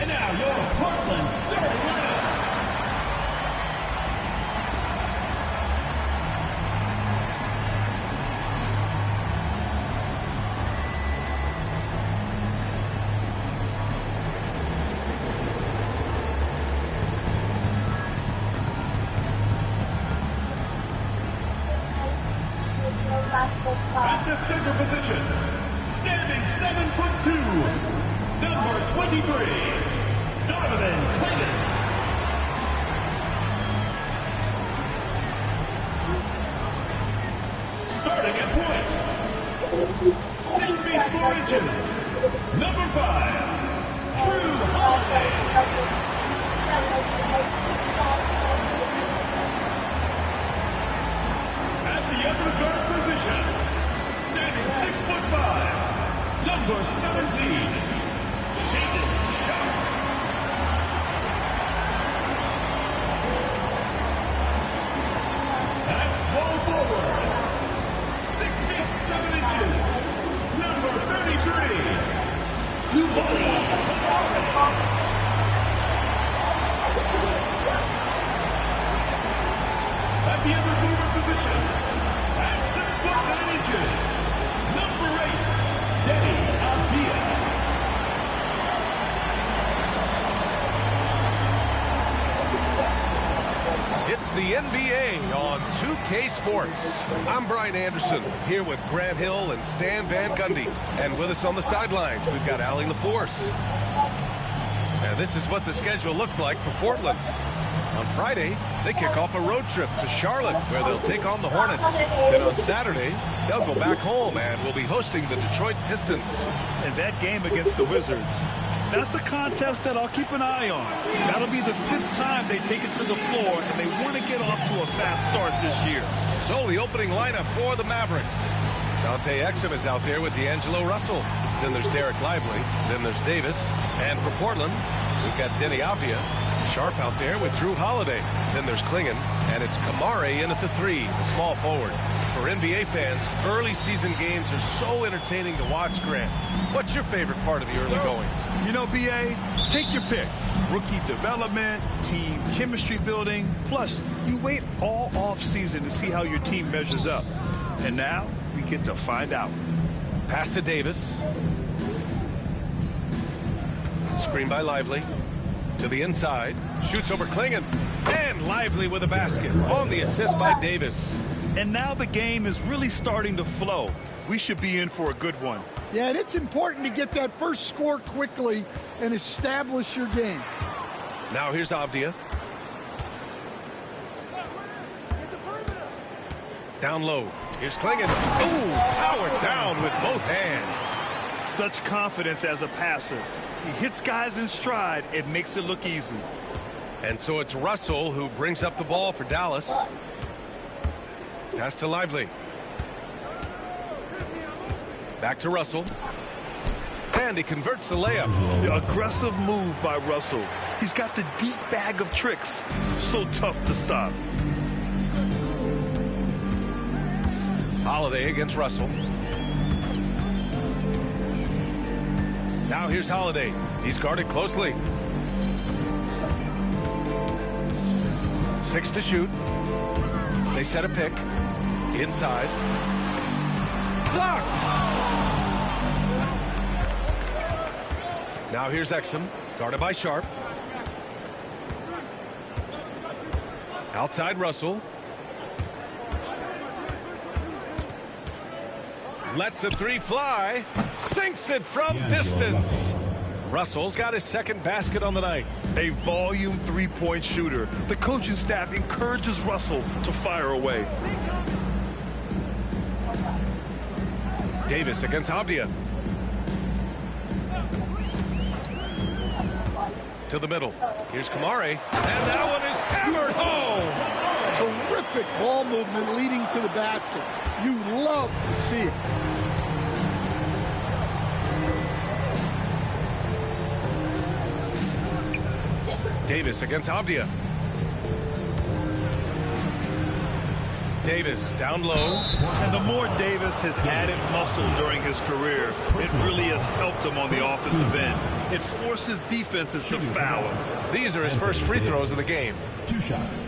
And now your Portland starting lineup. At the center position, standing 7'2", number 23, Donovan Clingan. Starting at point, 6 feet 4 inches, number 5, Drew Holiday. At the other guard position, standing 6'5", number 17, Shaedon Sharpe. At small forward, 6 feet 7 inches, number 33, Koulibaly. At the other forward position, at 6'9", number 8, Deni Avdija. It's the NBA on 2K Sports. I'm Brian Anderson, here with Grant Hill and Stan Van Gundy. And with us on the sidelines, we've got Allie LaForce. And this is what the schedule looks like for Portland. On Friday, they kick off a road trip to Charlotte, where they'll take on the Hornets. Then on Saturday, they'll go back home and will be hosting the Detroit Pistons. And that game against the Wizards, that's a contest that I'll keep an eye on. That'll be the 5th time they take it to the floor, and they want to get off to a fast start this year. So the opening lineup for the Mavericks. Dante Exum is out there with D'Angelo Russell. Then there's Derek Lively. Then there's Davis. And for Portland, we've got Deni Avdija. Sharpe out there with Drew Holiday. Then there's Clingan, and it's Kamari in at the 3, the small forward. For NBA fans, early season games are so entertaining to watch, Grant. What's your favorite part of the early goings? You know, BA, take your pick. Rookie development, team chemistry building, plus you wait all off season to see how your team measures up. And now we get to find out. Pass to Davis. Screen by Lively. To the inside, shoots over Clingan, and Lively with a basket on the assist by Davis. And now the game is really starting to flow. We should be in for a good one. Yeah, and it's important to get that first score quickly and establish your game. Now here's Avdija. Down low. Here's Clingan. Ooh, powered down with both hands. Such confidence as a passer. He hits guys in stride. It makes it look easy. And so it's Russell who brings up the ball for Dallas. Pass to Lively. Back to Russell. And he converts the layup. The aggressive move by Russell. He's got the deep bag of tricks. So tough to stop. Holiday against Russell. Now here's Holiday. He's guarded closely. 6 to shoot. They set a pick. Inside. Blocked! Now here's Exum. Guarded by Sharpe. Outside Russell. Lets the 3 fly. Sinks it from distance. Russell's got his second basket on the night. A volume 3-point shooter. The coaching staff encourages Russell to fire away. Davis against Avdija. To the middle. Here's Kamari. And that one is hammered home. Terrific ball movement leading to the basket. You love to see it. Davis against Avdija. Davis down low. And the more Davis has added muscle during his career, it really has helped him on the offensive end. It forces defenses to foul. These are his first free throws of the game. 2 shots.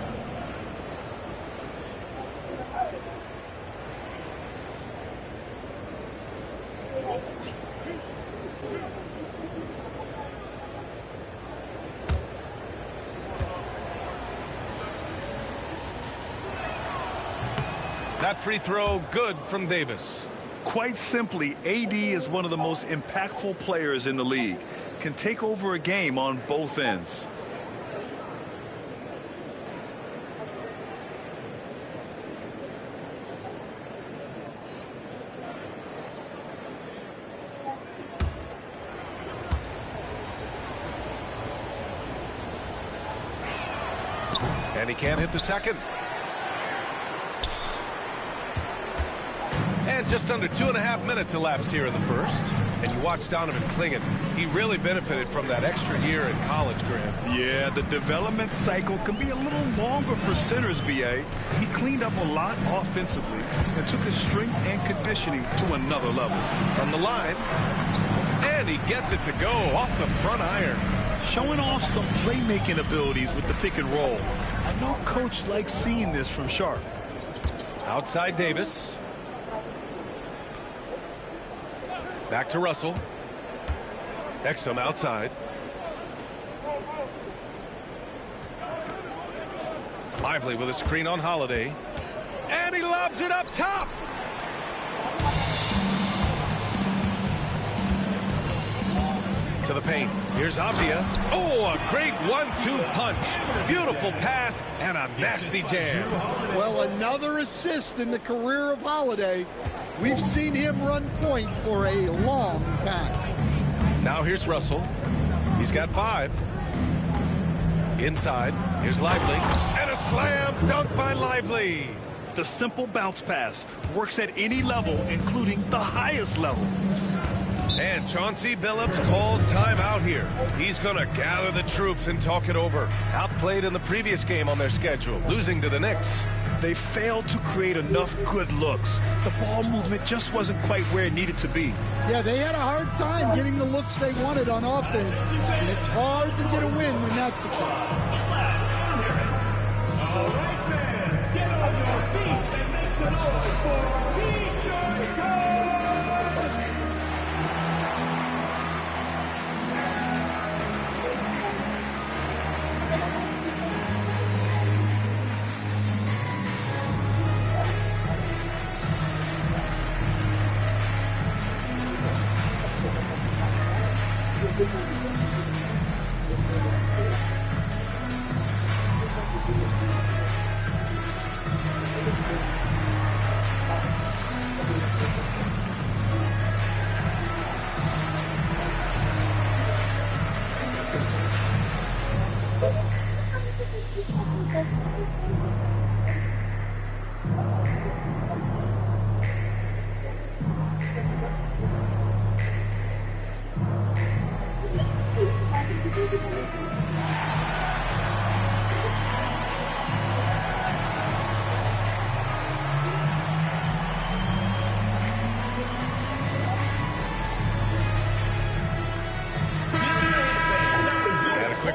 That free throw good from Davis. Quite simply, AD is one of the most impactful players in the league. Can take over a game on both ends. And he can't hit the second. And just under 2.5 minutes elapsed here in the first. And you watch Donovan Clingan. He really benefited from that extra year in college, Graham. Yeah, the development cycle can be a little longer for centers, B.A. He cleaned up a lot offensively and took his strength and conditioning to another level. From the line. And he gets it to go off the front iron. Showing off some playmaking abilities with the pick and roll. I know Coach likes seeing this from Sharp. Outside Davis. Back to Russell. Exum outside. Lively with a screen on Holiday. And he lobs it up top. To the paint. Here's Avdia. Oh, a great 1-2 punch. Beautiful pass and a nasty jam. Well, another assist in the career of Holiday. We've seen him run point for a long time. Now here's Russell. He's got 5. Inside. Here's Lively. And a slam dunk by Lively. The simple bounce pass works at any level, including the highest level. And Chauncey Billups calls timeout here. He's going to gather the troops and talk it over. Outplayed in the previous game on their schedule, losing to the Knicks. They failed to create enough good looks. The ball movement just wasn't quite where it needed to be. Yeah, they had a hard time getting the looks they wanted on offense, and it's hard to get a win when that's the case. All right, fans, get on your feet and make some noise for T-Shirt Time!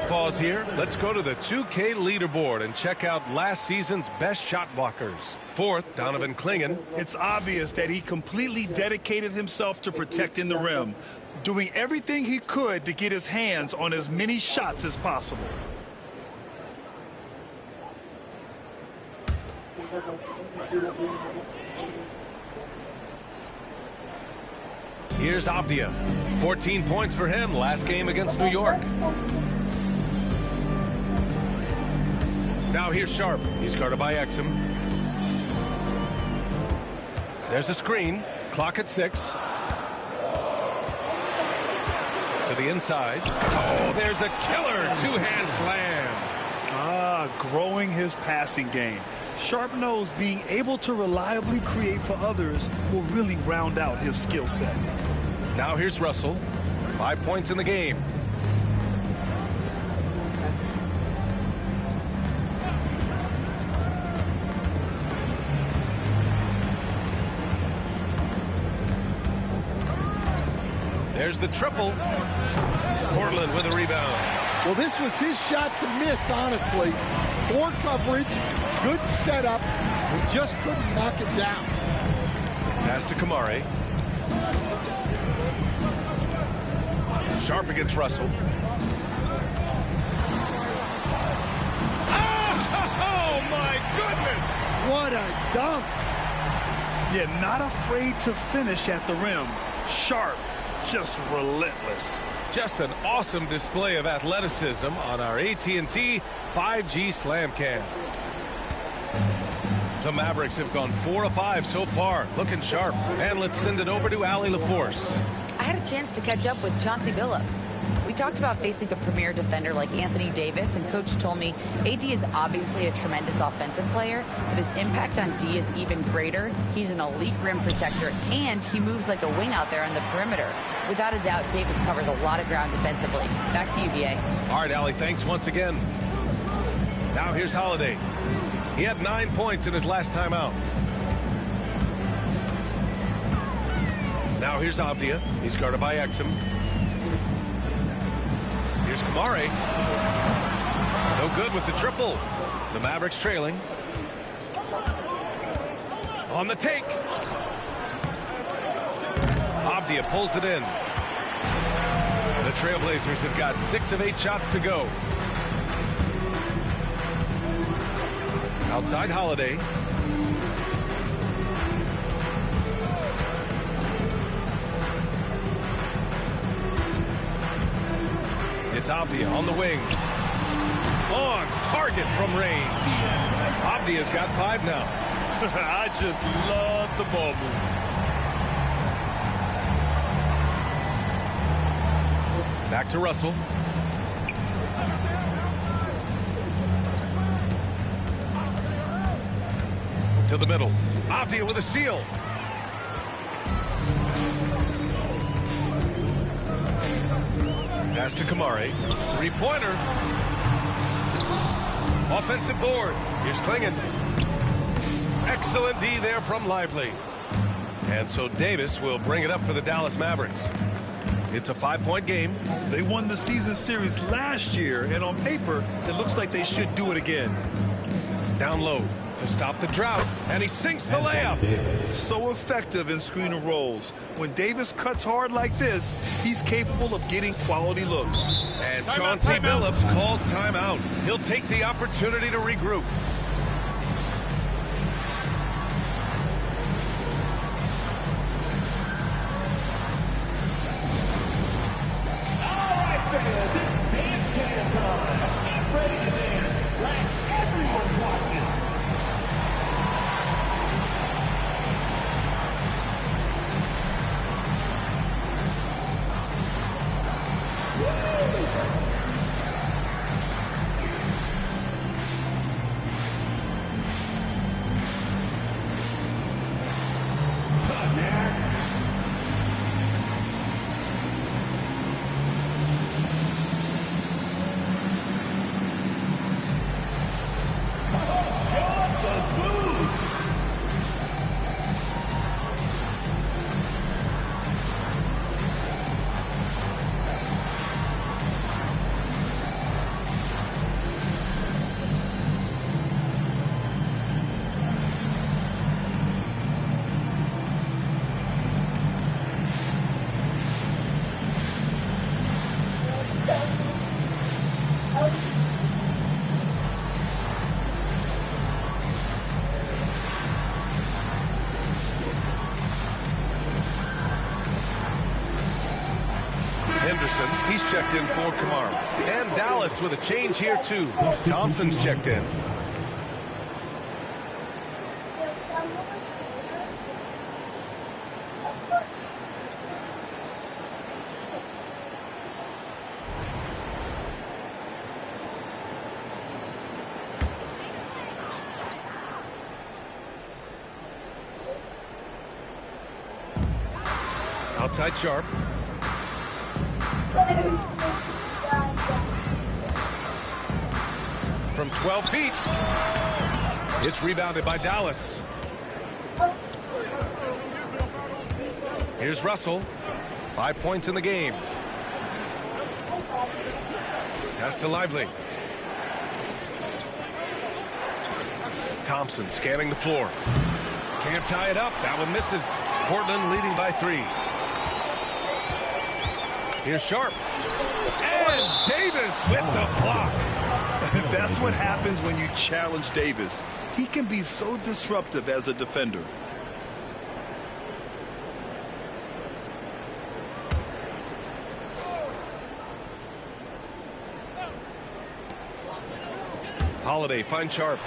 Pause here. Let's go to the 2K leaderboard and check out last season's best shot blockers. 4th, Donovan Clingan. It's obvious that he completely dedicated himself to protecting the rim, doing everything he could to get his hands on as many shots as possible. Here's Avdia. 14 points for him last game against New York. Now here's Sharp. He's guarded by Exum. There's a screen. Clock at 6. To the inside. Oh, there's a killer two-hand slam. Growing his passing game. Sharp knows being able to reliably create for others will really round out his skill set. Now here's Russell. 5 points in the game. There's the triple. Portland with a rebound. Well, this was his shot to miss, honestly. Poor coverage, good setup. He just couldn't knock it down. Pass to Kamari. Sharp against Russell. Oh, my goodness! What a dunk. Yeah, not afraid to finish at the rim. Sharp, just relentless. Just an awesome display of athleticism on our AT&T 5G Slam Cam. The Mavericks have gone 4 of 5 so far, looking sharp. And let's send it over to Allie LaForce. I had a chance to catch up with Chauncey Billups. We talked about facing a premier defender like Anthony Davis, and Coach told me AD is obviously a tremendous offensive player, but his impact on D is even greater. He's an elite rim protector, and he moves like a wing out there on the perimeter. Without a doubt, Davis covers a lot of ground defensively. Back to you, BA. All right, Allie, thanks once again. Now here's Holiday. He had 9 points in his last time out. Now here's Avdia. He's guarded by Exum. Here's Kamari. No good with the triple. The Mavericks trailing. On the take. Avdia pulls it in. The Trailblazers have got 6 of 8 shots to go. Outside Holiday. It's Avdia on the wing. On target from range. Avdia's got 5 now. I just love the ball move. Back to Russell. To the middle. Avdia with a steal. Pass to Kamari. 3-pointer. Offensive board. Here's Klingon. Excellent D there from Lively. And so Davis will bring it up for the Dallas Mavericks. It's a 5-point game. They won the season series last year, and on paper, it looks like they should do it again. Down low to stop the drought, and he sinks the layup. So effective in screen and rolls. When Davis cuts hard like this, he's capable of getting quality looks. And Chauncey Billups calls timeout. He'll take the opportunity to regroup. Henderson, he's checked in for Kamara. And Dallas with a change here too. Thompson's checked in. Outside Sharp. From 12 feet. It's rebounded by Dallas. Here's Russell. 5 points in the game. Pass to Lively. Thompson scanning the floor. Can't tie it up. That one misses. Portland leading by 3. Here's Sharp. And Davis with the block. That's what happens when you challenge Davis. He can be so disruptive as a defender. Holiday finds Sharp.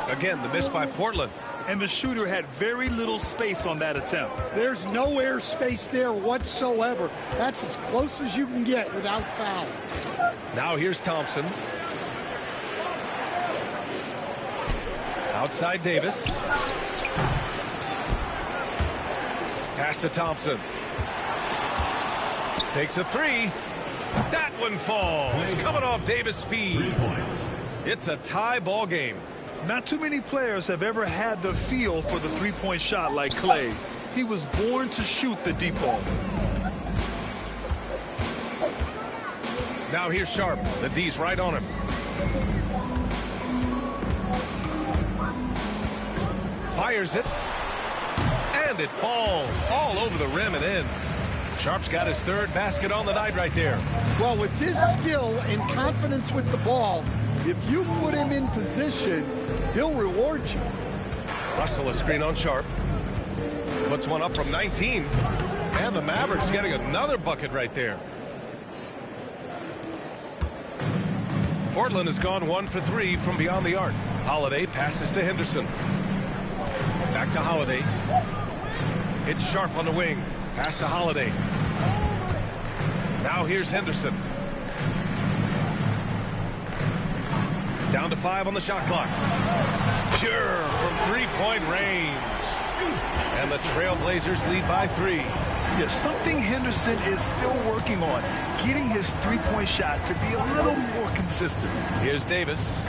Again, the miss by Portland. And the shooter had very little space on that attempt. There's no air space there whatsoever. That's as close as you can get without foul. Now here's Thompson. Outside Davis. Pass to Thompson. Takes a 3. That one falls. Coming off Davis' feed. 3 points. It's a tie ball game. Not too many players have ever had the feel for the three-point shot like Clay. He was born to shoot the deep ball. Now here's Sharp. The D's right on him. Fires it. And it falls all over the rim and in. Sharp's got his 3rd basket on the night right there. Well, with his skill and confidence with the ball, if you put him in position, he'll reward you. Russell a screen on Sharp. Puts one up from 19. And the Mavericks getting another bucket right there. Portland has gone 1 for 3 from beyond the arc. Holiday passes to Henderson. Back to Holiday. Hits Sharp on the wing. Pass to Holiday. Now here's Henderson. Down to 5 on the shot clock. Pure from 3-point range. And the Trailblazers lead by 3. Yeah, something Henderson is still working on. Getting his three-point shot to be a little more consistent. Here's Davis.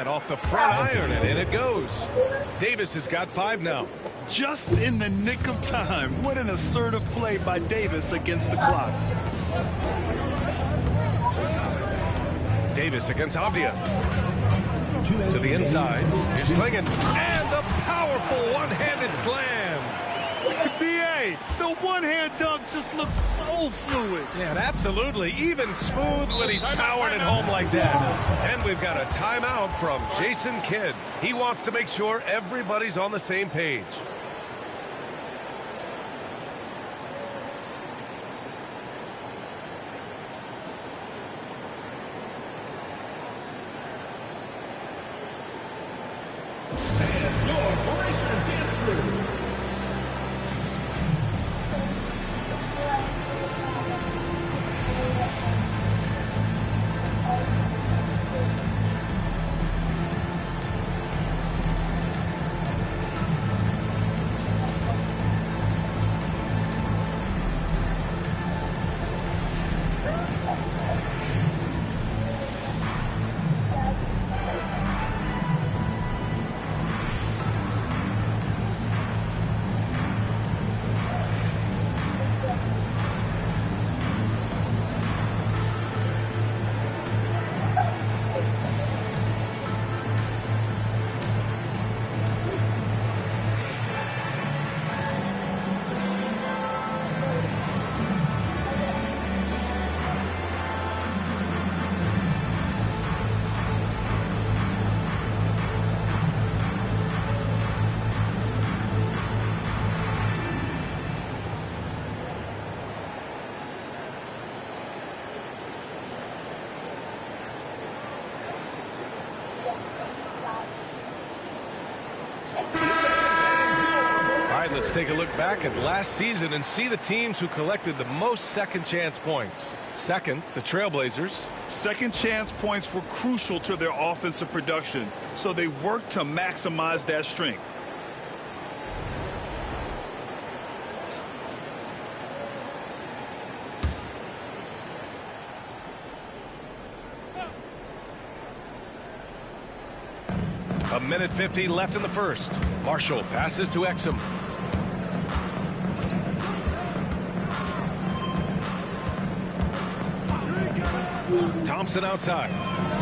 Off the front iron, and in it goes. Davis has got 5 now. Just in the nick of time. What an assertive play by Davis against the clock. Davis against Avdia. To the inside. Here's Klingon. And the powerful one-handed slam. B.A., the one-hand dunk just looks so fluid. Yeah, absolutely. Even smooth when he's powering it home like that. And we've got a timeout from Jason Kidd. He wants to make sure everybody's on the same page. All right, let's take a look back at last season and see the teams who collected the most second chance points. Second, the Trailblazers. Second chance points were crucial to their offensive production, so they worked to maximize that strength. A minute 50 left in the first. Marshall passes to Exum. Thompson outside.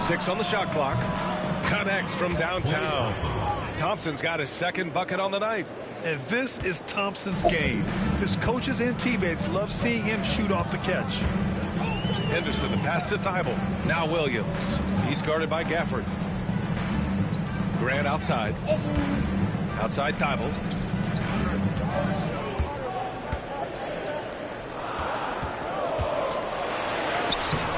6 on the shot clock. Connects from downtown. Thompson's got his second bucket on the night. And this is Thompson's game. His coaches and teammates love seeing him shoot off the catch. Henderson, the pass to Thibault. Now Williams. He's guarded by Gafford. Grant outside. Outside Thibault.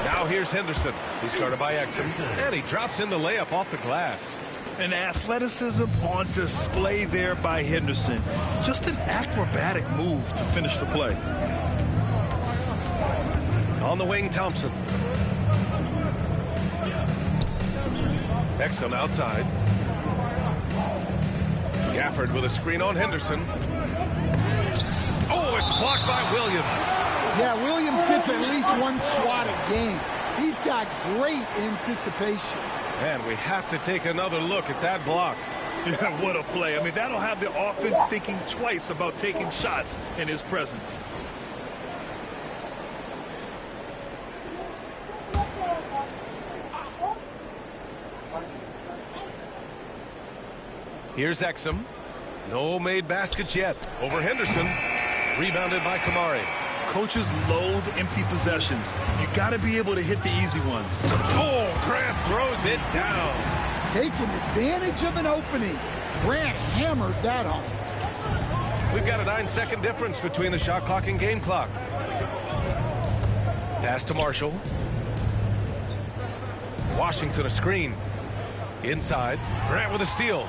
Now here's Henderson. He's guarded by Exum. And he drops in the layup off the glass. And athleticism on display there by Henderson. Just an acrobatic move to finish the play. On the wing, Thompson. Exum outside. Gafford with a screen on Henderson. Oh, it's blocked by Williams. Yeah, Williams gets at least one swat a game. He's got great anticipation. And we have to take another look at that block. Yeah, what a play. I mean, that'll have the offense thinking twice about taking shots in his presence. Here's Exum. No made baskets yet. Over Henderson. Rebounded by Kamari. Coaches loathe empty possessions. You got to be able to hit the easy ones. Oh, Grant throws it down. Taking advantage of an opening. Grant hammered that home. We've got a 9-second difference between the shot clock and game clock. Pass to Marshall. Washington a screen. Inside. Grant with a steal.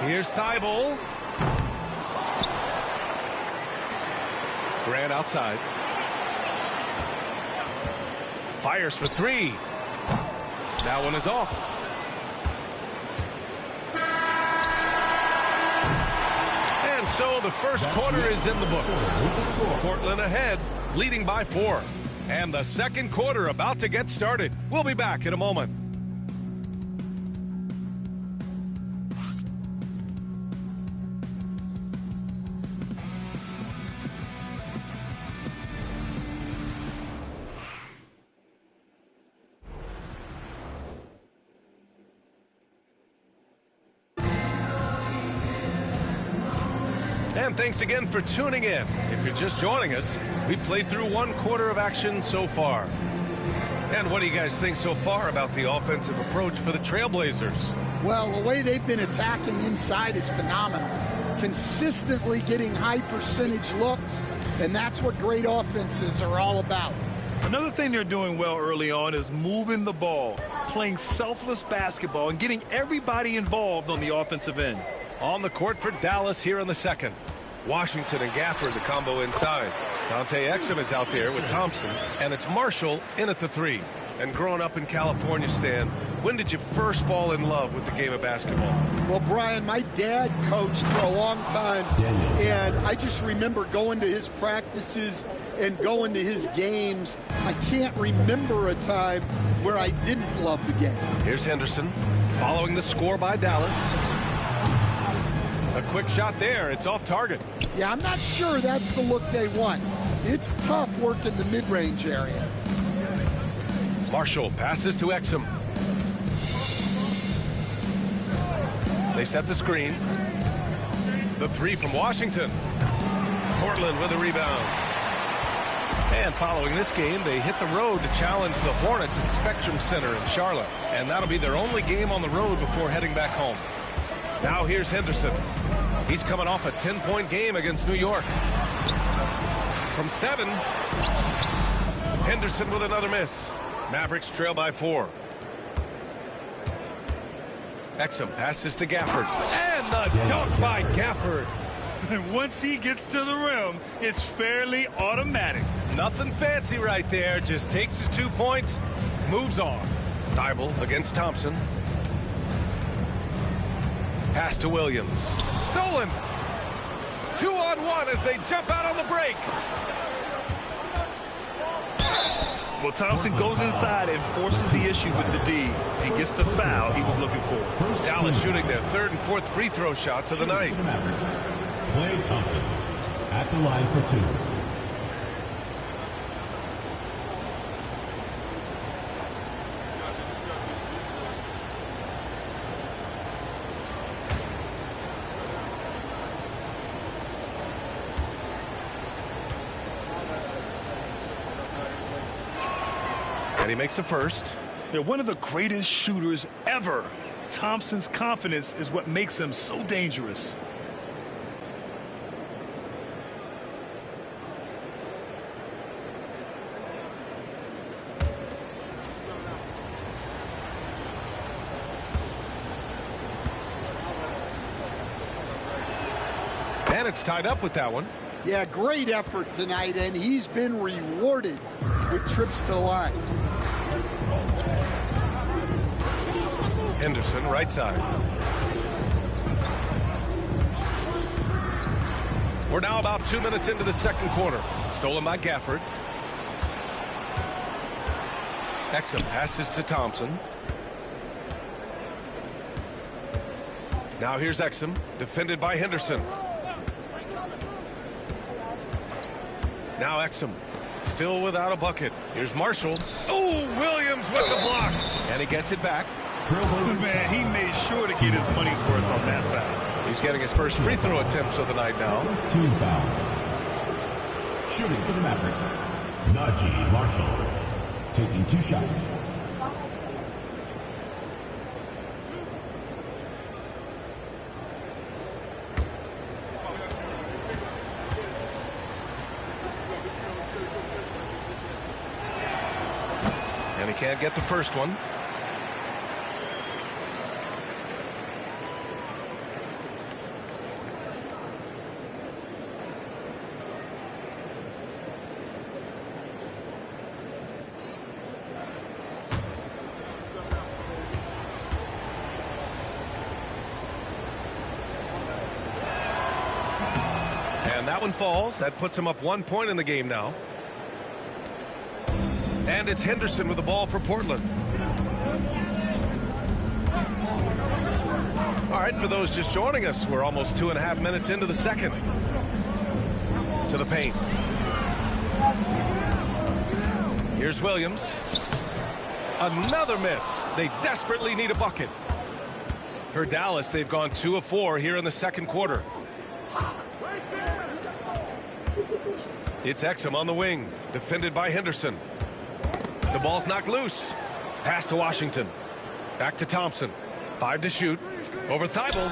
Here's Thibault. Grant outside. Fires for 3. That one is off. And so the first quarter is in the books. Portland ahead, leading by 4. And the second quarter about to get started. We'll be back in a moment. And thanks again for tuning in. If you're just joining us, we played through one quarter of action so far. And what do you guys think so far about the offensive approach for the Trailblazers? Well, the way they've been attacking inside is phenomenal. Consistently getting high percentage looks, and that's what great offenses are all about. Another thing they're doing well early on is moving the ball, playing selfless basketball, and getting everybody involved on the offensive end. On the court for Dallas here in the second. Washington and Gafford, the combo inside. Dante Exum is out there with Thompson, and it's Marshall in at the 3. And growing up in California, Stan, when did you first fall in love with the game of basketball? Well, Brian, my dad coached for a long time, and I just remember going to his practices and going to his games. I can't remember a time where I didn't love the game. Here's Henderson, following the score by Dallas. A quick shot there. It's off target. Yeah, I'm not sure that's the look they want. It's tough working the mid-range area. Marshall passes to Exum. They set the screen. The 3 from Washington. Portland with a rebound. And following this game, they hit the road to challenge the Hornets at Spectrum Center in Charlotte. And that'll be their only game on the road before heading back home. Now here's Henderson. He's coming off a 10-point game against New York. From 7, Henderson with another miss. Mavericks trail by 4. Exum passes to Gafford. And the dunk by Gafford. Once he gets to the rim, it's fairly automatic. Nothing fancy right there. Just takes his 2 points, moves on. Thibault against Thompson. Pass to Williams. Stolen. 2-on-1 as they jump out on the break. Well, Thompson goes inside and forces the issue with the D and gets the foul he was looking for. Dallas shooting their third and fourth free throw shots of the night. Klay Thompson at the line for 2. And he makes a first. They're one of the greatest shooters ever. Thompson's confidence is what makes him so dangerous. And it's tied up with that one. Yeah, great effort tonight, and he's been rewarded with trips to the line. Henderson, right side. We're now about 2 minutes into the second quarter. Stolen by Gafford. Exum passes to Thompson. Now here's Exum, defended by Henderson. Now Exum, still without a bucket. Here's Marshall. Oh, Williams with the block. And he gets it back. Man, he made sure to get his money's worth on that foul. He's getting his first free throw attempts of the night now. Team foul. Shooting for the Mavericks, Najee Marshall. Taking 2 shots. And he can't get the first one. That one falls. That puts him up 1 point in the game now. And it's Henderson with the ball for Portland. All right, for those just joining us, we're almost 2.5 minutes into the second. To the paint. Here's Williams. Another miss. They desperately need a bucket. For Dallas, they've gone 2 of 4 here in the second quarter. It's Exum on the wing, defended by Henderson. The ball's knocked loose. Pass to Washington. Back to Thompson. 5 to shoot. Over Thibault.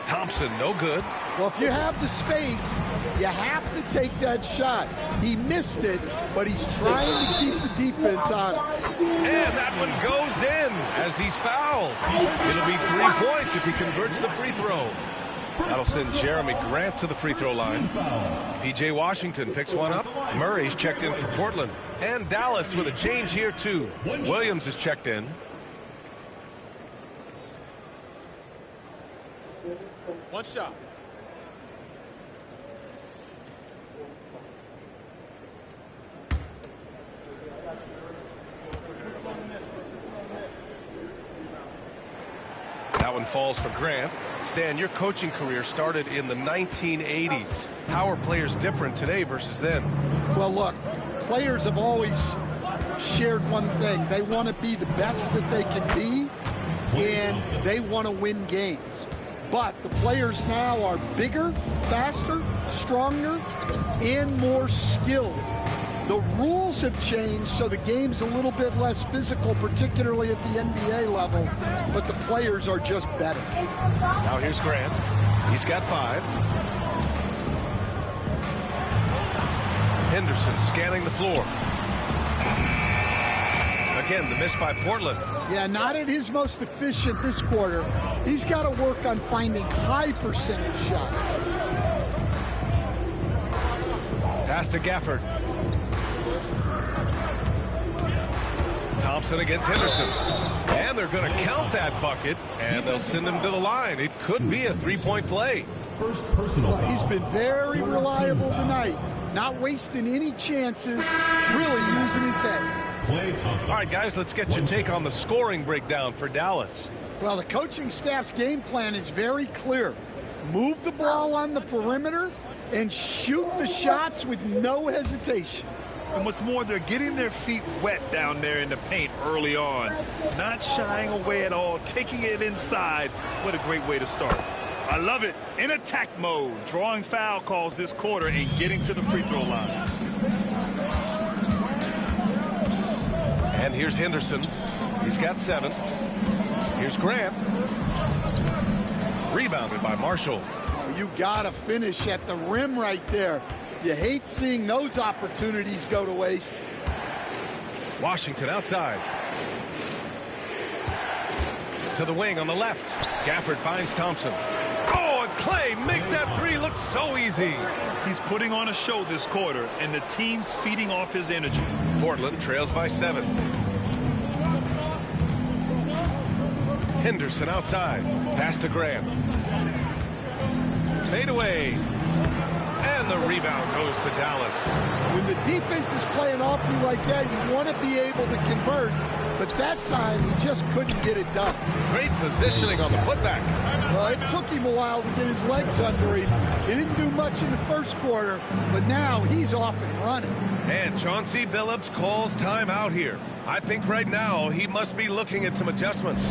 Thompson, no good. Well, if you have the space, you have to take that shot. He missed it, but he's trying to keep the defense honest. And that one goes in as he's fouled. It'll be 3 points if he converts the free throw. That'll send Jeremy Grant to the free throw line. P.J. Washington picks one up. Murray's checked in for Portland. And Dallas with a change here, too. Williams is checked in. One shot. That one falls for Grant. Stan, your coaching career started in the 1980s. How are players different today versus then? Well, look, players have always shared one thing. They want to be the best that they can be, and they want to win games. But the players now are bigger, faster, stronger, and more skilled. The rules have changed, so the game's a little bit less physical, particularly at the NBA level, but the players are just better. Now here's Grant. He's got 5. Henderson scanning the floor. Again, the miss by Portland. Yeah, not at his most efficient this quarter. He's got to work on finding high percentage shots. Pass to Gafford. Thompson against Henderson. And they're going to count that bucket, and they'll send him to the line. It could be a 3-point play. First personal foul. He's been very reliable tonight. not wasting any chances, really using his head. Clay Thompson. All right, guys, let's get your take on the scoring breakdown for Dallas. Well, the coaching staff's game plan is very clear. Move the ball on the perimeter and shoot the shots with no hesitation. And what's more, they're getting their feet wet down there in the paint early on. Not shying away at all, taking it inside. What a great way to start. I love it. In attack mode, drawing foul calls this quarter and getting to the free throw line. And here's Henderson. He's got 7. Here's Grant. Rebounded by Marshall. You gotta finish at the rim right there. You hate seeing those opportunities go to waste. Washington outside. To the wing on the left. Gafford finds Thompson. Oh, and Clay makes that 3 look so easy. He's putting on a show this quarter, and the team's feeding off his energy. Portland trails by 7. Henderson outside. Pass to Grant. Fade away. And the rebound goes to Dallas. When the defense is playing off you like that, you want to be able to convert. But that time, he just couldn't get it done. Great positioning on the putback. Well, it took him a while to get his legs under him. He didn't do much in the first quarter, but now he's off and running. And Chauncey Billups calls timeout here. I think right now he must be looking at some adjustments.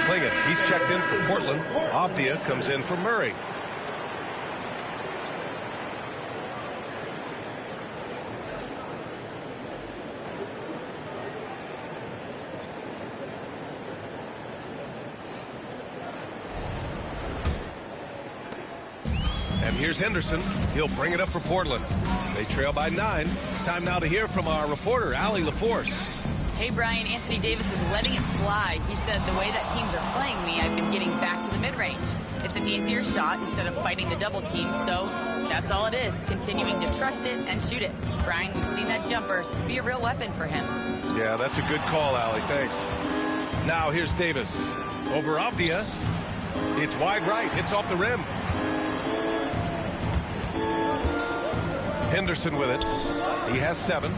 Clingan, he's checked in for Portland. Avdia comes in for Murray. And here's Henderson. He'll bring it up for Portland. They trail by 9. It's time now to hear from our reporter, Allie LaForce. Hey, Brian, Anthony Davis is letting it fly. He said, the way that teams are playing me, I've been getting back to the mid-range. It's an easier shot instead of fighting the double team, so that's all it is, continuing to trust it and shoot it. Brian, we've seen that jumper be a real weapon for him. Yeah, that's a good call, Allie. Thanks. Now here's Davis. Over Avdia. It's wide right. Hits off the rim. Henderson with it. He has 7.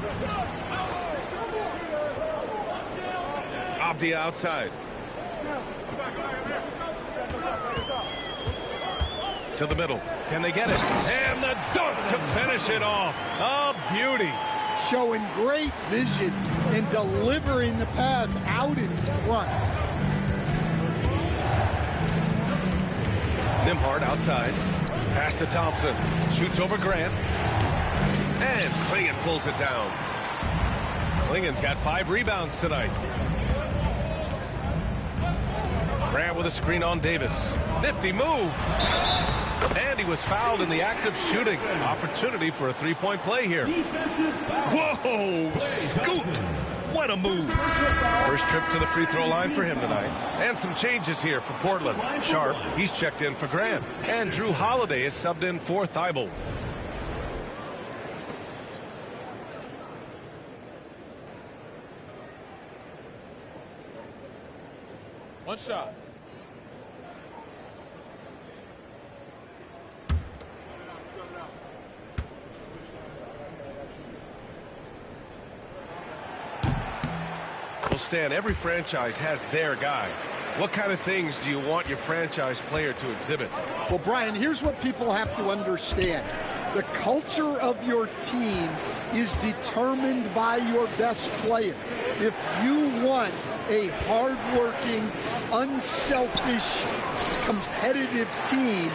Avdia outside. To the middle. Can they get it? And the dunk to finish it off. A beauty. Showing great vision and delivering the pass out in front. Nembhard outside. Pass to Thompson. Shoots over Grant. And Clingan pulls it down. Clingan's got 5 rebounds tonight. Grant with a screen on Davis. Nifty move. And he was fouled in the act of shooting. Opportunity for a 3-point play here. Whoa! Scoot! What a move. First trip to the free throw line for him tonight. And some changes here for Portland. Sharp, he's checked in for Grant. And Drew Holiday is subbed in for Thibault. One shot. Stan, every franchise has their guy. What kind of things do you want your franchise player to exhibit? Well, Brian, here's what people have to understand. The culture of your team is determined by your best player. If you want a hardworking, unselfish, competitive team,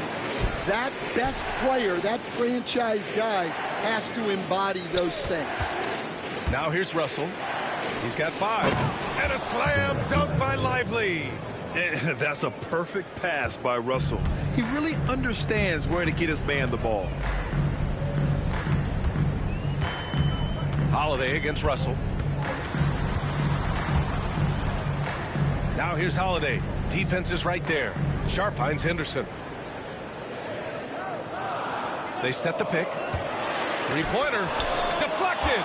that best player, that franchise guy, has to embody those things. Now here's Russell. He's got 5. And a slam dunk by Lively. And that's a perfect pass by Russell. He really understands where to get his man the ball. Holiday against Russell. Now here's Holiday. Defense is right there. Sharp finds Henderson. They set the pick. Three-pointer. Deflected.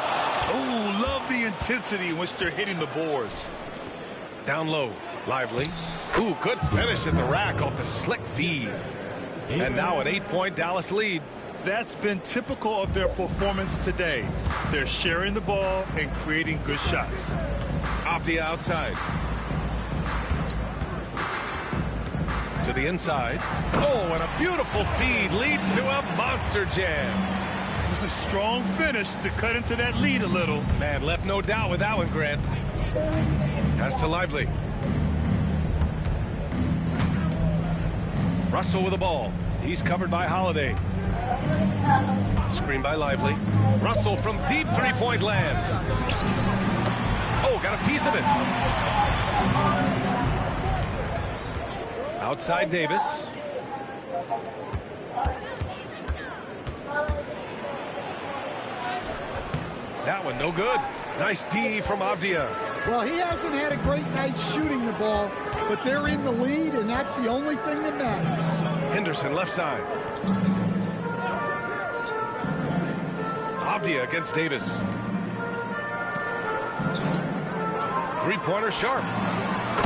Oh, love the intensity in which they're hitting the boards. Down low. Lively. Ooh, good finish at the rack off the slick feed. And now an 8-point Dallas lead. That's been typical of their performance today. They're sharing the ball and creating good shots. Off the outside. To the inside. Oh, and a beautiful feed leads to a monster jam. A strong finish to cut into that lead a little. Man, left no doubt with that one, Grant. Pass to Lively. Russell with the ball. He's covered by Holiday. Screen by Lively. Russell from deep three-point land. Oh, got a piece of it. Outside Davis. That one no good. Nice D from Avdia. Well, he hasn't had a great night shooting the ball, but they're in the lead, and that's the only thing that matters. Henderson left side. Avdia against Davis. Three-pointer Sharp.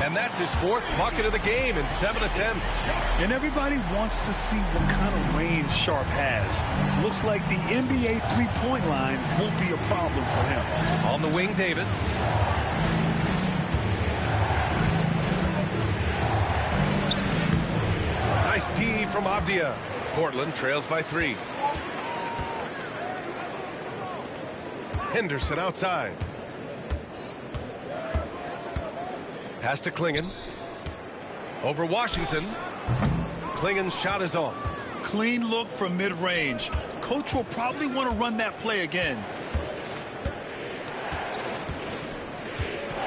And that's his 4th bucket of the game in 7 attempts. And everybody wants to see what kind of range Sharp has. Looks like the NBA three-point line won't be a problem for him. On the wing, Davis. Nice D from Avdia. Portland trails by 3. Henderson outside. Pass to Klingon. Over Washington. Klingon's shot is off. Clean look from mid-range. Coach will probably want to run that play again.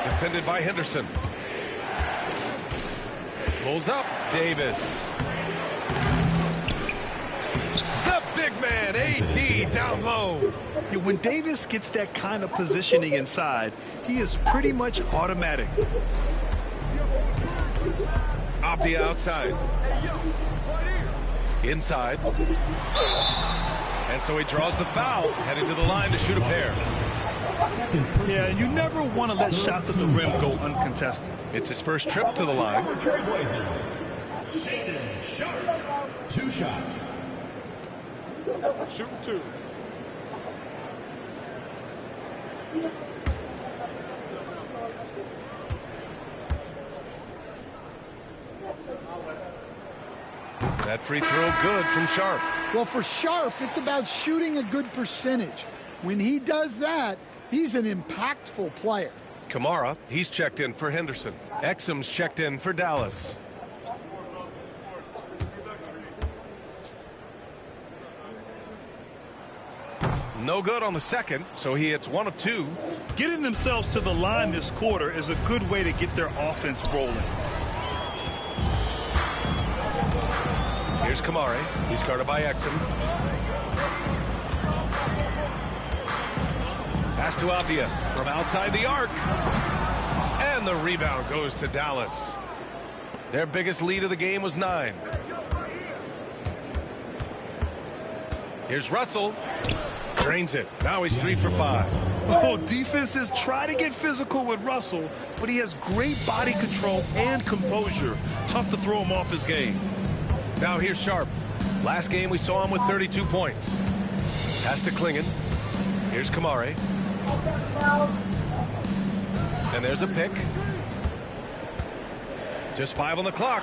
Defended by Henderson. Pulls up. Davis. The big man, AD, down low. Yeah, when Davis gets that kind of positioning inside, he is pretty much automatic. Off the outside. Inside. And so he draws the foul, heading to the line to shoot a pair. Yeah, you never want to let shots at the rim go uncontested. It's his first trip to the line. Trailblazers, Shaedon Sharp, 2 shots. Shooting 2. That free throw good from Sharp. Well, for Sharp, it's about shooting a good percentage. When he does that, he's an impactful player. Kamara, he's checked in for Henderson. Exum's checked in for Dallas. No good on the second, so he hits 1 of 2. Getting themselves to the line this quarter is a good way to get their offense rolling. Here's Kamari. He's guarded by Exum. Pass to Avdia from outside the arc. And the rebound goes to Dallas. Their biggest lead of the game was 9. Here's Russell. Drains it. Now he's 3 for 5. Oh, defenses try to get physical with Russell, but he has great body control and composure. Tough to throw him off his game. Now here's Sharp. Last game we saw him with 32 points. Pass to Klingon. Here's Kamari. And there's a pick. Just 5 on the clock.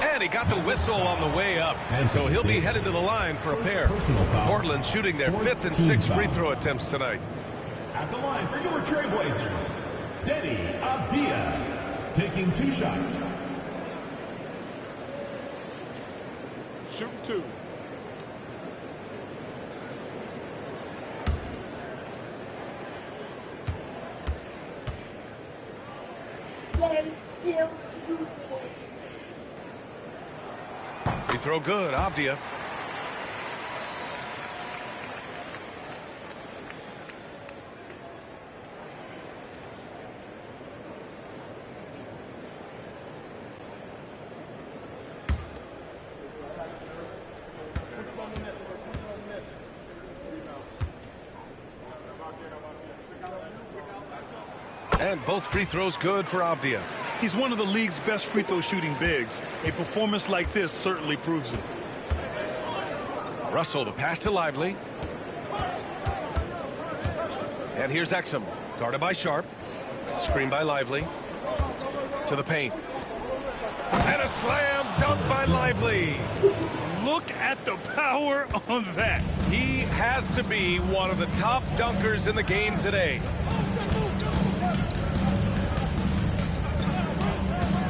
And he got the whistle on the way up. And so he'll be headed to the line for a pair. Portland shooting their 5th and 6th free throw attempts tonight. At the line for your Trailblazers, Denny Abdia, taking 2 shots. Shooting 2. Free throw good, Abdia. And both free throws good for Abdia. He's one of the league's best free throw shooting bigs. A performance like this certainly proves it. Russell, the pass to Lively. And here's Exum, guarded by Sharp. Screen by Lively. To the paint. And a slam dunk by Lively. Look at the power on that. He has to be one of the top dunkers in the game today.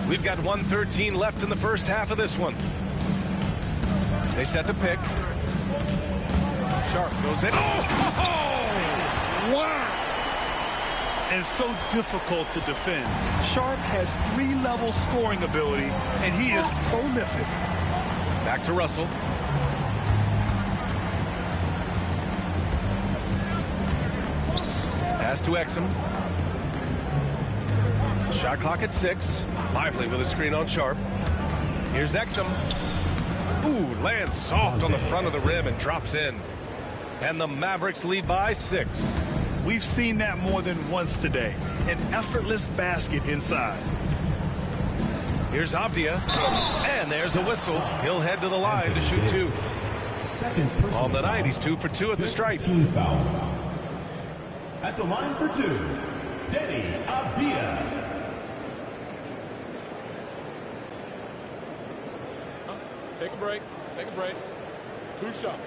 We've got 1:13 left in the first half of this one. They set the pick. Sharp goes in. Oh! Wow! And so difficult to defend. Sharp has 3-level scoring ability, and he is prolific. Back to Russell. Pass to Exum. Shot clock at 6. Lively with a screen on Sharp. Here's Exum. Ooh, lands soft on the front of the rim and drops in. And the Mavericks lead by 6. We've seen that more than once today. An effortless basket inside. Here's Abdia. And there's a whistle. He'll head to the line to shoot 2. On the night, he's 2 for 2 at the stripe. Foul. At the line for 2, Denny Abdia. Take a break. Take a break. 2 shots.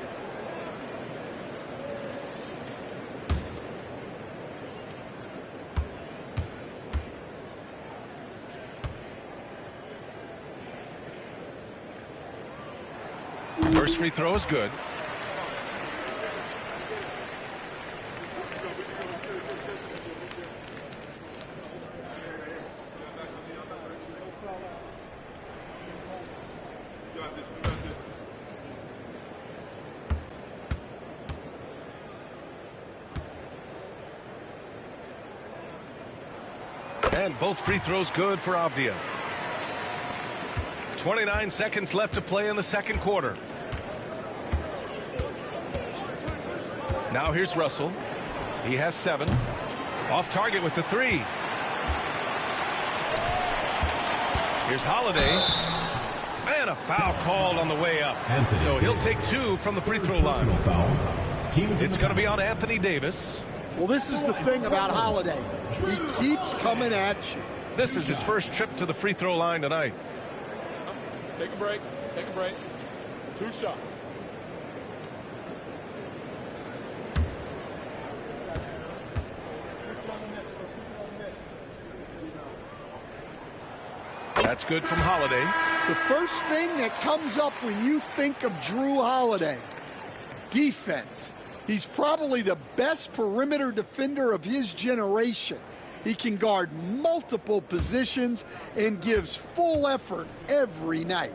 First free throw is good. And both free throws good for Abdia. 29 seconds left to play in the second quarter. Now here's Russell. He has 7. Off target with the 3. Here's Holiday. And a foul called on the way up. So he'll take 2 from the free throw line. It's going to be on Anthony Davis. Well, this is the thing about Holiday. He keeps coming at you. This is his first trip to the free throw line tonight. Take a break. Take a break. 2 shots. That's good from Holiday. The first thing that comes up when you think of Jrue Holiday, defense. He's probably the best perimeter defender of his generation. He can guard multiple positions and gives full effort every night.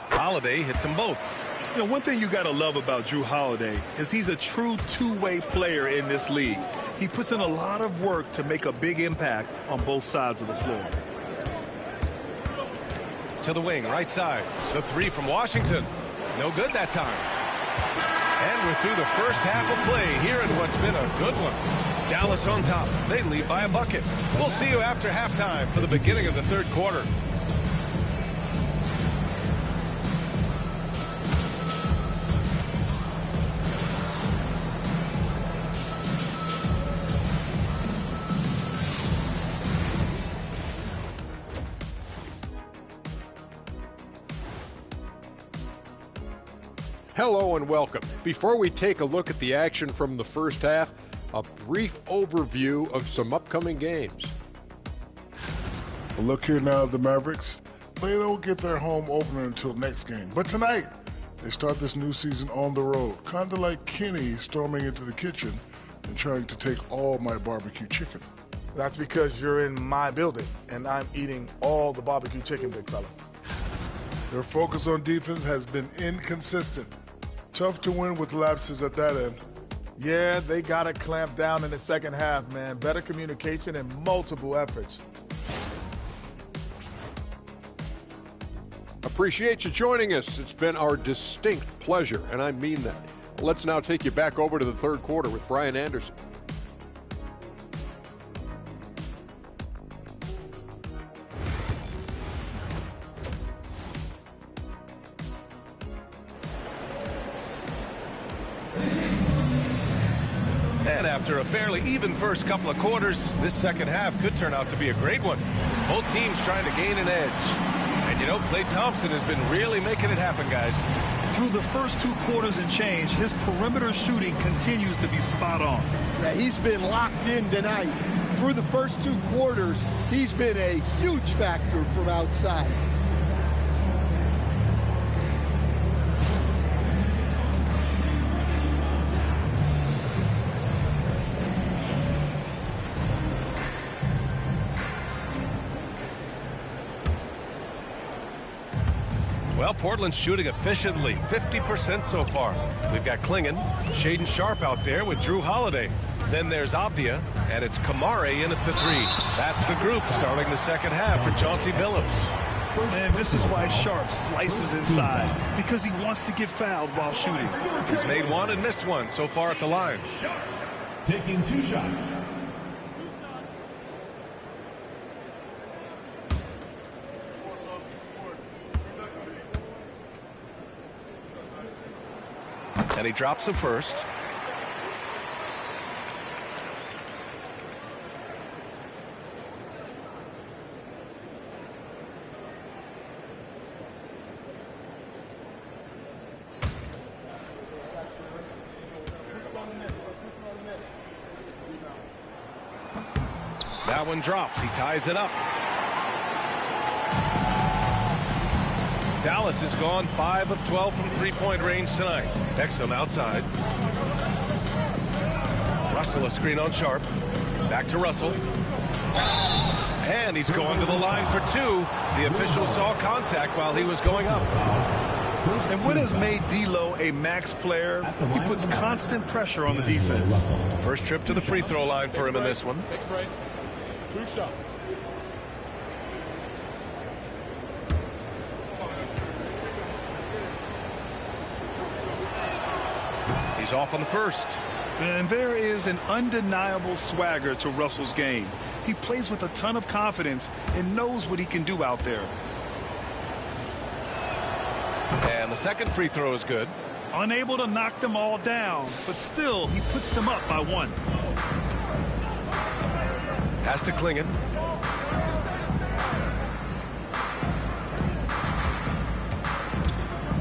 Holiday hits them both. You know, one thing you got to love about Jrue Holiday is he's a true two-way player in this league. He puts in a lot of work to make a big impact on both sides of the floor. To the wing, right side. The 3 from Washington. No good that time. And we're through the first half of play here in what's been a good one. Dallas on top. They lead by a bucket. We'll see you after halftime for the beginning of the third quarter. Hello and welcome. Before we take a look at the action from the first half, a brief overview of some upcoming games. Look here now at the Mavericks. They don't get their home opener until next game. But tonight, they start this new season on the road, kind of like Kenny storming into the kitchen and trying to take all my barbecue chicken. That's because you're in my building, and I'm eating all the barbecue chicken, big fella. Their focus on defense has been inconsistent. Tough to win with lapses at that end. Yeah, they got to clamp down in the second half, man. Better communication and multiple efforts. Appreciate you joining us. It's been our distinct pleasure, and I mean that. Let's now take you back over to the third quarter with Brian Anderson. And after a fairly even first couple of quarters, this second half could turn out to be a great one, as both teams trying to gain an edge. And you know, Klay Thompson has been really making it happen, guys. Through the first 2 quarters and change, his perimeter shooting continues to be spot on. Yeah, he's been locked in tonight. Through the first 2 quarters, he's been a huge factor from outside. Well, Portland's shooting efficiently, 50% so far. We've got Klingon, Shaedon Sharpe out there with Drew Holiday. Then there's Avdia, and it's Kamare in at the 3. That's the group starting the second half for Chauncey Billups. And this is why Sharpe slices inside, because he wants to get fouled while shooting. He's made 1 and missed 1 so far at the line. Taking 2 shots. And he drops the first. That one drops. He ties it up. Dallas has gone 5 of 12 from three-point range tonight. Exum outside. Russell a screen on Sharpe. Back to Russell. And he's going to the line for 2. The official saw contact while he was going up. And what has made D'Lo a max player? He puts constant pressure on the defense. First trip to the free throw line for him in this one. Take a break. 2 shots. He's off on the first. And there is an undeniable swagger to Russell's game. He plays with a ton of confidence and knows what he can do out there. And the second free throw is good. Unable to knock them all down, but still, he puts them up by 1. Has to Klingon.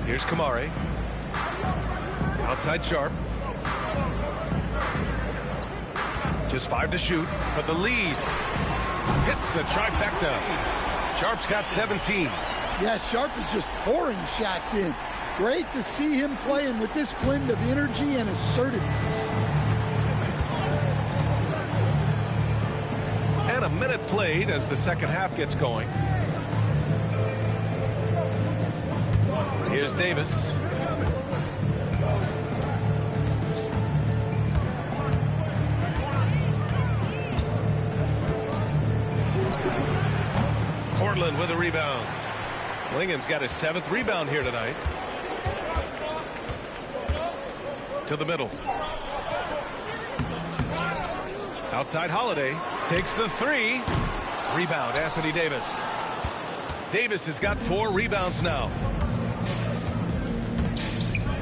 Here's Kamare. Outside Sharpe. Just 5 to shoot for the lead. Hits the trifecta. Sharpe's got 17. Yeah, Sharpe is just pouring shots in. Great to see him playing with this blend of energy and assertiveness. And a minute played as the second half gets going. Here's Davis. Portland with a rebound. Klingon's got his 7th rebound here tonight. To the middle. Outside Holiday. Takes the 3. Rebound, Anthony Davis. Davis has got 4 rebounds now.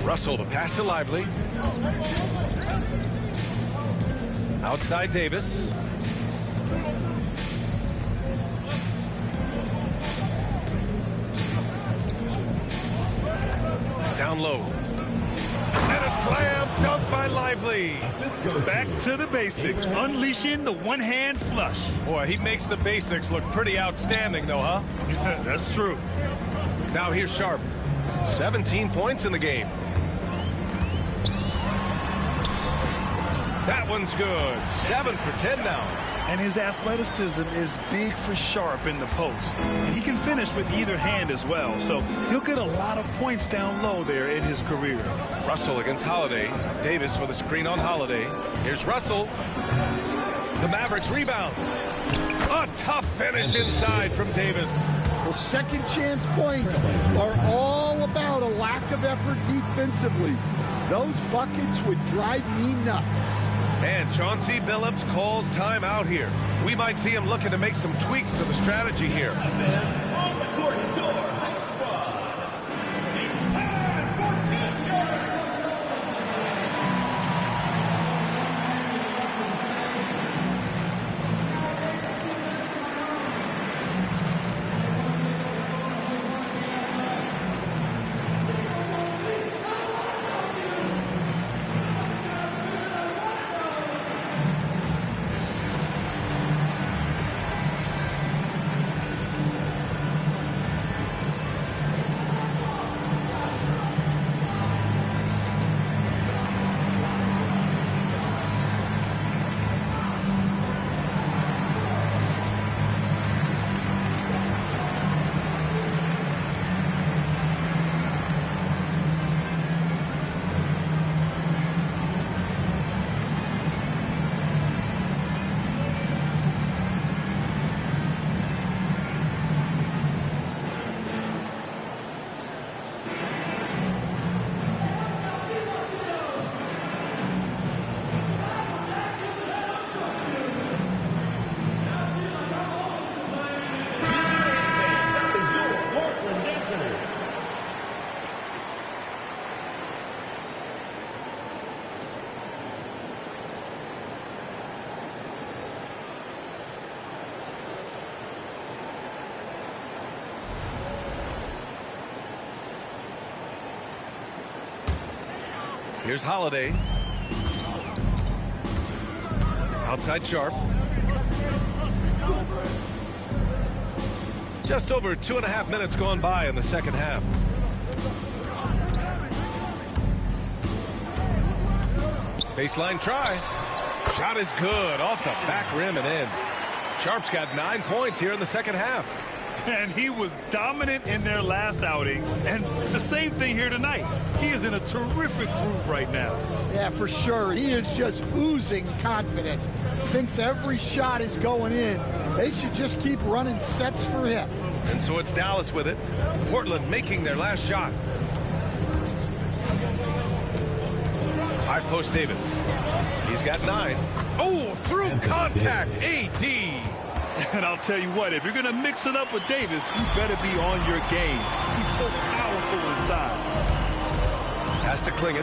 Russell, the pass to Lively. Outside Davis. Down low. by Lively. Back to the basics, unleashing the one-hand flush. Boy, he makes the basics look pretty outstanding, though, huh? That's true. Now here's Sharp. 17 points in the game. That one's good. 7 for 10 now. And his athleticism is big for Sharp in the post. And he can finish with either hand as well. So he'll get a lot of points down low there in his career. Russell against Holiday. Davis with a screen on Holiday. Here's Russell. The Mavericks rebound. A tough finish inside from Davis. Well, second chance points are all about a lack of effort defensively. Those buckets would drive me nuts. And Chauncey Billups calls timeout here. We might see him looking to make some tweaks to the strategy here. On the court, your next squad. It's time for T-shirts. Here's Holiday. Outside Sharp. Just over 2.5 minutes gone by in the second half. Baseline try. Shot is good off the back rim and in. Sharp's got 9 points here in the second half. And he was dominant in their last outing. And the same thing here tonight. He is in a terrific groove right now. Yeah, for sure. He is just oozing confidence. Thinks every shot is going in. They should just keep running sets for him. And so it's Dallas with it. Portland making their last shot. High post Davis. He's got 9. Oh, through contact. AD. And I'll tell you what, if you're going to mix it up with Davis, you better be on your game. He's so powerful inside. Has to Klingon.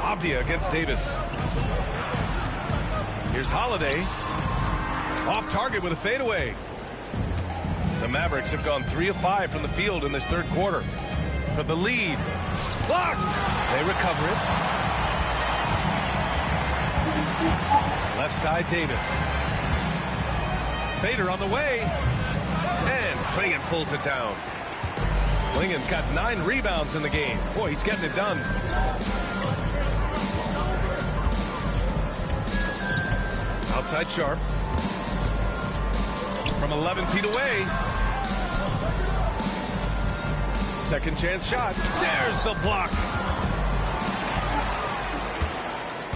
Avdia against Davis. Here's Holiday. Off target with a fadeaway. The Mavericks have gone 3 of 5 from the field in this third quarter. For the lead. Blocked. They recover it. Left side, Davis. Fader on the way. And Klingon pulls it down. Klingon's got 9 rebounds in the game. Boy, he's getting it done. Outside Sharp. From 11 feet away. Second chance shot. There's the block.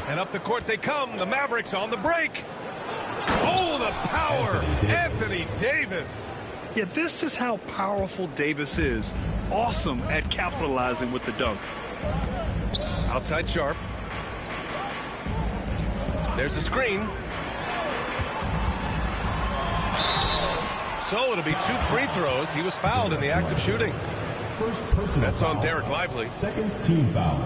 And up the court they come. The Mavericks on the break. Oh, the power. Anthony Davis. Yeah, this is how powerful Davis is. Awesome at capitalizing with the dunk. Outside Sharp. There's a screen. So it'll be 2 free throws. He was fouled in the act of shooting. First personal That's on foul. Derek Lively. Second team foul.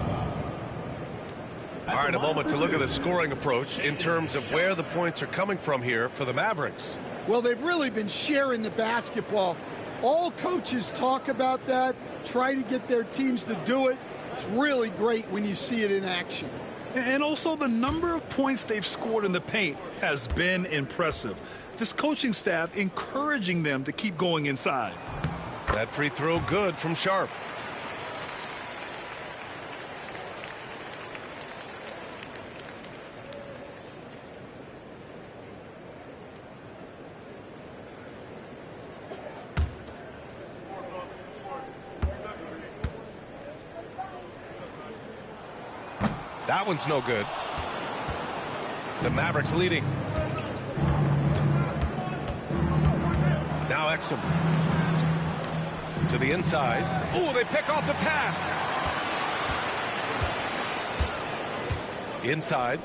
All right, a moment to look at the scoring approach in terms of where the points are coming from here for the Mavericks. Well, they've really been sharing the basketball. All coaches talk about that, try to get their teams to do it. It's really great when you see it in action. And also the number of points they've scored in the paint has been impressive. This coaching staff encouraging them to keep going inside. That free throw good from Sharp. That one's no good. The Mavericks leading. Now Exum. To the inside. Oh, they pick off the pass. Inside.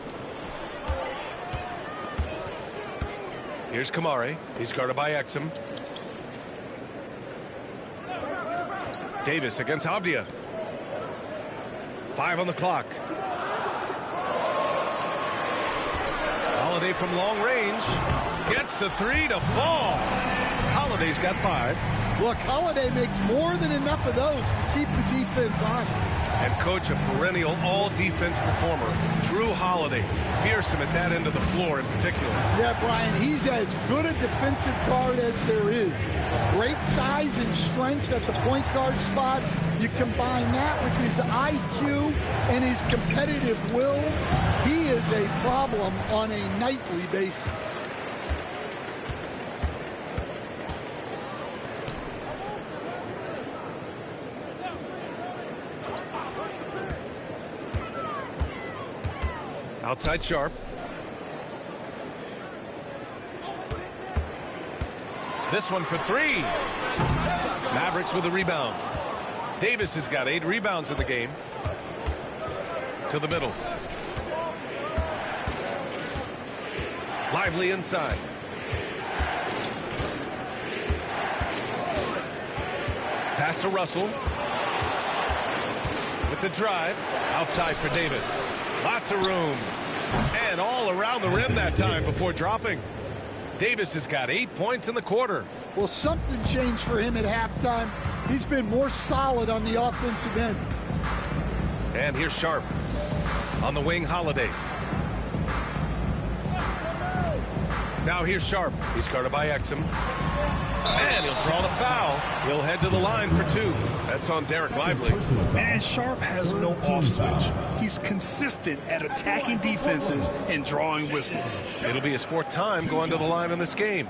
Here's Kamari. He's guarded by Exum. Davis against Avdia. 5 on the clock. Holiday from long range. Gets the 3 to fall. Holiday's got 5. Look, Holiday makes more than enough of those to keep the defense honest. And coach, a perennial all-defense performer, Drew Holiday. Fearsome at that end of the floor in particular. Yeah, Brian, he's as good a defensive guard as there is. Great size and strength at the point guard spot. You combine that with his IQ and his competitive will, he is a problem on a nightly basis. Outside Sharp. This one for 3. Mavericks with a rebound. Davis has got 8 rebounds in the game. To the middle. Lively inside. Pass to Russell. With the drive. Outside for Davis. Lots of room. And all around the rim that time before dropping. Davis has got 8 points in the quarter. Well, something changed for him at halftime. He's been more solid on the offensive end. And here's Sharp. On the wing, Holiday. Now here's Sharp. He's guarded by Exum. And he'll draw the foul. He'll head to the line for 2. That's on Derek Lively. And Sharp has no off switch. He's consistent at attacking defenses and drawing whistles. It'll be his 4th time going to the line in this game.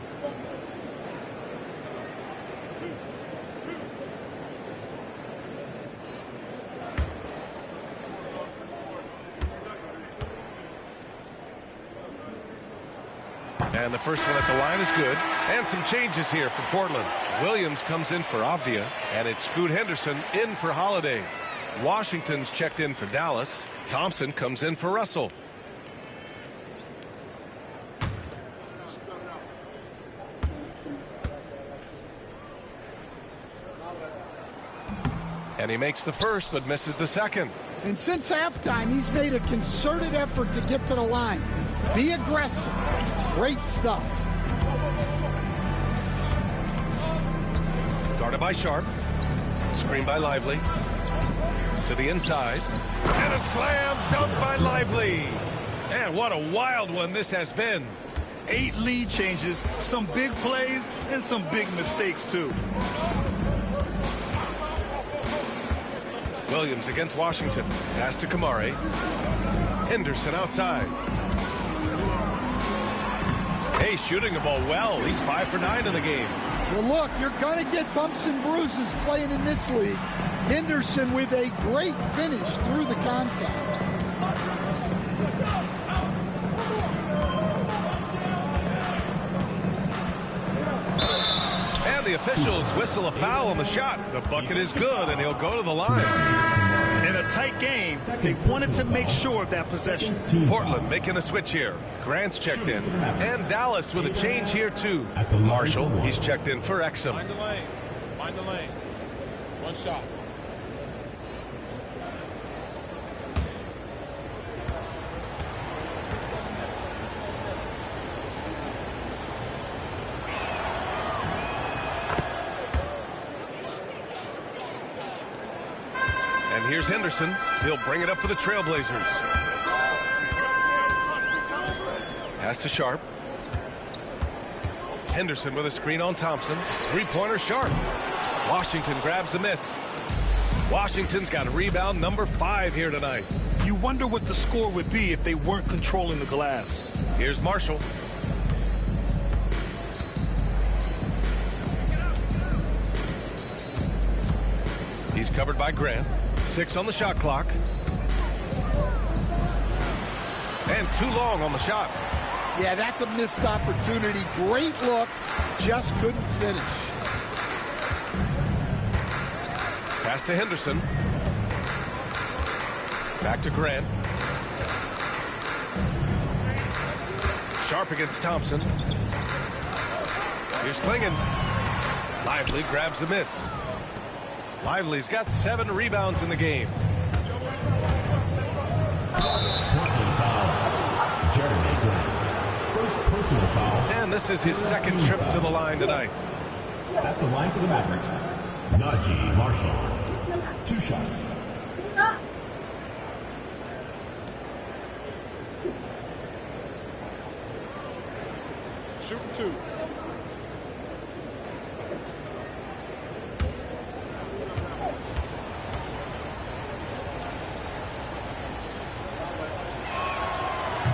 And the first one at the line is good. And some changes here for Portland. Williams comes in for Avdia. And it's Scoot Henderson in for Holiday. Washington's checked in for Dallas. Thompson comes in for Russell. And he makes the first but misses the second. And since halftime, he's made a concerted effort to get to the line. Be aggressive. Great stuff. Guarded by Sharp. Screen by Lively. To the inside. And a slam dunk by Lively. And what a wild one this has been. 8 lead changes, some big plays, and some big mistakes, too. Williams against Washington. Pass to Kamari. Henderson outside. Hey, shooting the ball well. He's 5 for 9 in the game. Well, look, you're going to get bumps and bruises playing in this league. Henderson with a great finish through the contact. And the officials whistle a foul on the shot. The bucket is good, and he'll go to the line. In a tight game, they wanted to make sure of that possession. Portland making a switch here. Grant's checked in. And Dallas with a change here, too. Marshall, he's checked in for Exum. Mind the lanes. Mind the lanes. One shot. And here's Henderson. He'll bring it up for the Trailblazers. Pass to Sharp. Henderson with a screen on Thompson. Three-pointer Sharp. Washington grabs the miss. Washington's got rebound number 5 here tonight. You wonder what the score would be if they weren't controlling the glass. Here's Marshall. He's covered by Grant. 6 on the shot clock. And too long on the shot. Yeah, that's a missed opportunity. Great look, just couldn't finish. Pass to Henderson. Back to Grant. Sharp against Thompson. Here's Klingon. Lively grabs the miss. Lively's got 7 rebounds in the game. Personal foul. Jeremy Grant. First personal foul. And this is his second trip to the line tonight. At the line for the Mavericks, Najee Marshall. 2 shots. Shooting 2.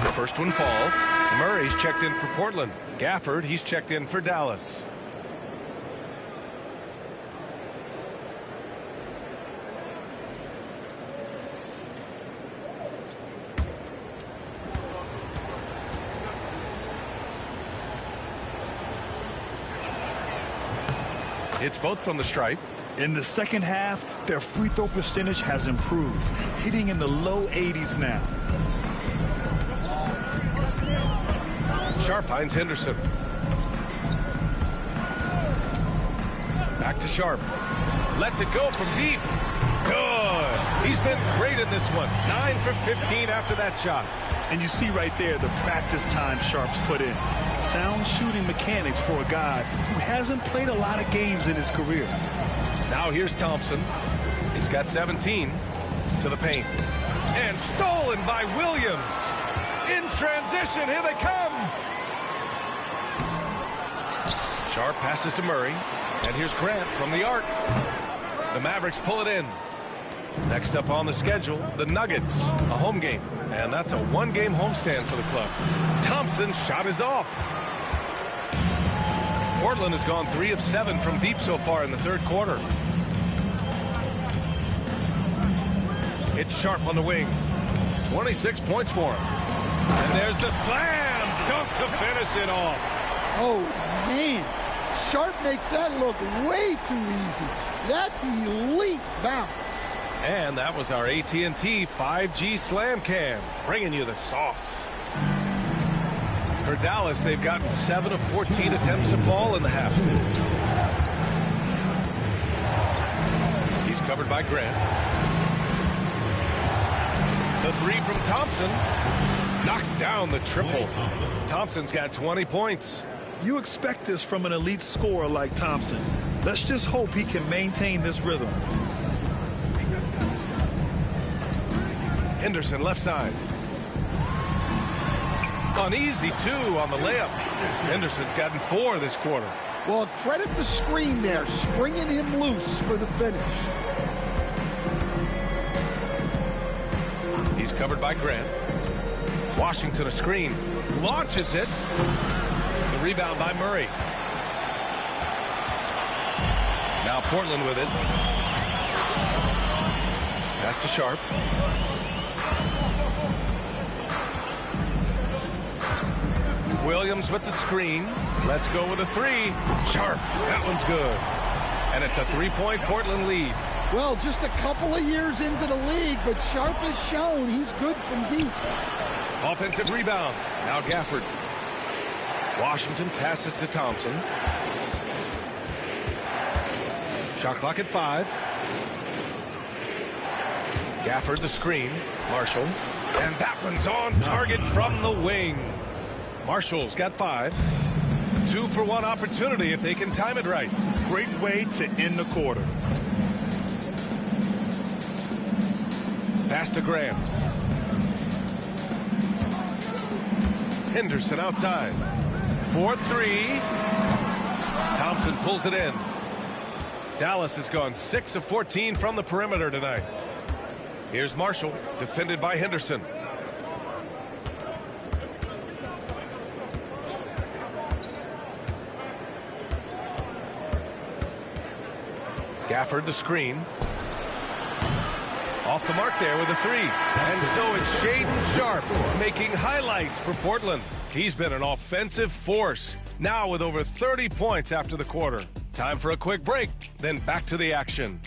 The first one falls. Murray's checked in for Portland. Gafford, he's checked in for Dallas. It's both from the stripe. In the second half, their free throw percentage has improved, hitting in the low 80s now. Sharp finds Henderson. Back to Sharp. Lets it go from deep. Good. He's been great in this one. 9 for 15 after that shot. And you see right there the practice time Sharp's put in. Sound shooting mechanics for a guy who hasn't played a lot of games in his career. Now here's Thompson. He's got 17 to the paint. And stolen by Williams. In transition, here they come. Sharp passes to Murray. And here's Grant from the arc. The Mavericks pull it in. Next up on the schedule, the Nuggets, a home game. And that's a 1-game homestand for the club. Thompson's shot is off. Portland has gone 3 of 7 from deep so far in the third quarter. It's Sharp on the wing. 26 points for him. And there's the slam dunk to finish it off. Oh, man. Sharp makes that look way too easy. That's elite bounce. And that was our AT&T 5G Slam Cam, bringing you the sauce. For Dallas, they've gotten 7 of 14 attempts to fall in the half. He's covered by Grant. The 3 from Thompson knocks down the triple. Thompson's got 20 points. You expect this from an elite scorer like Thompson. Let's just hope he can maintain this rhythm. Henderson left side. On easy 2 on the layup. Henderson's gotten 4 this quarter. Well, credit the screen there, springing him loose for the finish. He's covered by Grant. Washington a screen. Launches it. The rebound by Murray. Now Portland with it. Pass to Sharp. Williams with the screen. Let's go with a 3. Sharp. That one's good. And it's a 3-point Portland lead. Well, just a couple of years into the league, but Sharp has shown he's good from deep. Offensive rebound. Now Gafford. Washington passes to Thompson. Shot clock at 5. Gafford the screen. Marshall. And that one's on target from the wing. Marshall's got 5. 2-for-1 opportunity if they can time it right. Great way to end the quarter. Pass to Graham. Henderson outside. 4-3. Thompson pulls it in. Dallas has gone 6 of 14 from the perimeter tonight. Here's Marshall, defended by Henderson. Gafford the screen. Off the mark there with a 3. And so it's Shaedon Sharpe making highlights for Portland. He's been an offensive force, now with over 30 points after the quarter. Time for a quick break, then back to the action.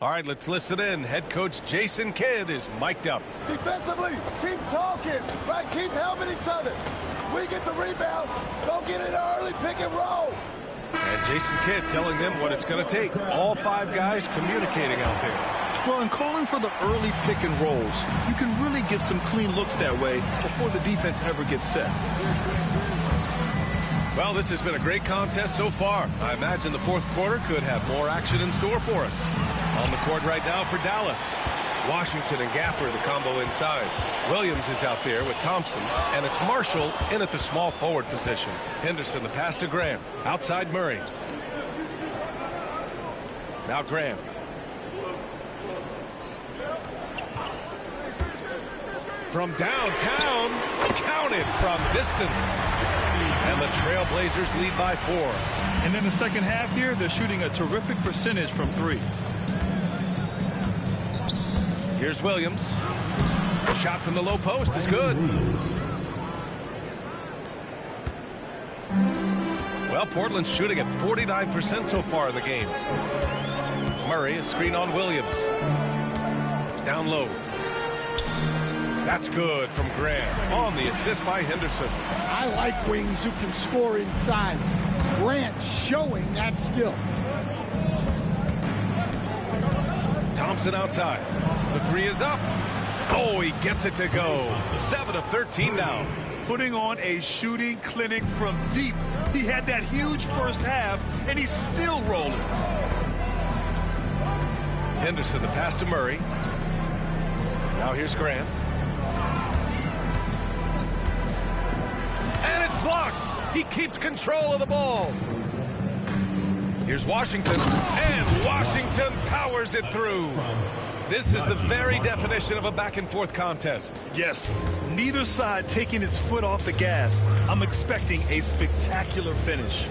All right, let's listen in. Head coach Jason Kidd is mic'd up. Defensively, keep talking, right? Keep helping each other. We get the rebound. Don't get in an early pick and roll. And Jason Kidd telling them what it's going to take. All 5 guys communicating out there. Well, in calling for the early pick and rolls, you can really get some clean looks that way before the defense ever gets set. Well, this has been a great contest so far. I imagine the fourth quarter could have more action in store for us. On the court right now for Dallas. Washington and Gafford, the combo inside. Williams is out there with Thompson, and it's Marshall in at the small forward position. Henderson, the pass to Graham. Outside Murray. Now Graham. From downtown, counted from distance. And the Trailblazers lead by 4. And in the second half here, they're shooting a terrific percentage from 3. Here's Williams. The shot from the low post is good. Well, Portland's shooting at 49% so far in the game. Murray, a screen on Williams. Down low. That's good from Grant on the assist by Henderson. I like wings who can score inside. Grant showing that skill. Thompson outside. The 3 is up. Oh, he gets it to go. 7 of 13 now. Putting on a shooting clinic from deep. He had that huge first half, and he's still rolling. Henderson, the pass to Murray. Now here's Grant. And it's blocked. He keeps control of the ball. Here's Washington, and Washington powers it through. This is the very definition of a back-and-forth contest. Yes, neither side taking its foot off the gas. I'm expecting a spectacular finish.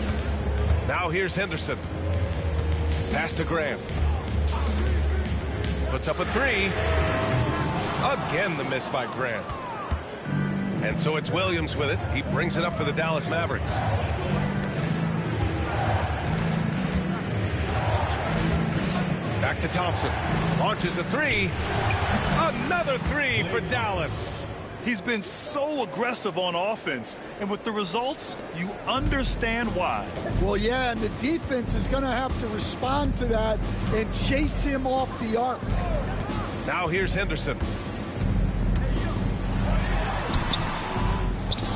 Now here's Henderson. Pass to Graham. Puts up a 3. Again, the miss by Grant. And so it's Williams with it. He brings it up for the Dallas Mavericks. Back to Thompson. Launches a 3. Another 3 for Dallas. He's been so aggressive on offense, and with the results, you understand why. Well, yeah, and the defense is going to have to respond to that and chase him off the arc. Now here's Henderson.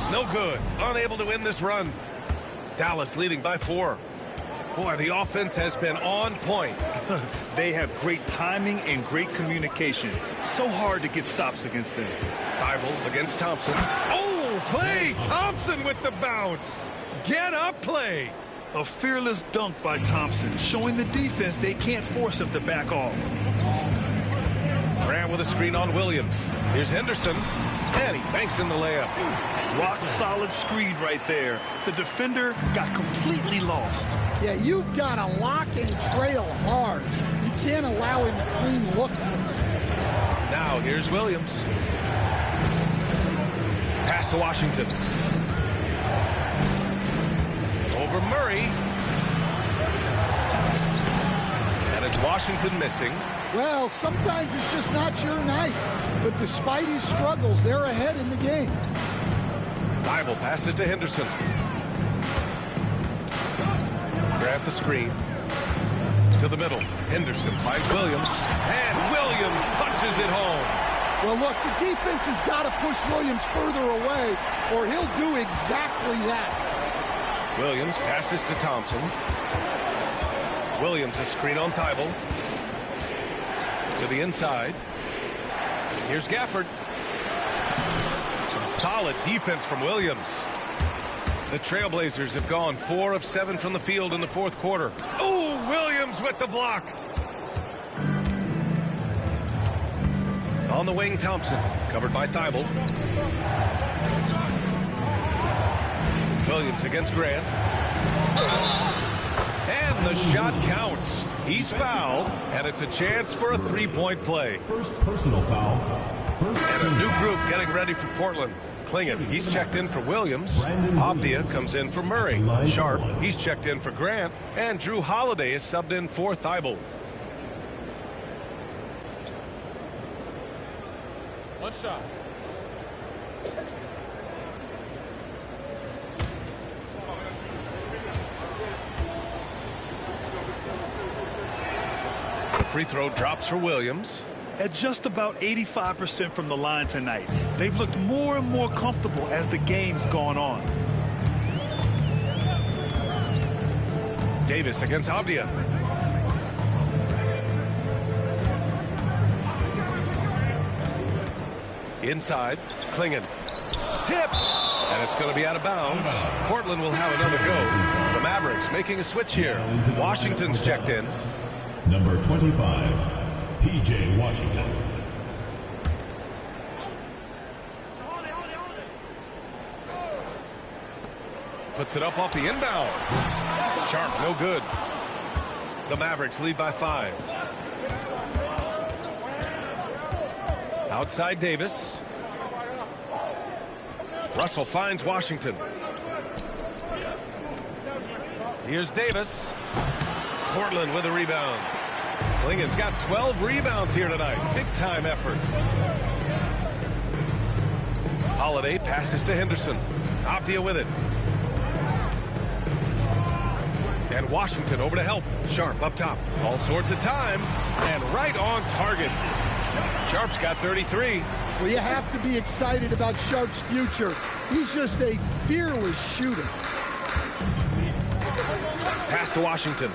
No good. Unable to win this run. Dallas leading by 4. Boy, the offense has been on point. They have great timing and great communication. So hard to get stops against them. Thibault against Thompson. Oh, Klay Thompson with the bounce. Get up, Klay. A fearless dunk by Thompson, showing the defense they can't force him to back off. Grant with a screen on Williams. Here's Henderson. And he banks in the layup. Rock solid screen right there. The defender got completely lost. Yeah, you've got to lock and trail hard. You can't allow him to clean look. Now here's Williams. Pass to Washington. Over Murray. And it's Washington missing. Well, sometimes it's just not your night. But despite his struggles, they're ahead in the game. Thibault passes to Henderson. Grab the screen. To the middle. Henderson finds Williams. And Williams punches it home. Well, look, the defense has got to push Williams further away, or he'll do exactly that. Williams passes to Thompson. Williams a screen on Thibault. To the inside. Here's Gafford. Some solid defense from Williams. The Trailblazers have gone 4 of 7 from the field in the fourth quarter. Oh, Williams with the block. On the wing, Thompson, covered by Thibault. Williams against Grant. And the shot counts. He's fouled, and it's a chance for a three-point play. First personal foul. And a new group getting ready for Portland. Clingan, he's checked in for Williams. Avdia comes in for Murray. Sharp, he's checked in for Grant. And Drew Holiday is subbed in for Thibault. One shot. The free throw drops for Williams. At just about 85% from the line tonight, they've looked more and more comfortable as the game's gone on. Davis against Avdia. Inside, Clingan. Tipped! And it's going to be out of bounds. Portland will have another go. The Mavericks making a switch here. Washington's checked in. Number 25. P.J. Washington. Puts it up off the inbound. Sharp, no good. The Mavericks lead by 5. Outside Davis. Russell finds Washington. Here's Davis. Portland with a rebound. Clingan's got 12 rebounds here tonight. Big time effort. Holiday passes to Henderson. Avdia with it. And Washington over to help. Sharp up top. All sorts of time. And right on target. Sharp's got 33. Well, you have to be excited about Sharp's future. He's just a fearless shooter. Pass to Washington.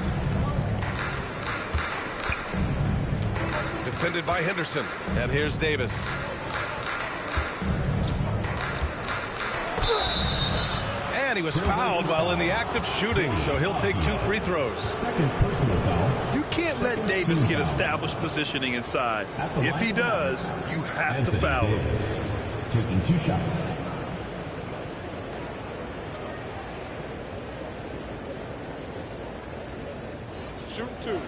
Defended by Henderson. And here's Davis. And he was fouled while in the act of shooting, so he'll take 2 free throws. Second personal foul. You can't let Davis get established positioning inside. If he does, you have to foul him. Taking 2 shots. Shoot 2.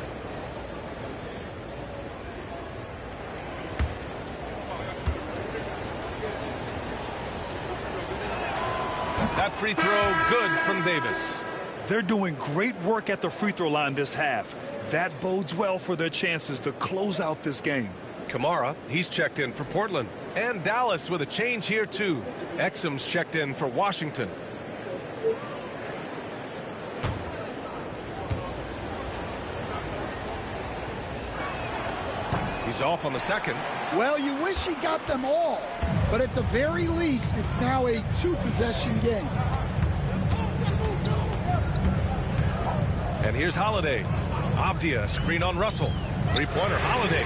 That free throw good from Davis. They're doing great work at the free throw line this half. That bodes well for their chances to close out this game. Kamara, he's checked in for Portland. And Dallas with a change here too. Exum's checked in for Washington. He's off on the second. Well, you wish he got them all, but at the very least, it's now a 2-possession game. And here's Holiday. Avdia, screen on Russell. Three-pointer, Holiday.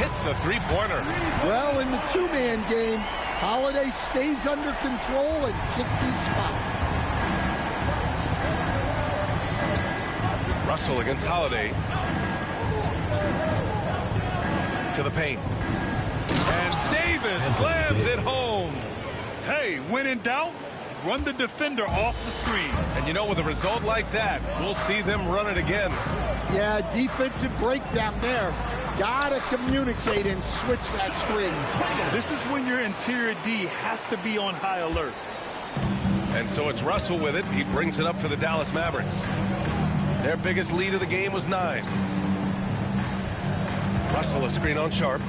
Hits the three-pointer. Well, in the 2-man game, Holiday stays under control and picks his spot. Russell against Holiday. To the paint. And Davis slams it home. Hey, when in doubt, run the defender off the screen. And you know, with a result like that, we'll see them run it again. Yeah, defensive breakdown there. Gotta communicate and switch that screen. This is when your interior D has to be on high alert. And so it's Russell with it. He brings it up for the Dallas Mavericks. Their biggest lead of the game was 9. Russell a screen on Sharp.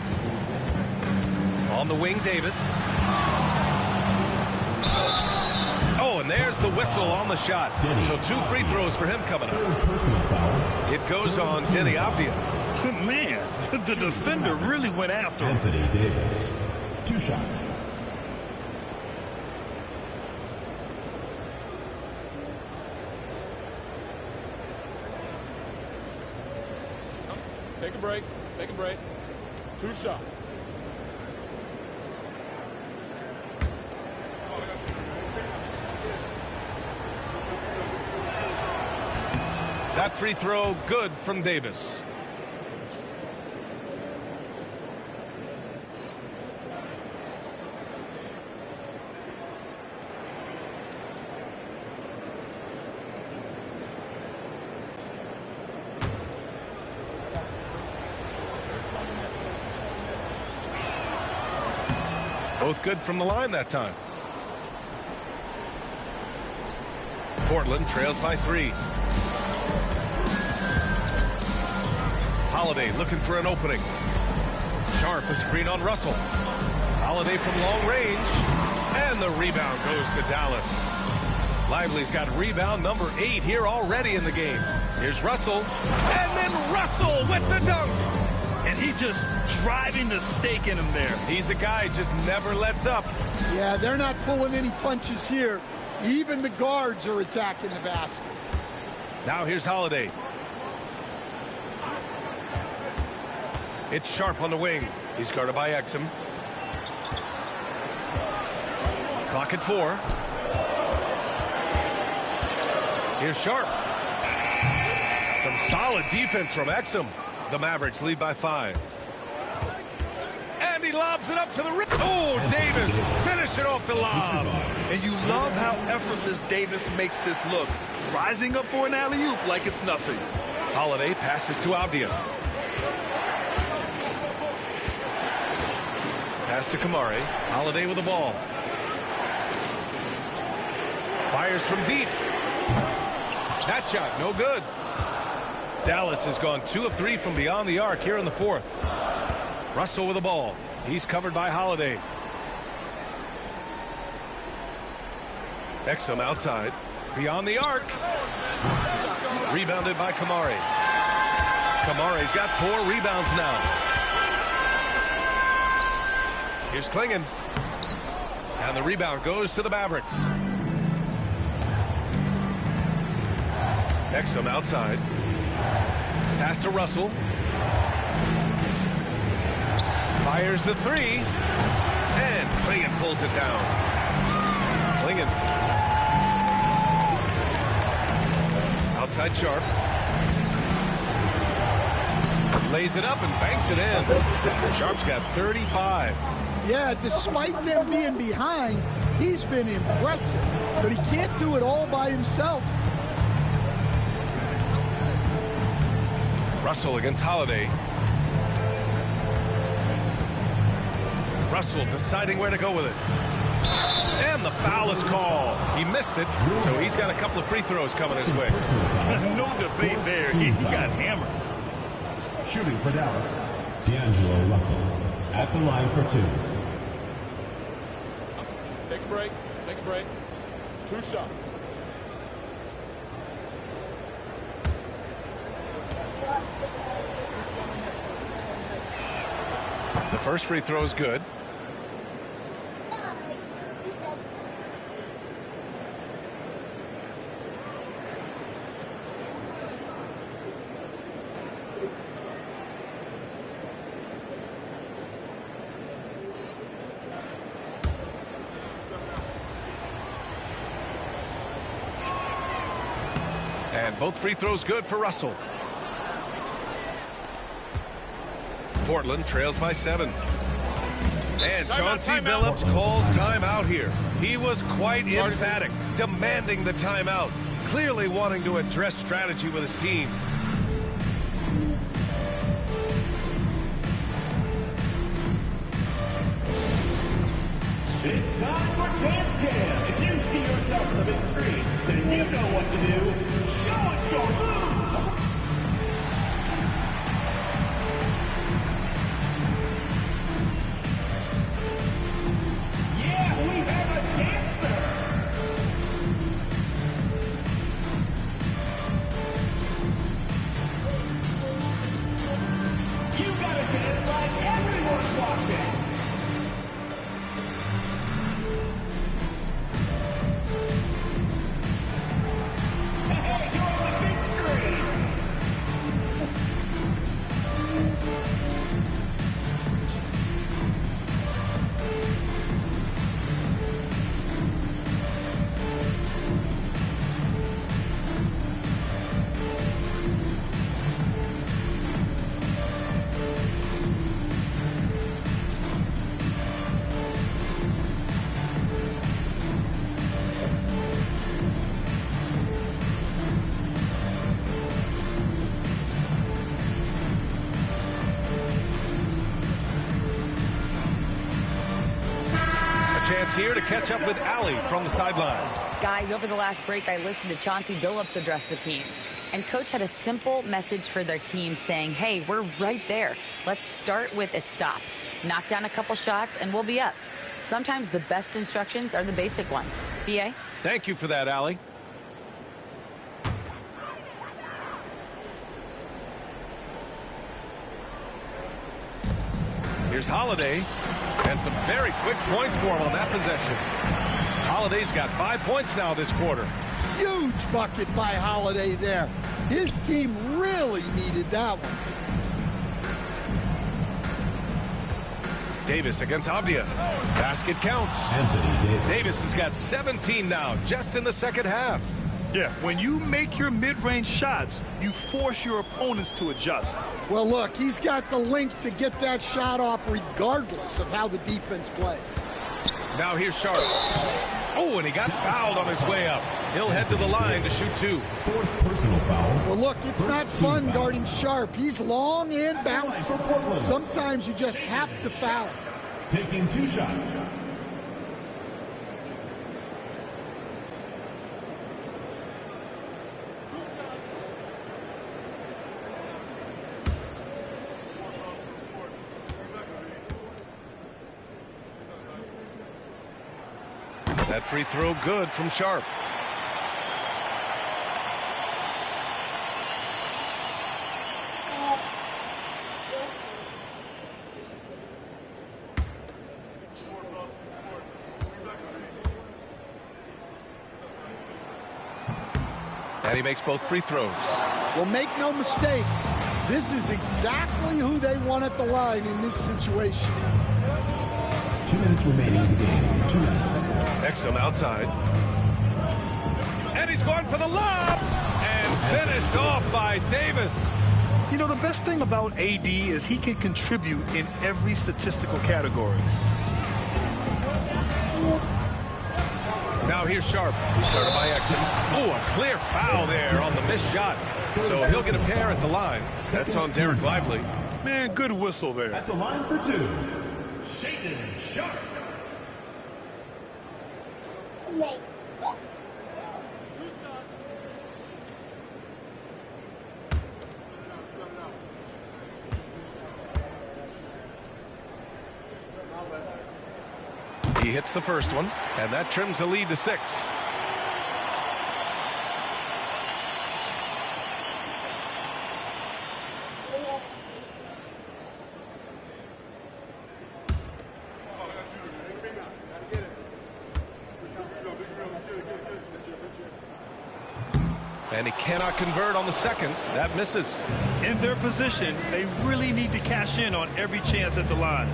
On the wing, Davis. Oh, and And there's the whistle on the shot. So 2 free throws for him coming up. Personal foul. It goes on Denny Avdia. Man, the defender really went after him. Anthony Davis. 2 shots. Take a break. Take a break. 2 shots. That free throw good from Davis. Both good from the line that time. Portland trails by 3. Holiday looking for an opening. Sharp a screen on Russell. Holiday from long range. And the rebound goes to Dallas. Lively's got rebound number 8 here already in the game. Here's Russell. And then Russell with the dunk. And he just driving the stake in him there. He's a guy just never lets up. Yeah, they're not pulling any punches here. Even the guards are attacking the basket. Now here's Holiday. It's Sharp on the wing. He's guarded by Exum. Clock at 4. Here's Sharp. Some solid defense from Exum. The Mavericks lead by 5. And he lobs it up to the rim. Oh, Davis finishing off the lob. And you love how effortless Davis makes this look. Rising up for an alley-oop like it's nothing. Holiday passes to Avdia. Pass to Kamari. Holiday with the ball. Fires from deep. That shot, no good. Dallas has gone 2 of 3 from beyond the arc here in the 4th. Russell with the ball. He's covered by Holiday. Exum outside. Beyond the arc. Rebounded by Kamari. Kamari's got 4 rebounds now. Here's Klingon. And the rebound goes to the Mavericks. Exum outside. Pass to Russell. Fires the 3. And Klingon pulls it down. Klingon's outside Sharp. Lays it up and banks it in. Sharp's got 35. Yeah, despite them being behind, he's been impressive. But he can't do it all by himself. Russell against Holiday. Russell deciding where to go with it. And the foul is called. He missed it, so he's got a couple of free throws coming his way. No debate there. He got hammered. Shooting for Dallas, D'Angelo Russell at the line for 2. Take a break. Take a break. 2 shots. The first free throw is good. And both free throws good for Russell. Portland trails by 7. And Chauncey Billups calls timeout here. He was quite emphatic, demanding the timeout, clearly wanting to address strategy with his team. It's time for Dance Cam. If you see yourself on the big screen, then you know what to do. Show us your moves. Yeah, we have a dancer. here to catch up with Allie from the sideline. Guys, over the last break, I listened to Chauncey Billups address the team. And Coach had a simple message for their team saying, hey, we're right there. Let's start with a stop. Knock down a couple shots, and we'll be up. Sometimes the best instructions are the basic ones. B.A.? Thank you for that, Allie. Here's Holiday, and some very quick points for him on that possession. Holiday's got 5 points now this quarter. Huge bucket by Holiday there. His team really needed that one. Davis against Avdia. Basket counts. Davis has got 17 now, just in the second half. Yeah, when you make your mid-range shots, you force your opponents to adjust. Well, look, he's got the length to get that shot off regardless of how the defense plays. Now here's Sharp. Oh, and he got fouled on his way up. He'll head to the line to shoot 2. Fourth personal foul. Well, look, it's not fun guarding Sharp. He's long and bouncing. Sometimes you just have to foul. Taking 2 shots. That free throw good from Sharp. And he makes both free throws. Well, make no mistake, this is exactly who they want at the line in this situation. 2 minutes remaining in the game. 2 minutes. Exum outside. And he's going for the lob. And finished off by Davis. You know, the best thing about AD is he can contribute in every statistical category. Now here's Sharp, who started by Exum. Oh, a clear foul there on the missed shot. So he'll get a pair at the line. That's on Derek Lively. Man, good whistle there. At the line for 2. Shaden Sharp. He hits the first one, and that trims the lead to 6. And he cannot convert on the second. That misses. In their position, they really need to cash in on every chance at the line.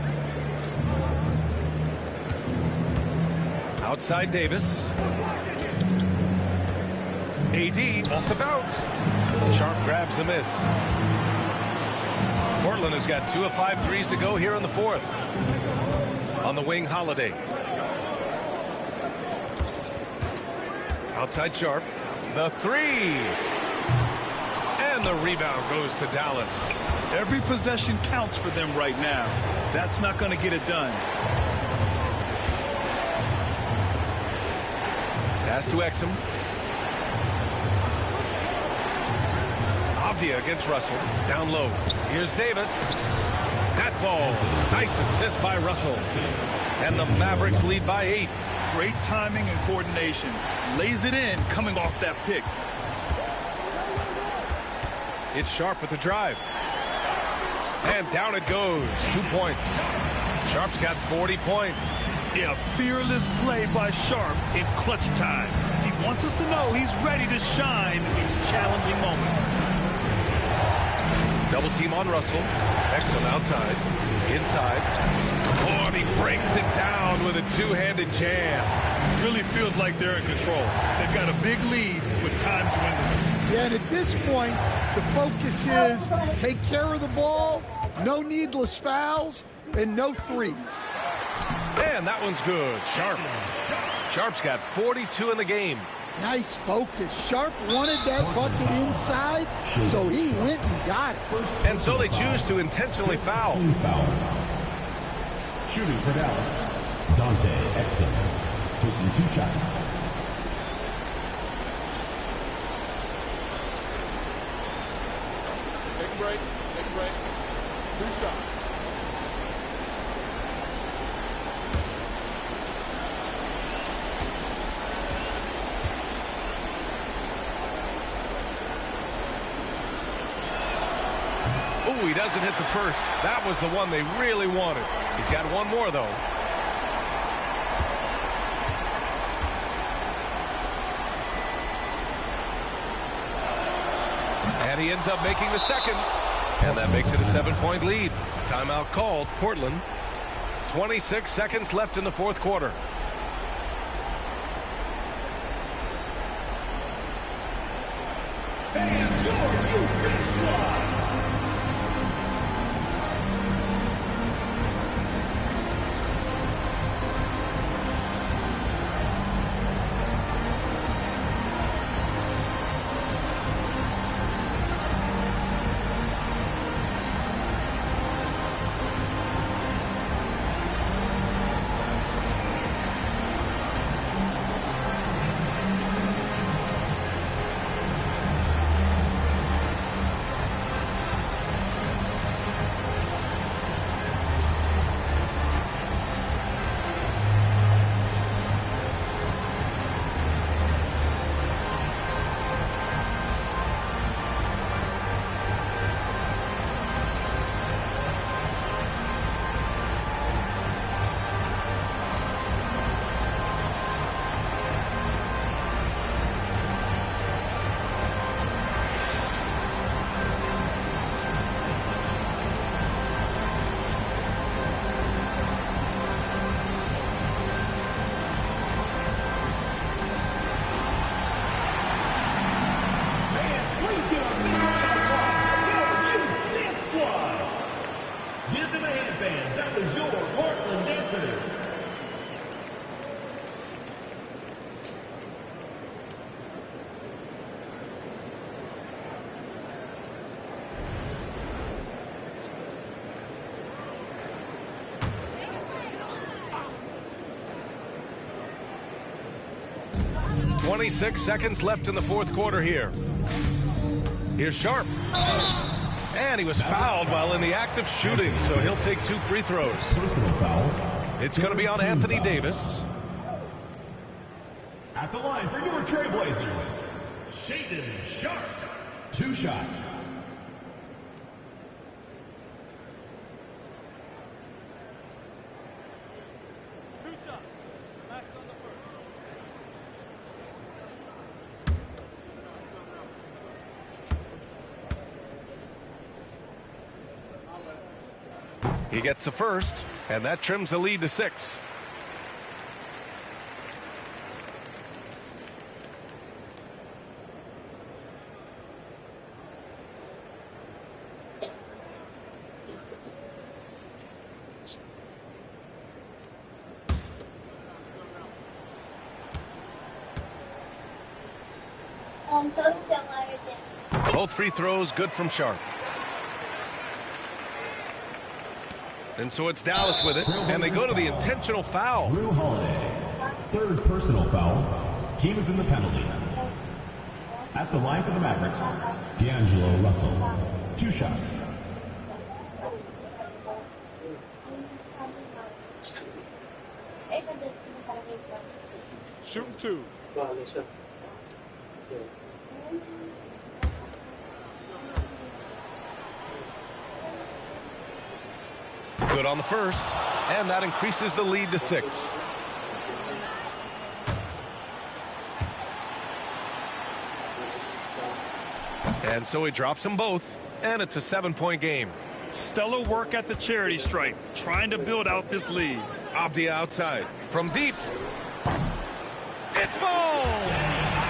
Outside Davis. AD off the bounce. Sharp grabs the miss. Portland has got 2 of 5 threes to go here in the 4th. On the wing, Holiday. Outside Sharp. The 3. And the rebound goes to Dallas. Every possession counts for them right now. That's not going to get it done. Pass to Exum. Avdia against Russell. Down low. Here's Davis. That falls. Nice assist by Russell. And the Mavericks lead by 8. Great timing and coordination. Lays it in coming off that pick. It's Sharp with the drive. And down it goes. 2 points. Sharp's got 40 points. Yeah, fearless play by Sharp in clutch time. He wants us to know he's ready to shine in these challenging moments. Double team on Russell. Exum outside. Inside. Oh, and he brings it down with a 2-handed jam. Really feels like they're in control. They've got a big lead with time dwindling. Yeah, and at this point, the focus is take care of the ball, no needless fouls, and no threes. And that one's good. Sharp. Sharp's got 42 in the game. Nice focus. Sharp wanted that bucket inside, so he went and got it. And so they choose to intentionally foul. Shooting for Dallas. Dante Exum, taking 2 shots. Take a break. Take a break. 2 shots. Ooh, he doesn't hit the first. That was the one they really wanted. He's got one more, though. And he ends up making the second. And that makes it a 7-point lead. Timeout called, Portland. 26 seconds left in the fourth quarter. .26 seconds left in the fourth quarter here. Here's Sharp. And he was fouled while in the act of shooting, so he'll take 2 free throws. Personal foul. It's going to be on Anthony Davis. At the line for your Trailblazers, Shaedon Sharpe. 2 shots. He gets the first, and that trims the lead to 6. Both free throws good from Sharp. And so it's Dallas with it, and they go to the intentional foul. Jrue Holiday, 3rd personal foul. Team is in the penalty. At the line for the Mavericks, D'Angelo Russell, 2 shots. Shooting 2. Good on the first, and that increases the lead to 6. And so he drops them both, and it's a 7-point game. Stellar work at the charity stripe, trying to build out this lead. Avdia outside, from deep. It falls!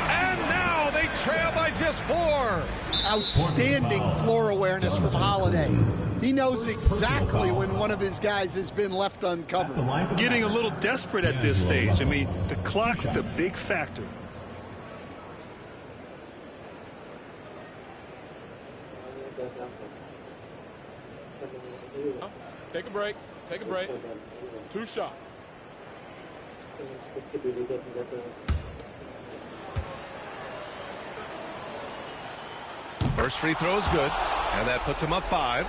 And now they trail by just 4. Outstanding floor awareness from Holiday. He knows exactly when one of his guys has been left uncovered. Getting a little desperate at this stage. I mean, the clock's the big factor. Take a break. Take a break. 2 shots. First free throw is good, and that puts him up 5.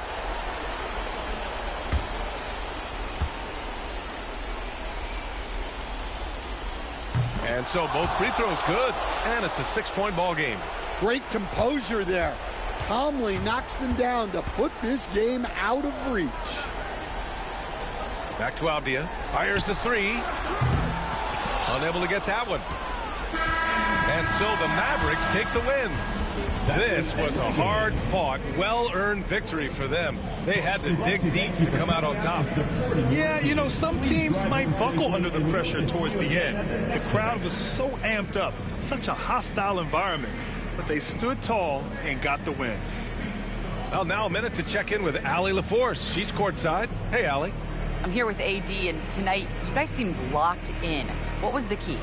And so both free throws good, and it's a 6-point ball game. Great composure there. Calmly knocks them down to put this game out of reach. Back to Avdia. Fires the 3. Unable to get that one. And so the Mavericks take the win. This was a hard-fought, well-earned victory for them. They had to dig deep to come out on top. Yeah, you know, some teams might buckle under the pressure towards the end. The crowd was so amped up, such a hostile environment. But they stood tall and got the win. Well, now a minute to check in with Allie LaForce. She's courtside. Hey, Allie. I'm here with AD, and tonight you guys seemed locked in. What was the key?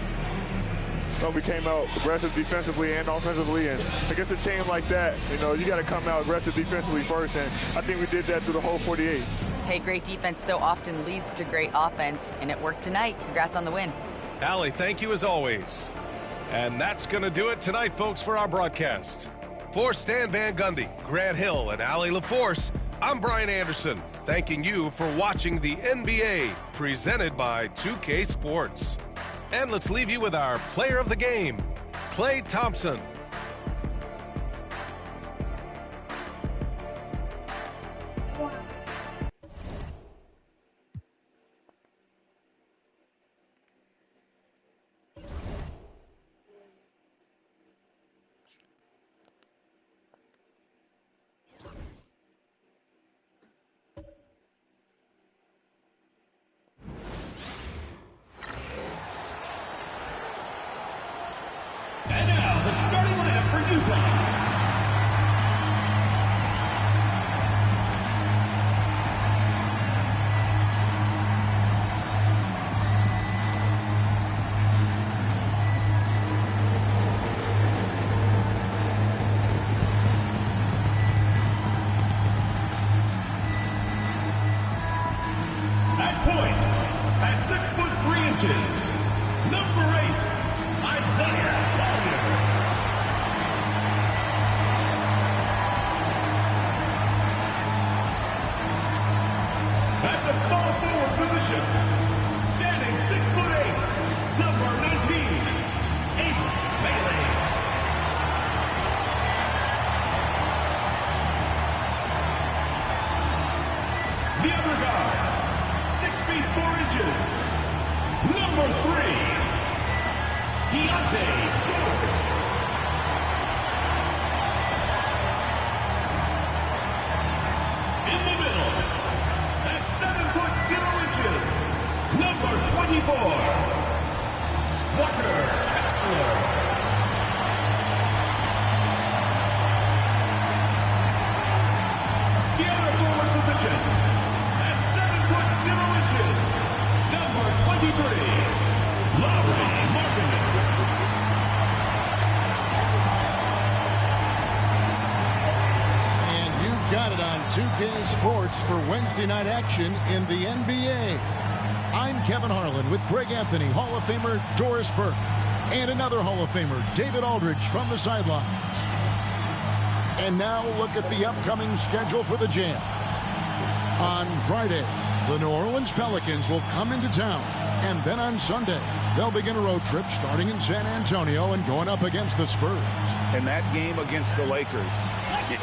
Well, we came out aggressive defensively and offensively, and against a team like that, you know, you got to come out aggressive defensively first, and I think we did that through the whole 48. Hey, great defense so often leads to great offense, and it worked tonight. Congrats on the win. Allie, thank you as always. And that's going to do it tonight, folks, for our broadcast. For Stan Van Gundy, Grant Hill, and Allie LaForce, I'm Brian Anderson, thanking you for watching the NBA, presented by 2K Sports. And let's leave you with our player of the game, Klay Thompson. And now, the starting lineup for Utah. At point, at 6'3", number 8. Isaiah Collier. At the small forward position, standing 6'8", number 19, Ace Bailey. The other guard, 6 feet 4 inches, number 3. Deontay George. In the middle, at 7'0", number 24, Walker Kessler. The other forward position, at 7'0", number 23, Lauri Markkanen. Got it on 2K Sports for Wednesday night action in the NBA. I'm Kevin Harlan with Greg Anthony, Hall of Famer Doris Burke, and another Hall of Famer, David Aldridge, from the sidelines. And now look at the upcoming schedule for the Jazz. On Friday, the New Orleans Pelicans will come into town, and then on Sunday, they'll begin a road trip starting in San Antonio and going up against the Spurs. And that game against the Lakers,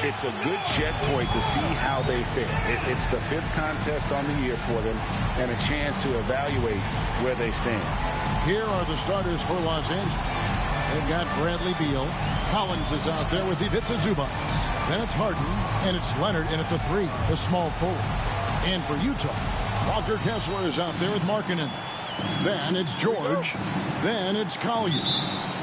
it's a good checkpoint to see how they fit. It's the 5th contest on the year for them and a chance to evaluate where they stand. Here are the starters for Los Angeles. They've got Bradley Beal. Collins is out there with Ivica Zubac. Then it's Harden, and it's Leonard in at the 3, the small forward. And for Utah, Walker Kessler is out there with Markkanen. Then it's George. Then it's Collier.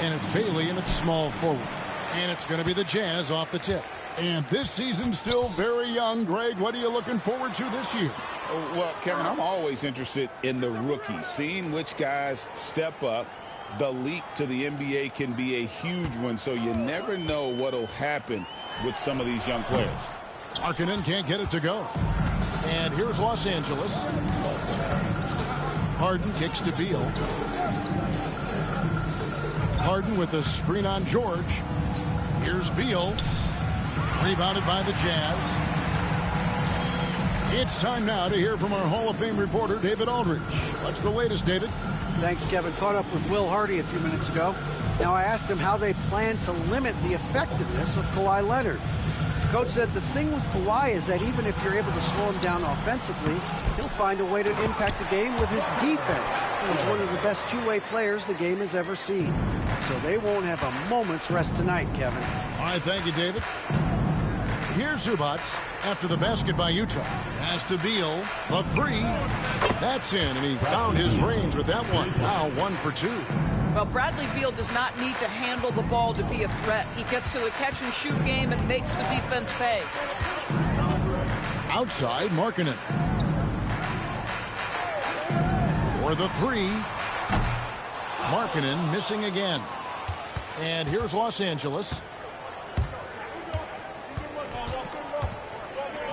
And it's Bailey, and it's small forward. And it's going to be the Jazz off the tip. And this season's still very young. Greg, what are you looking forward to this year? Well, Kevin, I'm always interested in the rookies, seeing which guys step up. The leap to the NBA can be a huge one, so you never know what will happen with some of these young players. Markkanen can't get it to go. And here's Los Angeles. Harden kicks to Beal. Harden with a screen on George. Here's Beal. Rebounded by the Jazz. It's time now to hear from our Hall of Fame reporter, David Aldridge. What's the latest, David? Thanks, Kevin. Caught up with Will Hardy a few minutes ago. Now, I asked him how they plan to limit the effectiveness of Kawhi Leonard. Coach said the thing with Kawhi is that even if you're able to slow him down offensively, he'll find a way to impact the game with his defense. He's one of the best two-way players the game has ever seen. So they won't have a moment's rest tonight, Kevin. All right, thank you, David. Here's Zubac after the basket by Utah. Pass to Beal. A three. That's in, and he found his range with that one. Now 1 for 2. Well, Bradley Beal does not need to handle the ball to be a threat. He gets to the catch-and-shoot game and makes the defense pay. Outside, Markkanen. For the three. Markkanen missing again. And here's Los Angeles.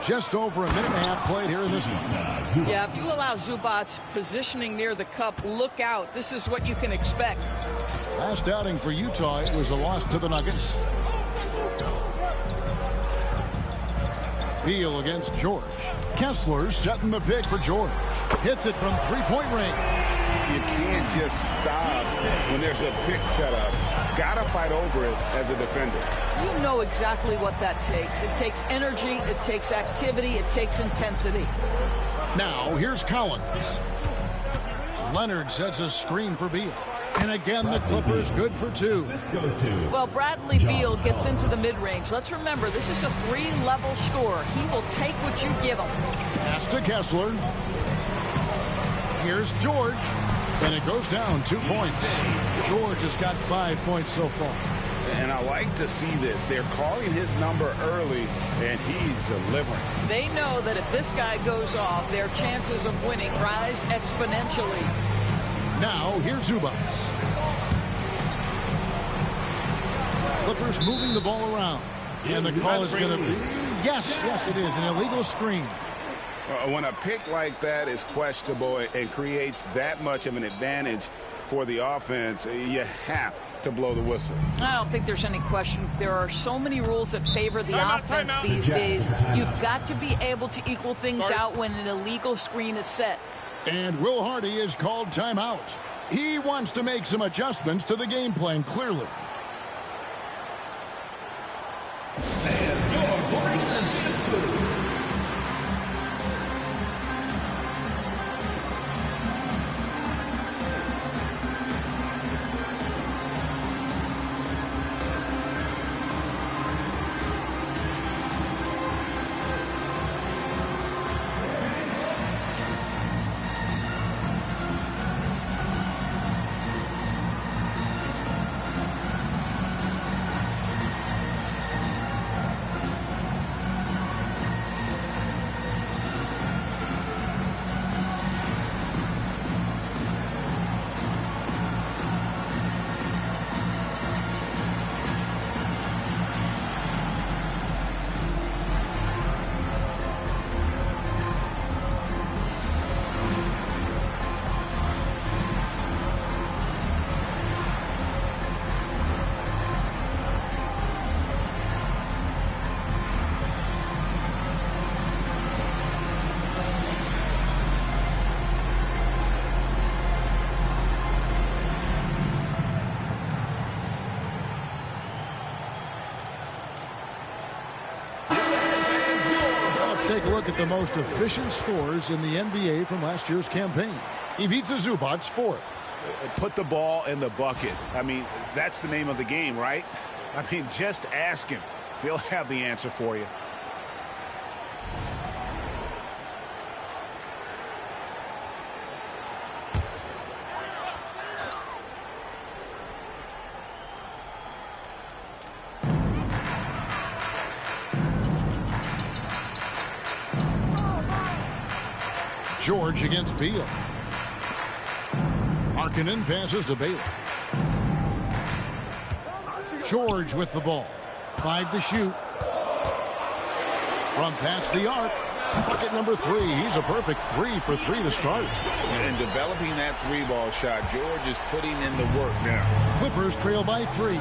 Just over a minute and a half played here in this one. Yeah, if you allow Zubac positioning near the cup, look out. This is what you can expect. Last outing for Utah, it was a loss to the Nuggets. Beal against George. Kessler setting the pick for George. Hits it from three-point range. You can't just stop when there's a pick set up. Gotta fight over it as a defender. You know exactly what that takes. It takes energy, it takes activity, it takes intensity. Now, here's Collins. Leonard sets a screen for Beal. And again, the Clippers good for 2. Well, Bradley Beal gets into the mid-range. Let's remember, this is a 3-level score. He will take what you give him. Pass to Kessler. Here's George. And it goes down 2 points. George has got 5 points so far. And I like to see this. They're calling his number early, and he's delivering. They know that if this guy goes off, their chances of winning rise exponentially. Now, here's Zubac. Clippers moving the ball around. And the call is going to be... Yes, it is. An illegal screen. When a pick like that is questionable and creates that much of an advantage for the offense, you have to blow the whistle. I don't think there's any question. There are so many rules that favor the offense these days. You've got to be able to equal things out when an illegal screen is set. And Will Hardy is called timeout. He wants to make some adjustments to the game plan, clearly. Take a look at the most efficient scores in the NBA from last year's campaign. Ivica Zubac, 4th. Put the ball in the bucket. I mean, that's the name of the game, right? I mean, just ask him. He'll have the answer for you. George against Beal. Markkanen passes to Baylor. George with the ball. 5 to shoot. From past the arc. Bucket number 3. He's a perfect 3 for 3 to start. And developing that 3-ball shot, George is putting in the work now. Clippers trail by 3.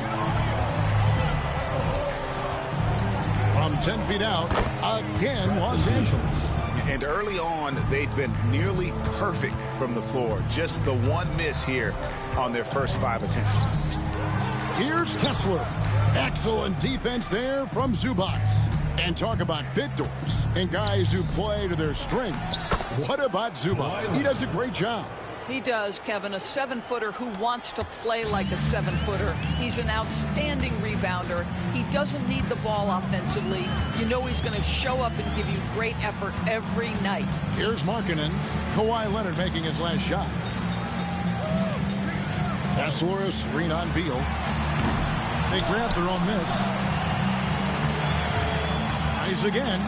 From 10 feet out, again, Los Angeles. And early on, they'd been nearly perfect from the floor. Just the one miss here on their first 5 attempts. Here's Kessler. Excellent defense there from Zubac. And talk about fit doors and guys who play to their strengths. What about Zubac? He does a great job. He does, Kevin. A 7-footer who wants to play like a 7-footer. He's an outstanding rebounder. He doesn't need the ball offensively. You know he's going to show up and give you great effort every night. Here's Markkanen. Kawhi Leonard making his last shot. Kessler, a screen on Beal. They grab their own miss. Tries again.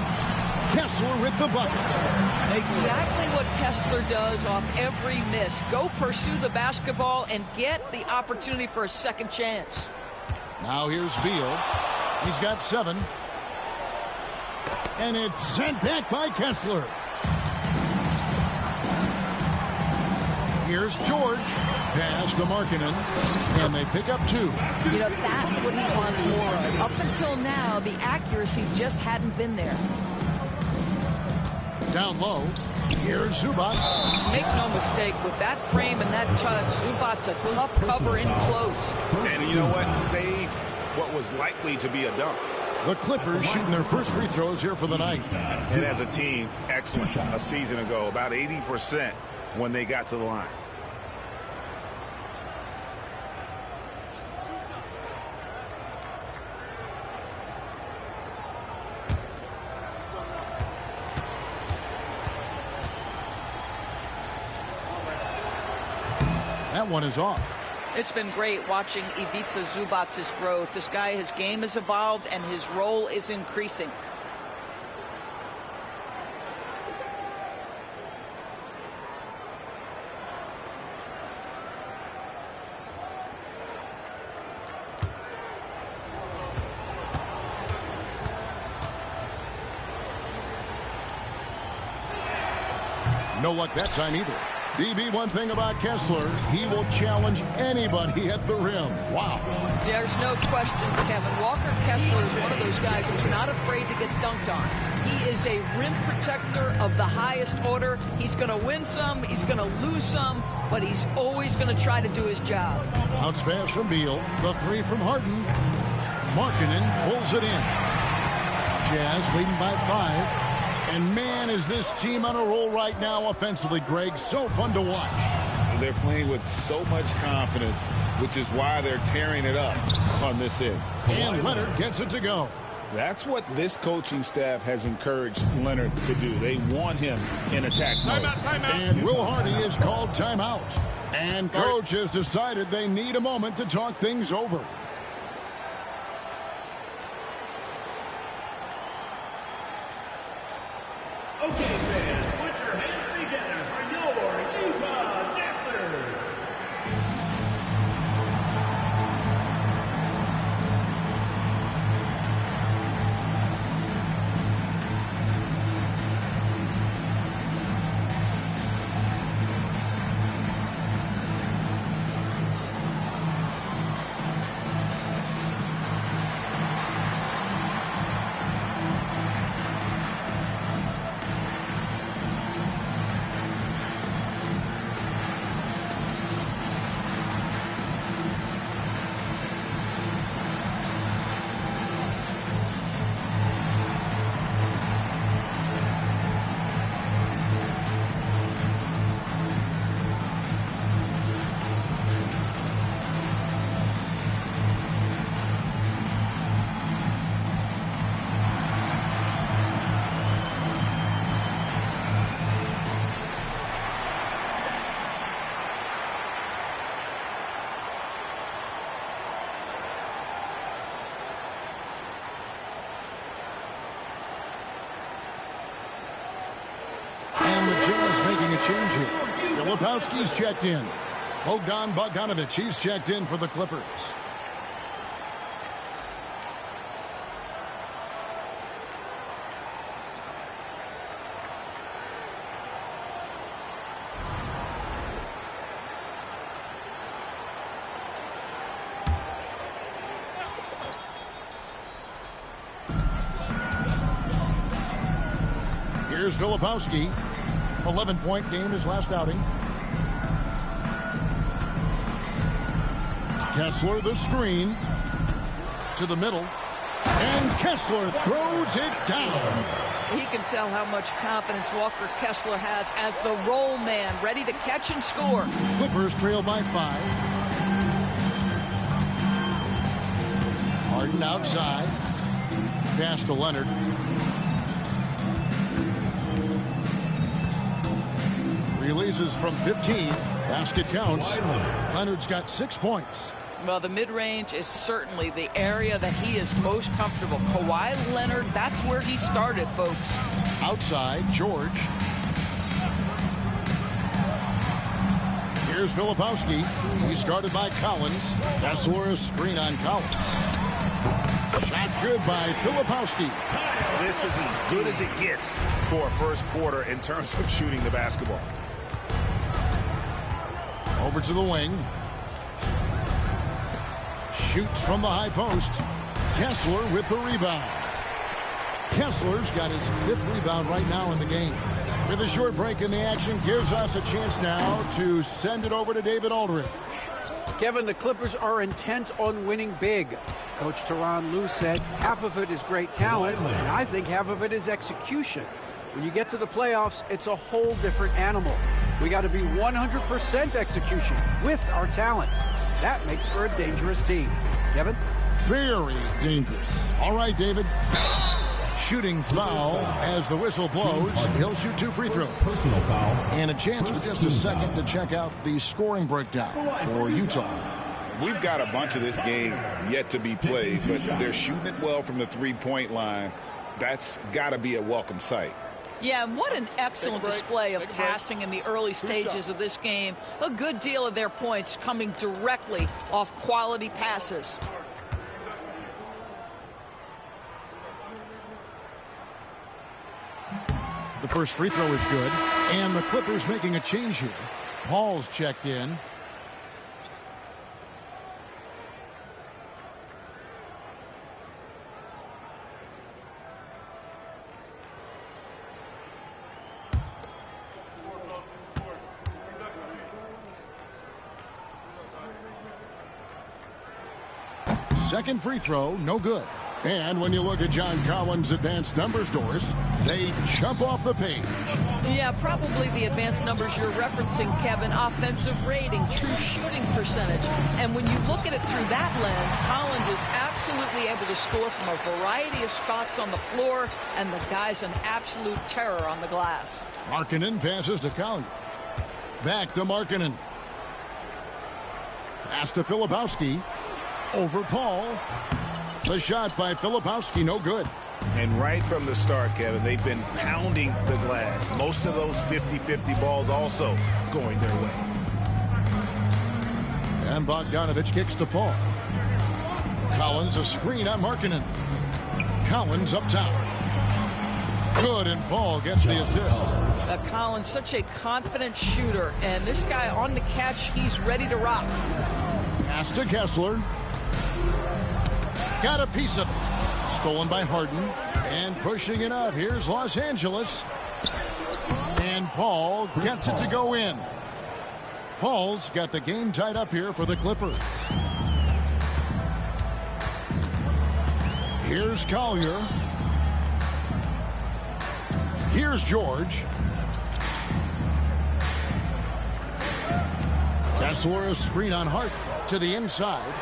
Kessler with the bucket. Exactly what Kessler does off every miss. Go pursue the basketball and get the opportunity for a second chance. Now here's Beal. He's got 7. And it's sent back by Kessler. Here's George. Pass to Markkanen. And they pick up 2. You know, that's what he wants more of. Up until now, the accuracy just hadn't been there. Down low, here's Zubac. Make no mistake, with that frame and that touch, Zubac's a tough cover in close. And you know what? Saved what was likely to be a dunk. The Clippers shooting their first free throws here for the night. And as a team, excellent. A season ago, about 80% when they got to the line. That one is off. It's been great watching Ivica Zubac's growth. This guy, his game has evolved and his role is increasing. No luck that time either. BB, one thing about Kessler, he will challenge anybody at the rim. Wow. There's no question, Kevin. Walker Kessler is one of those guys who's not afraid to get dunked on. He is a rim protector of the highest order. He's going to win some, he's going to lose some, but he's always going to try to do his job. Bounce pass from Beal. The 3 from Harden. Markkanen pulls it in. Jazz leading by 5. And man, is this team on a roll right now offensively, Greg. So fun to watch. They're playing with so much confidence, which is why they're tearing it up on this end. And Leonard gets it to go. That's what this coaching staff has encouraged Leonard to do. They want him in attack mode. Timeout. And Will Hardy is called timeout. And coach has decided they need a moment to talk things over. Okay, fans, put your hands together for your Utah Dancers. And the Jazz making a change here. Filipowski's checked in. Bogdan Bogdanovic, he's checked in for the Clippers. Here's Filipowski. 11-point game his last outing. Kessler the screen to the middle. And Kessler throws it down. He can tell how much confidence Walker Kessler has as the roll man, ready to catch and score. Clippers trail by 5. Harden outside. Pass to Leonard. Releases from 15. Basket counts. Leonard's got 6 points. Well, the mid-range is certainly the area that he is most comfortable. Kawhi Leonard, that's where he started, folks. Outside, George. Here's Filipowski. He's guarded by Collins. Kessler a screen on Collins. Shot's good by Filipowski. This is as good as it gets for a first quarter in terms of shooting the basketball. Over to the wing. Shoots from the high post. Kessler with the rebound. Kessler's got his 5th rebound right now in the game. With a short break in the action, gives us a chance now to send it over to David Aldridge. Kevin, the Clippers are intent on winning big. Coach Tyronn Lue said half of it is great talent, and I think half of it is execution. When you get to the playoffs, it's a whole different animal. We got to be 100% execution with our talent. That makes for a dangerous team. Kevin? Very dangerous. All right, David. Shooting foul as the whistle blows. He'll shoot 2 free throws. Personal foul. And a chance for just a second to check out the scoring breakdown for Utah. We've got a bunch of this game yet to be played, but they're shooting it well from the three-point line. That's got to be a welcome sight. Yeah, and what an excellent display of passing in the early stages of this game. A good deal of their points coming directly off quality passes. The first free throw is good. And the Clippers making a change here. Paul's checked in. Second free throw, no good. And when you look at John Collins' advanced numbers, Doris, they jump off the page. Yeah, probably the advanced numbers you're referencing, Kevin. Offensive rating, true shooting percentage. And when you look at it through that lens, Collins is absolutely able to score from a variety of spots on the floor, and the guy's an absolute terror on the glass. Markkanen passes to Collier. Back to Markkanen. Pass to Filipowski. Over Paul. The shot by Filipowski, no good. And right from the start, Kevin, they've been pounding the glass. Most of those 50-50 balls also going their way. And Bogdanovich kicks to Paul. Collins a screen on Markkanen. Collins up top. Good, and Paul gets the assist. Collins, such a confident shooter, and this guy on the catch, he's ready to rock. Pass to Kessler. Got a piece of it. Stolen by Harden. And pushing it up. Here's Los Angeles. And Paul gets it to go in. Paul's got the game tied up here for the Clippers. Here's Collier. Here's George. Kessler a screen on Hart to the inside.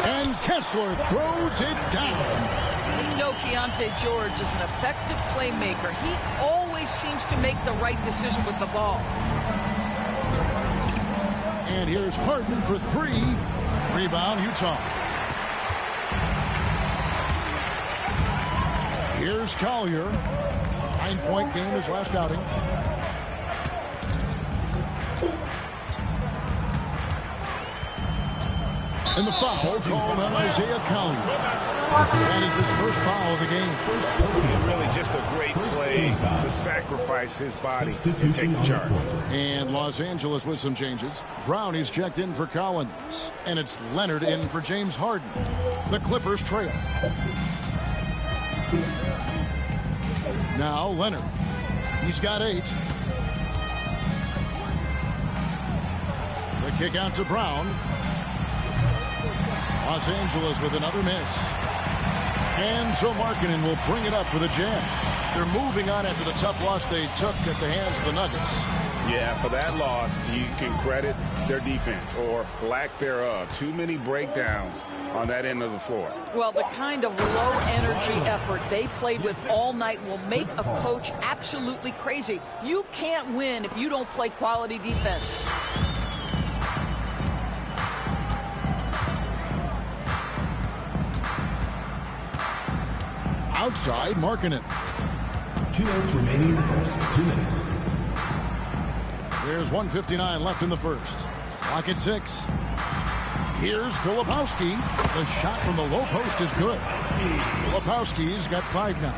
And Kessler throws it down. You know Keontae George is an effective playmaker. He always seems to make the right decision with the ball. And here's Harden for 3. Rebound, Utah. Here's Collier. 9-point game his last outing. And the foul called on Isaiah Collier. That is his first foul of the game. Really just a great play to sacrifice his body and take the charge. And Los Angeles with some changes. Brownie's checked in for Collins. And it's Leonard in for James Harden. The Clippers trail. Now Leonard. He's got 8. The kick out to Brown. Los Angeles with another miss. And so Markkanen will bring it up for the Jam. They're moving on after the tough loss they took at the hands of the Nuggets. Yeah, for that loss, you can credit their defense or lack thereof. Too many breakdowns on that end of the floor. Well, the kind of low-energy effort they played with all night will make a coach absolutely crazy. You can't win if you don't play quality defense. Outside, Markkanen. 2 minutes remaining in the first. 2 minutes. There's 1:59 left in the first. Clock at 6. Here's Filipowski. The shot from the low post is good. Filipowski's got 5 now.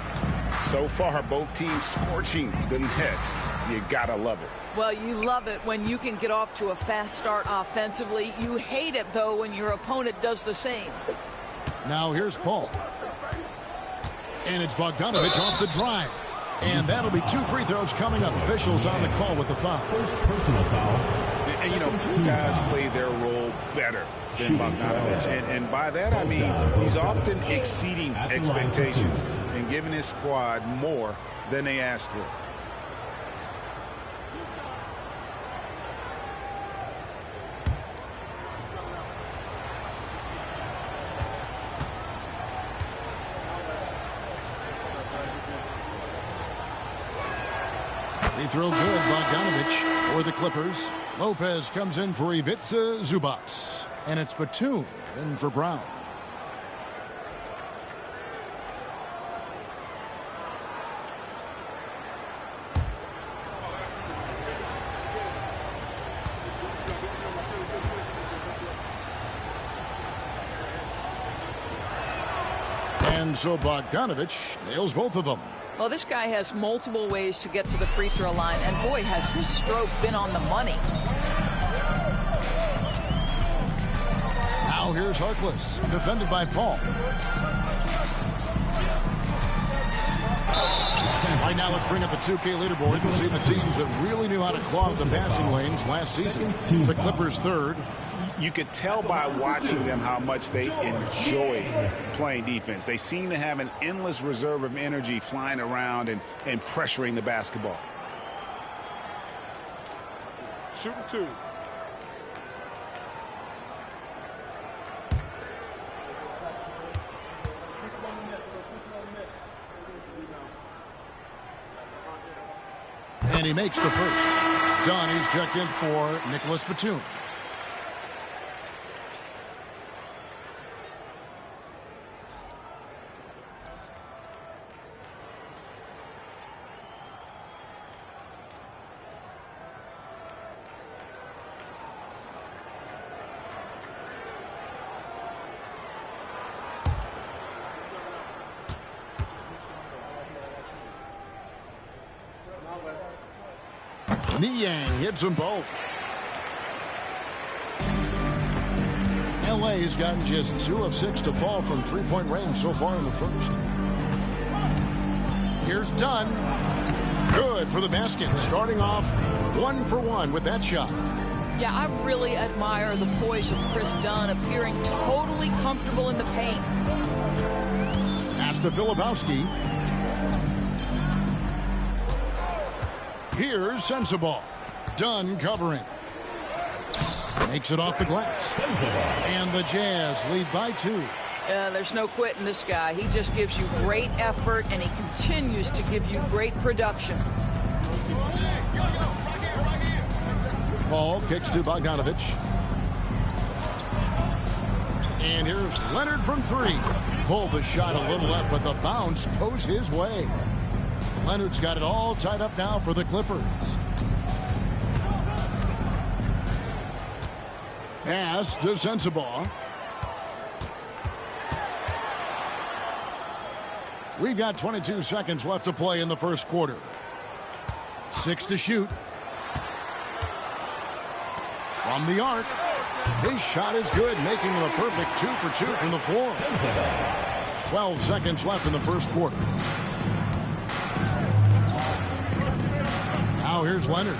So far, both teams scorching the nets. You gotta love it. Well, you love it when you can get off to a fast start offensively. You hate it, though, when your opponent does the same. Now here's Paul. And it's Bogdanovic off the drive. And that'll be 2 free throws coming up. Officials on the call with the foul. First personal foul. And, you know, few guys play their role better than Bogdanovic. And by that, I mean he's often exceeding expectations and giving his squad more than they asked for. Free throw good, Bogdanovic for the Clippers. Lopez comes in for Ivica Zubac. And it's Batum in for Brown. And so Bogdanovic nails both of them. Well, this guy has multiple ways to get to the free throw line, and boy, has his stroke been on the money. Now here's Harkless, defended by Paul. Right now, let's bring up the 2K leaderboard and see the teams that really knew how to clog the passing lanes last season. The Clippers third. You could tell by watching them how much they enjoy playing defense. They seem to have an endless reserve of energy flying around and pressuring the basketball. Shooting 2. And he makes the first. Donnie's checked in for Nicholas Batum. Niang hits them both. LA's gotten just 2 of 6 to fall from three-point range so far in the first. Here's Dunn. Good for the basket. Starting off 1 for 1 with that shot. Yeah, I really admire the poise of Chris Dunn, appearing totally comfortable in the paint. Pass to Filipowski. Here's Sensabaugh. Dunn covering. Makes it off the glass. And the Jazz lead by 2. There's no quitting this guy. He just gives you great effort, and he continues to give you great production. Paul kicks to Bogdanovic. And here's Leonard from 3. Pulled the shot a little left, but the bounce goes his way. Leonard's got it all tied up now for the Clippers. Pass to Sensabaugh. We've got 22 seconds left to play in the first quarter. 6 to shoot. From the arc. His shot is good, making him a perfect 2 for 2 from the floor. 12 seconds left in the first quarter. Now here's Leonard.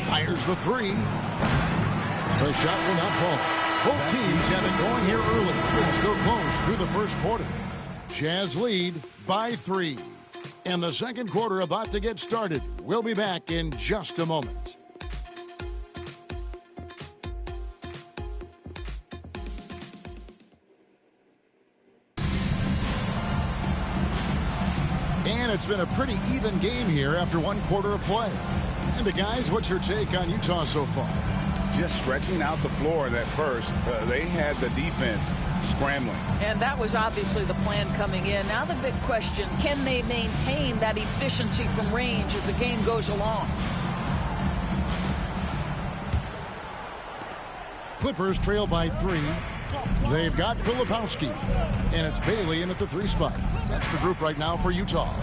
Fires the three. The shot will not fall. Both teams have it going here early. It's still close through the first quarter. Jazz lead by 3. And the second quarter about to get started. We'll be back in just a moment. And it's been a pretty even game here after one quarter of play. And guys, what's your take on Utah so far? Just stretching out the floor at first. They had the defense scrambling. And that was obviously the plan coming in. Now the big question, can they maintain that efficiency from range as the game goes along? Clippers trail by 3. They've got Filipowski. And it's Bailey in at the 3 spot. That's the group right now for Utah.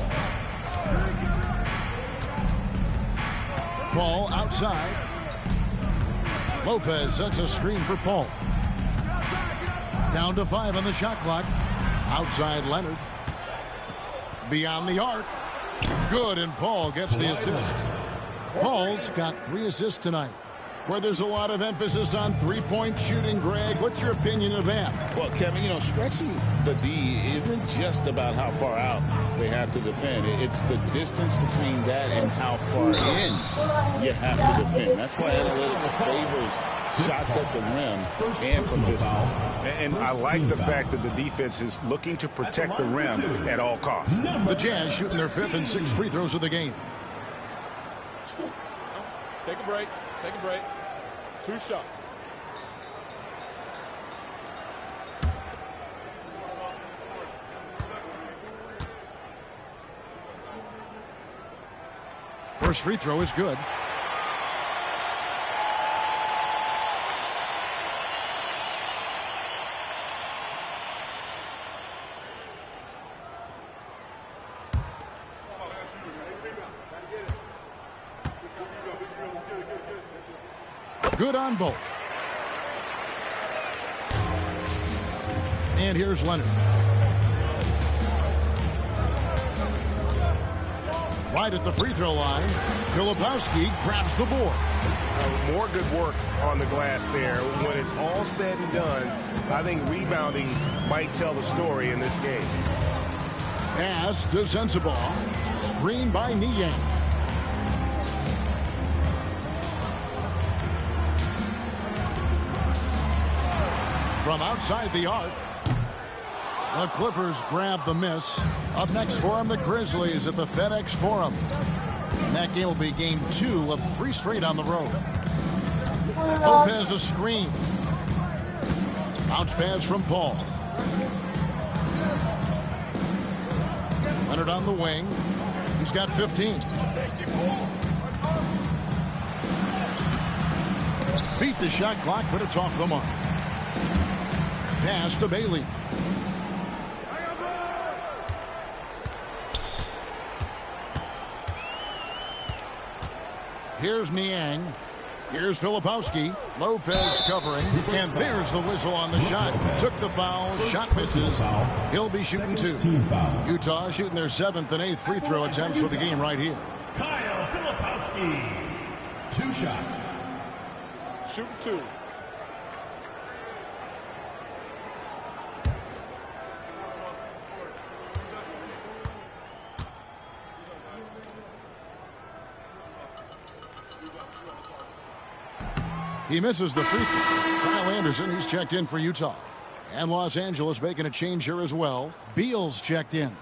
Paul outside. Lopez sets a screen for Paul. Down to 5 on the shot clock. Outside Leonard. Beyond the arc. Good, and Paul gets the assist. Paul's got 3 assists tonight. Where there's a lot of emphasis on three-point shooting, Greg. What's your opinion of that? Well, Kevin, you know, stretching the D isn't just about how far out they have to defend. It's the distance between that and how far in you have to defend. That's why analytics favors shots at the rim and from distance. And I like the fact that the defense is looking to protect the rim at all costs. The Jazz shooting their 5th and 6th free throws of the game. Take a break. Take a break. 2 shots. First free throw is good. Good on both. And here's Leonard. Right at the free throw line, Filipowski grabs the board. More good work on the glass there. When it's all said and done, I think rebounding might tell the story in this game. Pass to Sensabaugh. Screen by Niang. From outside the arc, the Clippers grab the miss. Up next for them, the Grizzlies at the FedEx Forum. And that game will be game 2 of 3 straight on the road. Lopez a screen. Bounce pass from Paul. Leonard on the wing. He's got 15. Beat the shot clock, but it's off the mark. Pass to Bailey. Here's Niang. Here's Filipowski. Lopez covering. And there's the whistle on the shot. Took the foul. Shot misses. He'll be shooting 2. Utah shooting their 7th and 8th free throw attempts for the game right here. Kyle Filipowski. 2 shots. Shooting 2. He misses the free throw. Kyle Anderson, he's checked in for Utah. And Los Angeles making a change here as well. Beal's checked in.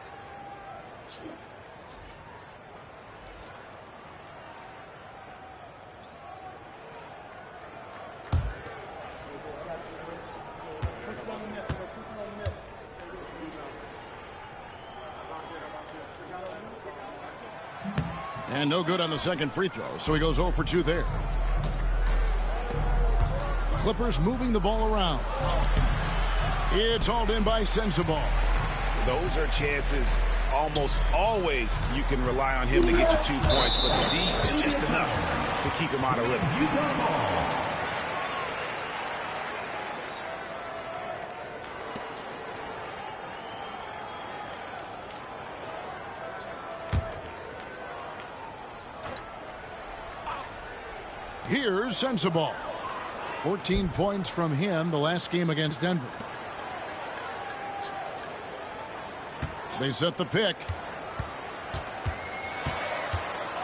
And no good on the second free throw, so he goes 0 for 2 there. Clippers moving the ball around. It's hauled in by Sensabaugh. Those are chances almost always you can rely on him to get you 2 points, but the D, just enough to keep him out of rhythm. Utah ball. Here's Sensabaugh. 14 points from him the last game against Denver. They set the pick.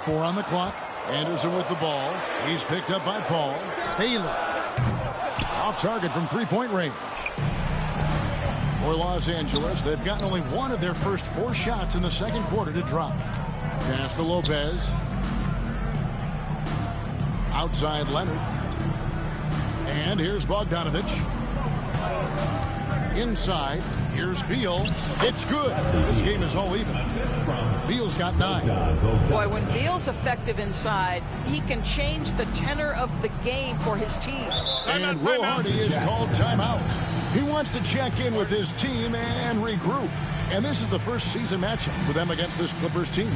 4 on the clock. Anderson with the ball. He's picked up by Paul. Haley. Off target from three-point range. For Los Angeles, they've gotten only one of their first 4 shots in the second quarter to drop. Pass to Lopez. Outside Leonard. And here's Bogdanovich. Inside, here's Beal. It's good. This game is all even. Beal's got 9. Boy, when Beal's effective inside, he can change the tenor of the game for his team. And Will Hardy is called timeout. He wants to check in with his team and regroup. And this is the first season matchup for them against this Clippers team.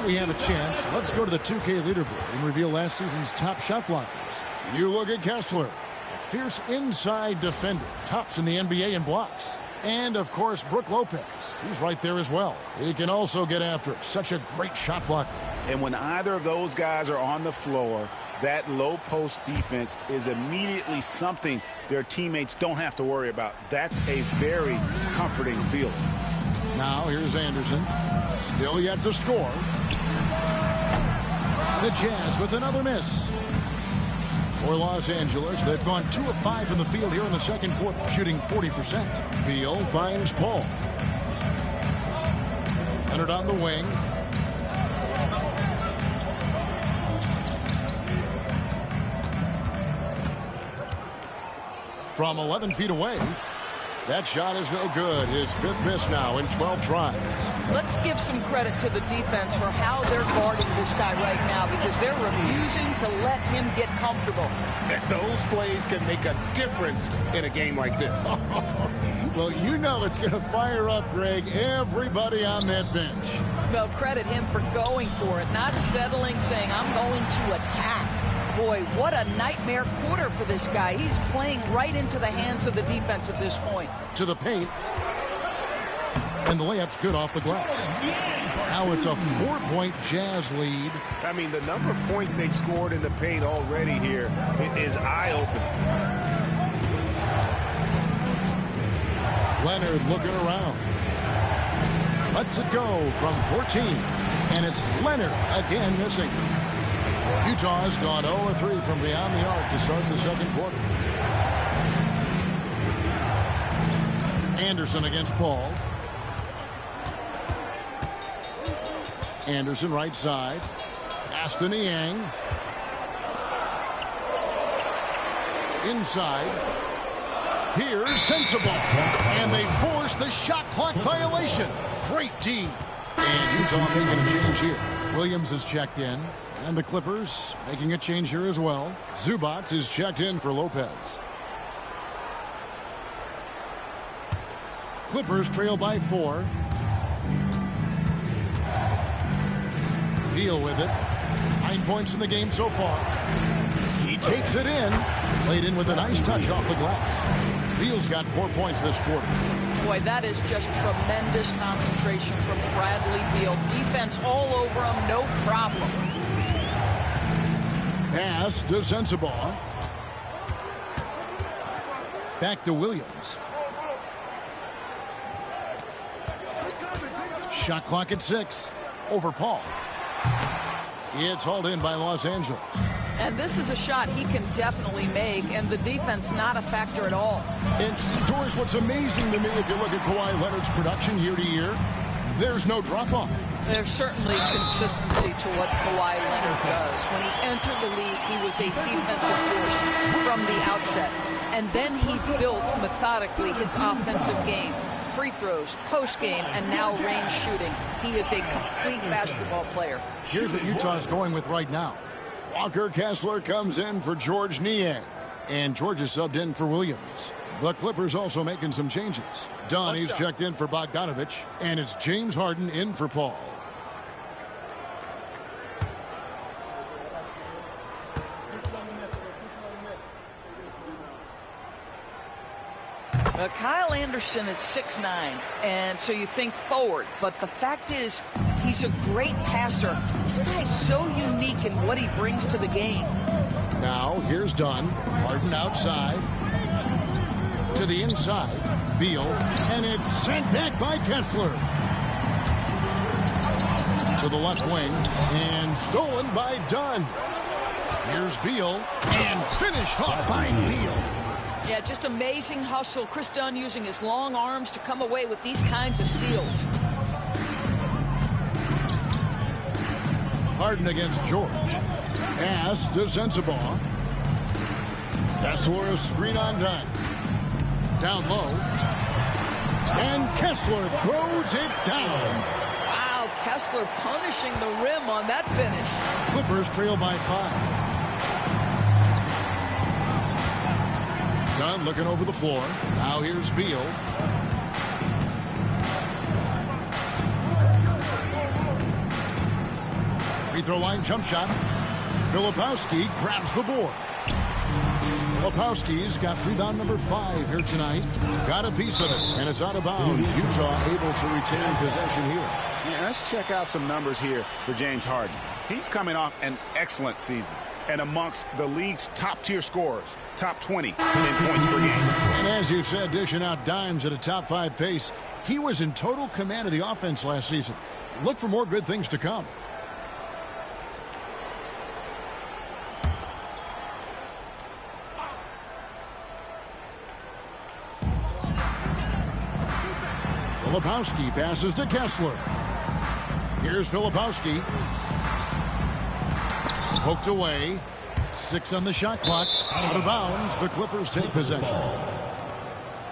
We have a chance. Let's go to the 2K leaderboard and reveal last season's top shot blockers. You look at Kessler, a fierce inside defender, tops in the NBA in blocks. And, of course, Brook Lopez. He's right there as well. He can also get after it. Such a great shot blocker. And when either of those guys are on the floor, that low post defense is immediately something their teammates don't have to worry about. That's a very comforting feeling. Now, here's Anderson. Still yet to score. The Jazz with another miss. For Los Angeles, they've gone 2 of 5 in the field here in the second quarter, shooting 40%. Beal finds Paul. Leonard on the wing. From 11 feet away. That shot is no good. His 5th miss now in 12 tries. Let's give some credit to the defense for how they're guarding this guy right now because they're refusing to let him get comfortable. Those plays can make a difference in a game like this. Well, you know it's going to fire up, Greg, everybody on that bench. Well, credit him for going for it, not settling, saying, I'm going to attack. Boy, what a nightmare quarter for this guy. He's playing right into the hands of the defense at this point. To the paint. And the layup's good off the glass. Now it's a 4-point Jazz lead. I mean, the number of points they've scored in the paint already here is eye-opening. Leonard looking around. Lets it go from 14. And it's Leonard again missing. Utah's gone 0-3 from beyond the arc to start the second quarter. Anderson against Paul. Anderson right side. Aston Niang. Inside. Here's Sensabaugh. And they force the shot clock violation. Great team. And Utah making a change here. Williams is checked in. And the Clippers making a change here as well. Zubac is checked in for Lopez. Clippers trail by 4. Beal with it. 9 points in the game so far. He takes it in. Laid in with a nice touch off the glass. Beal's got 4 points this quarter. Boy, that is just tremendous concentration from Bradley Beal. Defense all over him, no problem. Pass to Sensabaugh. Back to Williams. Shot clock at 6. Over Paul. It's hauled in by Los Angeles. And this is a shot he can definitely make, and the defense not a factor at all. And Doris, what's amazing to me, if you look at Kawhi Leonard's production year to year, there's no drop-off. There's certainly consistency to what Kawhi Leonard does. When he entered the league, he was a defensive force from the outset. And then he built methodically his offensive game. Free throws, post game, and now range shooting. He is a complete basketball player. Here's what Utah's going with right now. Walker Kessler comes in for George Niang. And George is subbed in for Williams. The Clippers also making some changes. Dunn is checked in for Bogdanovich. And it's James Harden in for Paul. Kyle Anderson is 6'9", and so you think forward. But the fact is, he's a great passer. This guy's so unique in what he brings to the game. Now, here's Dunn. Harden outside. To the inside. Beal. And it's sent back by Kessler. To the left wing. And stolen by Dunn. Here's Beal. And finished off by Beal. Yeah, just amazing hustle. Chris Dunn using his long arms to come away with these kinds of steals. Harden against George. Pass to Sensabaugh. Kessler a screen on Dunn. Down low. And Kessler throws it down. Wow, Kessler punishing the rim on that finish. Clippers trail by 5. Dunn looking over the floor. Now here's Beal. Free throw line jump shot. Filipowski grabs the board. Filipowski's got rebound number 5 here tonight. Got a piece of it, and it's out of bounds. Utah able to retain possession here. Yeah, let's check out some numbers here for James Harden. He's coming off an excellent season and amongst the league's top-tier scorers, top 20 in points per game. And as you said, dishing out dimes at a top 5 pace, he was in total command of the offense last season. Look for more good things to come. Filipowski passes to Kessler. Here's Filipowski. Poked away. 6 on the shot clock. Out of bounds. The Clippers take possession.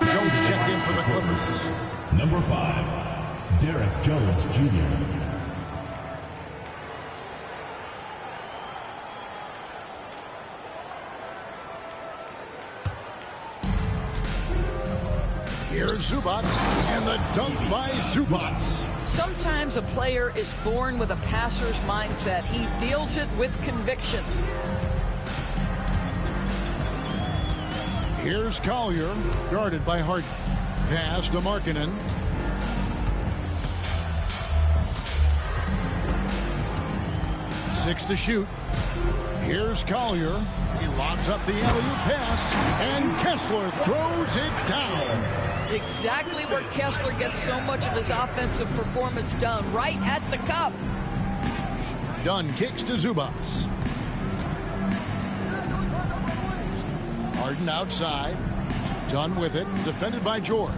Jones checked in for the Clippers. Number 5, Derek Jones Jr. Here's Zubac, and the dunk by Zubac. Sometimes a player is born with a passer's mindset. He deals it with conviction. Here's Collier, guarded by Harden. Pass to Markkanen. Six to shoot. Here's Collier. He lobs up the alley-oop pass, and Kessler throws it down. Exactly where Kessler gets so much of his offensive performance done, right at the cup. Dunn kicks to Zubac. Harden outside. Dunn with it, defended by George.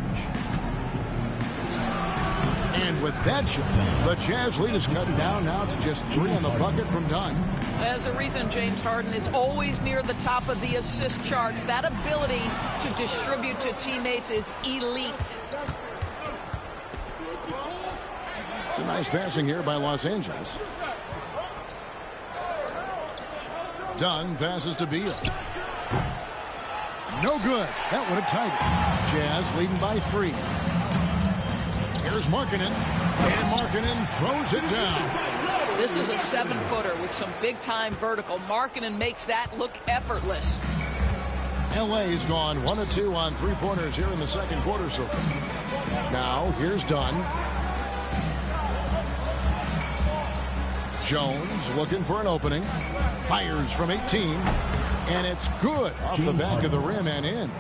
And with that shot, the Jazz lead is cut down now to just 3 on the bucket from Dunn. There's a reason James Harden is always near the top of the assist charts. That ability to distribute to teammates is elite. It's a nice passing here by Los Angeles. Dunn passes to Beal. No good. That would have tied it. Jazz leading by 3. Here's Markkanen. And Markkanen throws it down. This is a 7-footer with some big-time vertical. Markkanen makes that look effortless. LA's gone 1 of 2 on three-pointers here in the second quarter so far. Now, here's Dunn. Jones looking for an opening. Fires from 18. And it's good off the back of the rim and in.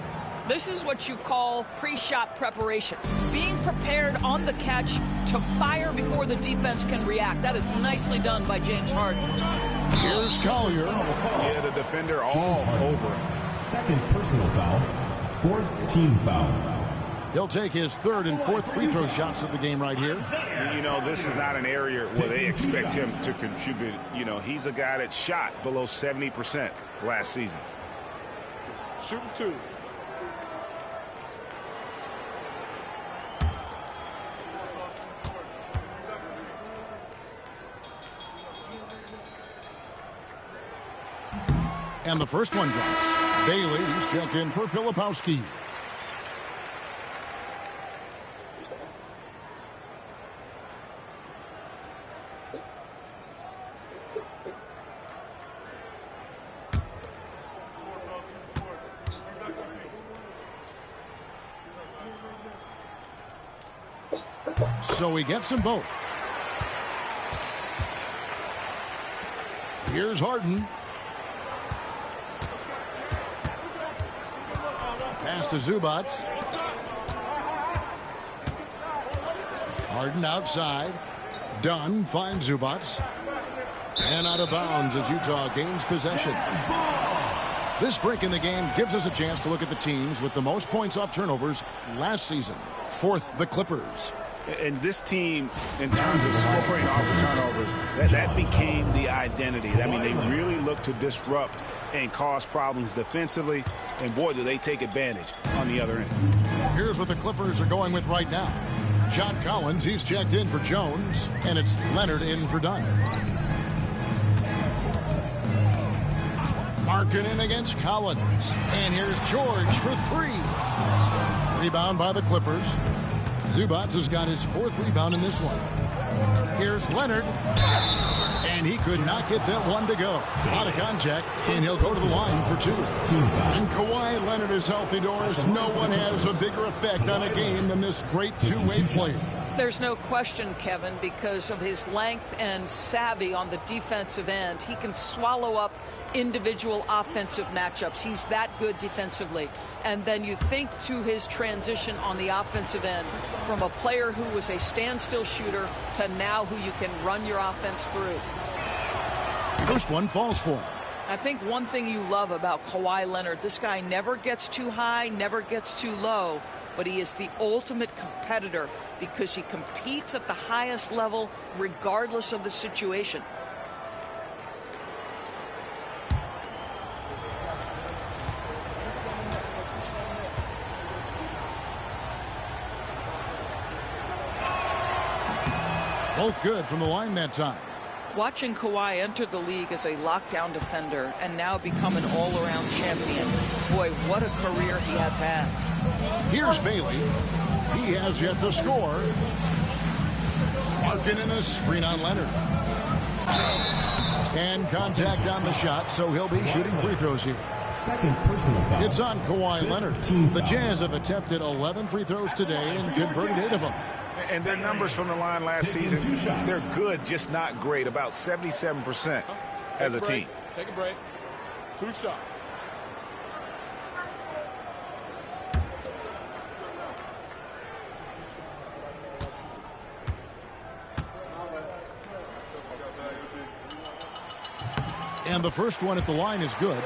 This is what you call pre-shot preparation. Being prepared on the catch to fire before the defense can react. That is nicely done by James Harden. Here's Collier. Yeah, the defender all over him. Second personal foul. Fourth team foul. He'll take his third and fourth free throw shots of the game right here. You know, this is not an area where they expect him to contribute. You know, he's a guy that shot below 70% last season. Shooting 2. And the first one drops. Bailey's checked in for Filipowski. So he gets them both. Here's Harden. Pass to Zubac. Harden outside. Dunn finds Zubac. And out of bounds as Utah gains possession. This break in the game gives us a chance to look at the teams with the most points off turnovers last season. Fourth, the Clippers. And this team, in terms of scoring off the turnovers, that became the identity. I mean, they really look to disrupt and cause problems defensively. And, boy, do they take advantage on the other end. Here's what the Clippers are going with right now. John Collins, he's checked in for Jones. And it's Leonard in for Dunn. Markkanen against Collins. And here's George for 3. Rebound by the Clippers. Zubac has got his 4th rebound in this one. Here's Leonard. And he could not get that one to go. Out of contact, and he'll go to the line for 2. And Kawhi Leonard is healthy, Doris. No one has a bigger effect on a game than this great two-way player. There's no question, Kevin, because of his length and savvy on the defensive end. He can swallow up individual offensive matchups. He's that good defensively. And then you think to his transition on the offensive end from a player who was a standstill shooter to now who you can run your offense through. First one falls for him. I think one thing you love about Kawhi Leonard, this guy never gets too high, never gets too low, but he is the ultimate competitor because he competes at the highest level regardless of the situation. Both good from the line that time. Watching Kawhi enter the league as a lockdown defender and now become an all-around champion, boy, what a career he has had. Here's Bailey. He has yet to score. Markkanen a screen on Leonard. And contact on the shot, so he'll be shooting free throws here. Second personal foul. It's on Kawhi Leonard. The Jazz have attempted 11 free throws today and converted 8 of them. And their numbers from the line last season, they're good, just not great. About 77% as a team. Take a break. 2 shots. And the first one at the line is good.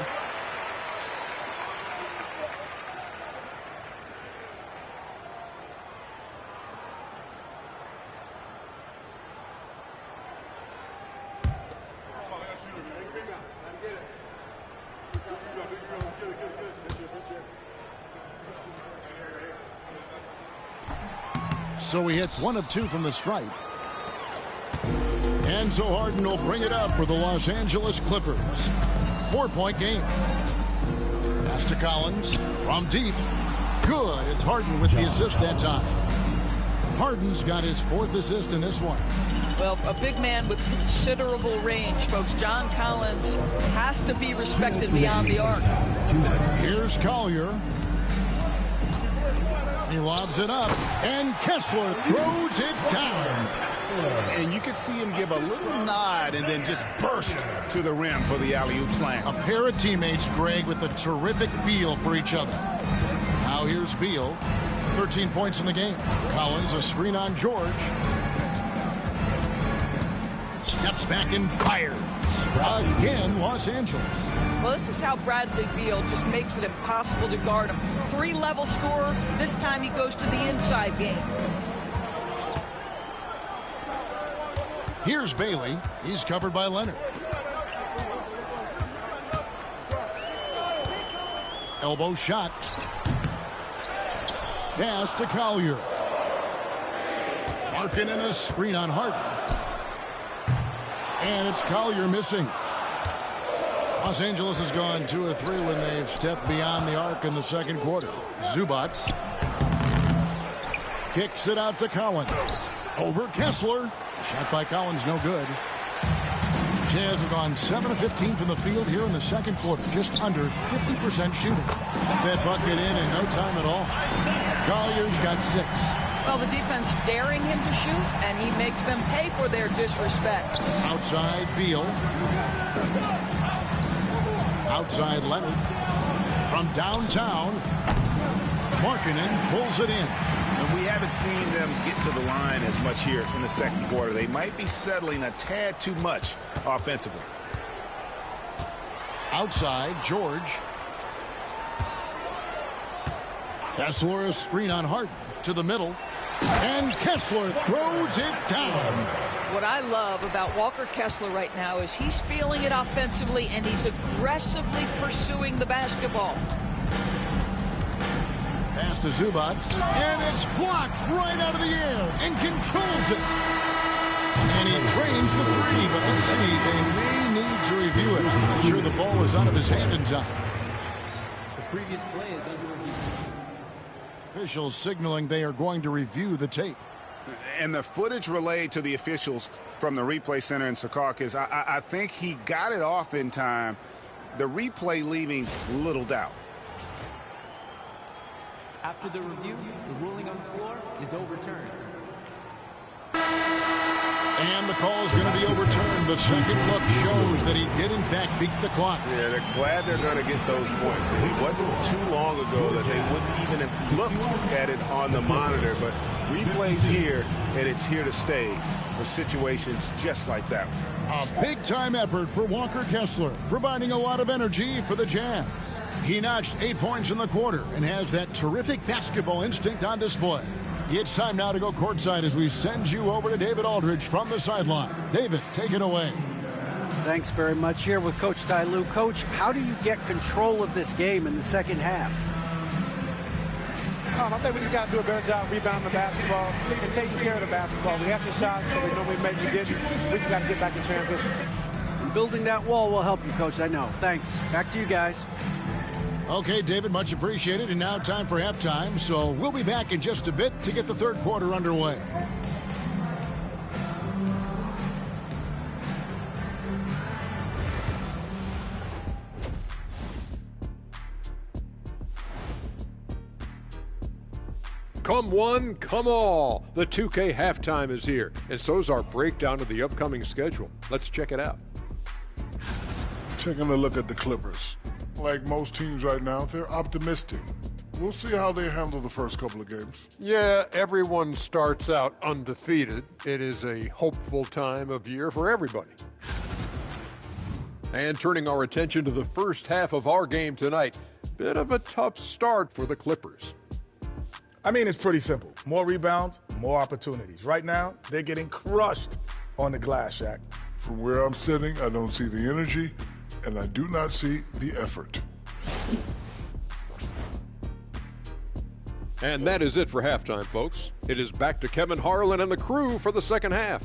So he hits 1 of 2 from the stripe. And so Harden will bring it up for the Los Angeles Clippers. 4-point game. Pass to Collins from deep. Good. It's Harden with the assist that time. Harden's got his 4th assist in this one. Well, a big man with considerable range, folks. John Collins has to be respected beyond the arc. Here's Collier. He lobs it up, and Kessler throws it down. And you could see him give a little nod and then just burst to the rim for the alley-oop slam. A pair of teammates, Greg, with a terrific feel for each other. Now here's Beal. 13 points in the game. Collins, a screen on George. Steps back and fires. Again, Los Angeles. Well, this is how Bradley Beal just makes it impossible to guard him. 3-level scorer. This time he goes to the inside game. Here's Bailey. He's covered by Leonard. Elbow shot. Pass to Collier. Markkanen a screen on Harden. And it's Collier missing. Los Angeles has gone 2 of 3 when they've stepped beyond the arc in the second quarter. Zubac kicks it out to Collins. Over Kessler. Shot by Collins, no good. Jazz have gone 7 of 15 from the field here in the second quarter. Just under 50% shooting. That bucket in no time at all. Collier's got 6. Well, the defense daring him to shoot, and he makes them pay for their disrespect. Outside Beal. Outside Leonard. From downtown, Markkanen pulls it in. And we haven't seen them get to the line as much here in the second quarter. They might be settling a tad too much offensively. Outside, George. Kessler a screen on Harden to the middle. And Kessler throws it down. What I love about Walker Kessler right now is he's feeling it offensively and he's aggressively pursuing the basketball. Pass to Zubac, and it's blocked right out of the air and controls it. And he drains the 3, but let's see, they may need to review it. I'm not sure the ball was out of his hand in time. The previous play is under review. Officials signaling they are going to review the tape. And the footage relayed to the officials from the replay center in Secaucus, I think he got it off in time. The replay leaving little doubt. After the review, the ruling on the floor is overturned. And the call is going to be overturned. The second look shows that he did, in fact, beat the clock. Yeah, they're glad they're going to get those points. It wasn't too long ago that they wouldn't even have looked at it on the monitor. But replay's here, and it's here to stay for situations just like that one. A big-time effort for Walker Kessler, providing a lot of energy for the Jazz. He notched 8 points in the quarter and has that terrific basketball instinct on display. It's time now to go courtside as we send you over to David Aldridge from the sideline. David, take it away. Thanks very much. Here with Coach Ty Lue. Coach, how do you get control of this game in the second half? I think we just got to do a better job rebounding the basketball and taking care of the basketball. We have some shots that we normally make, we didn't. We just got to get back in transition. And building that wall will help you, Coach, I know. Thanks. Back to you guys. Okay, David, much appreciated. And now time for halftime, so we'll be back in just a bit to get the third quarter underway. Come one, come all. The 2K halftime is here, and so's our breakdown of the upcoming schedule. Let's check it out. Taking a look at the Clippers. Like most teams right now, they're optimistic. We'll see how they handle the first couple of games. Yeah, everyone starts out undefeated. It is a hopeful time of year for everybody. And turning our attention to the first half of our game tonight, bit of a tough start for the Clippers. I mean, it's pretty simple. More rebounds, more opportunities. Right now, they're getting crushed on the glass, Shaq. From where I'm sitting, I don't see the energy, and I do not see the effort. And that is it for halftime, folks. It is back to Kevin Harlan and the crew for the second half.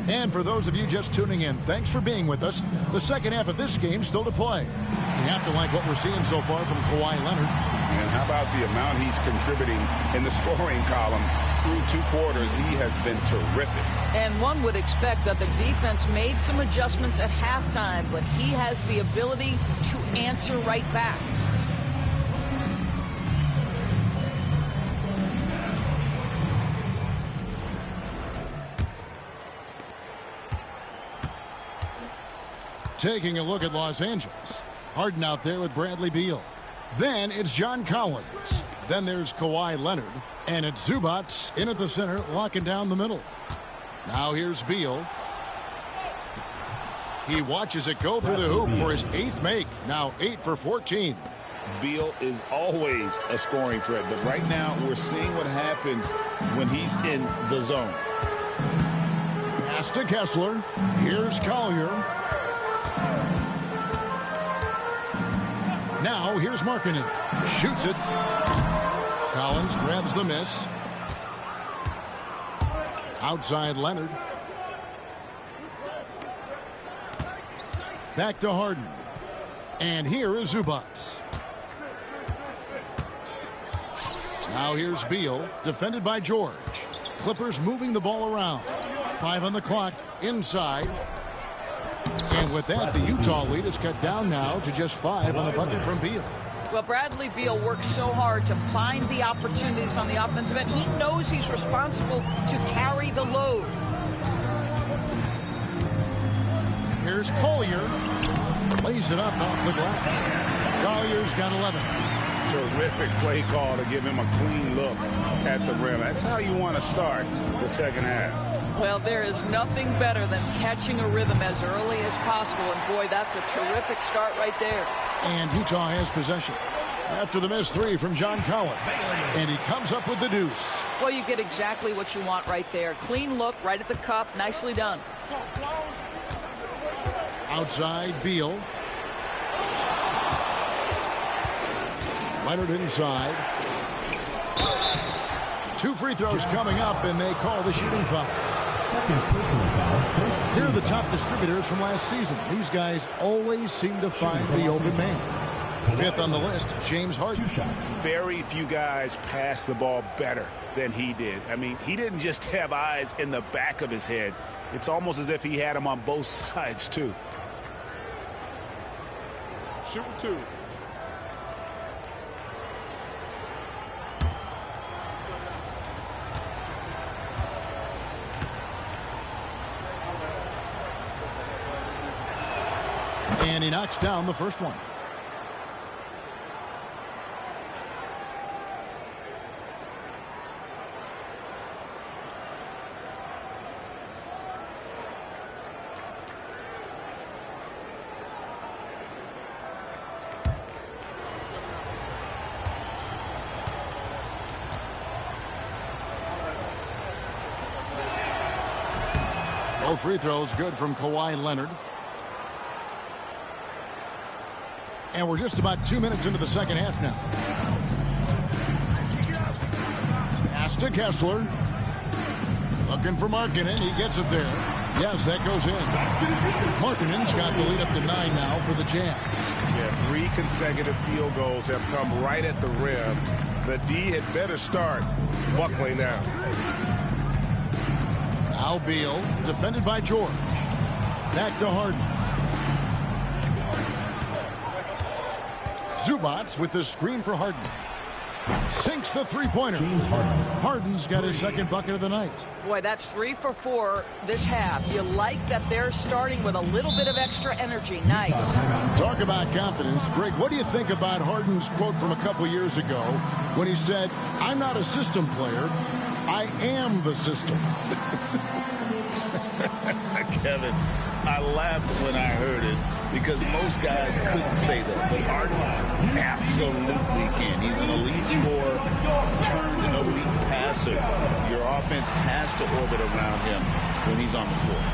And for those of you just tuning in, thanks for being with us. The second half of this game still to play. You have to like what we're seeing so far from Kawhi Leonard. And how about the amount he's contributing in the scoring column through 2 quarters? He has been terrific. And one would expect that the defense made some adjustments at halftime, but he has the ability to answer right back. Taking a look at Los Angeles. Harden out there with Bradley Beal. Then it's John Collins. Then there's Kawhi Leonard. And it's Zubac in at the center, locking down the middle. Now here's Beal. He watches it go through the hoop for his 8th make. Now 8 for 14. Beal is always a scoring threat, but right now we're seeing what happens when he's in the zone. Pass to Kessler. Here's Collier. Now here's Markkanen. Shoots it. Collins grabs the miss. Outside Leonard. Back to Harden. And here is Zubac. Now here's Beal, defended by George. Clippers moving the ball around. 5 on the clock, inside. And with that, the Utah lead is cut down now to just 5 on the bucket from Beal. Well, Bradley Beal works so hard to find the opportunities on the offensive end. He knows he's responsible to carry the load. Here's Collier. Lays it up off the glass. Collier's got 11. Terrific play call to give him a clean look at the rim. That's how you want to start the second half. Well, there is nothing better than catching a rhythm as early as possible. And, boy, that's a terrific start right there. And Utah has possession. After the missed 3 from John Collins. And he comes up with the deuce. Well, you get exactly what you want right there. Clean look, right at the cup. Nicely done. Outside, Beal. Leonard inside. 2 free throws coming up, and they call the shooting foul. Second personal foul. They're the top distributors from last season. These guys always seem to find the open man. 5th on the list, James Harden. Very few guys pass the ball better than he did. I mean, he didn't just have eyes in the back of his head. It's almost as if he had them on both sides, too. Shoot 2. And he knocks down the first one. Both free throws good from Kawhi Leonard. And we're just about 2 minutes into the second half now. Pass to Kessler. Looking for Markkanen. He gets it there. Yes, that goes in. Markkanen's got the lead up to 9 now for the Jazz. Yeah, 3 consecutive field goals have come right at the rim. The D had better start buckling now. Now Beal, defended by George. Back to Harden. Zubac with the screen for Harden. Sinks the three-pointer. Harden's got his second bucket of the night. Boy, that's 3 for 4 this half. You like that they're starting with a little bit of extra energy. Nice. Talk about confidence. Greg, what do you think about Harden's quote from a couple years ago when he said, "I'm not a system player, I am the system"? Kevin, I laughed when I heard it because most guys couldn't say that. But Harden absolutely can. He's an elite scorer, turned an elite passer. Your offense has to orbit around him when he's on the floor.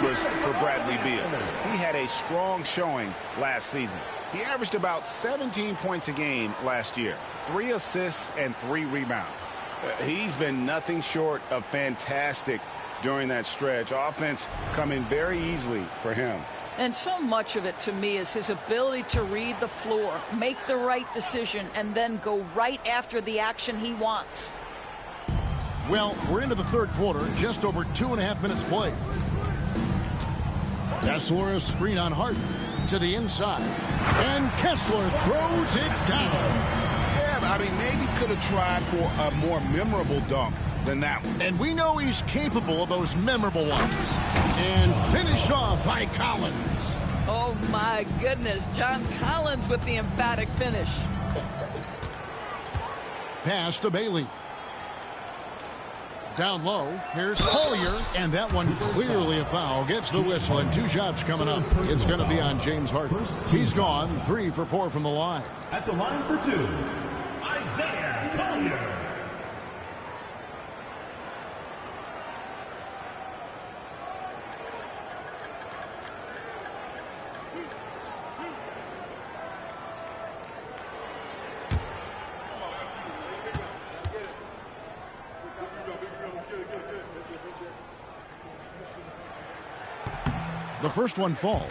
numbers for Bradley Beal. He had a strong showing last season. He averaged about 17 points a game last year, 3 assists and 3 rebounds. He's been nothing short of fantastic during that stretch. Offense coming very easily for him. And so much of it, to me, is his ability to read the floor, make the right decision, and then go right after the action he wants. Well, we're into the third quarter, just over 2.5 minutes played. Kessler, a screen on Harden to the inside. And Kessler throws it down. Yeah, I mean, maybe could have tried for a more memorable dunk than that one. And we know he's capable of those memorable ones. And finished off by Collins. Oh, my goodness. John Collins with the emphatic finish. Pass to Bailey. Down low, here's Collier, and that one clearly a foul. Gets the whistle, and 2 shots coming up. It's going to be on James Harden. He's gone 3 for 4 from the line. At the line for 2, Isaiah Collier. The first one falls.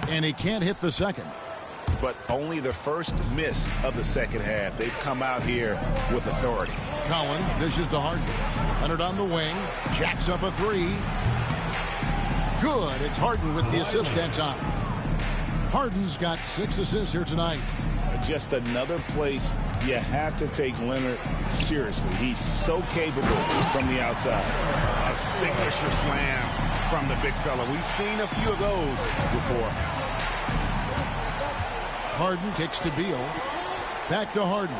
And he can't hit the second. But only the first miss of the second half. They've come out here with authority. Collins dishes to Harden. Leonard on the wing. Jacks up a 3. Good. It's Harden with the assist that time. Harden's got 6 assists here tonight. Just another place you have to take Leonard seriously. He's so capable from the outside. A signature slam from the big fella. We've seen a few of those before. Harden kicks to Beal. Back to Harden.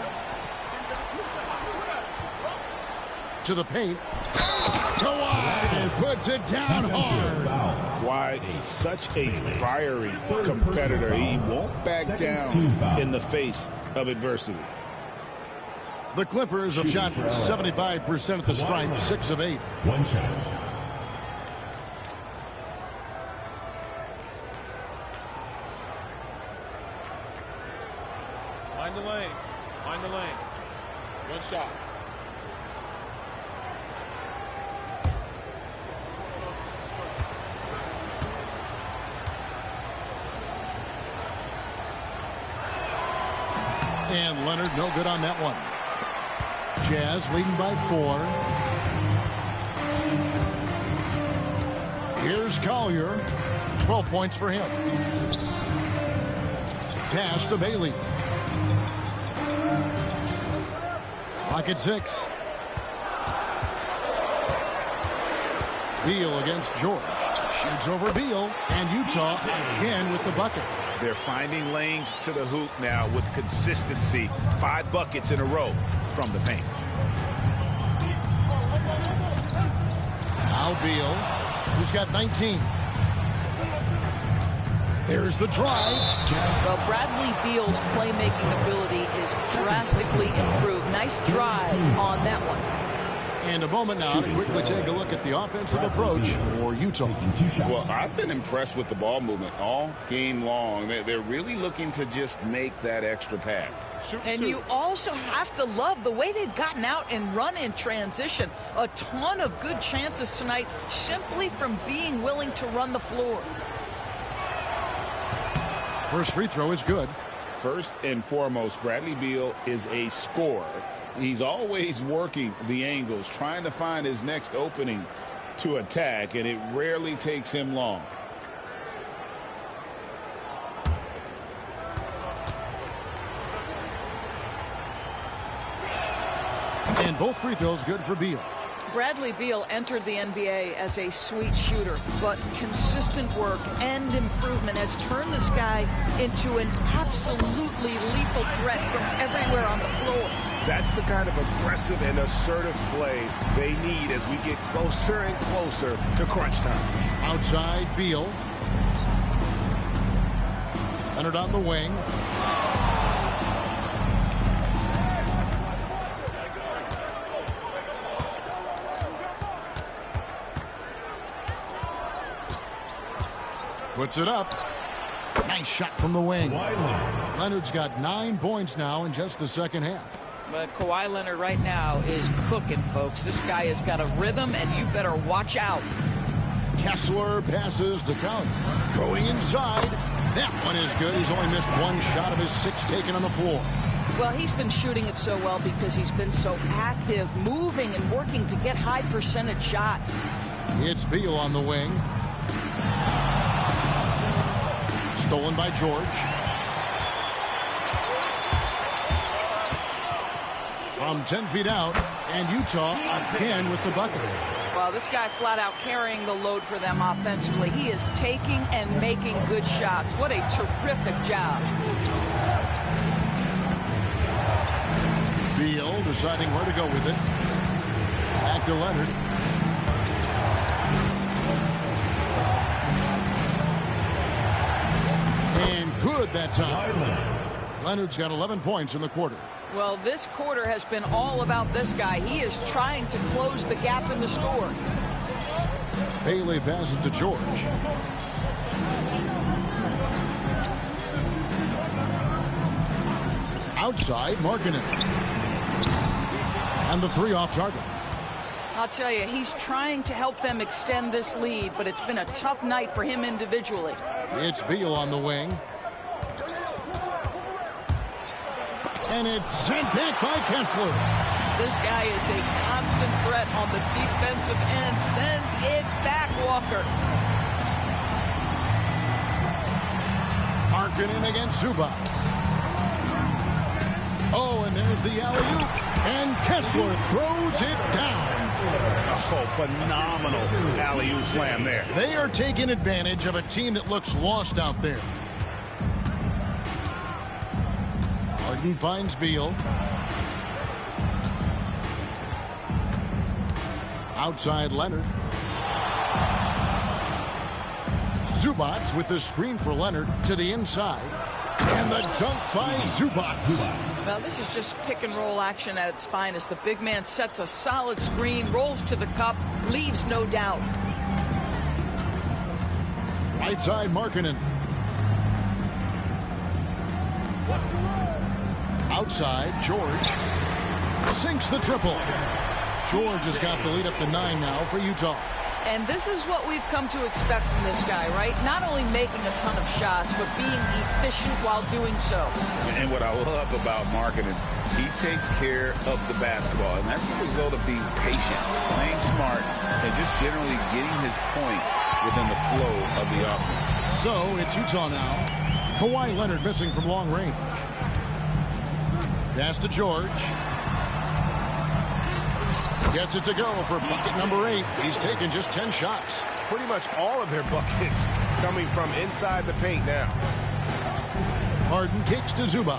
To the paint. Kawhi puts it down hard. Kawhi, such a fiery competitor. He won't back down in the face of adversity. The Clippers have shot 75% at the stripe, 6 of 8. 1 shot. Mind the lanes. Mind the lanes. 1 shot. And Leonard no good on that one. Jazz leading by 4. Here's Collier. 12 points for him. Pass to Bailey. Clock at 6. Beal against George. Shoots over Beal. And Utah again with the bucket. They're finding lanes to the hoop now with consistency. 5 buckets in a row from the paint. Now Beal, who's got 19. There's the drive. Well, Bradley Beal's playmaking ability is drastically improved. Nice drive on that one. And a moment now to quickly take a look at the offensive approach for Utah. Well, I've been impressed with the ball movement all game long. They're really looking to just make that extra pass. And you also have to love the way they've gotten out and run in transition. A ton of good chances tonight simply from being willing to run the floor. First free throw is good. First and foremost, Bradley Beal is a scorer. He's always working the angles, trying to find his next opening to attack, and it rarely takes him long. And both free throws good for Beal. Bradley Beal entered the NBA as a sweet shooter, but consistent work and improvement has turned this guy into an absolutely lethal threat from everywhere on the floor. That's the kind of aggressive and assertive play they need as we get closer and closer to crunch time. Outside, Beal. Leonard on the wing. Puts it up. Nice shot from the wing. Leonard's got 9 points now in just the second half. But Kawhi Leonard right now is cooking, folks. This guy has got a rhythm, and you better watch out. Kessler passes to Count. Going inside. That one is good. He's only missed 1 shot of his 6 taken on the floor. Well, he's been shooting it so well because he's been so active, moving and working to get high percentage shots. It's Beal on the wing. Stolen by George. From 10 feet out, and Utah again with the bucket. Well, this guy flat out carrying the load for them offensively. He is taking and making good shots. What a terrific job. Beal deciding where to go with it. Back to Leonard. And good that time. Leonard's got 11 points in the quarter. Well, this quarter has been all about this guy. He is trying to close the gap in the score. Bailey passes to George. Outside, Markkanen. And the 3 off target. I'll tell you, he's trying to help them extend this lead, but it's been a tough night for him individually. It's Beal on the wing. And it's sent back by Kessler. This guy is a constant threat on the defensive end. Send it back, Walker. Markkanen against Zubac. Oh, and there's the alley-oop. And Kessler throws it down. Oh, phenomenal alley-oop slam there. They are taking advantage of a team that looks lost out there. Harden finds Beal. Outside Leonard. Zubac with the screen for Leonard to the inside. And the dunk by Zubac. Well, this is just pick and roll action at its finest. The big man sets a solid screen, rolls to the cup, leaves no doubt. Right side Markkanen. Outside George. Sinks the triple. George has got the lead up to 9 now for Utah. And this is what we've come to expect from this guy, right? Not only making a ton of shots, but being efficient while doing so. And what I love about Markkanen, he takes care of the basketball, and that's a result of being patient, playing smart, and just generally getting his points within the flow of the offense. So it's Utah now. Kawhi Leonard missing from long range. Pass to George. Gets it to go for bucket number 8. He's taken just 10 shots. Pretty much all of their buckets coming from inside the paint now. Harden kicks to Zubac.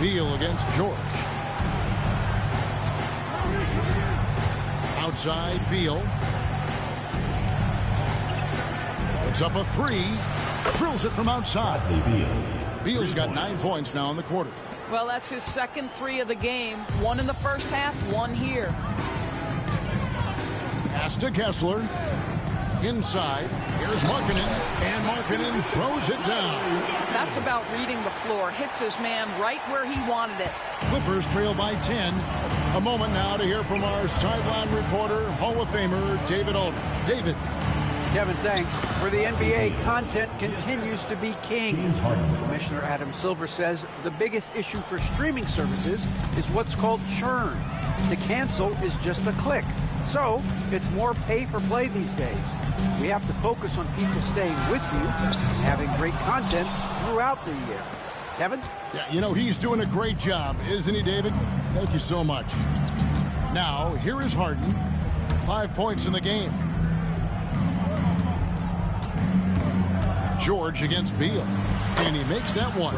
Beal against George. Outside Beal. Puts up a 3. Drills it from outside. Beal's got 9 points now in the quarter. Well, that's his second 3 of the game. 1 in the first half, 1 here. Pass to Kessler. Inside. Here's Markkanen. And Markkanen throws it down. That's about reading the floor. Hits his man right where he wanted it. Clippers trail by 10. A moment now to hear from our sideline reporter, Hall of Famer David Aldridge. David. Kevin, thanks. For the NBA, content continues to be king. Commissioner Adam Silver says the biggest issue for streaming services is what's called churn. To cancel is just a click. So it's more pay for play these days. We have to focus on people staying with you and having great content throughout the year. Kevin? Yeah, you know, he's doing a great job, isn't he, David? Thank you so much. Now, here is Harden. 5 points in the game. George against Beal. And he makes that one.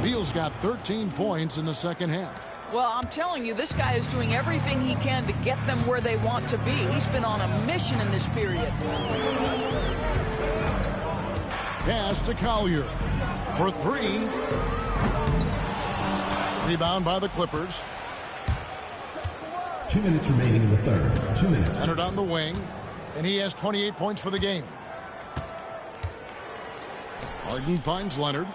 Beal's got 13 points in the second half. Well, I'm telling you, this guy is doing everything he can to get them where they want to be. He's been on a mission in this period. Pass to Collier for 3. Rebound by the Clippers. 2 minutes remaining in the third. 2 minutes. Leonard on the wing, and he has 28 points for the game. Harden finds Leonard.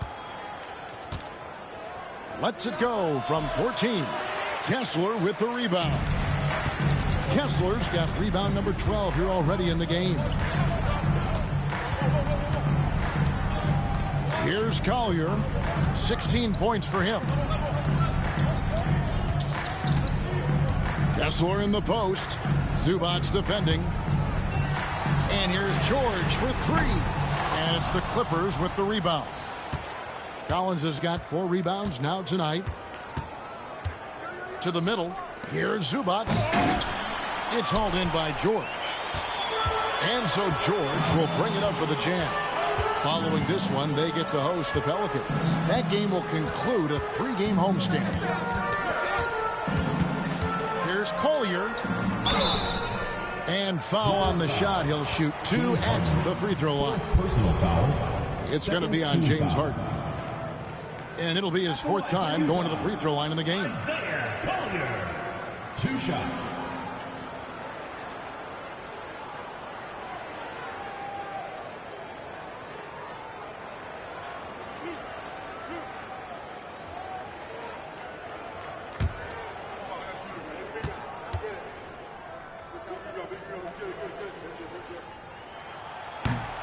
Lets it go from 14. Kessler with the rebound. Kessler's got rebound number 12 here already in the game. Here's Collier. 16 points for him. Kessler in the post. Zubac's defending. And here's George for 3. And it's the Clippers with the rebound. Collins has got 4 rebounds now tonight. To the middle. Here's Zubac. It's hauled in by George. And so George will bring it up for the Jazz. Following this one, they get to host the Pelicans. That game will conclude a 3-game homestand. Here's Collier. And foul on the shot. He'll shoot 2 at the free throw line. Personal foul. It's going to be on James Harden. And it'll be his 4th time going to the free throw line in the game. 2 shots.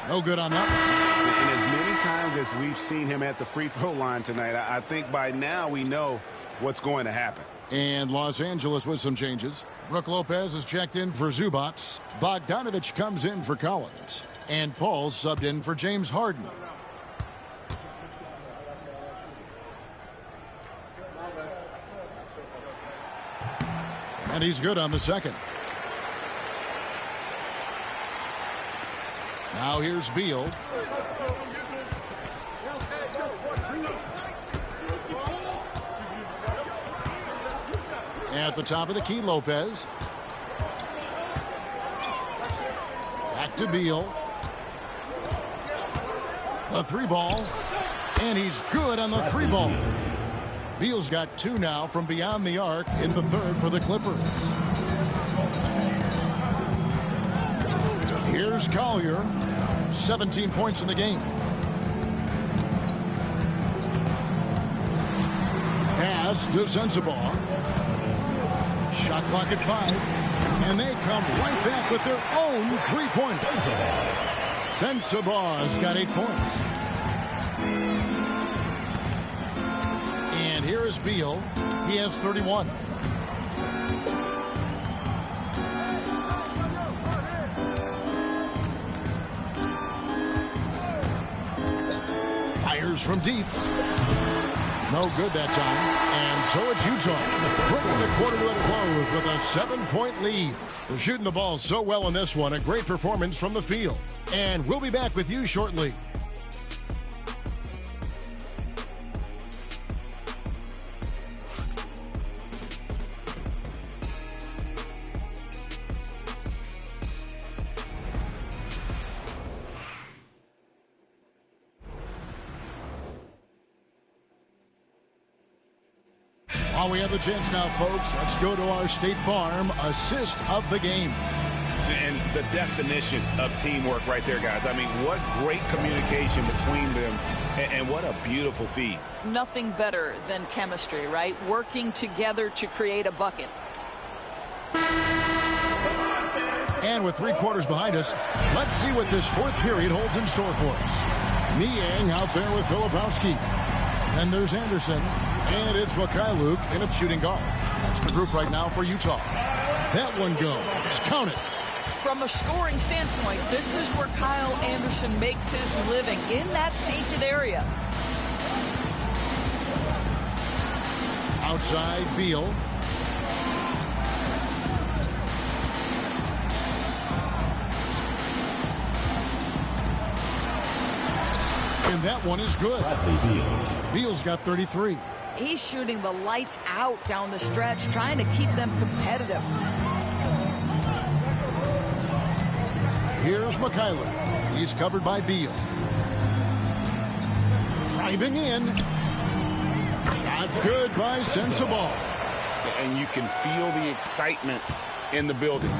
No good on that. And as many times as we've seen him at the free throw line tonight, I think by now we know what's going to happen. And Los Angeles with some changes. Brook Lopez is checked in for Zubac. Bogdanovich comes in for Collins. And Paul subbed in for James Harden. And he's good on the second. Now here's Beal. At the top of the key, Lopez. Back to Beal. A 3-ball. And he's good on the 3-ball. Beal's got 2 now from beyond the arc in the third for the Clippers. Here's Collier. 17 points in the game. Pass to Sensabaugh. Shot clock at 5. And they come right back with their own 3-pointer. Sensabaugh's got 8 points. And here is Beal. He has 31. Fires from deep. No good that time. And so it's Utah. Bringing the quarter to a close with a 7-point lead. They're shooting the ball so well in this one. A great performance from the field. And we'll be back with you shortly. While we have the chance now, folks, let's go to our State Farm assist of the game. And the definition of teamwork right there, guys. I mean, what great communication between them, and what a beautiful feed. Nothing better than chemistry, right? Working together to create a bucket. And with 3 quarters behind us, let's see what this 4th period holds in store for us. Niang out there with Filipowski. And there's Anderson. And it's Mikhailuk in a shooting guard. That's the group right now for Utah. That one goes. Count it. From a scoring standpoint, this is where Kyle Anderson makes his living, in that painted area. Outside, Beal. And that one is good. Beal's got 33. He's shooting the lights out down the stretch, trying to keep them competitive. Here's Mikhailuk. He's covered by Beal. Driving in. Shot's good by Sensabaugh. And you can feel the excitement in the building.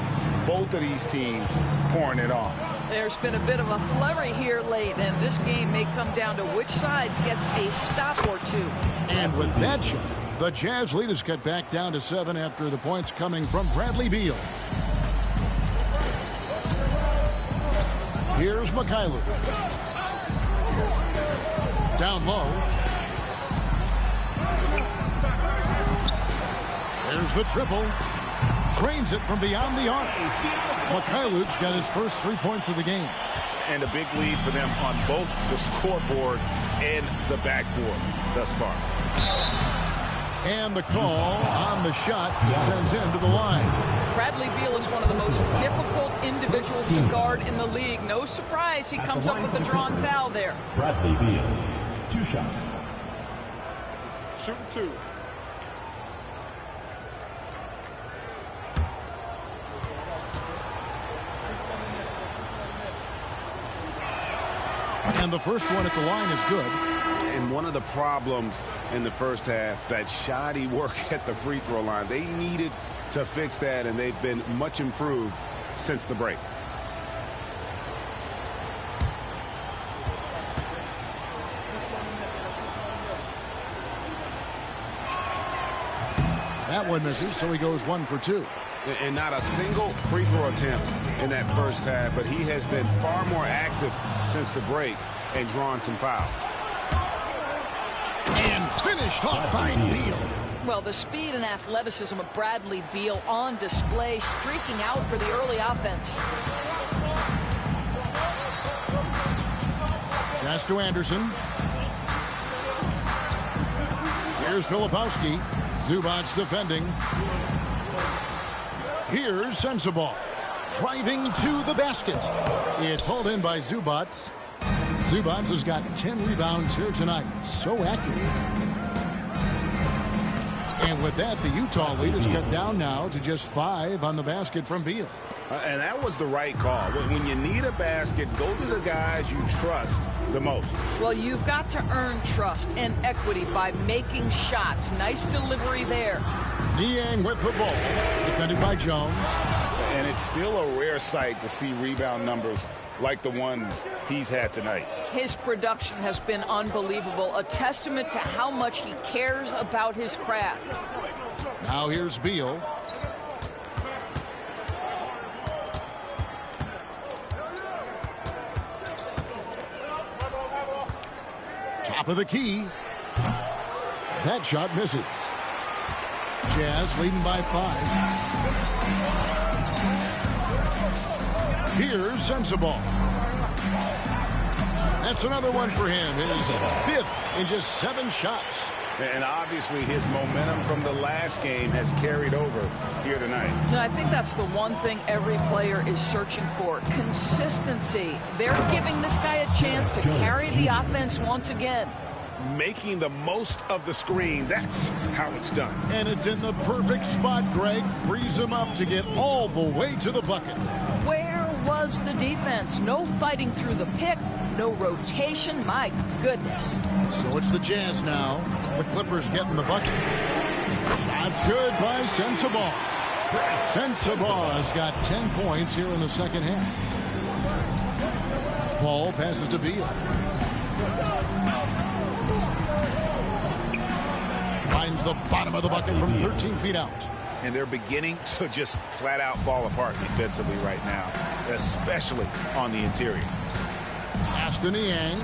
Both of these teams pouring it on. There's been a bit of a flurry here late, and this game may come down to which side gets a stop or two. And with that shot, the Jazz lead is cut back down to 7 after the points coming from Bradley Beal. Here's Mikhailuk. Down low. There's the triple. Drains it from beyond the arc. Mikhailuk's got his first 3 points of the game. And a big lead for them on both the scoreboard and the backboard thus far. And the call on the shot sends him to the line. Bradley Beal is one of the most difficult individuals to guard in the league. No surprise he comes up with a drawn foul there. Bradley Beal, 2 shots. Shooting 2. And the first one at the line is good. And one of the problems in the first half, that shoddy work at the free throw line. They needed to fix that, and they've been much improved since the break. That one misses, so he goes 1 for 2. And not a single free throw attempt in that first half, but he has been far more active since the break and drawn some fouls. And finished off by Beal. Well, the speed and athleticism of Bradley Beal on display, streaking out for the early offense. Pass to Anderson. Here's Filipowski. Zubac's defending. Here's Sensabaugh. Driving to the basket. It's hauled in by Zubac. Zubac has got 10 rebounds here tonight. So active. And with that, the Utah lead is cut down now to just 5 on the basket from Beal. And that was the right call. When you need a basket, go to the guys you trust the most. Well, you've got to earn trust and equity by making shots. Nice delivery there. Niang with the ball. Defended by Jones. And it's still a rare sight to see rebound numbers like the ones he's had tonight. His production has been unbelievable, a testament to how much he cares about his craft. Now here's Beal. Top of the key. That shot misses. Jazz leading by 5. Here's Sensabaugh. That's another one for him. His 5th in just 7 shots. And obviously his momentum from the last game has carried over here tonight. And I think that's the one thing every player is searching for. Consistency. They're giving this guy a chance to carry the offense once again. Making the most of the screen. That's how it's done. And it's in the perfect spot, Greg. Frees him up to get all the way to the bucket. Where was the defense? No fighting through the pick. No rotation. My goodness. So it's the Jazz now. The Clippers getting the bucket. Shot's good by Sensabaugh. Sensabaugh has got 10 points here in the second half. Paul passes to Beal. Finds the bottom of the bucket from 13 feet out. And they're beginning to just flat out fall apart defensively right now, especially on the interior. Pass to Niang.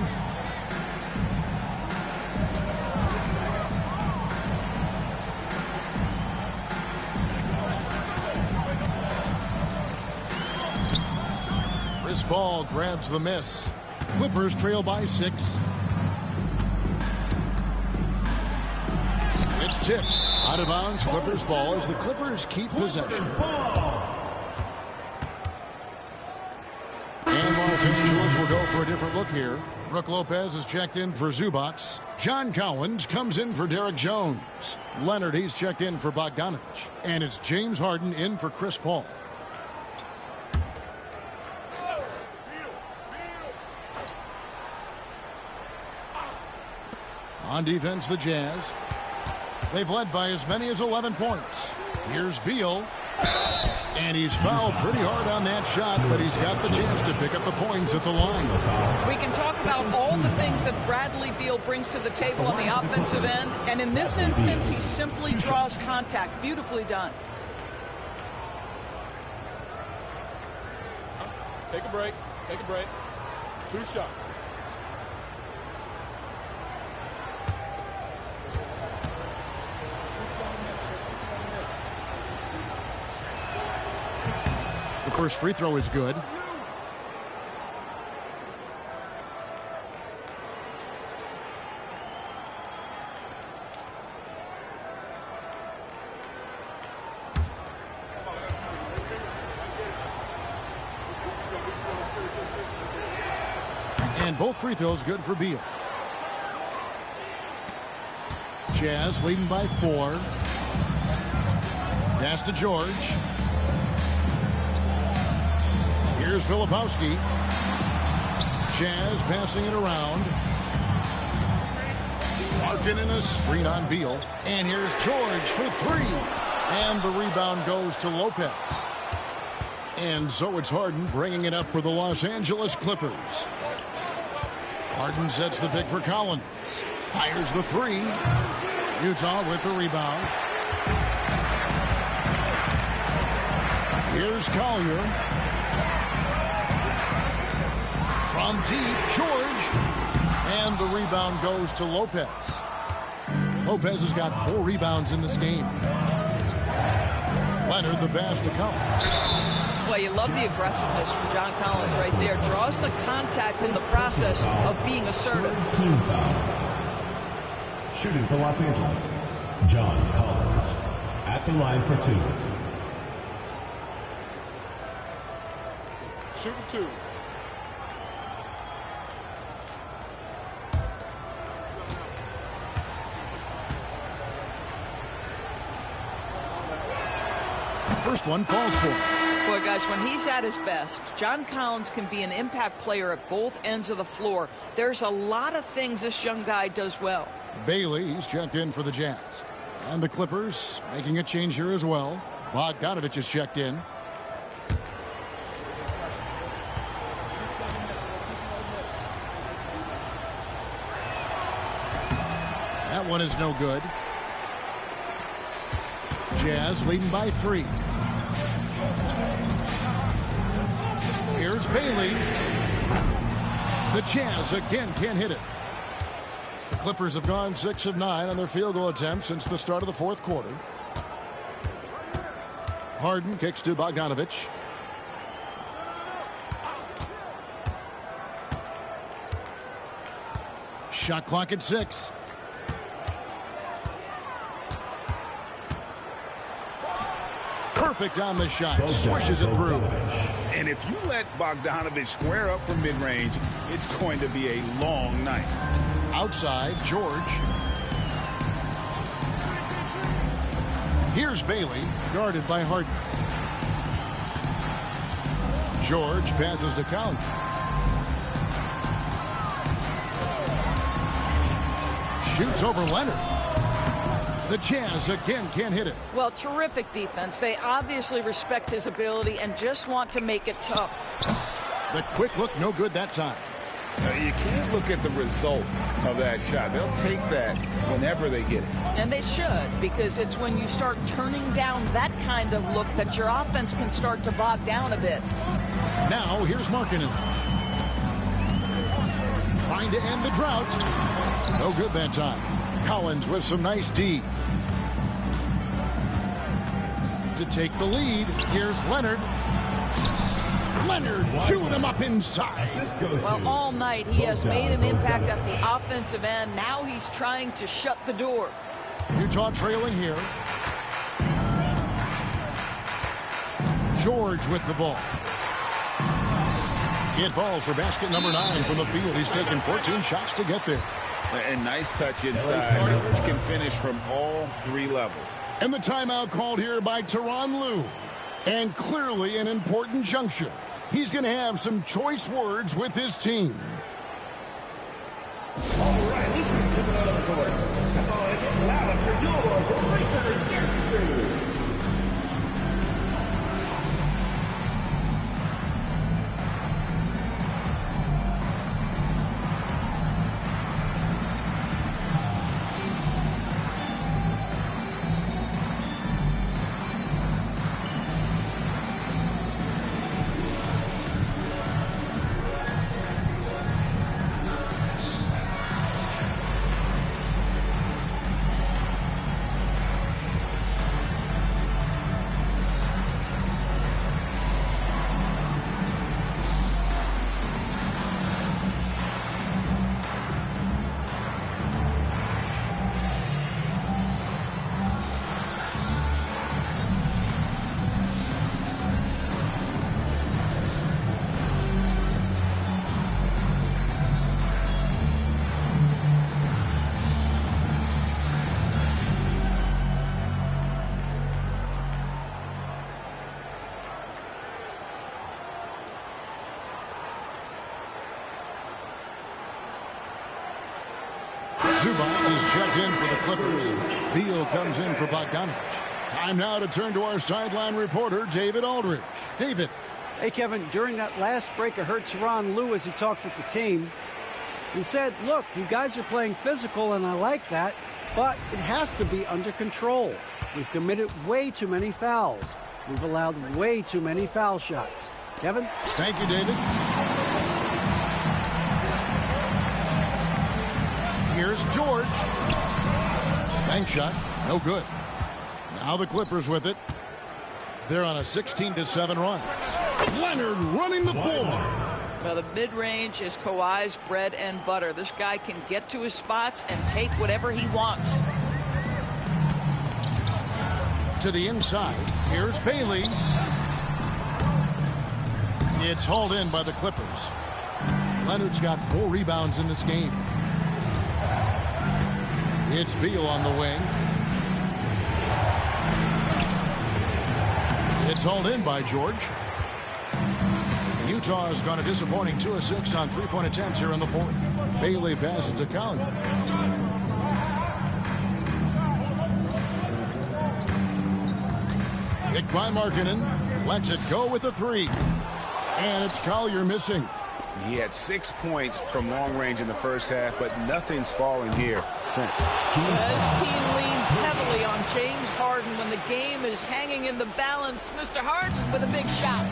Chris Paul grabs the miss. Clippers trail by 6. It's tipped. Out of bounds, Clippers ball as the Clippers keep possession. And Los Angeles will go for a different look here. Brook Lopez is checked in for Zubats. John Collins comes in for Derek Jones. Leonard, he's checked in for Bogdanovich. And it's James Harden in for Chris Paul. On defense, the Jazz. They've led by as many as 11 points. Here's Beal. And he's fouled pretty hard on that shot, but he's got the chance to pick up the points at the line. We can talk about all the things that Bradley Beal brings to the table on the offensive end, and in this instance, he simply draws contact. Beautifully done. Take a break. Take a break. 2 shots. The first free throw is good. And both free throws good for Beal. Jazz leading by 4. Pass to George. Here's Filipowski. Jazz passing it around. Markkanen a screen on Beal. And here's George for 3. And the rebound goes to Lopez. And so it's Harden bringing it up for the Los Angeles Clippers. Harden sets the pick for Collins. Fires the 3. Utah with the rebound. Here's Collier. From deep, George. And the rebound goes to Lopez. Lopez has got 4 rebounds in this game. Leonard the pass to Collins. Well, you love the aggressiveness from John Collins right there. Draws the contact in the process of being assertive. Team foul. Shooting for Los Angeles, John Collins. At the line for 2. Shooting 2. First one falls for him. Boy, guys, when he's at his best, John Collins can be an impact player at both ends of the floor. There's a lot of things this young guy does well. Bailey, he's checked in for the Jazz. And the Clippers making a change here as well. Bogdanovich is checked in. That one is no good. Jazz leading by 3. Here's Bailey. The Jazz again can't hit it. The Clippers have gone 6 of 9 on their field goal attempts since the start of the 4th quarter. Harden kicks to Bogdanovich. Shot clock at 6. Perfect on the shot. Swishes it through. And if you let Bogdanovich square up from mid-range, it's going to be a long night. Outside, George. Here's Bailey, guarded by Harden. George passes to Collins. Shoots over Leonard. The Jazz again can't hit it. Well, terrific defense. They obviously respect his ability and just want to make it tough. The quick look, no good that time. You can't look at the result of that shot. They'll take that whenever they get it. And they should, because it's when you start turning down that kind of look that your offense can start to bog down a bit. Now, here's Markkanen. Trying to end the drought. No good that time. Collins with some nice D. To take the lead, here's Leonard. Leonard chewing him up inside. Well, all night he has made an impact at the offensive end. Now he's trying to shut the door. Utah trailing here. George with the ball. It falls for basket number 9 from the field. He's taken 14 shots to get there. And nice touch inside, which can finish from all 3 levels. And the timeout called here by Tyronn Lue. And clearly an important juncture. He's going to have some choice words with his team. All right, we can give it on the court. Come on, get loud for your Lakers Dance Crew. Zubac is checked in for the Clippers. Beal comes in for Bogdanovich. Time now to turn to our sideline reporter, David Aldridge. David. Hey, Kevin, during that last break, I heard Tyronn Lue as he talked with the team. He said, look, you guys are playing physical, and I like that, but it has to be under control. We've committed way too many fouls. We've allowed way too many foul shots. Kevin? Thank you, David. Here's George. Bank shot. No good. Now the Clippers with it. They're on a 16-7 run. Leonard running the floor. Well, the mid-range is Kawhi's bread and butter. This guy can get to his spots and take whatever he wants. To the inside. Here's Bailey. It's hauled in by the Clippers. Leonard's got 4 rebounds in this game. It's Beal on the wing. It's hauled in by George. Utah has gone a disappointing 2 of 6 on 3-point attempts here in the 4th. Bailey passes to Collier. Picked by Markkanen. Lets it go with a 3. And it's Collier missing. He had 6 points from long range in the first half, but nothing's fallen here since. This team leans heavily on James Harden when the game is hanging in the balance. Mr. Harden with a big shot.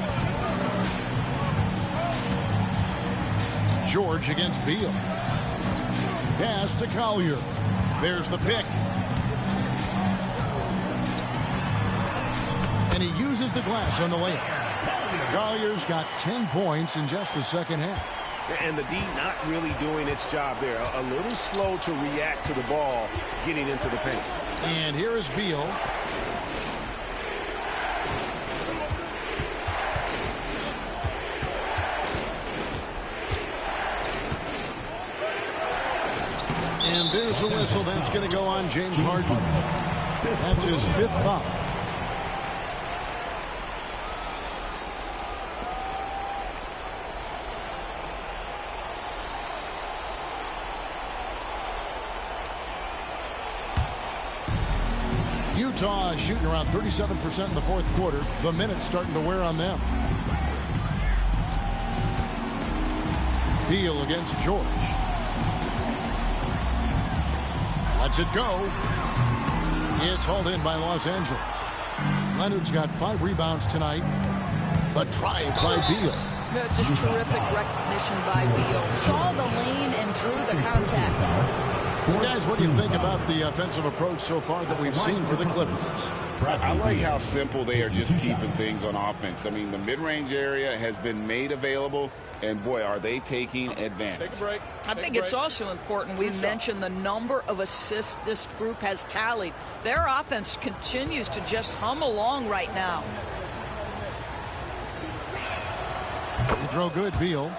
George against Beal. Pass to Collier. There's the pick. And he uses the glass on the layup. Collier's got 10 points in just the second half. And the D not really doing its job there. A little slow to react to the ball getting into the paint. And here is Beal. And there's a whistle that's going to go on James Harden. That's his 5th foul. Utah is shooting around 37% in the 4th quarter. The minutes starting to wear on them. Beal against George. Lets it go. It's hauled in by Los Angeles. Leonard's got 5 rebounds tonight. The drive by Beal. Just terrific recognition by Beal. Saw the lane and drew the contact. Guys, what do you think about the offensive approach so far that we've seen for the Clippers? I like how simple they are just keeping things on offense. I mean, the mid-range area has been made available, and boy, are they taking advantage. Take a break. I think it's also important we mention the number of assists this group has tallied. Their offense continues to just hum along right now. Free throw good, Beal.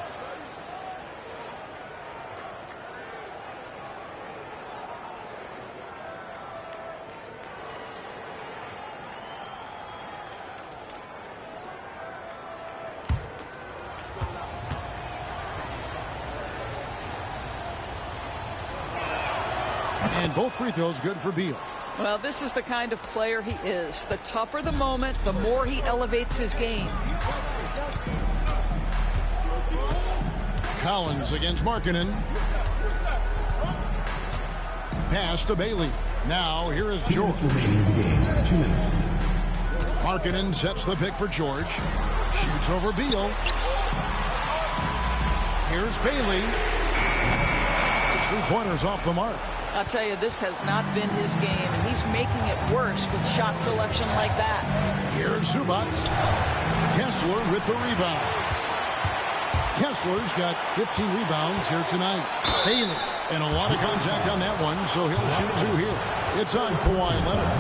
And both free throws good for Beal. Well, this is the kind of player he is. The tougher the moment, the more he elevates his game. Collins against Markkanen. Pass to Bailey. Now here is George. 2 minutes. Markkanen sets the pick for George. Shoots over Beal. Here's Bailey. His 3-pointers off the mark. I'll tell you, this has not been his game, and he's making it worse with shot selection like that. Here's Zubac. Kessler with the rebound. Kessler's got 15 rebounds here tonight. Bailey. And a lot of contact on that one, so he'll shoot 2 here. It's on Kawhi Leonard.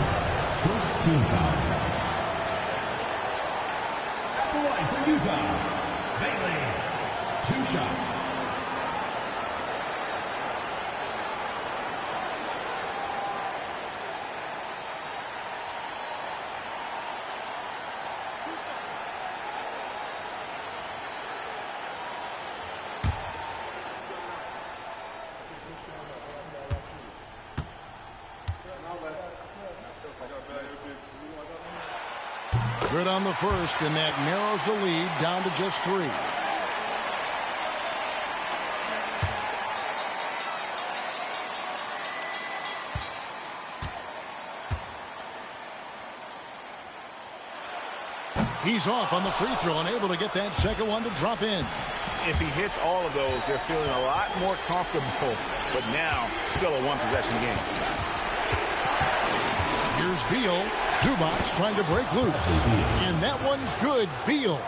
First team foul. At the line for Utah, Bailey. 2 shots. Good on the first, and that narrows the lead down to just 3. He's off on the free throw and able to get that second one to drop in. If he hits all of those, they're feeling a lot more comfortable, but now still a one-possession game. Here's Beal. Zubac trying to break loose. And that one's good. Beal.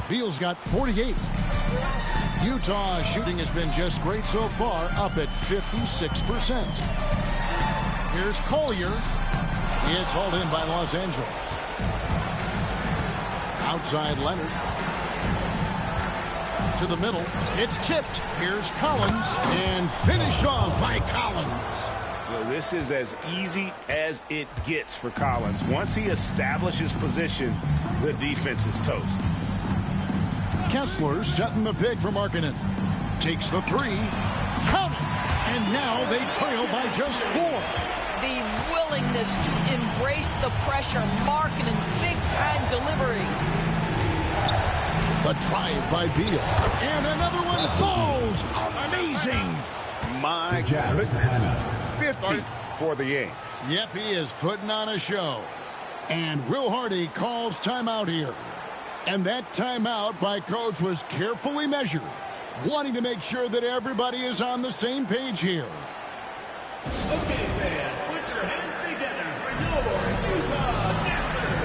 Beal's got 48. Utah's shooting has been just great so far, up at 56%. Here's Collier. It's hauled in by Los Angeles. Outside Leonard. To the middle. It's tipped. Here's Collins. And finished off by Collins. Well, this is as easy as it gets for Collins. Once he establishes position, the defense is toast. Kessler setting the pick for Markkanen. Takes the 3. Count it. And now they trail by just 4. The willingness to embrace the pressure. Markkanen, big-time delivery. The drive by Beal. And another one falls. Amazing. My goodness. 50 for the game. Yep, he is putting on a show. And Will Hardy calls timeout here. And that timeout by Coach was carefully measured, wanting to make sure that everybody is on the same page here. Okay, fans, put your hands together for your Utah Dancers.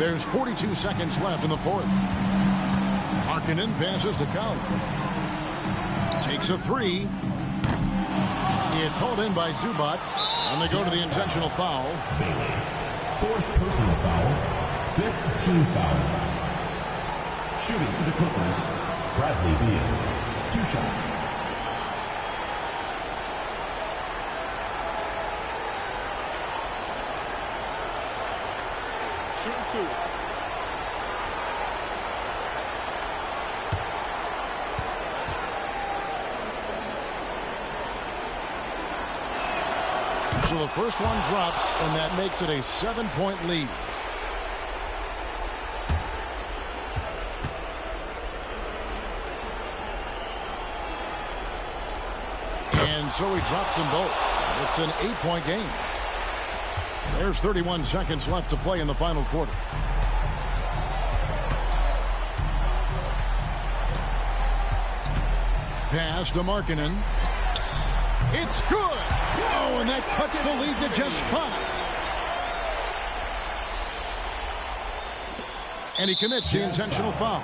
There's 42 seconds left in the fourth. Markkanen passes to Count. Takes a three. It's hauled in by Zubac, and they go to the intentional foul. Bailey. Fourth personal foul. Fifth team foul. Shooting for the Clippers, Bradley Beal. 2 shots. Shooting 2. So the first one drops, and that makes it a 7-point lead. And so he drops them both. It's an 8-point game. There's 31 seconds left to play in the final quarter. Pass to Markkanen. It's good. Oh, and that cuts the lead to just 5. And he commits the intentional foul.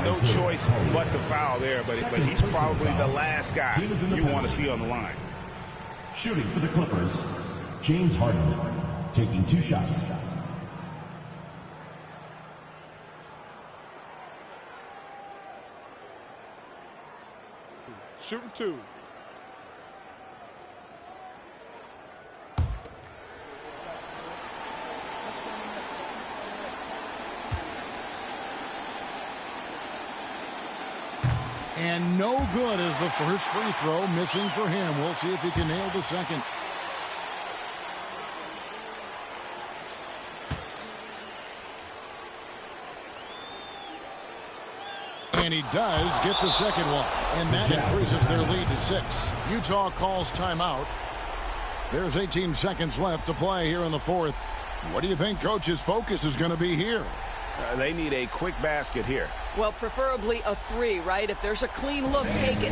No choice but to foul there, but he's probably the last guy you want to see on the line. Shooting for the Clippers, James Harden, taking 2 shots. Shooting 2. And no good as the first free throw, missing for him. We'll see if he can nail the second. And he does get the second one. And that increases their lead to 6. Utah calls timeout. There's 18 seconds left to play here in the fourth. What do you think Coach's focus is going to be here? They need a quick basket here. Well, preferably a 3, right? If there's a clean look, take it.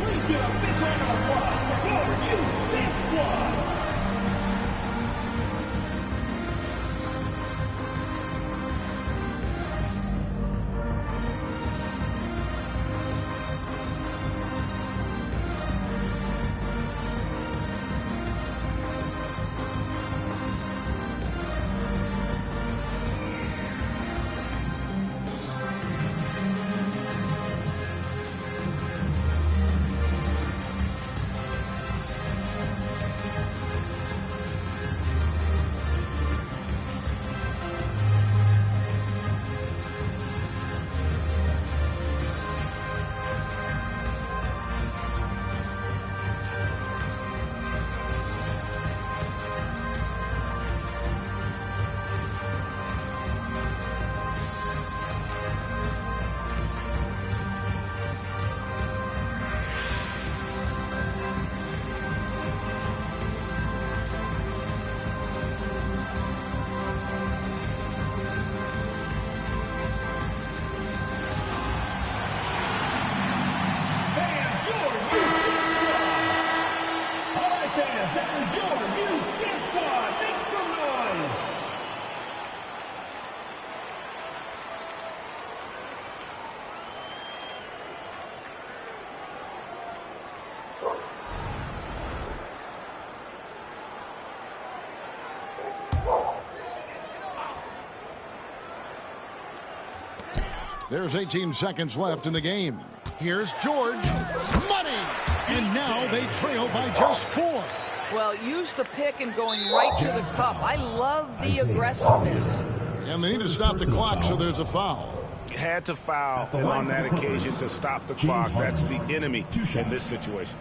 There's 18 seconds left in the game. Here's George. Money! And now they trail by just 4. Well, use the pick and going right to the cup. I love the aggressiveness. And they need to stop the clock, so there's a foul. Had to foul, and on that occasion to stop the clock. That's the enemy in this situation.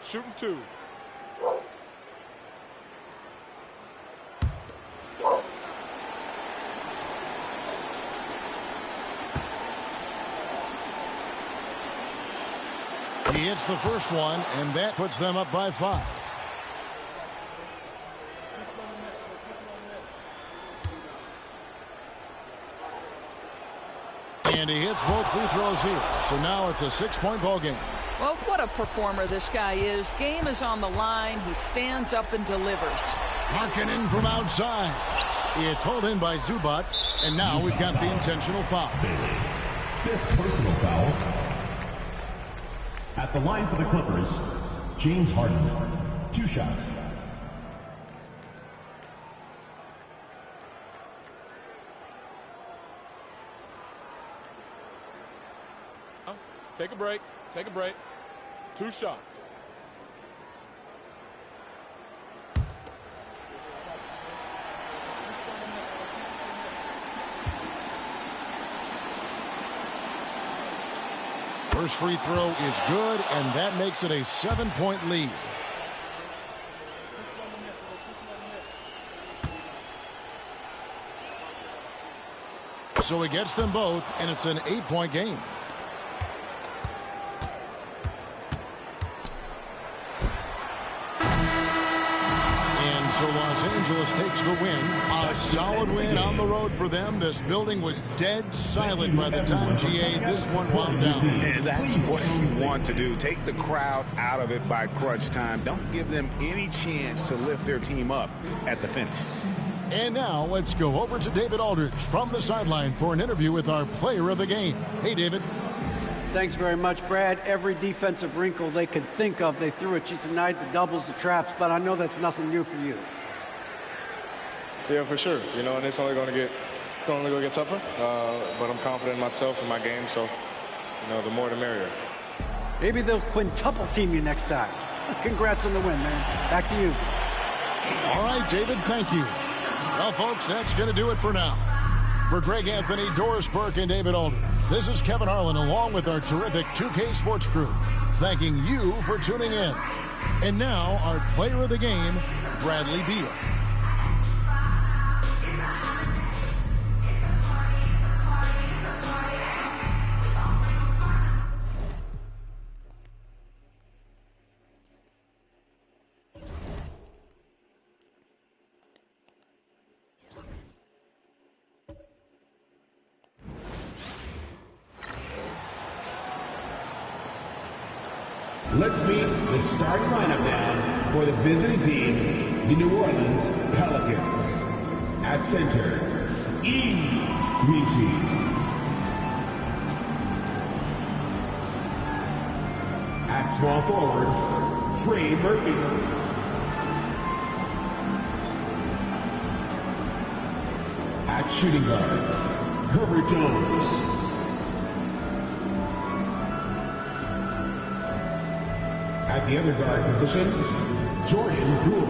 Shooting 2. He hits the first one, and that puts them up by 5. And he hits both free throws here. So now it's a 6-point ball game. Well, what a performer this guy is. Game is on the line. He stands up and delivers. Markkanen from outside. It's hauled in by Zubac, and now we've got the intentional foul. Fifth personal foul. At the line for the Clippers, James Harden. 2 shots. Take a break. Take a break. 2 shots. First free throw is good, and that makes it a 7-point lead. So he gets them both, and it's an 8-point game. And so Los Angeles takes the win. A solid win on the road for them. This building was dead silent by the time, GA, this one wound down. And that's what you want to do. Take the crowd out of it by crunch time. Don't give them any chance to lift their team up at the finish. And now let's go over to David Aldridge from the sideline for an interview with our player of the game. Hey, David. Thanks very much, Brad. Every defensive wrinkle they could think of, they threw at you tonight, the doubles, the traps, but I know that's nothing new for you. Yeah, for sure. You know, and it's only going to get tougher, but I'm confident in myself and my game, so, you know, the more the merrier. Maybe they'll quintuple team you next time. Congrats on the win, man. Back to you. All right, David, thank you. Well, folks, that's going to do it for now. For Greg Anthony, Doris Burke, and David Aldridge, this is Kevin Harlan along with our terrific 2K Sports crew, thanking you for tuning in. And now, our player of the game, Bradley Beal. Let's meet the starting lineup now for the visiting team, the New Orleans Pelicans. At center, Reese. At small forward, Trey Murphy. At shooting guard, Herbert Jones. At the other guard position, Jordan Poole.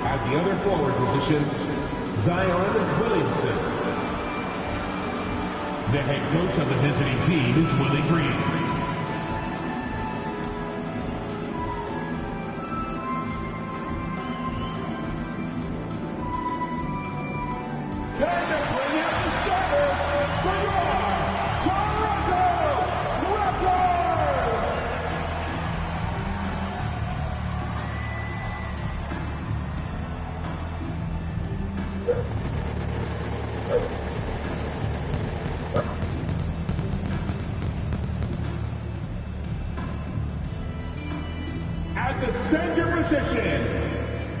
At the other forward position, Zion Williamson. The head coach of the visiting team is Willie Green. At the center position,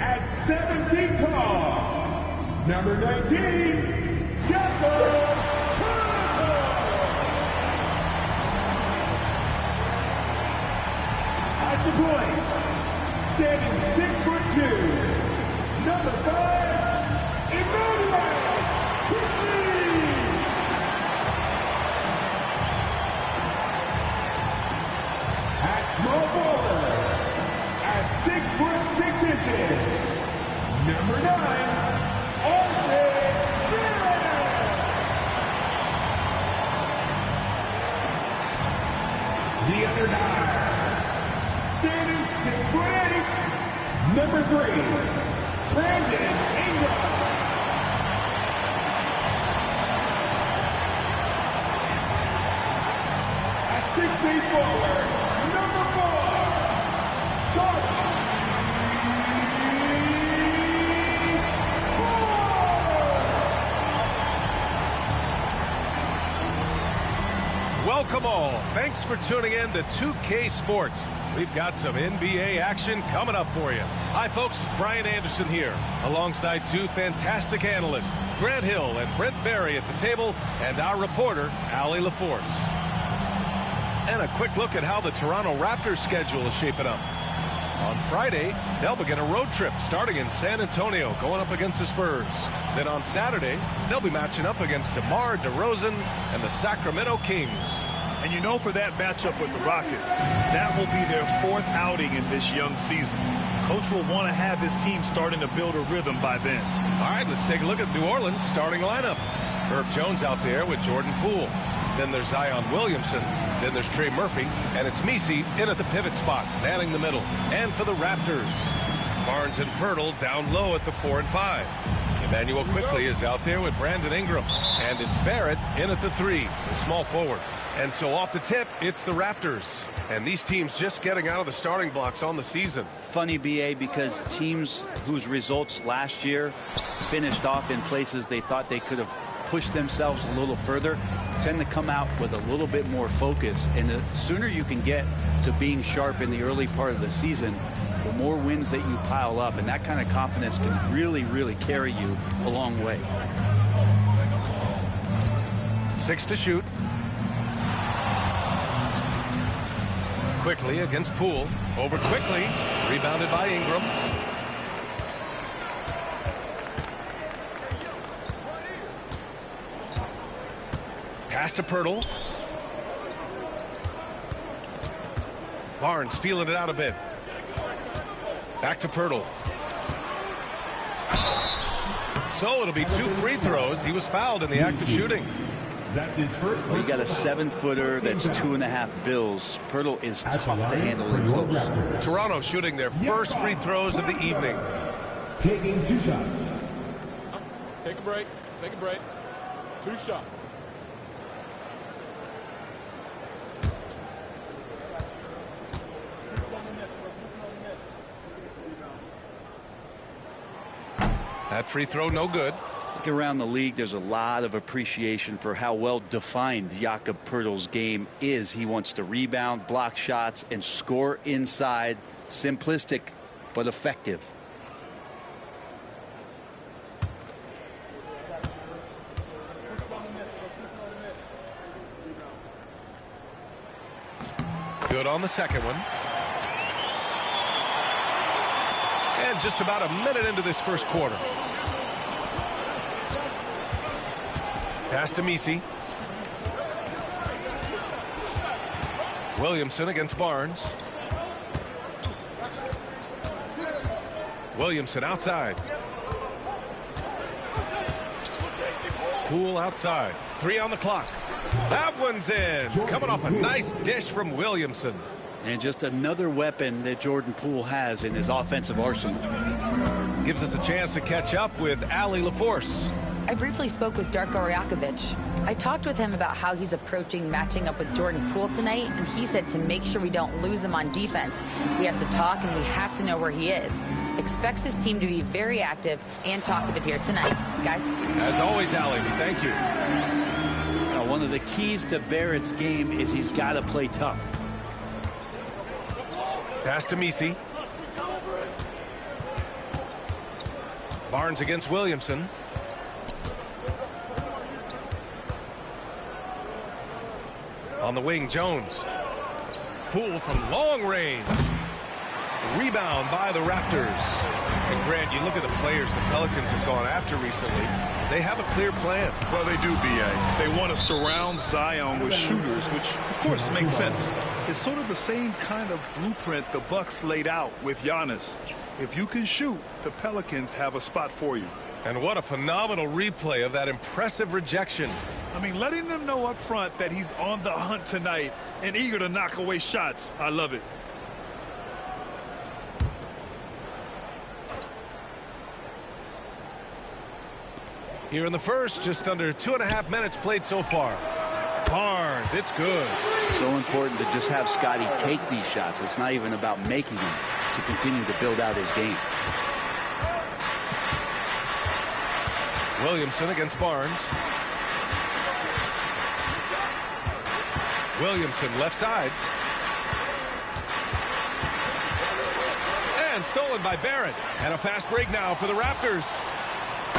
at 7 feet tall, number 19, Jakob Poeltl. At the point, standing 6'2", number 5, Immanuel Quickley. At small forward, 6'6", number 9, Andre Miller. The other 9, standing 6'8", number 3, Brandon Ingram. At 6'8" forward, number 4, Scott. Welcome all. Thanks for tuning in to 2K Sports. We've got some NBA action coming up for you. Hi, folks. Brian Anderson here, alongside two fantastic analysts, Grant Hill and Brent Barry at the table, and our reporter, Allie LaForce. And a quick look at how the Toronto Raptors schedule is shaping up. On Friday, they'll begin a road trip starting in San Antonio, going up against the Spurs. Then on Saturday, they'll be matching up against DeMar DeRozan and the Sacramento Kings. And you know, for that matchup with the Rockets, that will be their fourth outing in this young season. Coach will want to have his team starting to build a rhythm by then. All right, let's take a look at New Orleans' starting lineup. Herb Jones out there with Jordan Poole. Then there's Zion Williamson. Then there's Trey Murphy. And it's Messi in at the pivot spot, manning the middle. And for the Raptors, Barnes and Pirtle down low at the 4 and 5. Emmanuel Quickley is out there with Brandon Ingram. And it's Barrett in at the 3, the small forward. And so off the tip, it's the Raptors. And these teams just getting out of the starting blocks on the season. Funny, BA, because teams whose results last year finished off in places they thought they could have pushed themselves a little further tend to come out with a little bit more focus. And the sooner you can get to being sharp in the early part of the season, the more wins that you pile up. And that kind of confidence can really, really carry you a long way. 6 to shoot. Quickly against Poole. Over Quickly. Rebounded by Ingram. Pass to Pirtle. Barnes feeling it out a bit. Back to Pirtle. So it'll be 2 free throws. He was fouled in the act of shooting. Well, you got a 7-footer that's 2.5 bills. Pirtle is tough to handle in close. Toronto shooting their first free throws of the evening. Taking 2 shots. Take a break. Take a break. 2 shots. That free throw no good. Around the league, there's a lot of appreciation for how well defined Jakob Pirtle's game is. He wants to rebound, block shots, and score inside. Simplistic, but effective. Good on the second one. And just about a minute into this first quarter. Pass to Messi. Williamson against Barnes. Williamson outside. Poole outside. 3 on the clock. That one's in. Coming off a nice dish from Williamson. And just another weapon that Jordan Poole has in his offensive arsenal. Gives us a chance to catch up with Allie LaForce. I briefly spoke with Darko Rajakovic. I talked with him about how he's approaching matching up with Jordan Poole tonight, and he said to make sure we don't lose him on defense, we have to talk and we have to know where he is. Expects his team to be very active and talkative here tonight. Guys? As always, Allie, thank you. Now, one of the keys to Barrett's game is he's got to play tough. Pass to Messi. Barnes against Williamson. On the wing, Jones. Poole from long range. Rebound by the Raptors. And Grant, you look at the players the Pelicans have gone after recently. They have a clear plan. Well, they do, B.A. They want to surround Zion with shooters, which, of course, makes sense. It's sort of the same kind of blueprint the Bucks laid out with Giannis. If you can shoot, the Pelicans have a spot for you. And what a phenomenal replay of that impressive rejection. I mean, letting them know up front that he's on the hunt tonight and eager to knock away shots. I love it. Here in the first, just under 2.5 minutes played so far. Barnes, it's good. So important to just have Scotty take these shots. It's not even about making them, to continue to build out his game. Williamson against Barnes. Williamson left side. And stolen by Barrett. And a fast break now for the Raptors.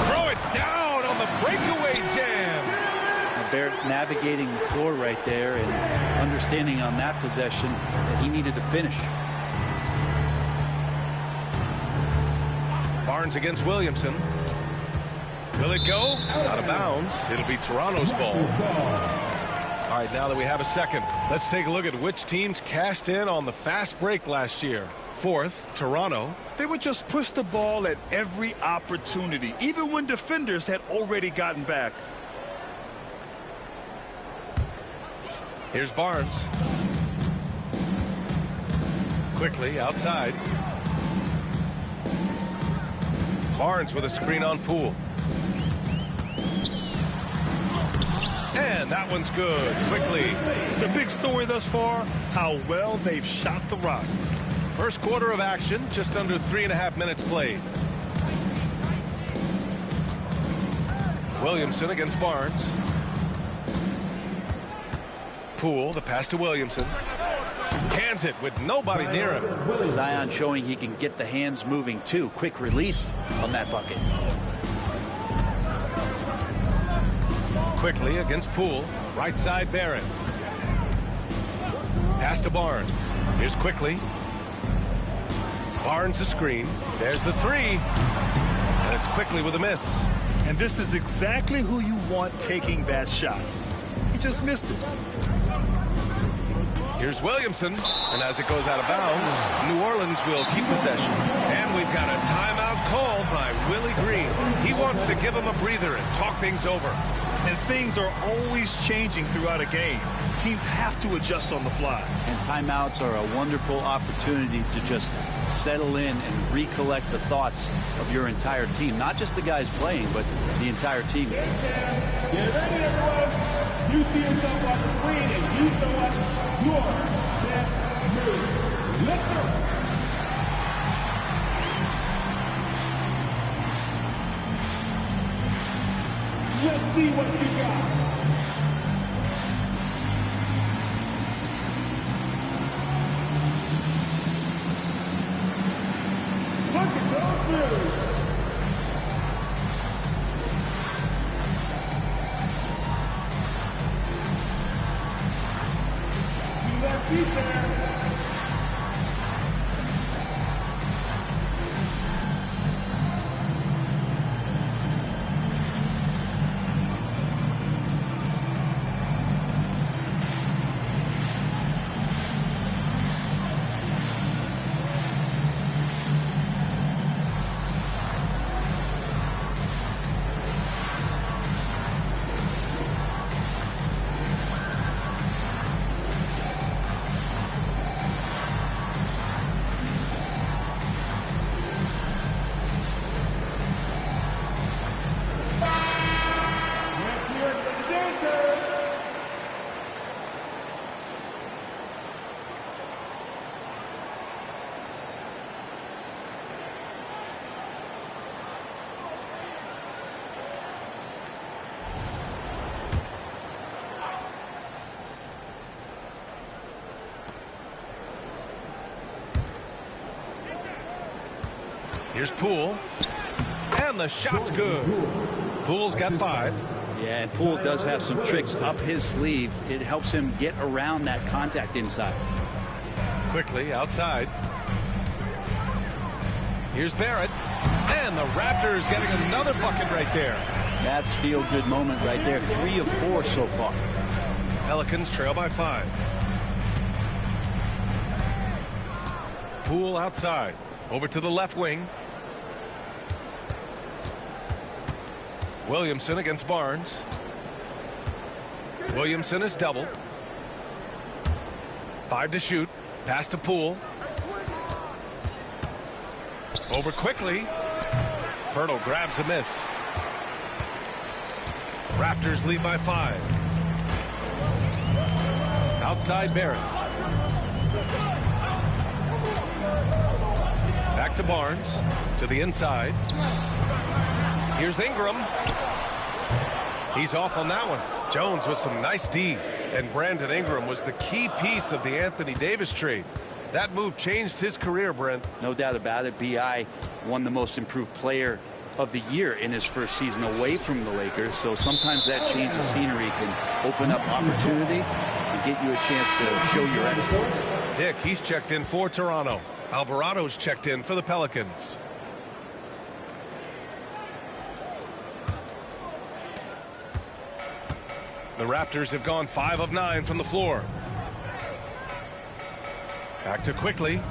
Throw it down on the breakaway jam. Now Barrett navigating the floor right there and understanding on that possession that he needed to finish. Barnes against Williamson. Will it go? Out of bounds. It'll be Toronto's ball. All right, now that we have a second, let's take a look at which teams cashed in on the fast break last year. Fourth, Toronto. They would just push the ball at every opportunity, even when defenders had already gotten back. Here's Barnes. Quickly outside. Barnes with a screen on Poole. And that one's good. Quickly. The big story thus far, how well they've shot the rock. First quarter of action, just under 3.5 minutes played. Williamson against Barnes. Poole, the pass to Williamson. Cans it with nobody near him. Zion showing he can get the hands moving too. Quick release on that bucket. Quickly against Poole. Right side Barrett. Pass to Barnes. Here's Quickly. Barnes a screen. There's the three. And it's Quickly with a miss. And this is exactly who you want taking that shot. He just missed it. Here's Williamson. And as it goes out of bounds, New Orleans will keep possession. And we've got a timeout called by Willie Green. He wants to give him a breather and talk things over. And things are always changing throughout a game. Teams have to adjust on the fly. And timeouts are a wonderful opportunity to just settle in and recollect the thoughts of your entire team. Not just the guys playing, but the entire team. Get ready, everyone. You see yourself on the screen and you know what your best move. Let's go. Let's see what you got. Look at those moves. You left feet there. Here's Poole. And the shot's good. Poole's got 5. Yeah, and Poole does have some tricks up his sleeve. It helps him get around that contact inside. Quickly outside. Here's Barrett. And the Raptors getting another bucket right there. That's feel-good moment right there. 3 of 4 so far. Pelicans trail by 5. Poole outside. Over to the left wing. Williamson against Barnes. Williamson is double. 5 to shoot. Pass to Poole. Over quickly. Pirtle grabs a miss. Raptors lead by 5. Outside Barrett. Back to Barnes. To the inside. Here's Ingram. He's off on that one. Jones with some nice D. And Brandon Ingram was the key piece of the Anthony Davis trade. That move changed his career, Brent. No doubt about it. B.I. won the most improved player of the year in his first season away from the Lakers. So sometimes that change of scenery can open up opportunity and get you a chance to show your excellence. Dick, he's checked in for Toronto. Alvarado's checked in for the Pelicans. The Raptors have gone 5 of 9 from the floor. Back to Quickly.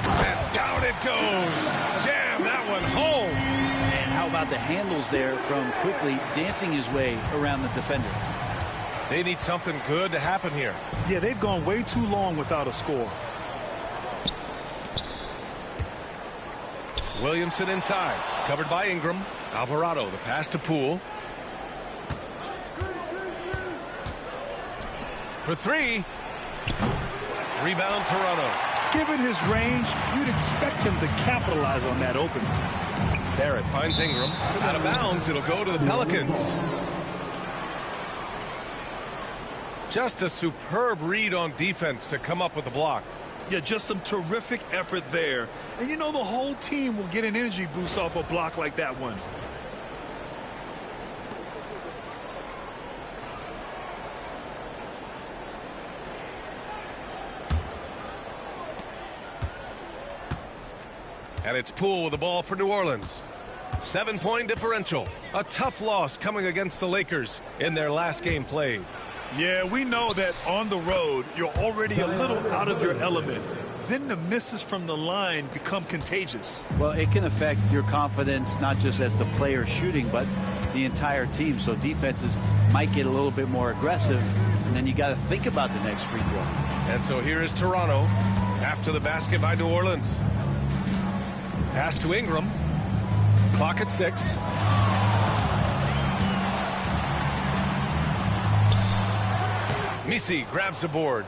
And down it goes. Jam that one home. And how about the handles there from Quickly dancing his way around the defender. They need something good to happen here. Yeah, they've gone way too long without a score. Williamson inside, covered by Ingram. Alvarado, the pass to Poole. For 3. Rebound Toronto. Given his range, you'd expect him to capitalize on that opening. Barrett finds Ingram. Out of bounds, it'll go to the Pelicans. Just a superb read on defense to come up with the block. Yeah, just some terrific effort there. And you know the whole team will get an energy boost off a block like that one. And it's Poole with the ball for New Orleans. 7-point differential. A tough loss coming against the Lakers in their last game played. Yeah, we know that on the road, you're already a little out of your element. Then the misses from the line become contagious. Well, it can affect your confidence, not just as the player shooting, but the entire team. So defenses might get a little bit more aggressive, and then you got to think about the next free throw. And so here is Toronto after the basket by New Orleans. Pass to Ingram. Clock at 6. Misi grabs the board.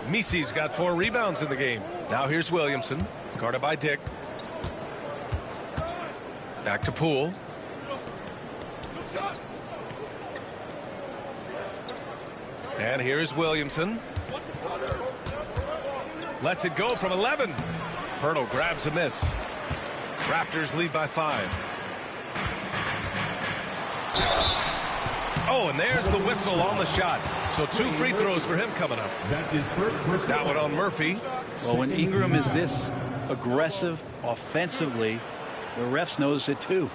Misi's got 4 rebounds in the game. Now here's Williamson, guarded by Dick. Back to Poole. And here's Williamson. Lets it go from 11. Pirtle grabs a miss. Raptors lead by 5. Oh, and there's the whistle on the shot. So 2 free throws for him coming up. That one on Murphy. Well, when Ingram is this aggressive offensively, the refs notice it too.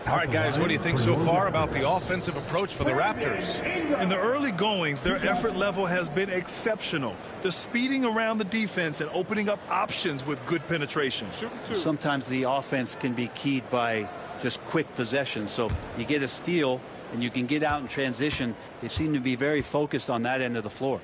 All right, guys, what do you think so far about the offensive approach for the Raptors? In the early goings, their effort level has been exceptional. They're speeding around the defense and opening up options with good penetration. Sometimes the offense can be keyed by just quick possession. So you get a steal and you can get out in transition. They seem to be very focused on that end of the floor.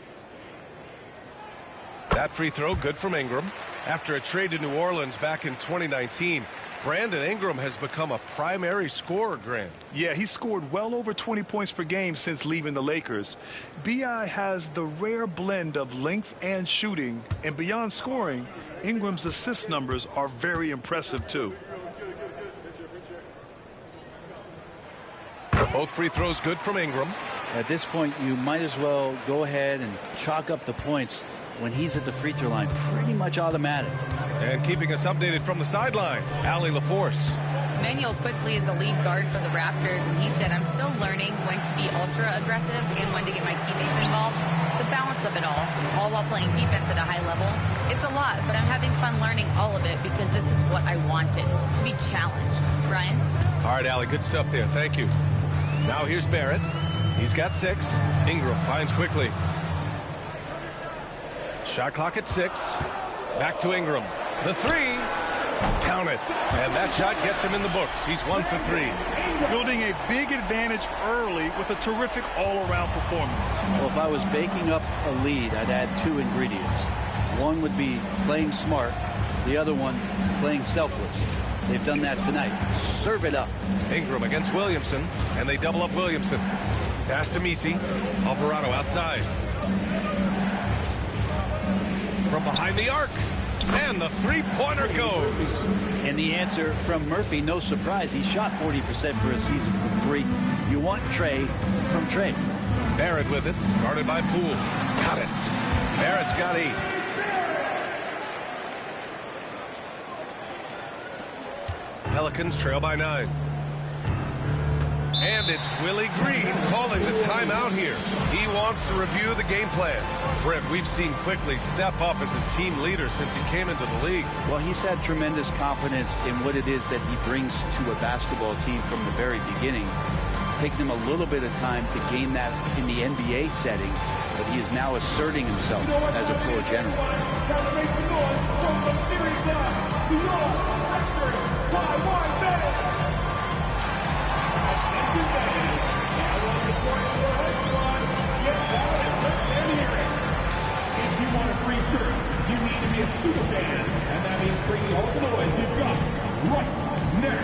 That free throw good from Ingram. After a trade to New Orleans back in 2019, Brandon Ingram has become a primary scorer, Grant. Yeah, he scored well over 20 points per game since leaving the Lakers. B.I. has the rare blend of length and shooting, and beyond scoring, Ingram's assist numbers are very impressive too. Both free throws good from Ingram. At this point, you might as well go ahead and chalk up the points when he's at the free throw line. Pretty much automatic. And keeping us updated from the sideline, Allie LaForce. Manuel Quickly is the lead guard for the Raptors, and he said, I'm still learning when to be ultra aggressive and when to get my teammates involved. The balance of it all while playing defense at a high level. It's a lot, but I'm having fun learning all of it because this is what I wanted, to be challenged. Brian? All right, Allie, good stuff there. Thank you. Now here's Barrett. He's got 6. Ingram finds Quickly. Shot clock at 6. Back to Ingram. The 3. Count it. And that shot gets him in the books. He's 1 for 3. Building a big advantage early with a terrific all-around performance. Well, if I was baking up a lead, I'd add 2 ingredients. One would be playing smart. The other one, playing selfless. They've done that tonight. Serve it up. Ingram against Williamson, and they double up Williamson. Pass to Misi. Alvarado outside. From behind the arc. And the three-pointer goes. And the answer from Murphy, no surprise. He shot 40% for a season from three. You want Trey from Trey. Barrett with it, guarded by Poole. Got it. Barrett's got 8. Pelicans trail by 9. And it's Willie Green calling the timeout here. He wants to review the game plan. Brent, we've seen Quickley step up as a team leader since he came into the league. Well, he's had tremendous confidence in what it is that he brings to a basketball team from the very beginning. It's taken him a little bit of time to gain that in the NBA setting, but he is now asserting himself as a floor general. If you want a free shirt, you need to be a super fan, and that means bringing all the noise you've got right now.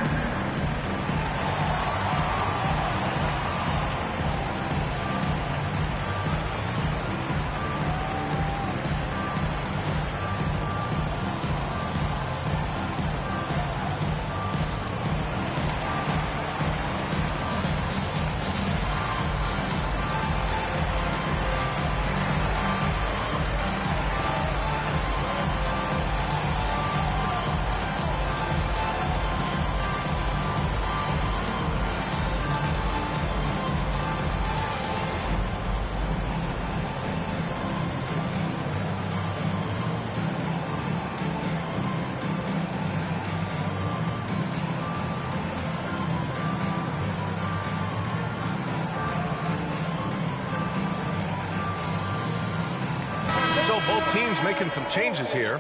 Both teams making some changes here.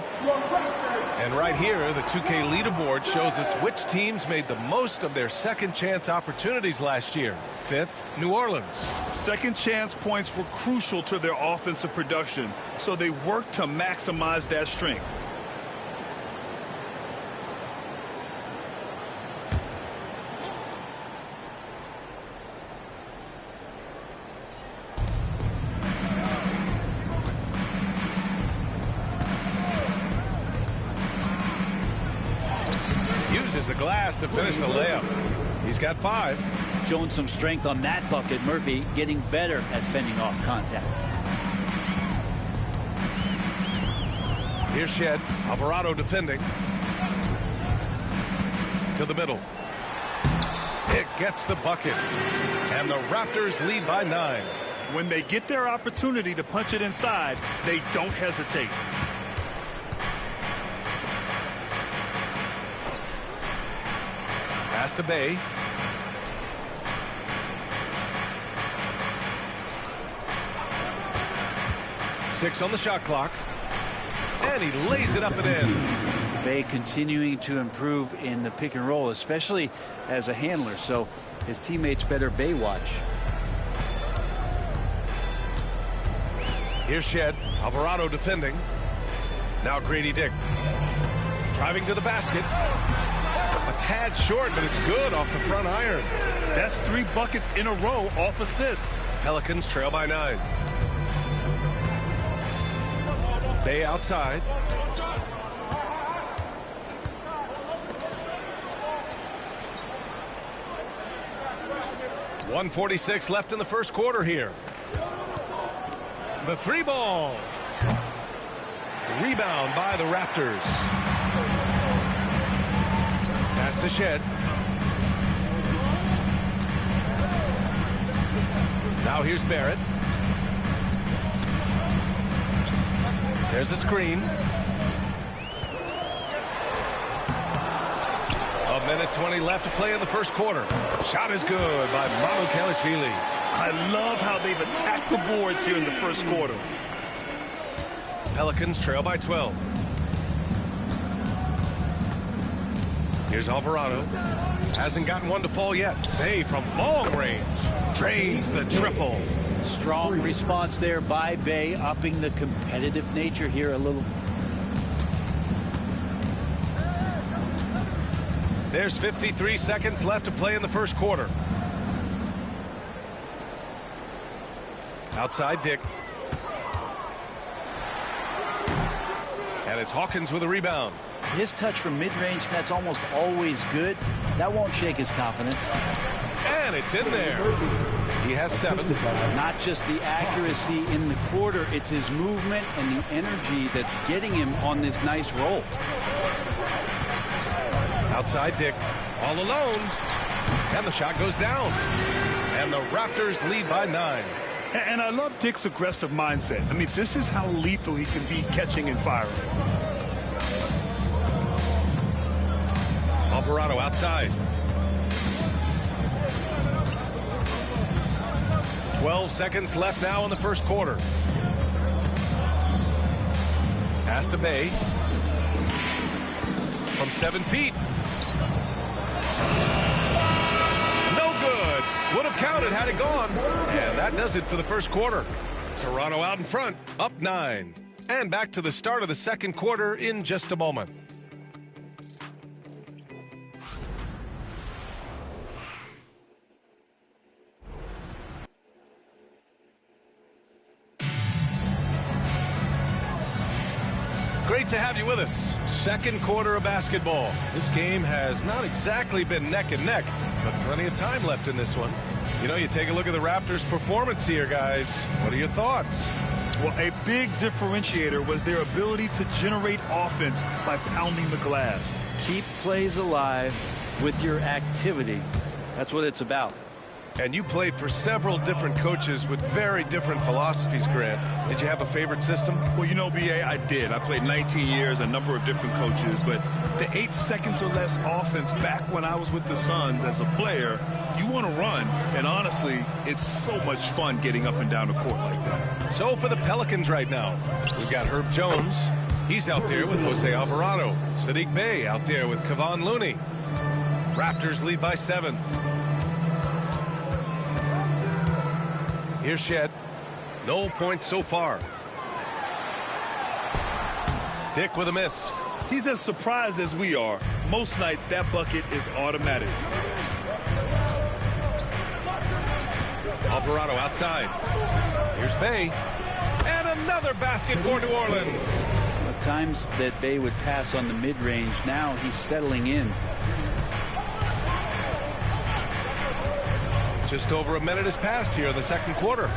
And right here, the 2K leaderboard shows us which teams made the most of their second chance opportunities last year. 5th, New Orleans. Second chance points were crucial to their offensive production, so they worked to maximize that strength. The glass to finish the layup. He's got 5. Showing some strength on that bucket. Murphy getting better at fending off contact. Here's Shed. Alvarado defending. To the middle. It gets the bucket. And the Raptors lead by 9. When they get their opportunity to punch it inside, they don't hesitate. Pass to Bay. Six on the shot clock. And he lays it up and in. Bay continuing to improve in the pick and roll, especially as a handler, so his teammates better Bay watch. Here's Shed. Alvarado defending. Now Grady Dick. Driving to the basket. A tad short, but it's good off the front iron. That's 3 buckets in a row off assist. Pelicans trail by 9. Bay outside. .146 left in the first quarter here. The 3-ball. Rebound by the Raptors. Pass to Shed. Now here's Barrett. There's a screen. A minute 20 left to play in the first quarter. Shot is good by Mamukelashvili. I love how they've attacked the boards here in the first quarter. Pelicans trail by 12. Here's Alvarado. Hasn't gotten one to fall yet. Bay from long range drains the triple. Strong response there by Bay, upping the competitive nature here a little. There's 53 seconds left to play in the first quarter. Outside Dick. And it's Hawkins with a rebound. His touch from mid-range, that's almost always good. That won't shake his confidence. And it's in there. He has 7. Not just the accuracy in the quarter, it's his movement and the energy that's getting him on this nice roll. Outside Dick, all alone. And the shot goes down. And the Raptors lead by 9. And I love Dick's aggressive mindset. I mean, this is how lethal he can be catching and firing. Alvarado outside. 12 seconds left now in the first quarter. Pass to Bay. From 7 feet. No good. Would have counted had it gone. And that does it for the first quarter. Toronto out in front, up 9. And back to the start of the second quarter in just a moment. Great to have you with us. Second quarter of basketball. This game has not exactly been neck and neck, but plenty of time left in this one. You know, you take a look at the Raptors' performance here, guys. What are your thoughts? Well, a big differentiator was their ability to generate offense by pounding the glass. Keep plays alive with your activity. That's what it's about. And you played for several different coaches with very different philosophies, Grant. Did you have a favorite system? Well, you know, B.A., I did. I played 19 years, a number of different coaches, but the 8 seconds or less offense back when I was with the Suns as a player, you want to run, and honestly, it's so much fun getting up and down the court like that. So for the Pelicans right now, we've got Herb Jones. He's out there with Jose Alvarado. Saddiq Bey out there with Kevon Looney. Raptors lead by 7. Here's Shed. No points so far. Dick with a miss. He's as surprised as we are. Most nights, that bucket is automatic. Alvarado outside. Here's Bey. And another basket for New Orleans. At times that Bey would pass on the mid-range. Now he's settling in. Just over a minute has passed here in the second quarter.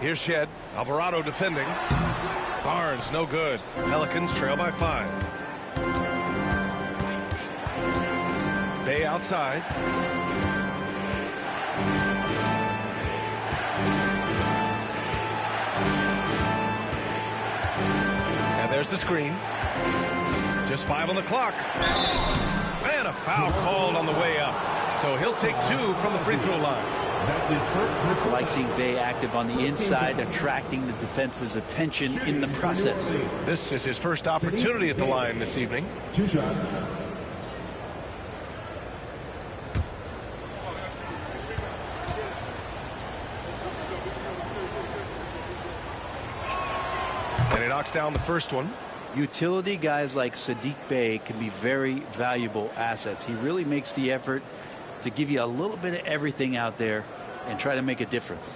Here's Shed. Alvarado defending. Barnes, no good. Pelicans trail by 5. Bey outside. And there's the screen. Just 5 on the clock. And a foul called on the way up. So he'll take 2 from the free throw line. I like seeing Bey active on the inside, attracting the defense's attention in the process. This is his first opportunity at the line this evening. 2 shots. And he knocks down the first one. Utility guys like Saddiq Bey can be very valuable assets. He really makes the effort to give you a little bit of everything out there and try to make a difference.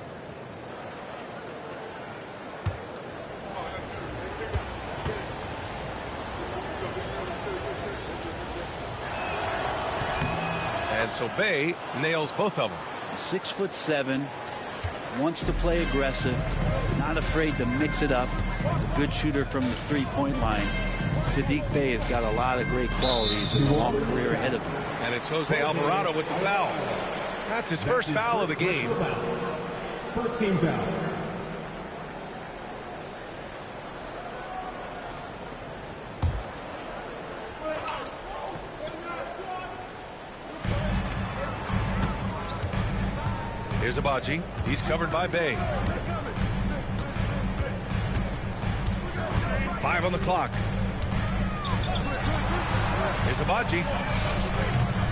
And so Bey nails both of them. 6'7", wants to play aggressive, not afraid to mix it up. A good shooter from the three-point line. Saddiq Bey has got a lot of great qualities and a long career ahead of him. And it's Jose Alvarado with the foul. That's his first foul of the game. First team foul. Here's Abaji. He's covered by Bey. 5 on the clock. Here's Abaji.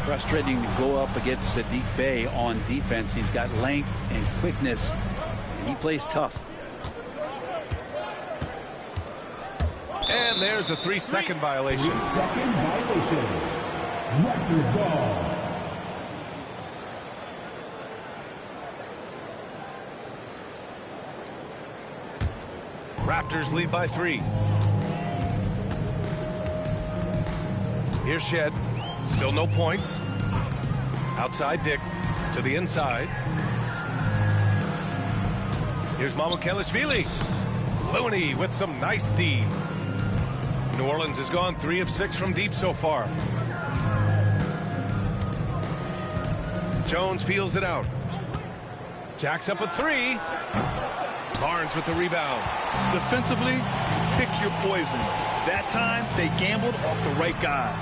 Frustrating to go up against Saddiq Bey on defense. He's got length and quickness, and he plays tough. And there's a 3-second violation. 3-second violation. Raptors ball. Raptors lead by 3. Here's Shed. Still no points. Outside Dick to the inside. Here's Mamukelashvili. Looney with some nice D. New Orleans has gone 3 of 6 from deep so far. Jones feels it out. Jacks up a 3. Barnes with the rebound. Defensively, pick your poison. That time, they gambled off the right guy.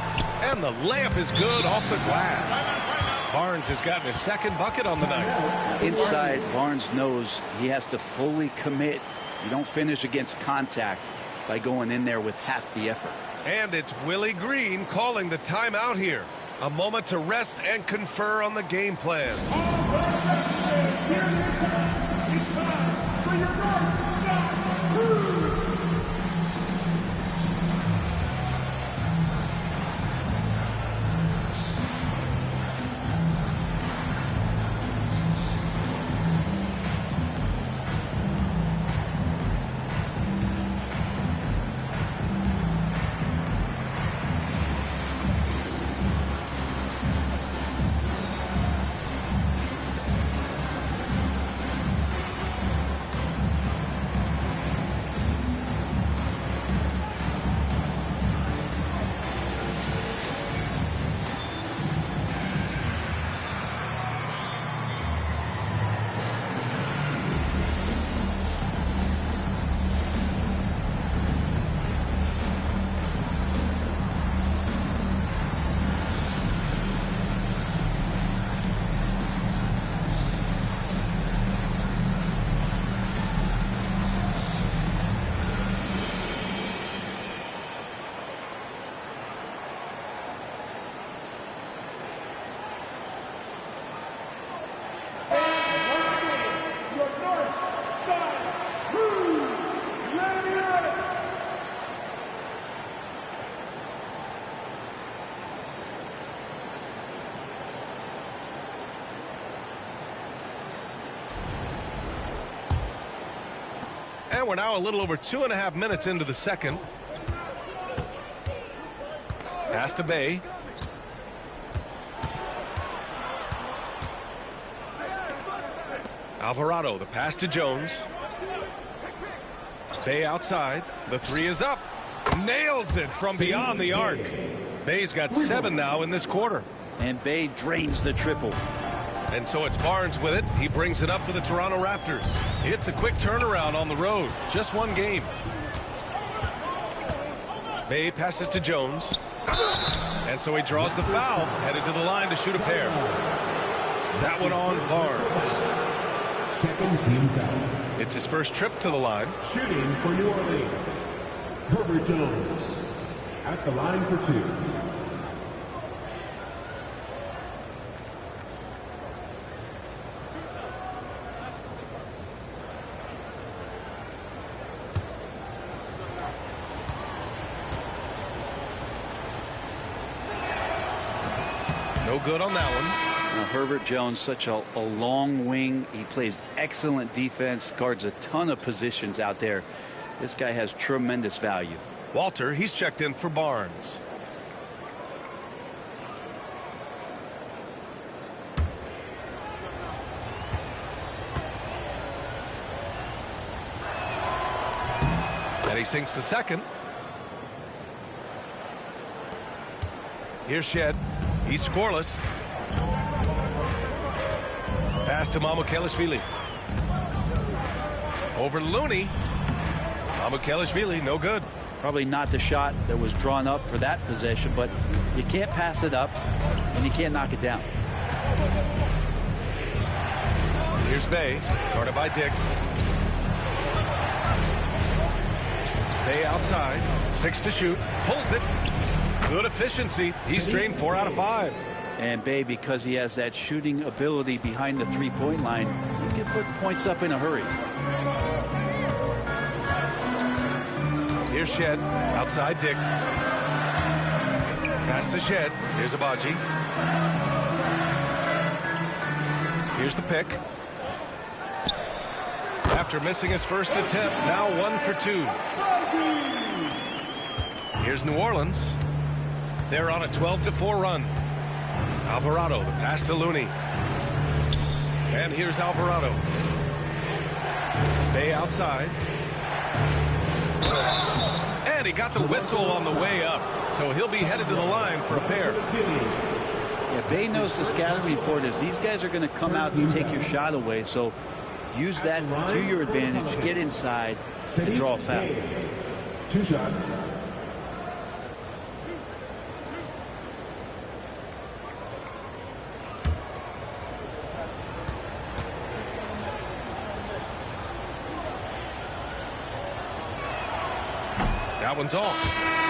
And the layup is good off the glass. Barnes has gotten his second bucket on the night. Inside, Barnes knows he has to fully commit. You don't finish against contact by going in there with half the effort. And it's Willie Green calling the timeout here. A moment to rest and confer on the game plan. And we're now a little over 2.5 minutes into the second. Pass to Bay. Alvarado, the pass to Jones. Bay outside. The 3 is up. Nails it from beyond the arc. Bay's got 7 now in this quarter. And Bay drains the triple. And so it's Barnes with it. He brings it up for the Toronto Raptors. It's a quick turnaround on the road. Just one game. Bay passes to Jones. And so he draws the foul. Headed to the line to shoot a pair. That one on Barnes. Second team foul. It's his first trip to the line. Shooting for New Orleans, Herbert Jones at the line for 2. No good on that one. Now, Herbert Jones, such a long wing. He plays excellent defense, guards a ton of positions out there. This guy has tremendous value. Walter, he's checked in for Barnes. And he sinks the second. Here's Shed. He's scoreless. Pass to Mamukelashvili. Over Looney. Mamukelashvili, no good. Probably not the shot that was drawn up for that possession, but you can't pass it up and you can't knock it down. Here's Bay, guarded by Dick. Bay outside, 6 to shoot, pulls it. Good efficiency. He's drained 4 out of 5. And Bay, because he has that shooting ability behind the three-point line, he can put points up in a hurry. Here's Shed, outside Dick. Pass to Shed. Here's Abaji. Here's the pick. After missing his first attempt, now 1 for 2. Here's New Orleans. They're on a 12-4 run. Alvarado, the pass to Looney. And here's Alvarado. Bay outside. And he got the whistle on the way up. So he'll be headed to the line for a pair. Yeah, Bay knows the scouting report is these guys are going to come out to take your shot away. So use that to your advantage. Get inside and draw a foul. 2 shots. That one's off.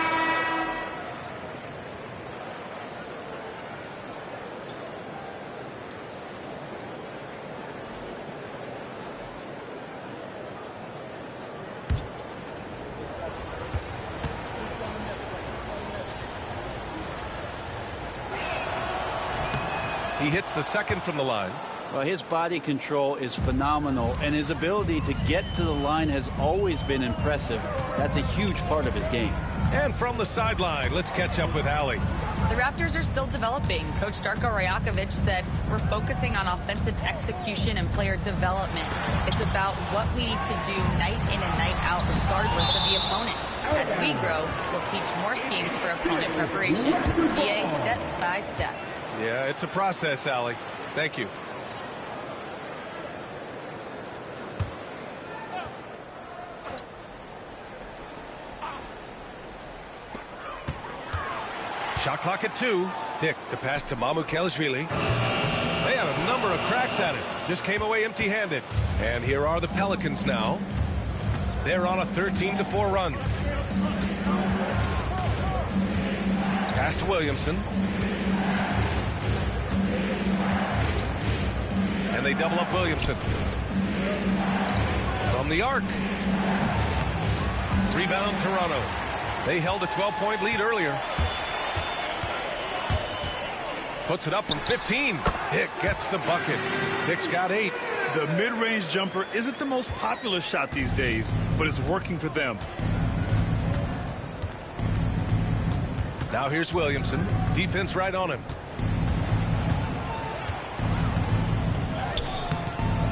He hits the second from the line. Well, his body control is phenomenal, and his ability to get to the line has always been impressive. That's a huge part of his game. And from the sideline, let's catch up with Allie. The Raptors are still developing. Coach Darko Rajakovic said, we're focusing on offensive execution and player development. It's about what we need to do night in and night out, regardless of the opponent. As we grow, we'll teach more schemes for opponent preparation. VA step by step. Yeah, it's a process, Allie. Thank you. Shot clock at 2. Dick, the pass to Mamukelashvili. They had a number of cracks at it. Just came away empty-handed. And here are the Pelicans now. They're on a 13-4 run. Pass to Williamson. And they double up Williamson. From the arc. Rebound Toronto. They held a 12-point lead earlier. Puts it up from 15. Dick gets the bucket. Dick's got 8. The mid-range jumper isn't the most popular shot these days, but it's working for them. Now here's Williamson. Defense right on him.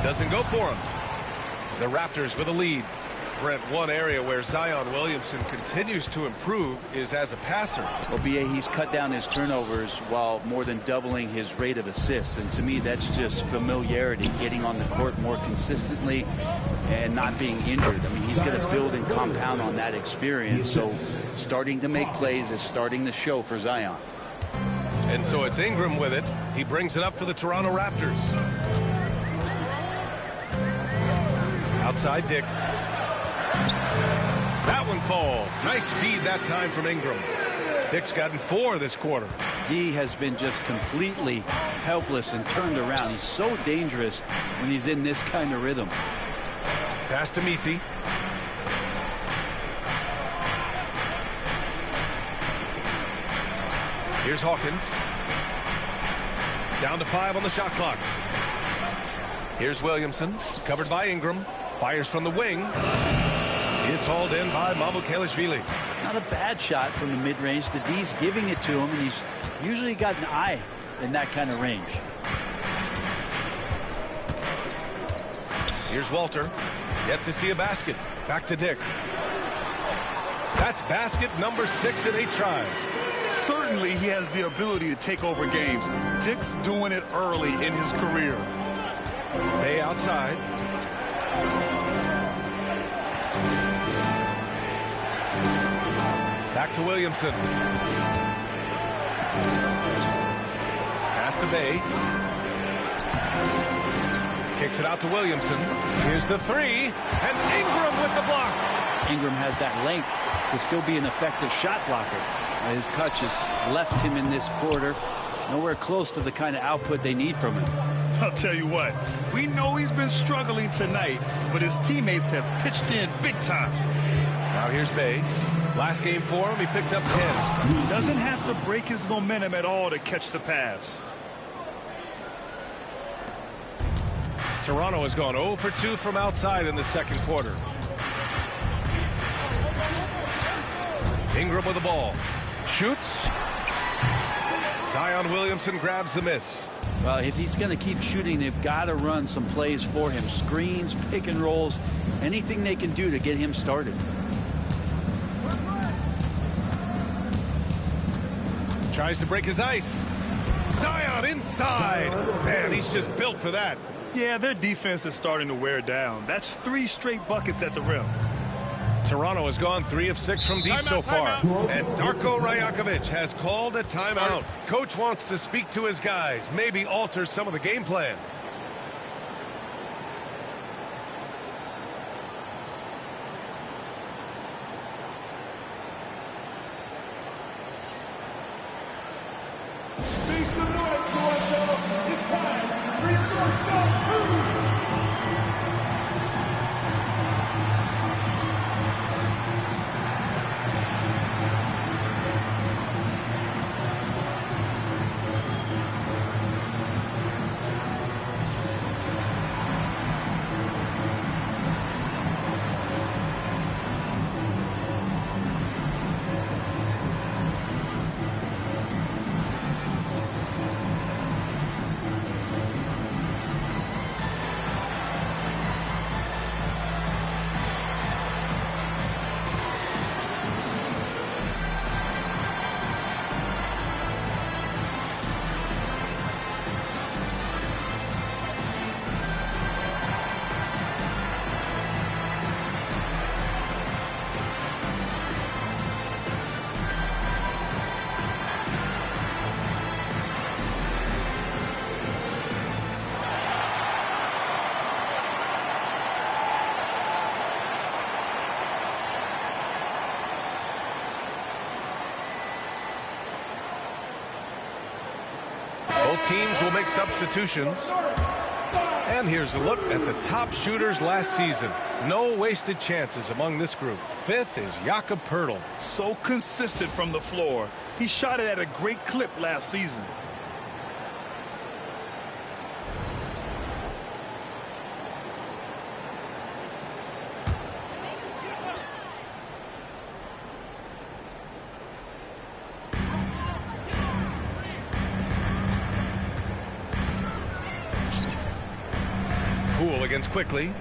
Doesn't go for him. The Raptors with a lead. Brent, one area where Zion Williamson continues to improve is as a passer. Well, B.A., he's cut down his turnovers while more than doubling his rate of assists. And to me, that's just familiarity, getting on the court more consistently and not being injured. I mean, he's going to build and compound on that experience. So starting to make plays is starting to show for Zion. And so it's Ingram with it. He brings it up for the Toronto Raptors. Outside Dick. That one falls. Nice feed that time from Ingram. Dick's gotten 4 this quarter. D has been just completely helpless and turned around. He's so dangerous when he's in this kind of rhythm. Pass to Messi. Here's Hawkins. Down to 5 on the shot clock. Here's Williamson. Covered by Ingram. Fires from the wing. It's hauled in by Mamukelashvili. Not a bad shot from the mid-range. The D's giving it to him, and he's usually got an eye in that kind of range. Here's Walter. Yet to see a basket. Back to Dick. That's basket number 6 in 8 tries. Certainly he has the ability to take over games. Dick's doing it early in his career. Bay outside. Back to Williamson. Pass to Bay. Kicks it out to Williamson. Here's the 3. And Ingram with the block. Ingram has that length to still be an effective shot blocker. His touch has left him in this quarter nowhere close to the kind of output they need from him. I'll tell you what, we know he's been struggling tonight, but his teammates have pitched in big time. Now here's Bay. Last game for him, he picked up 10. Doesn't have to break his momentum at all to catch the pass. Toronto has gone 0 for 2 from outside in the second quarter. Ingram with the ball. Shoots. Zion Williamson grabs the miss. Well, if he's going to keep shooting, they've got to run some plays for him. Screens, pick and rolls, anything they can do to get him started. Tries to break his ice. Zion inside. Man, he's just built for that. Yeah, their defense is starting to wear down. That's 3 straight buckets at the rim. Toronto has gone 3 of 6 from deep so far. And Darko Rajakovic has called a timeout. Coach wants to speak to his guys, maybe alter some of the game plan. Both teams will make substitutions. And here's a look at the top shooters last season. No wasted chances among this group. 5th is Jakob Poeltl. So consistent from the floor. He shot it at a great clip last season. Poole against Quickly.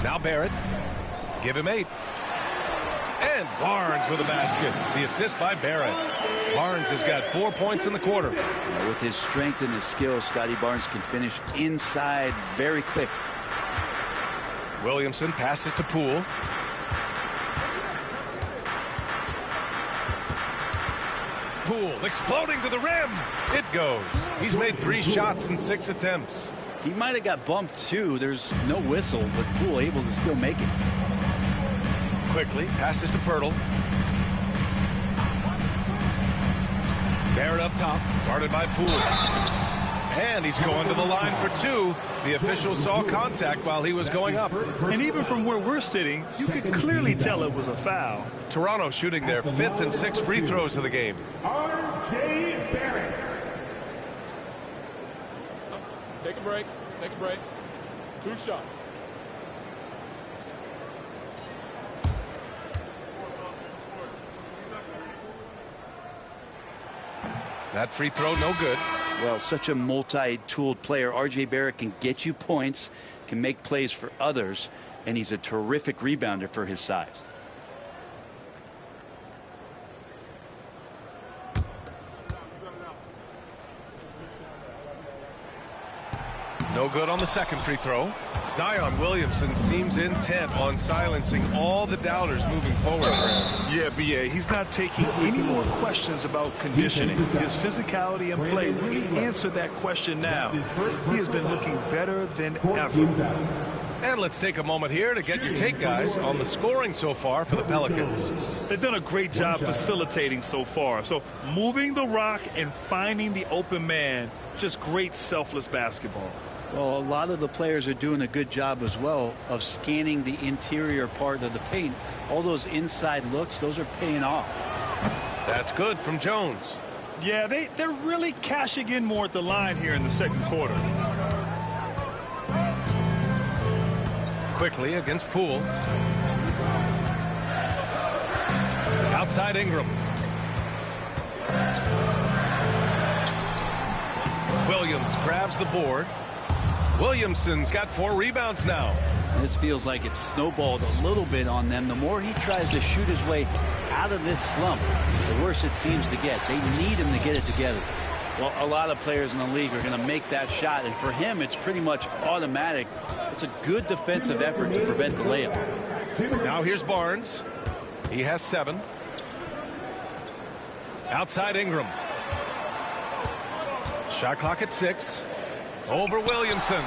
Now Barrett. Give him 8. And Barnes with a basket. The assist by Barrett. Barnes has got 4 points in the quarter. With his strength and his skill, Scotty Barnes can finish inside very quick. Williamson passes to Poole. Poole exploding to the rim. It goes. He's made 3 shots in 6 attempts. He might have got bumped too. There's no whistle, but Poole able to still make it. Quickly passes to Poeltl. Barrett up top, guarded by Poole. And he's going to the line for 2. The official saw contact while he was going up. And even from where we're sitting, you could clearly tell it was a foul. Toronto shooting their 5th and 6th free throws of the game. R.J. Barrett. Take a break. Take a break. 2 shots. That free throw no good. Well, such a multi-tooled player. R.J. Barrett can get you points, can make plays for others, and he's a terrific rebounder for his size. No good on the second free throw. Zion Williamson seems intent on silencing all the doubters moving forward. Yeah, B.A. He's not taking any more questions about conditioning. His physicality and play really answered that question now. He has been looking better than ever. And let's take a moment here to get your take, guys, on the scoring so far for the Pelicans. They've done a great job facilitating so far. So moving the rock and finding the open man, just great selfless basketball. Well, a lot of the players are doing a good job as well of scanning the interior part of the paint. All those inside looks, those are paying off. That's good from Jones. Yeah, they're really cashing in more at the line here in the second quarter. Quickly against Poole. Outside Ingram. Williams grabs the board. Williamson's got 4 rebounds now. This feels like it's snowballed a little bit on them. The more he tries to shoot his way out of this slump, the worse it seems to get. They need him to get it together. Well, a lot of players in the league are going to make that shot, and for him, it's pretty much automatic. It's a good defensive effort to prevent the layup. Now here's Barnes. He has 7. Outside Ingram. Shot clock at 6. Over Williamson.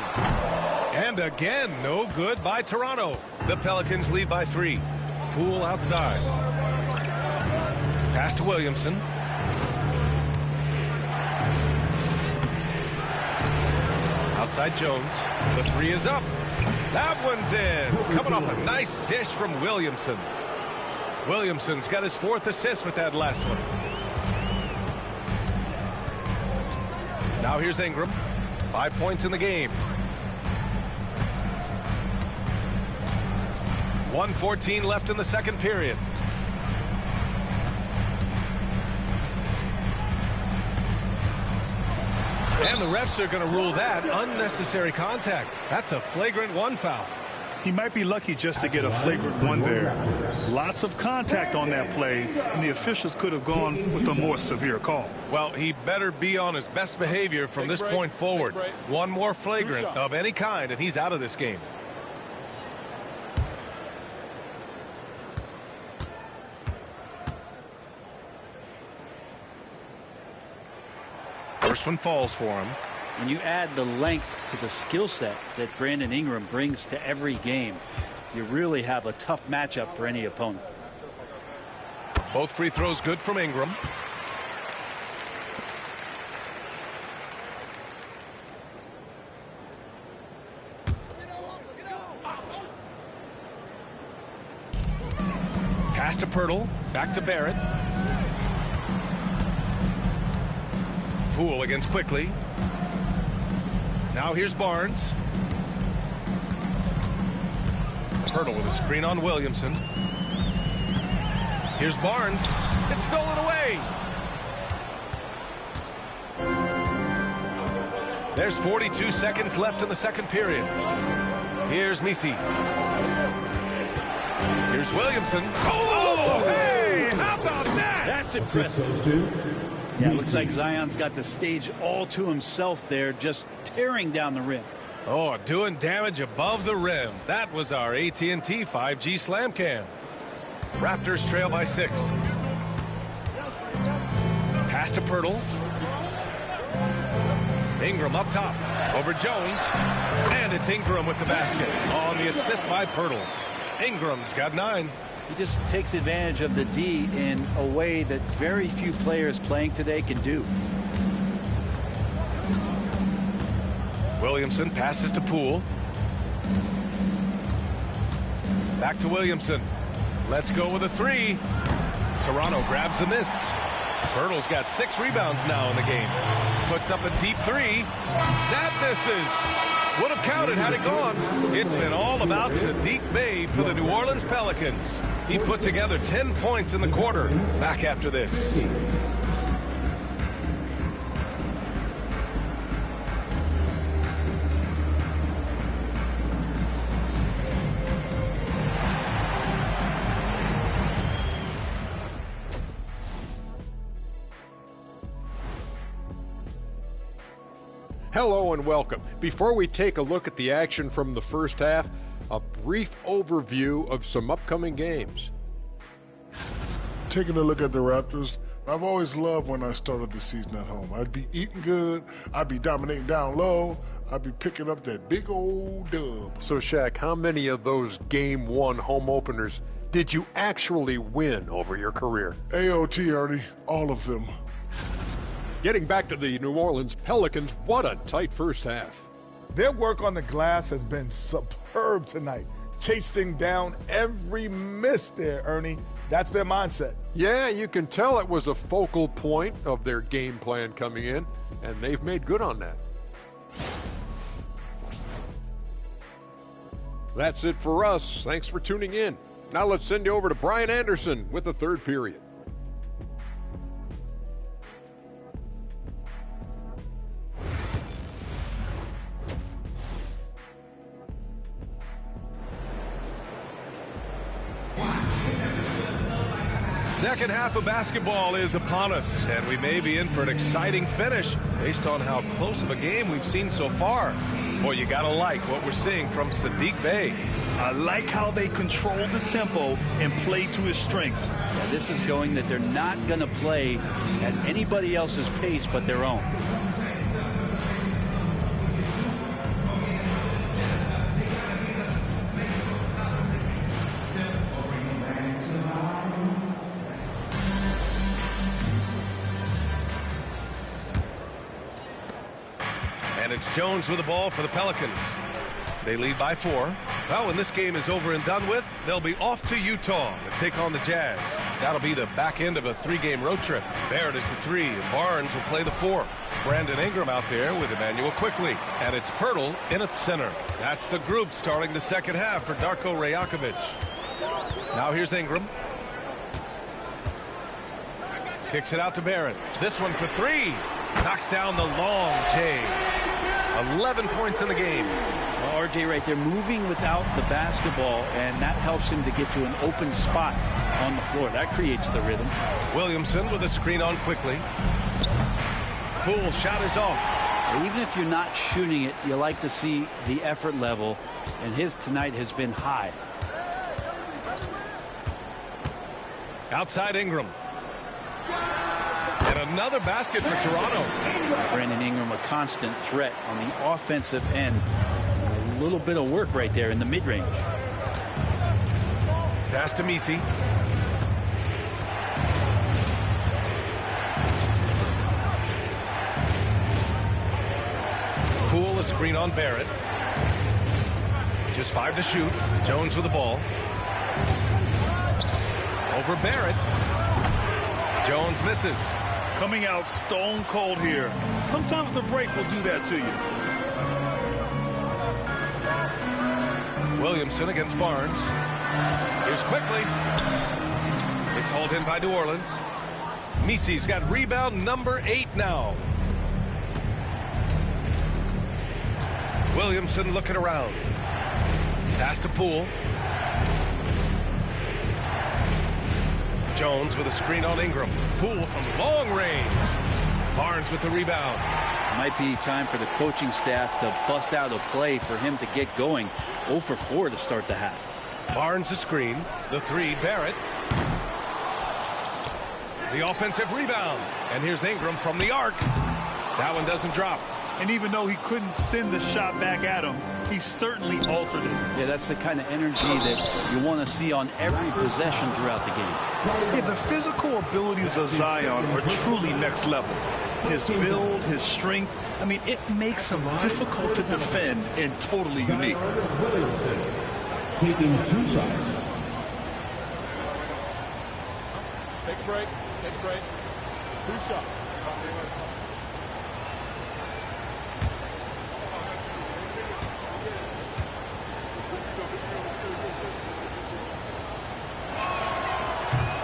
And again, no good by Toronto. The Pelicans lead by 3. Poole outside. Pass to Williamson. Outside Jones. The 3 is up. That one's in. Coming off a nice dish from Williamson. Williamson's got his 4th assist with that last one. Now here's Ingram. 5 points in the game. 1:14 left in the second period. And the refs are going to rule that unnecessary contact. That's a flagrant 1 foul. He might be lucky just to get a flagrant 1 there. Lots of contact on that play, and the officials could have gone with a more severe call. Well, he better be on his best behavior from this point forward. 1 more flagrant of any kind, and he's out of this game. First one falls for him. When you add the length to the skill set that Brandon Ingram brings to every game, you really have a tough matchup for any opponent. Both free throws good from Ingram. Pass to Pirtle. Back to Barrett. Poole against Quickly. Now here's Barnes. Pirtle with a screen on Williamson. Here's Barnes. It's stolen away. There's 42 seconds left in the second period. Here's Misi. Here's Williamson. Oh, hey! How about that? That's impressive. Yeah, it looks like Zion's got the stage all to himself there, just tearing down the rim. Oh, doing damage above the rim. That was our AT&T 5G Slam Cam. Raptors trail by 6. Pass to Pirtle. Ingram up top. Over Jones. And it's Ingram with the basket on the assist by Pirtle. Ingram's got 9. He just takes advantage of the D in a way that very few players playing today can do. Williamson passes to Poole. Back to Williamson. Let's go with a 3. Toronto grabs the miss. Pirtle's got 6 rebounds now in the game. Puts up a deep 3. That misses. Would have counted had it gone. It's been all about Saddiq Bey for the New Orleans Pelicans. He put together 10 points in the quarter. Back after this. Hello and welcome. Before we take a look at the action from the first half, a brief overview of some upcoming games. Taking a look at the Raptors, I've always loved when I started the season at home. I'd be eating good, I'd be dominating down low, I'd be picking up that big old dub. So, Shaq, how many of those Game 1 home openers did you actually win over your career? AOT, Ernie, all of them. Getting back to the New Orleans Pelicans, what a tight first half. Their work on the glass has been superb tonight. chasing down every miss there, Ernie. That's their mindset. Yeah, you can tell it was a focal point of their game plan coming in, and they've made good on that. That's it for us. Thanks for tuning in. Now let's send you over to Brian Anderson with the third period. Second half of basketball is upon us, and we may be in for an exciting finish based on how close of a game we've seen so far. Boy, you gotta like what we're seeing from Saddiq Bey. I like how they control the tempo and play to his strengths. Yeah, this is showing that they're not going to play at anybody else's pace but their own. And it's Jones with the ball for the Pelicans. They lead by 4. Well, when this game is over and done with, they'll be off to Utah to take on the Jazz. That'll be the back end of a 3-game road trip. Barrett is the 3, and Barnes will play the 4. Brandon Ingram out there with Emmanuel Quickley. And it's Poeltl in at center. That's the group starting the second half for Darko Rajakovic. Now here's Ingram. Kicks it out to Barrett. This one for 3. Knocks down the long J. 11 points in the game. Well, RJ right there moving without the basketball, and that helps him to get to an open spot on the floor. That creates the rhythm. Williamson with a screen on Quickley. Poole shot is off. Even if you're not shooting it, you like to see the effort level, and his tonight has been high. Outside Ingram. And another basket for Toronto. Brandon Ingram, a constant threat on the offensive end. A little bit of work right there in the mid-range. Pass to Messi. Poole a screen on Barrett. Just 5 to shoot. Jones with the ball. Over Barrett. Jones misses. Coming out stone cold here. Sometimes the break will do that to you. Williamson against Barnes. Here's Quickley. It's hauled in by New Orleans. Messi's got rebound number 8 now. Williamson looking around. Pass to Poole. Jones with a screen on Ingram. Poole from long range. Barnes with the rebound. Might be time for the coaching staff to bust out a play for him to get going. 0 for 4 to start the half. Barnes a screen. The 3, Barrett. The offensive rebound. And here's Ingram from the arc. That one doesn't drop. And even though he couldn't send the shot back at him, he certainly altered it. Yeah, that's the kind of energy that you want to see on every possession throughout the game. Yeah, the physical abilities of Zion are truly next level. His build, his strength, I mean, it makes him difficult to defend and totally unique. Taking 2 shots. Take a break. Take a break. 2 shots.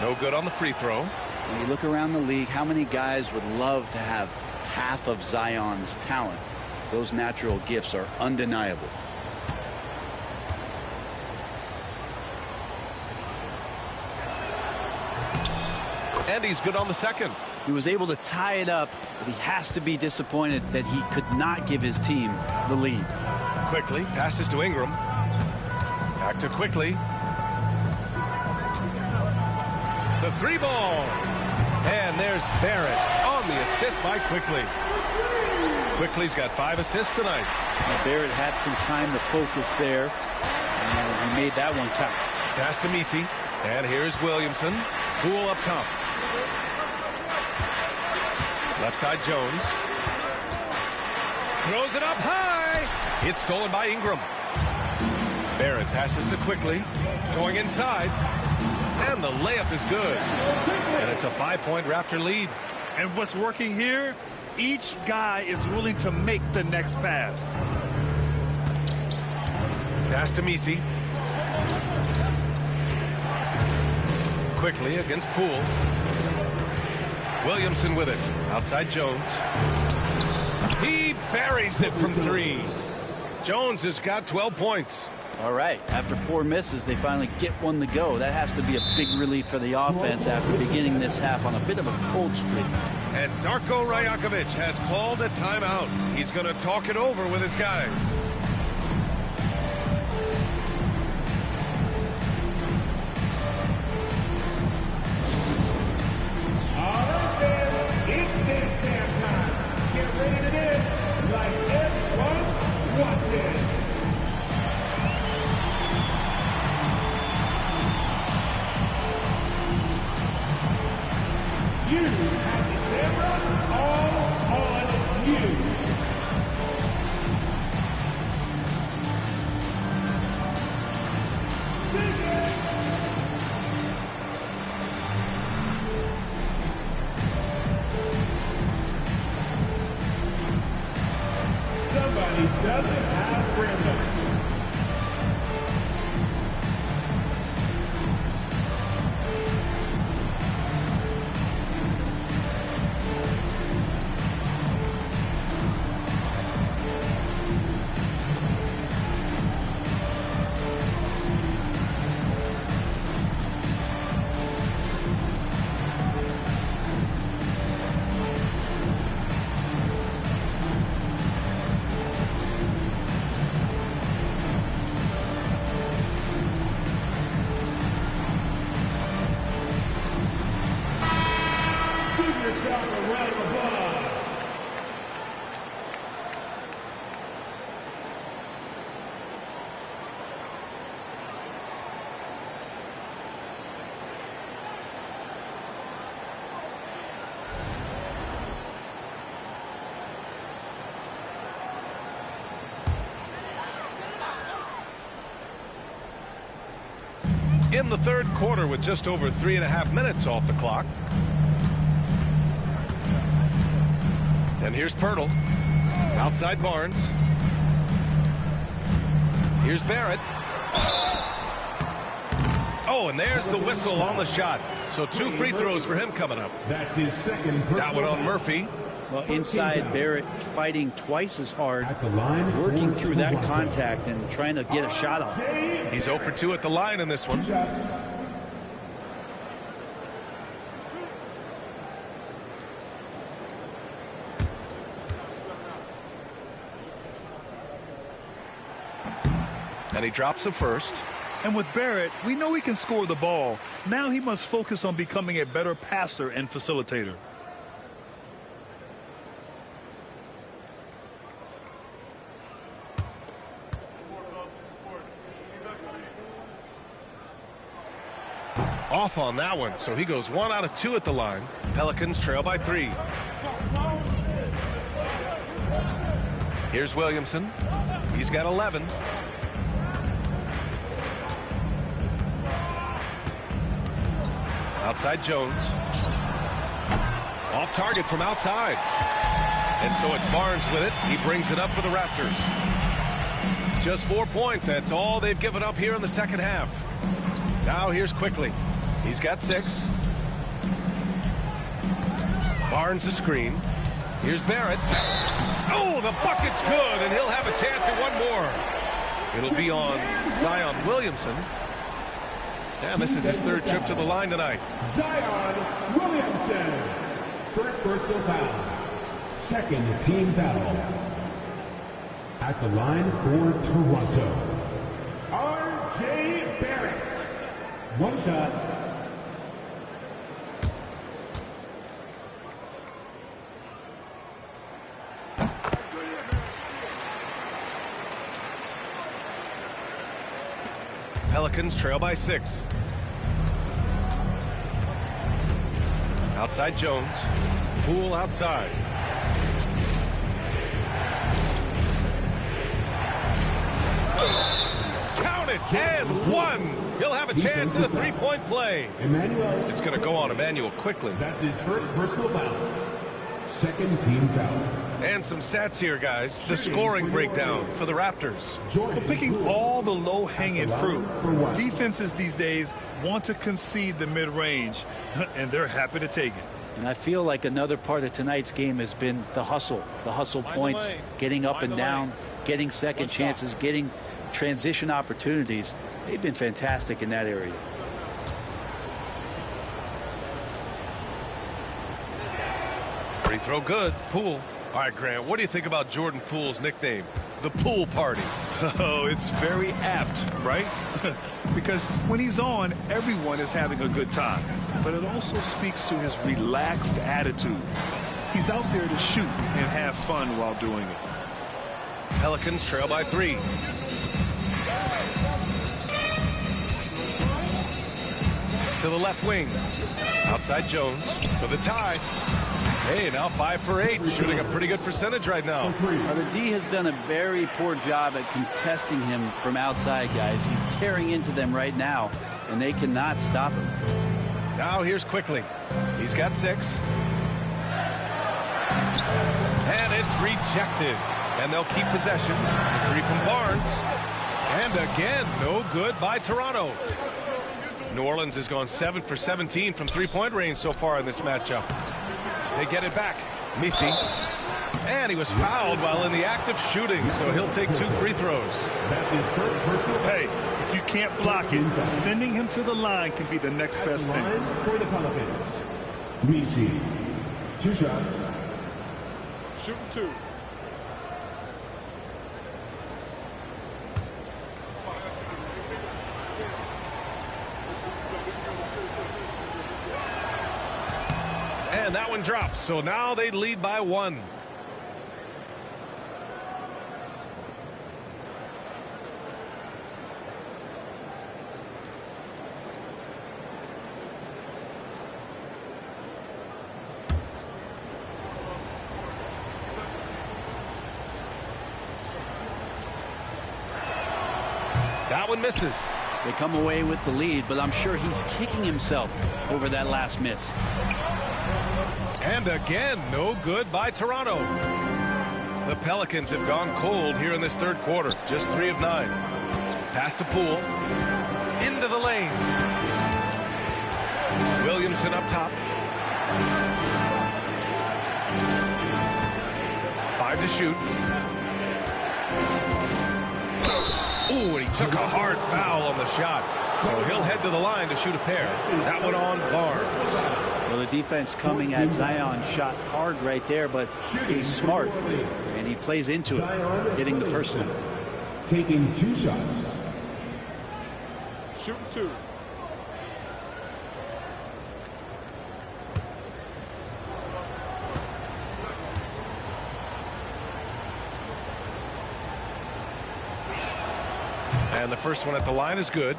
No good on the free throw. When you look around the league, how many guys would love to have half of Zion's talent? Those natural gifts are undeniable. And he's good on the second. He was able to tie it up, but he has to be disappointed that he could not give his team the lead. Quickley passes to Ingram. Back to Quickley. The 3 ball. And there's Barrett on the assist by Quickley. Quickley's got 5 assists tonight. Now Barrett had some time to focus there, and he made that one count. Pass to Messi. And here's Williamson. Poole up top. Left side Jones. Throws it up high. It's stolen by Ingram. Barrett passes to Quickly. Going inside. And the layup is good. And it's a 5-point Raptor lead. And what's working here, each guy is willing to make the next pass. Pass to Misi. Quickly against Poole. Williamson with it. Outside Jones. He buries it from 3. Jones has got 12 points. All right, after 4 misses, they finally get one to go. That has to be a big relief for the offense after beginning this half on a bit of a cold streak. And Darko Rajakovic has called a timeout. He's going to talk it over with his guys. All right, fans, it's dance time time. Get ready to dance like everyone's watching. You have the camera all on you. Somebody doesn't have rhythm. In the third quarter with just over 3.5 minutes off the clock. And here's Pirtle. Outside Barnes. Here's Barrett. Oh, and there's the whistle on the shot. So 2 free throws for him coming up. That's his second. That one on Murphy. Well, inside, Barrett fighting twice as hard, working through that contact and trying to get a shot off. He's 0 for 2 at the line in this one. And he drops the first. And with Barrett, we know he can score the ball. Now he must focus on becoming a better passer and facilitator. Off on that one, so he goes 1 out of 2 at the line. Pelicans trail by 3. Here's Williamson. He's got 11. Outside Jones. Off target from outside. And so it's Barnes with it. He brings it up for the Raptors. Just 4 points. That's all they've given up here in the second half. Now here's Quickly. He's got 6. Barnes the screen. Here's Barrett. Oh, the bucket's good, and he'll have a chance at one more. It'll be on Zion Williamson. And this is his 3rd trip to the line tonight. Zion Williamson. First personal foul. Second team foul. At the line for Toronto, R.J. Barrett. 1 shot. Pelicans trail by 6. Outside Jones. Poole outside. Count And one. He'll have a chance at a three-point play. Emmanuel. It's going to go on Emmanuel quickly. That's his first personal foul. Second team foul. And some stats here, guys. The scoring breakdown for the Raptors. Well, picking all the low-hanging fruit. Defenses these days want to concede the mid-range, and they're happy to take it. And I feel like another part of tonight's game has been the hustle points, getting up and down, getting second chances, getting transition opportunities. They've been fantastic in that area. Free throw good. Poole. All right, Grant, what do you think about Jordan Poole's nickname, the Poole Party? Oh, it's very apt, right? Because when he's on, everyone is having a good time. But it also speaks to his relaxed attitude. He's out there to shoot and have fun while doing it. Pelicans trail by 3. To the left wing. Outside Jones for the tie. Hey, now 5 for 8, shooting a pretty good percentage right now. Well, the D has done a very poor job at contesting him from outside, guys. He's tearing into them right now, and they cannot stop him. Now here's Quickly. He's got 6. And it's rejected. And they'll keep possession. The 3 from Barnes. And again, no good by Toronto. New Orleans has gone 7 for 17 from three-point range so far in this matchup. They get it back. Misi. And he was fouled while in the act of shooting, so he'll take 2 free throws. That's his first personal foul. Hey, if you can't block it, sending him to the line can be the next best thing. For the Pelicans. Misi. 2 shots. Shooting 2. And that one drops, so now they lead by 1. That one misses. They come away with the lead, but I'm sure he's kicking himself over that last miss. And again, no good by Toronto. The Pelicans have gone cold here in this third quarter. Just 3 of 9. Pass to Poole. Into the lane. Williamson up top. 5 to shoot. Ooh, and he took a hard foul on the shot. So he'll head to the line to shoot a pair. That one on Barnes. Well, the defense coming at Zion shot hard right there, but he's smart, and he plays into it, getting the personal. Taking 2 shots. Shooting 2. And the first one at the line is good.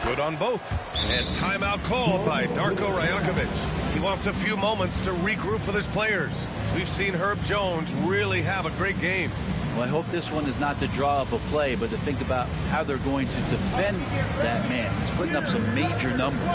Good on both. And timeout called by Darko Rajakovic. He wants a few moments to regroup with his players. We've seen Herb Jones really have a great game. Well, I hope this one is not to draw up a play, but to think about how they're going to defend that man. He's putting up some major numbers.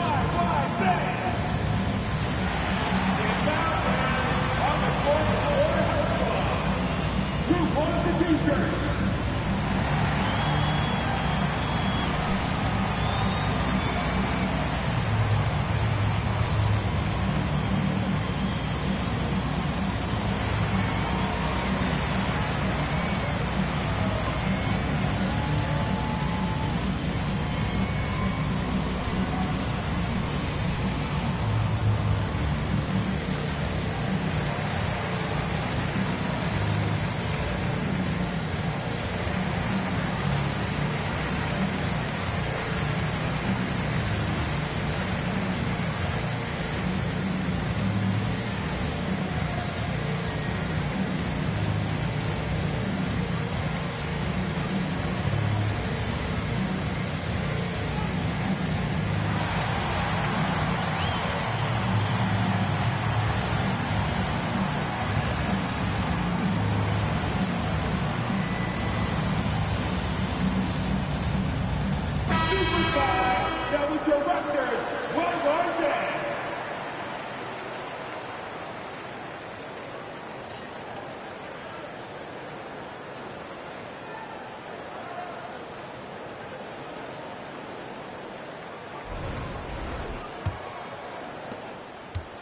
superstar. That was your Rutgers, Will Garza.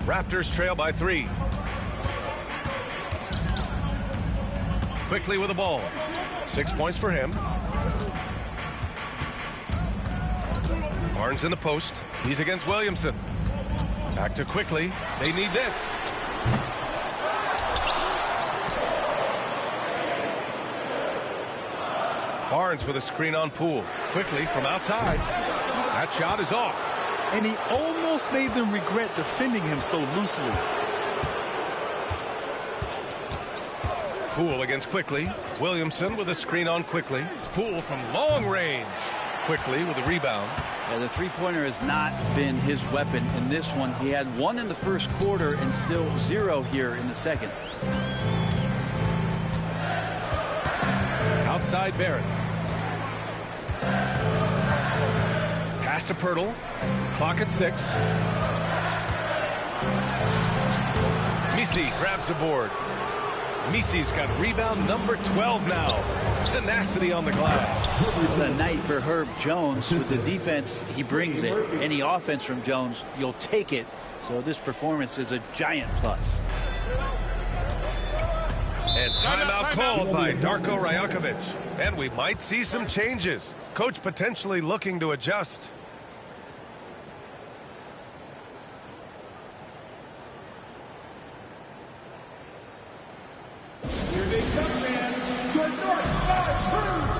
Raptors trail by 3. Quickly with the ball. 6 points for him. Barnes in the post. He's against Williamson. Back to Quickly. They need this. Barnes with a screen on Poole. Quickly from outside. That shot is off. And he almost made them regret defending him so loosely. Poole against Quickly. Williamson with a screen on Quickly. Poole from long range. Quickly with a rebound. Yeah, the three-pointer has not been his weapon in this one. He had 1 in the first quarter and still 0 here in the second. Outside Barrett. Pass to Pirtle. Clock at 6. Misi grabs the board. Misi's got rebound number 12 now. Tenacity on the glass. What a night for Herb Jones. With the defense, he brings it. Any offense from Jones, you'll take it. So this performance is a giant plus. And timeout called by Darko Rajakovic. And we might see some changes. Coach potentially looking to adjust. Here they come, man. Your North Star Crew.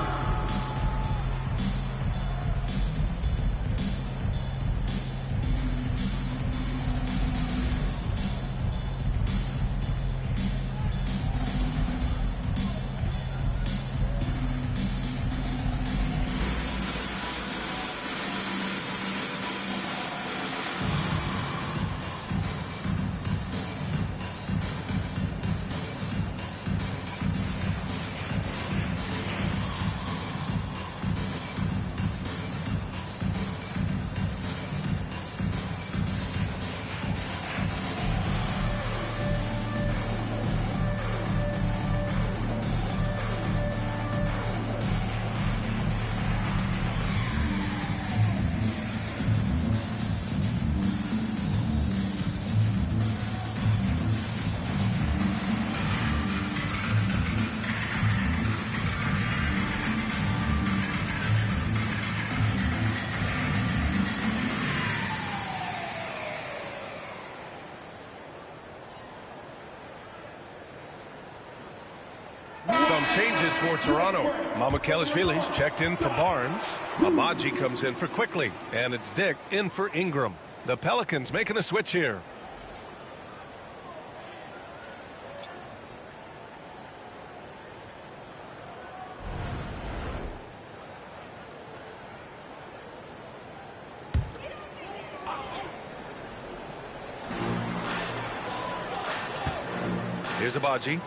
Changes for Toronto. Mamukelashvili's checked in for Barnes. Abaji comes in for Quickly. And it's Dick in for Ingram. The Pelicans making a switch here. Here's Abaji.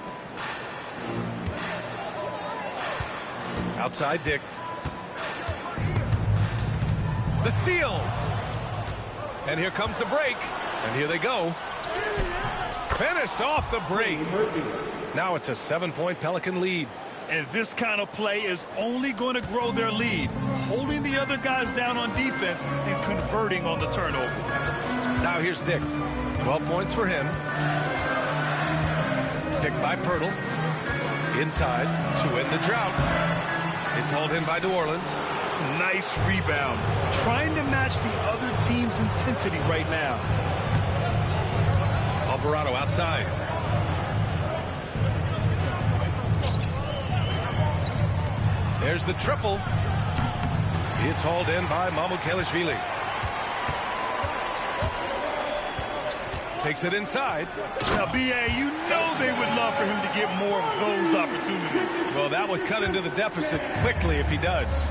Outside Dick. The steal. And here comes the break. And here they go. Finished off the break. Now it's a 7-point Pelican lead. And this kind of play is only going to grow their lead. Holding the other guys down on defense and converting on the turnover. Now here's Dick. 12 points for him. Picked by Pirtle. Inside to end the drought. It's hauled in by New Orleans. Nice rebound. Trying to match the other team's intensity right now. Alvarado outside. There's the triple. It's hauled in by Mamukelashvili. Takes it inside. Now, B.A., you know they would love for him to get more of those opportunities. Well, that would cut into the deficit quickly if he does.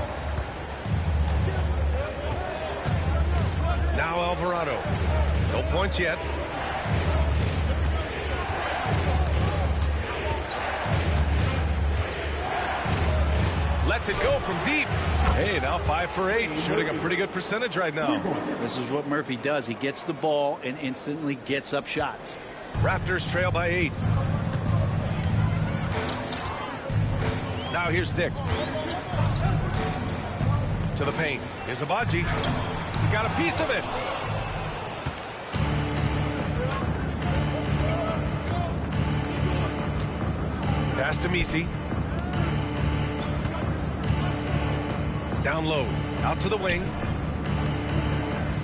Now Alvarado. No points yet. Lets it go from deep. Hey, now 5 for 8, shooting a pretty good percentage right now. This is what Murphy does. He gets the ball and instantly gets up shots. Raptors trail by 8. Now here's Dick. To the paint. Here's Agbaji. He got a piece of it. Pass to Misi. Down low. Out to the wing.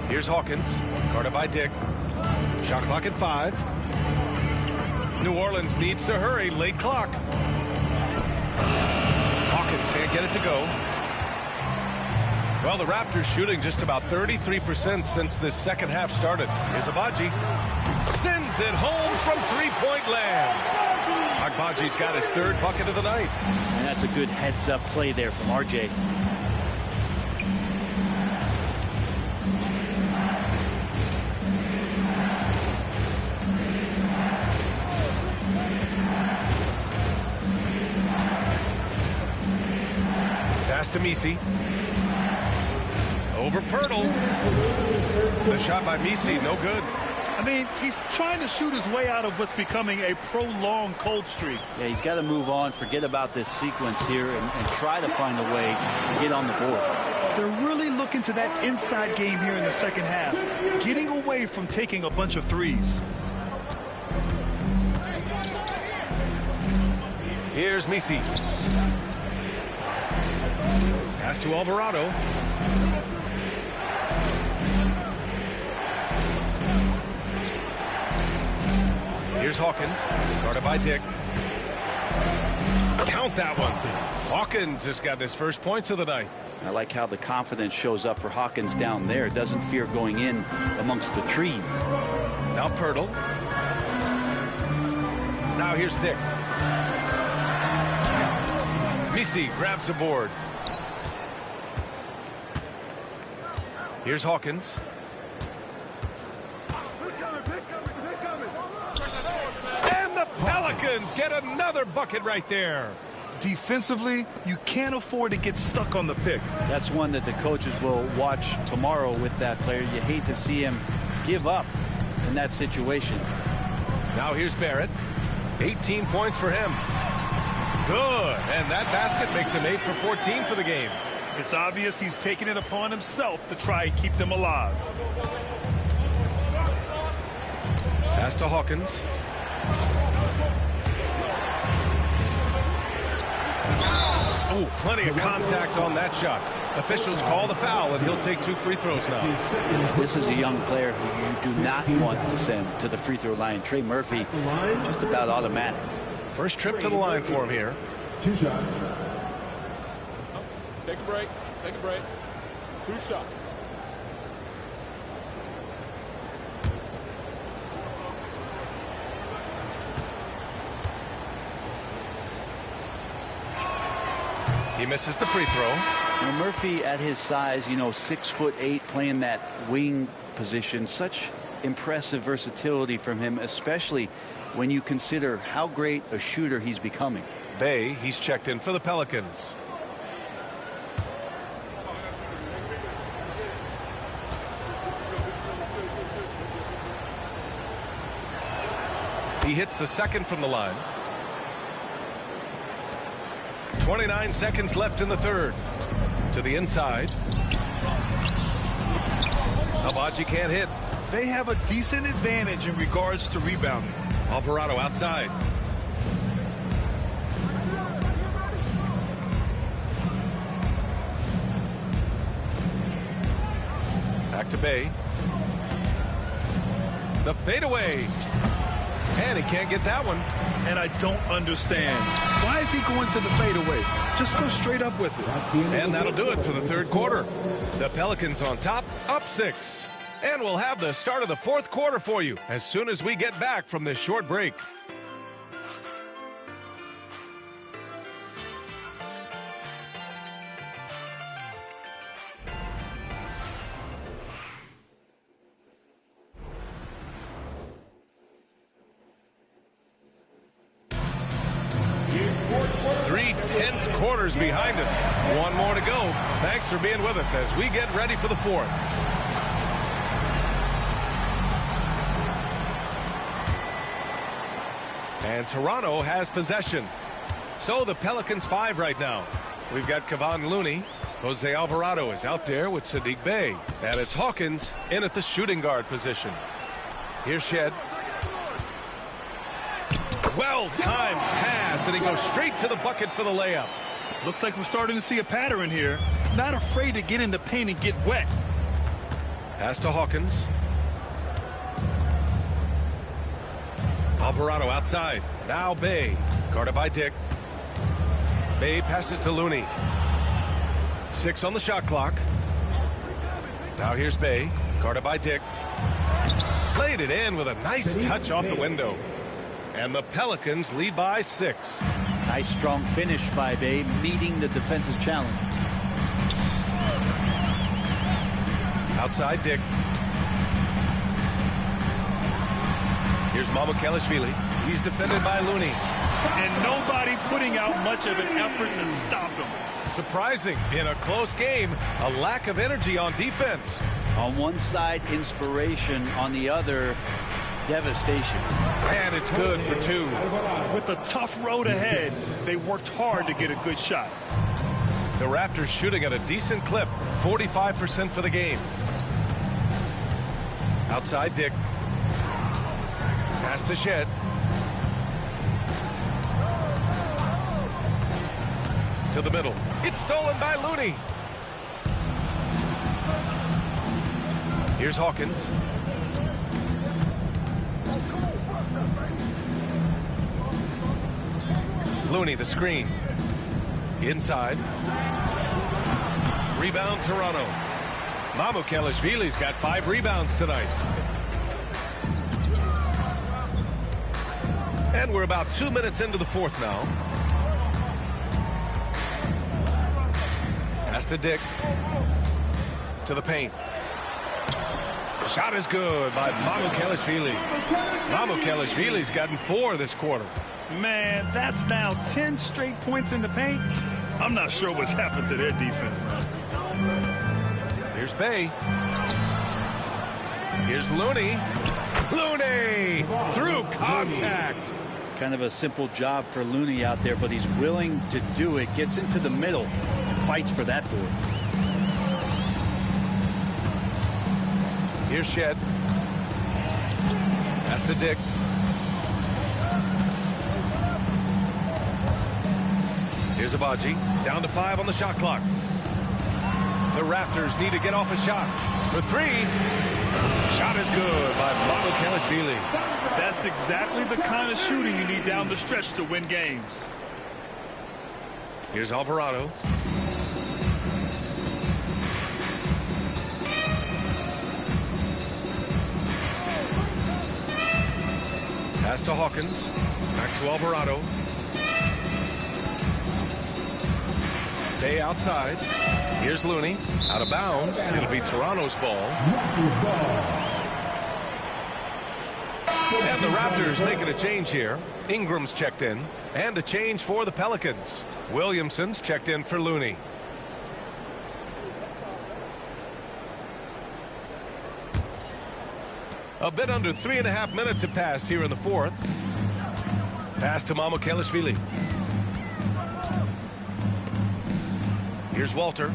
Here's Hawkins. Guarded by Dick. Shot clock at 5. New Orleans needs to hurry. Late clock. Hawkins can't get it to go. Well, the Raptors shooting just about 33% since this second half started. Here's Agbaji. Sends it home from three-point land. Agbaji's got his 3rd bucket of the night. And that's a good heads-up play there from RJ. Pass to Misi. Over Pirtle. The shot by Misi, no good. I mean, he's trying to shoot his way out of what's becoming a prolonged cold streak. Yeah, he's got to move on, forget about this sequence here, and try to find a way to get on the board. They're really looking to that inside game here in the second half, getting away from taking a bunch of threes. Here's Misi. Pass to Alvarado. Here's Hawkins, guarded by Dick. Count that one. Hawkins has got his first points of the night. I like how the confidence shows up for Hawkins down there. Doesn't fear going in amongst the trees. Now Pirtle. Now here's Dick. Misi grabs the board. Here's Hawkins. And the Pelicans get another bucket right there. Defensively, you can't afford to get stuck on the pick. That's one that the coaches will watch tomorrow with that player. You hate to see him give up in that situation. Now here's Barrett. 18 points for him. Good. And that basket makes him 8 for 14 for the game. It's obvious he's taking it upon himself to try and keep them alive. Pass to Hawkins. Oh, plenty of contact on that shot. Officials call the foul, and he'll take 2 free throws now. This is a young player who you do not want to send to the free throw line. Trey Murphy, just about automatic. First trip to the line for him here. 2 shots. Take a break. Take a break. 2 shots. He misses the free throw. Now Murphy at his size, 6'8", playing that wing position. Such impressive versatility from him, especially when you consider how great a shooter he's becoming. Bay, he's checked in for the Pelicans. He hits the second from the line. 29 seconds left in the third. To the inside. Agbaji can't hit. They have a decent advantage in regards to rebounding. Alvarado outside. Back to Bay. The fadeaway. And he can't get that one. And I don't understand. Why is he going to the fadeaway? Just go straight up with it. And that'll do it for the third quarter. The Pelicans on top, up 6. And we'll have the start of the fourth quarter for you as soon as we get back from this short break. quarter's behind us. One more to go. Thanks for being with us as we get ready for the fourth. And Toronto has possession. So the Pelicans 5 right now. We've got Kevon Looney. Jose Alvarado is out there with Saddiq Bey. And it's Hawkins in at the shooting guard position. Here's Shed. Well-timed pass, and he goes straight to the bucket for the layup. Looks like we're starting to see a pattern here. Not afraid to get in the paint and get wet. Pass to Hawkins. Alvarado outside. Now Bey. Guarded by Dick. Bey passes to Looney. 6 on the shot clock. Now here's Bey. Guarded by Dick. Played it in with a nice touch off the window. And the Pelicans lead by 6. Nice strong finish by Bey, meeting the defense's challenge. Outside Dick. Here's Mamukelashvili. He's defended by Looney. And nobody putting out much of an effort to stop him. Surprising in a close game, a lack of energy on defense. On one side, inspiration. On the other, devastation. And it's good for 2. With a tough road ahead, they worked hard to get a good shot. The Raptors shooting at a decent clip, 45% for the game. Outside Dick. Pass to Shed. To the middle. It's stolen by Looney. Here's Hawkins. Looney, the screen. Inside. Rebound, Toronto. Mamukelashvili's got 5 rebounds tonight. And we're about 2 minutes into the fourth now. Pass to Dick. To the paint. Shot is good by Mamukelashvili. Mamukelashvili's gotten 4 this quarter. Man, that's now 10 straight points in the paint. I'm not sure what's happened to their defense, man. Here's Bey. Here's Looney. Looney through contact. Kind of a simple job for Looney out there, but he's willing to do it. Gets into the middle and fights for that board. Here's Shed. Pass to Dick. Here's Abaji. Down to 5 on the shot clock. The Raptors need to get off a shot. For 3. Shot is good by Mamukelashvili. That's exactly the kind of shooting you need down the stretch to win games. Here's Alvarado. Pass to Hawkins. Back to Alvarado. Bey outside. Here's Looney. Out of bounds. It'll be Toronto's ball. And the Raptors making a change here. Ingram's checked in. And a change for the Pelicans. Williamson's checked in for Looney. A bit under 3.5 minutes have passed here in the fourth. Pass to Mamukelashvili. Here's Walter.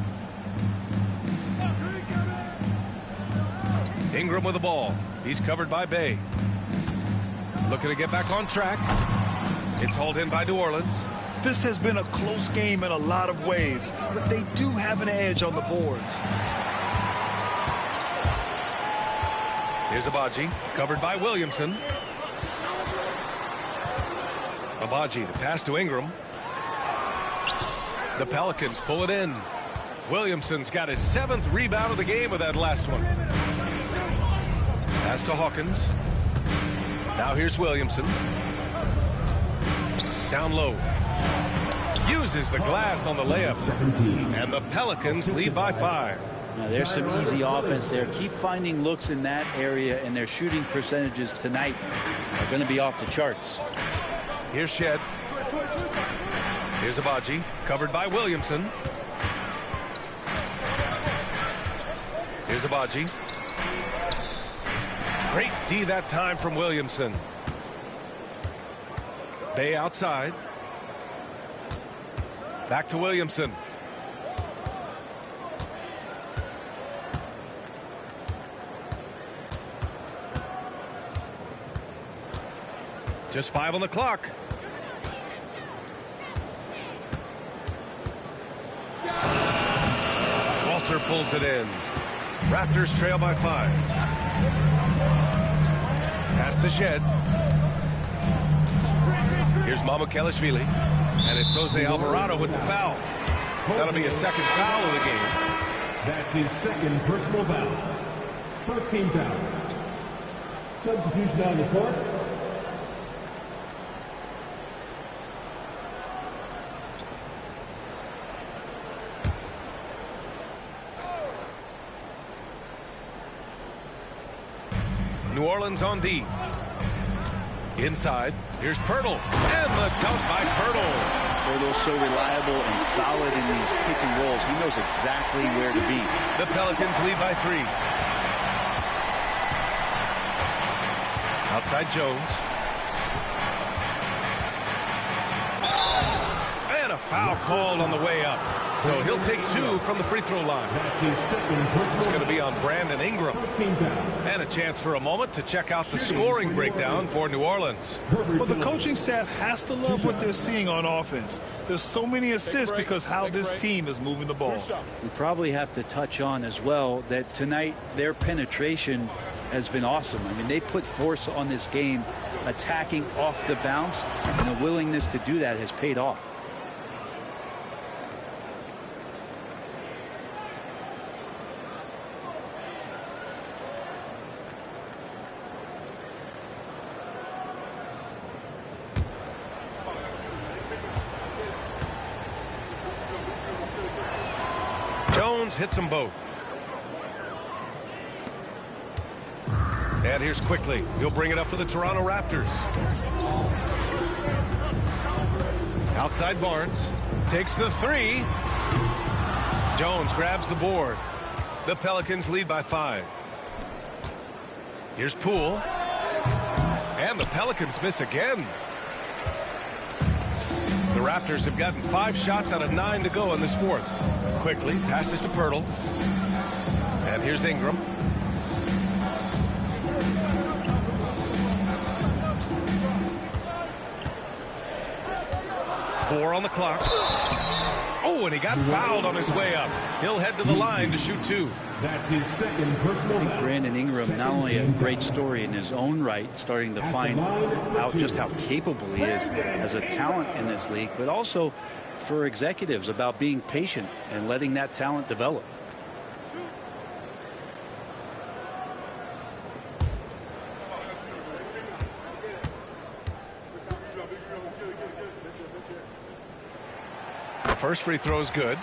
Ingram with the ball. He's covered by Bey. Looking to get back on track. It's hauled in by New Orleans. This has been a close game in a lot of ways, but they do have an edge on the boards. Here's Abaji, covered by Williamson. Abaji, the pass to Ingram. The Pelicans pull it in. Williamson's got his 7th rebound of the game with that last one. Pass to Hawkins. Now here's Williamson. Down low. Uses the glass on the layup. And the Pelicans lead by 5. Now, there's some easy offense there. Keep finding looks in that area, and their shooting percentages tonight are going to be off the charts. Here's Shed. Here's Agbaji, covered by Williamson. Here's Agbaji. Great D that time from Williamson. Bay outside. Back to Williamson. Just 5 on the clock. Walter pulls it in. Raptors trail by 5. Pass to Shed. Here's Mamukelashvili. And it's Jose Alvarado with the foul. That'll be his second foul of the game. That's his second personal foul. First team foul. Substitution on the court. New Orleans on D. Inside, here's Poeltl, and the dunk by Poeltl. Poeltl's so reliable and solid in these pick and rolls. He knows exactly where to be. The Pelicans lead by 3. Outside Jones. And a foul called on the way up. So he'll take 2 from the free throw line. It's going to be on Brandon Ingram. And a chance for a moment to check out the scoring breakdown for New Orleans. Well, the coaching staff has to love what they're seeing on offense. There's so many assists because how this team is moving the ball. We probably have to touch on as well that tonight their penetration has been awesome. I mean, they put force on this game, attacking off the bounce, and the willingness to do that has paid off. Jones hits them both. And here's Quickly. He'll bring it up for the Toronto Raptors. Outside Barnes. Takes the 3. Jones grabs the board. The Pelicans lead by 5. Here's Poole. And the Pelicans miss again. The Raptors have gotten 5 shots out of 9 to go in this fourth. Quickly passes to Poeltl. And here's Ingram. Four on the clock. Oh, and he got fouled on his way up. He'll head to the line to shoot 2. That's his second personal I think Brandon Ingram, not only a great story in his own right, starting to find out just how capable he is as a talent in this league, but also for executives about being patient and letting that talent develop. The first free throw is good.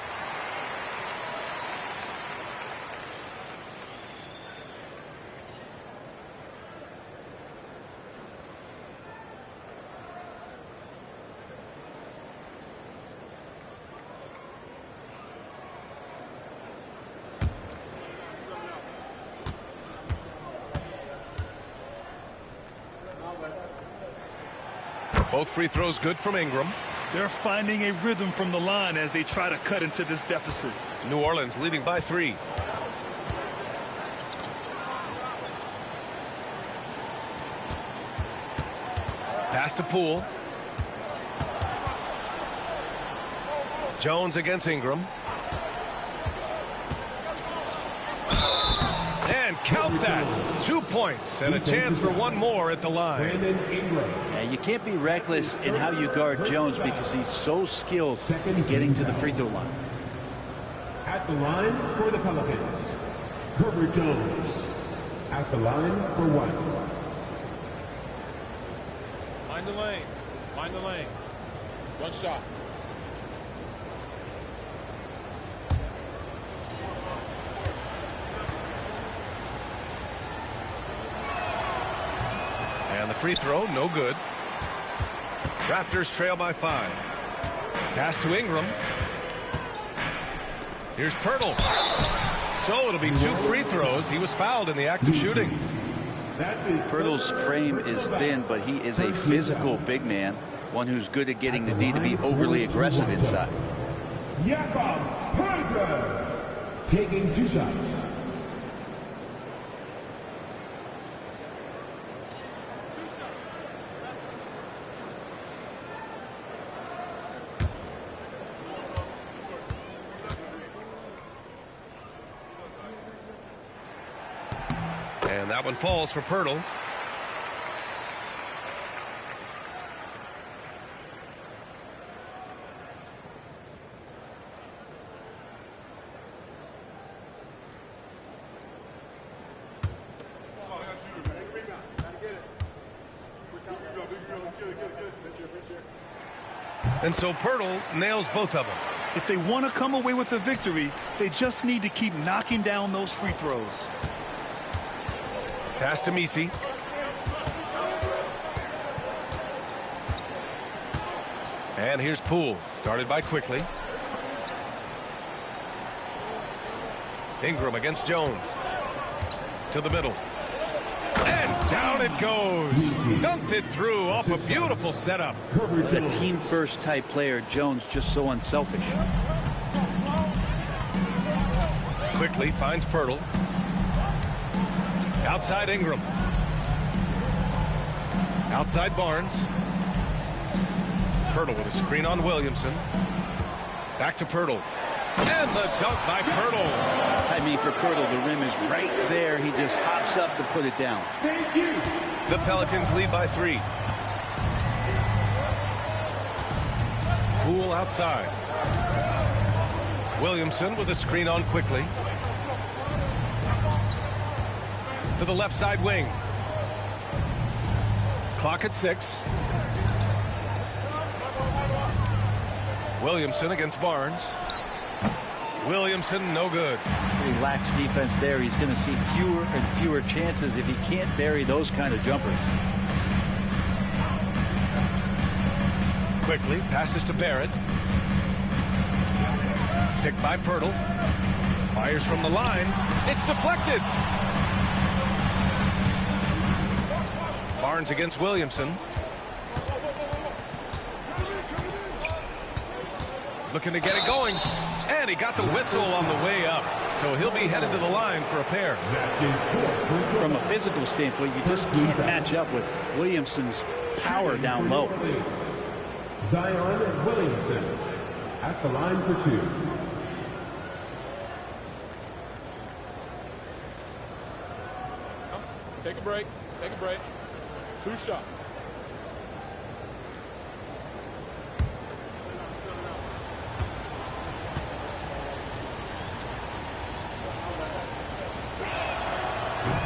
Both free throws good from Ingram. They're finding a rhythm from the line as they try to cut into this deficit. New Orleans leading by 3. Pass to Poole. Jones against Ingram. And count that. 2 points and a chance for one more at the line. Yeah, you can't be reckless in how you guard Jones because he's so skilled in getting to the free throw line. At the line for the Pelicans, Herbert Jones. At the line for 1. Mind the lanes. Mind the lanes. One shot. And the free throw, no good. Raptors trail by 5. Pass to Ingram. Here's Pirtle. So it'll be 2 free throws. He was fouled in the act of shooting. Pirtle's frame is thin, but he is a physical big man, one who's good at getting the D to be overly aggressive inside. Jakob Poeltl taking 2 shots. And that one falls for Pirtle. And so Pirtle nails both of them. If they want to come away with a victory, they just need to keep knocking down those free throws. Pass to Missi. And here's Poole, guarded by Quickly. Ingram against Jones. To the middle. And down it goes. Dunked it through off a beautiful setup. A team-first type player, Jones, just so unselfish. Quickly finds Pirtle. Outside Ingram. Outside Barnes. Pirtle with a screen on Williamson. Back to Pirtle. And the dunk by Pirtle. I mean, for Pirtle, the rim is right there. He just hops up to put it down. Thank you. The Pelicans lead by 3. Poole outside. Williamson with a screen on Quickly. To the left side wing. Clock at 6. Williamson against Barnes. Williamson, no good. He lacks defense there. He's going to see fewer and fewer chances if he can't bury those kind of jumpers. Quickly passes to Barrett. Picked by Pirtle. Fires from the line. It's deflected. Barnes against Williamson. Looking to get it going. And he got the whistle on the way up. So he'll be headed to the line for a pair. From a physical standpoint, you just can't match up with Williamson's power down low. Zion Williamson at the line for 2. Take a break. Take a break. 2 shots.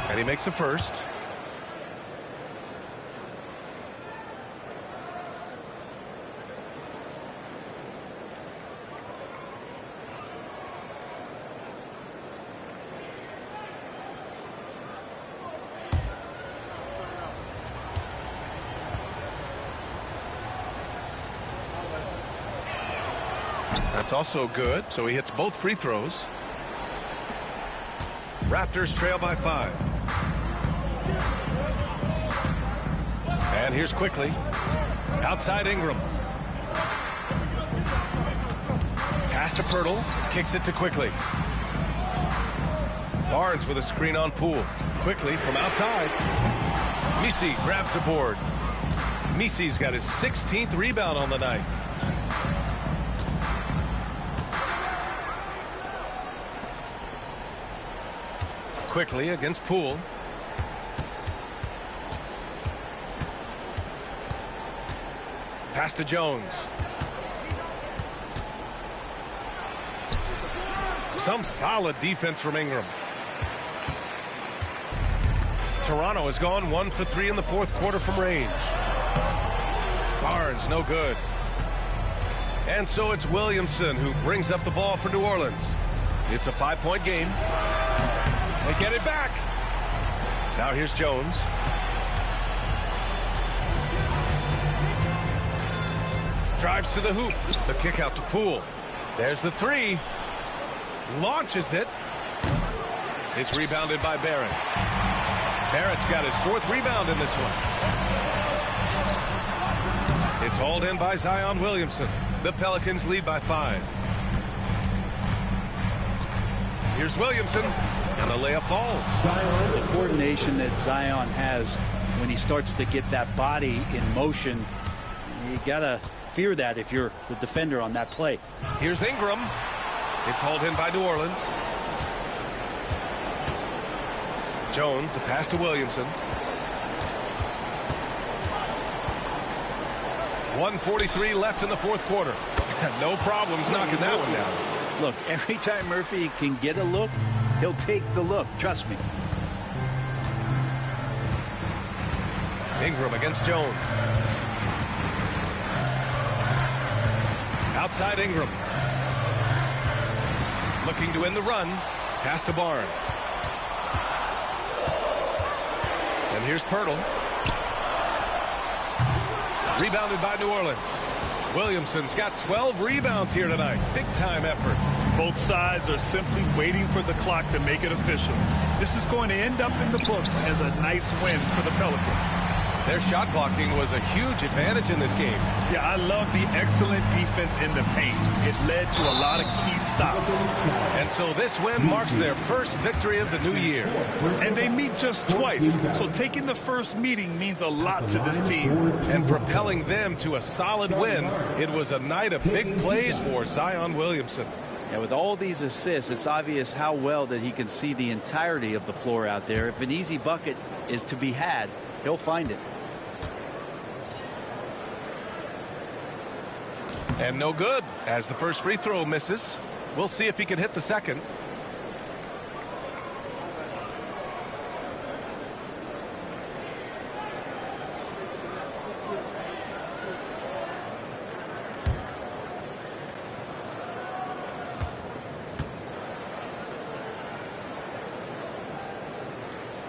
And he makes the first. That's also good. So he hits both free throws. Raptors trail by 5. And here's Quickly. Outside Ingram. Pass to Pirtle. Kicks it to Quickly. Barnes with a screen on Poole. Quickly from outside. Missi grabs the board. Missi's got his 16th rebound on the night. Quickly against Poole. Pass to Jones. Some solid defense from Ingram. Toronto has gone 1 for 3 in the 4th quarter from range. Barnes, no good. And so it's Williamson who brings up the ball for New Orleans. It's a 5-point game. They get it back. Now here's Jones. Drives to the hoop. The kick out to Poole. There's the three. Launches it. It's rebounded by Barrett. Barrett's got his 4th rebound in this one. It's hauled in by Zion Williamson. The Pelicans lead by 5. Here's Williamson, and the layup falls. The coordination that Zion has when he starts to get that body in motion, you gotta fear that if you're the defender on that play. Here's Ingram. It's hauled in by New Orleans. Jones, the pass to Williamson. 1:43 left in the 4th quarter. No problems knocking that one down. Look, every time Murphy can get a look, he'll take the look. Trust me. Ingram against Jones. Outside Ingram. Looking to win the run. Pass to Barnes. And here's Pirtle. Rebounded by New Orleans. Williamson's got 12 rebounds here tonight. Big time effort. Both sides are simply waiting for the clock to make it official. This is going to end up in the books as a nice win for the Pelicans. Their shot blocking was a huge advantage in this game. Yeah, I love the excellent defense in the paint. It led to a lot of key stops. And so this win marks their first victory of the new year. And they meet just twice, so taking the first meeting means a lot to this team. And propelling them to a solid win, it was a night of big plays for Zion Williamson. And with all these assists, it's obvious how well that he can see the entirety of the floor out there. If an easy bucket is to be had, he'll find it. And no good, as the first free throw misses. We'll see if he can hit the second.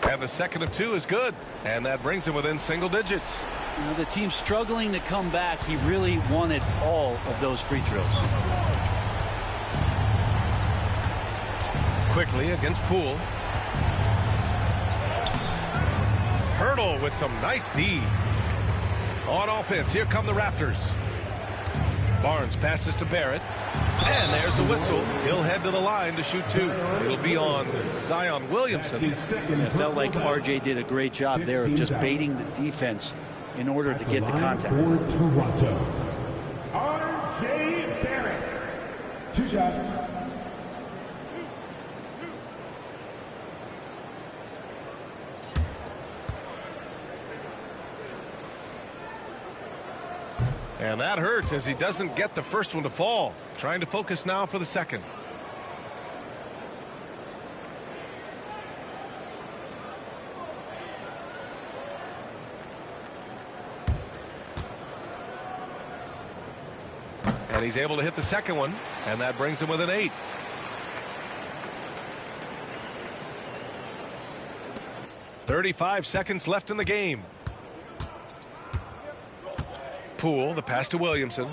And the second of 2 is good, and that brings him within single digits. You know, the team's struggling to come back. He really wanted all of those free throws. Quickly against Poole. Pirtle with some nice D. On offense, here come the Raptors. Barnes passes to Barrett. And there's the whistle. He'll head to the line to shoot 2. It'll be on Zion Williamson. It felt like RJ did a great job there of just baiting the defense in order to get the contact. Toronto, R.J. Barrett. 2 shots. And that hurts as he doesn't get the first one to fall. Trying to focus now for the second. And he's able to hit the second one, and that brings him within 8. .35 seconds left in the game. Poole, the pass to Williamson.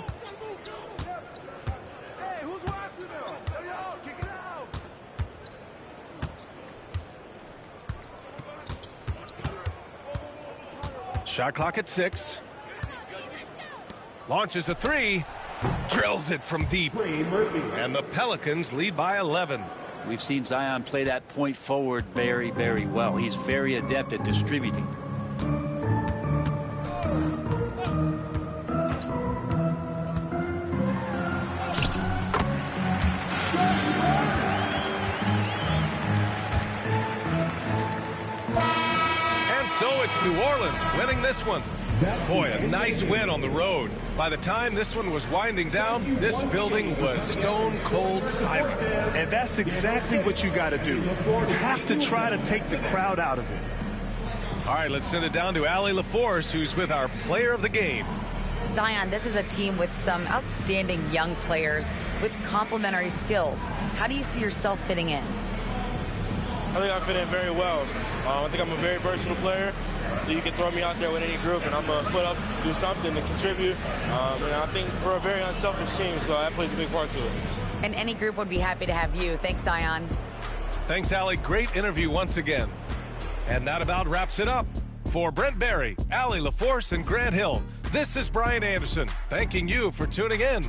Shot clock at 6. Launches a 3. Drills it from deep. And the Pelicans lead by 11. We've seen Zion play that point forward very, very well. He's very adept at distributing. New Orleans winning this one. Boy, a nice win on the road. By the time this one was winding down, this building was stone cold silent. And that's exactly what you got to do. You have to try to take the crowd out of it. All right, let's send it down to Allie LaForce, who's with our player of the game. Zion, this is a team with some outstanding young players with complementary skills. How do you see yourself fitting in? I think I fit in very well. I think I'm a very versatile player. you can throw me out there with any group, and I'm going to put up, do something to contribute. And I think we're a very unselfish team, so that plays a big part to it. And any group would be happy to have you. Thanks, Zion. Thanks, Allie. Great interview once again. And that about wraps it up. For Brent Barry, Allie LaForce, and Grant Hill, this is Brian Anderson, thanking you for tuning in.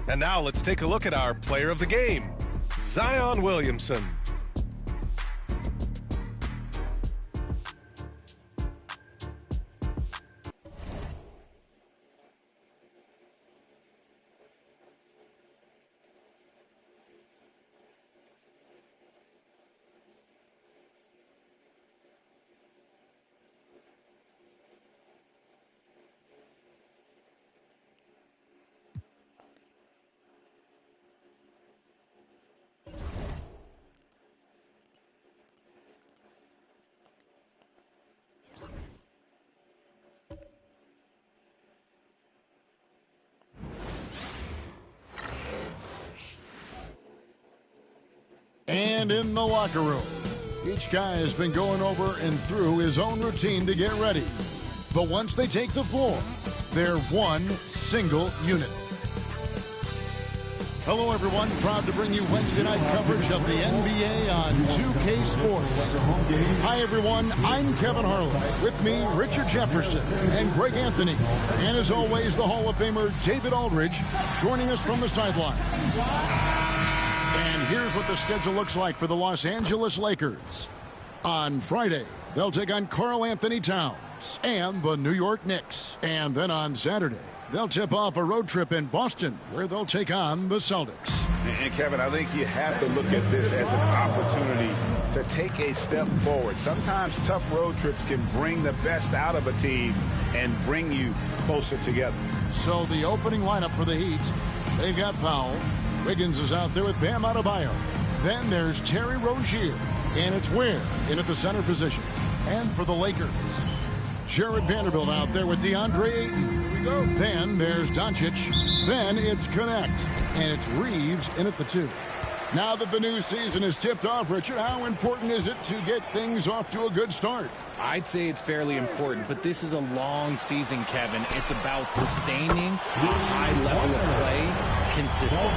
And now let's take a look at our player of the game, Zion Williamson. And in the locker room, each guy has been going over and through his own routine to get ready. But once they take the floor, they're one single unit. Hello, everyone. Proud to bring you Wednesday night coverage of the NBA on 2K Sports. Hi, everyone. I'm Kevin Harlan. With me, Richard Jefferson and Greg Anthony. And as always, the Hall of Famer David Aldridge joining us from the sideline. And here's what the schedule looks like for the Los Angeles Lakers. On Friday, they'll take on Karl Anthony Towns and the New York Knicks. And then on Saturday, they'll tip off a road trip in Boston, where they'll take on the Celtics. And Kevin, I think you have to look at this as an opportunity to take a step forward. Sometimes tough road trips can bring the best out of a team and bring you closer together. So the opening lineup for the Heat, they've got Powell. Wiggins is out there with Bam Adebayo. Then there's Terry Rozier, and it's Ware in at the center position. And for the Lakers, Jared Vanderbilt out there with DeAndre Ayton. Then there's Doncic. Then it's Connect, and it's Reeves in at the 2. Now that the new season is tipped off, Richard, how important is it to get things off to a good start? I'd say it's fairly important, but this is a long season, Kevin. It's about sustaining a high level of play consistently.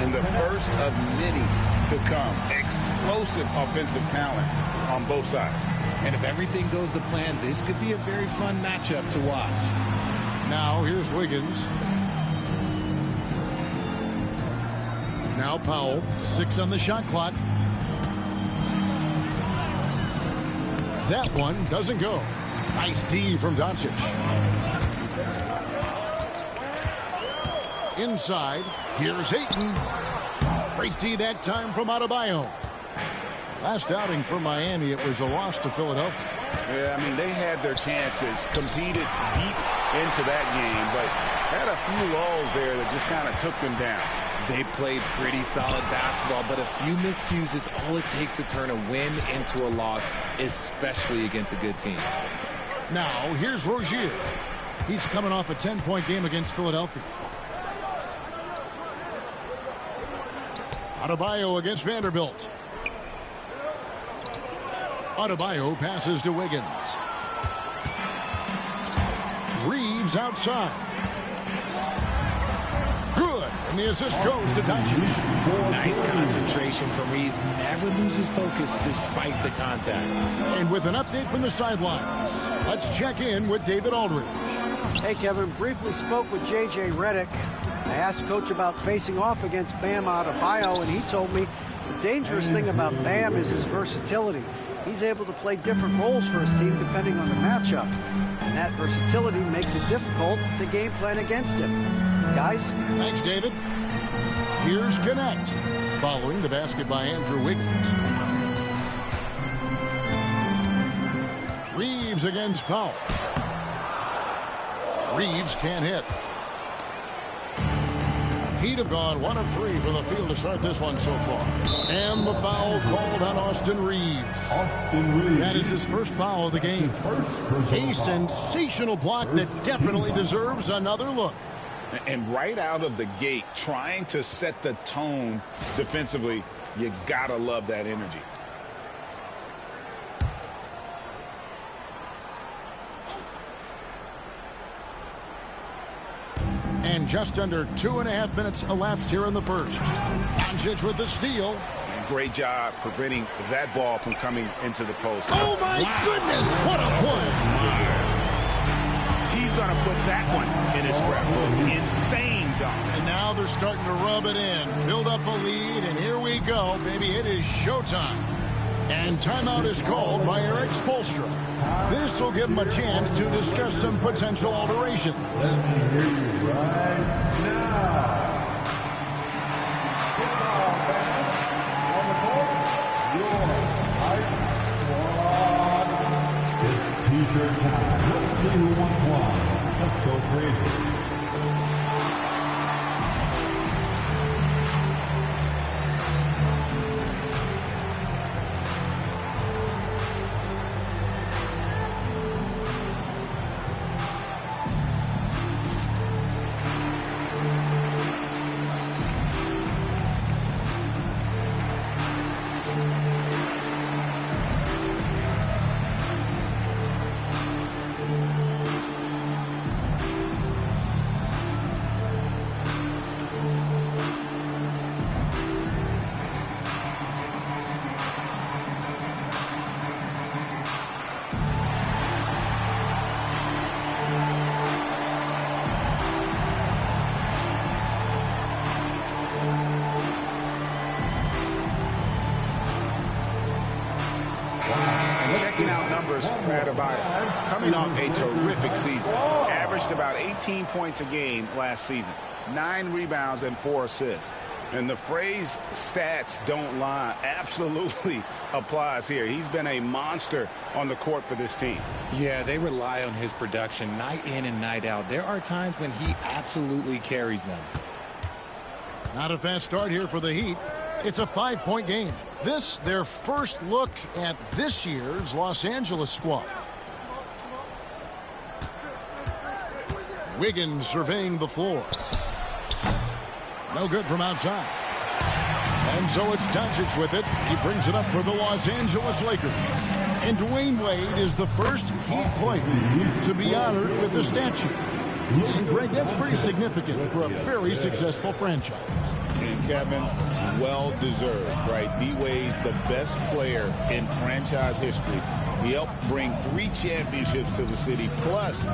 And the first of many to come. Explosive offensive talent on both sides. And if everything goes to plan, this could be a very fun matchup to watch. Now here's Wiggins. Now Powell, 6 on the shot clock. That one doesn't go. Nice D from Doncic. Inside, here's Ayton. Great D that time from Adebayo. Last outing for Miami, it was a loss to Philadelphia. Yeah, I mean, they had their chances, competed deep into that game, but had a few lulls there that just kind of took them down. They played pretty solid basketball, but a few miscues is all it takes to turn a win into a loss, especially against a good team. Now, here's Rozier. He's coming off a 10-point game against Philadelphia. Adebayo against Vanderbilt. Adebayo passes to Wiggins. Reeves outside. Good. And the assist goes to Doncic. Nice concentration from Reeves. Never loses focus despite the contact. And with an update from the sidelines, let's check in with David Aldridge. Hey, Kevin, briefly spoke with J.J. Redick. I asked Coach about facing off against Bam Adebayo, and he told me the dangerous thing about Bam is his versatility. He's able to play different roles for his team depending on the matchup. And that versatility makes it difficult to game plan against him. Guys? Thanks, David. Here's Connect, following the basket by Andrew Wiggins. Reeves against Powell. Reeves can't hit. He'd have gone 1 of 3 from the field to start this one so far. And the foul called on Austin Reeves. That is his first foul of the game. A sensational block that definitely deserves another look. And right out of the gate, trying to set the tone defensively, you gotta love that energy. And just under 2.5 minutes elapsed here in the first. Doncic with the steal. And great job preventing that ball from coming into the post. Oh, my goodness. What a play. He's going to put that one in his scrapbook. Insane dunk. And now they're starting to rub it in. Build up a lead, and here we go, baby. It is showtime. And timeout is called by Erik Spoelstra. This will give him a chance to discuss some potential alterations. Let me hear you right now. On the court, your Hype Squad. It's t-shirt time. Let's see who wants one. Let's go crazy. Checking out numbers for Adebayo. Coming off a terrific season. Averaged about 18 points a game last season. 9 rebounds and 4 assists. And the phrase stats don't lie absolutely applies here. He's been a monster on the court for this team. Yeah, they rely on his production night in and night out. There are times when he absolutely carries them. Not a fast start here for the Heat. It's a 5-point game. This, their first look at this year's Los Angeles squad. Wiggins surveying the floor. No good from outside. And so it's Doncic with it. He brings it up for the Los Angeles Lakers. And Dwayne Wade is the first Heat player to be honored with a statue. And Greg, that's pretty significant for a very successful franchise. And Kevin, well-deserved, right? D-Wade, the best player in franchise history. He helped bring 3 championships to the city. Plus,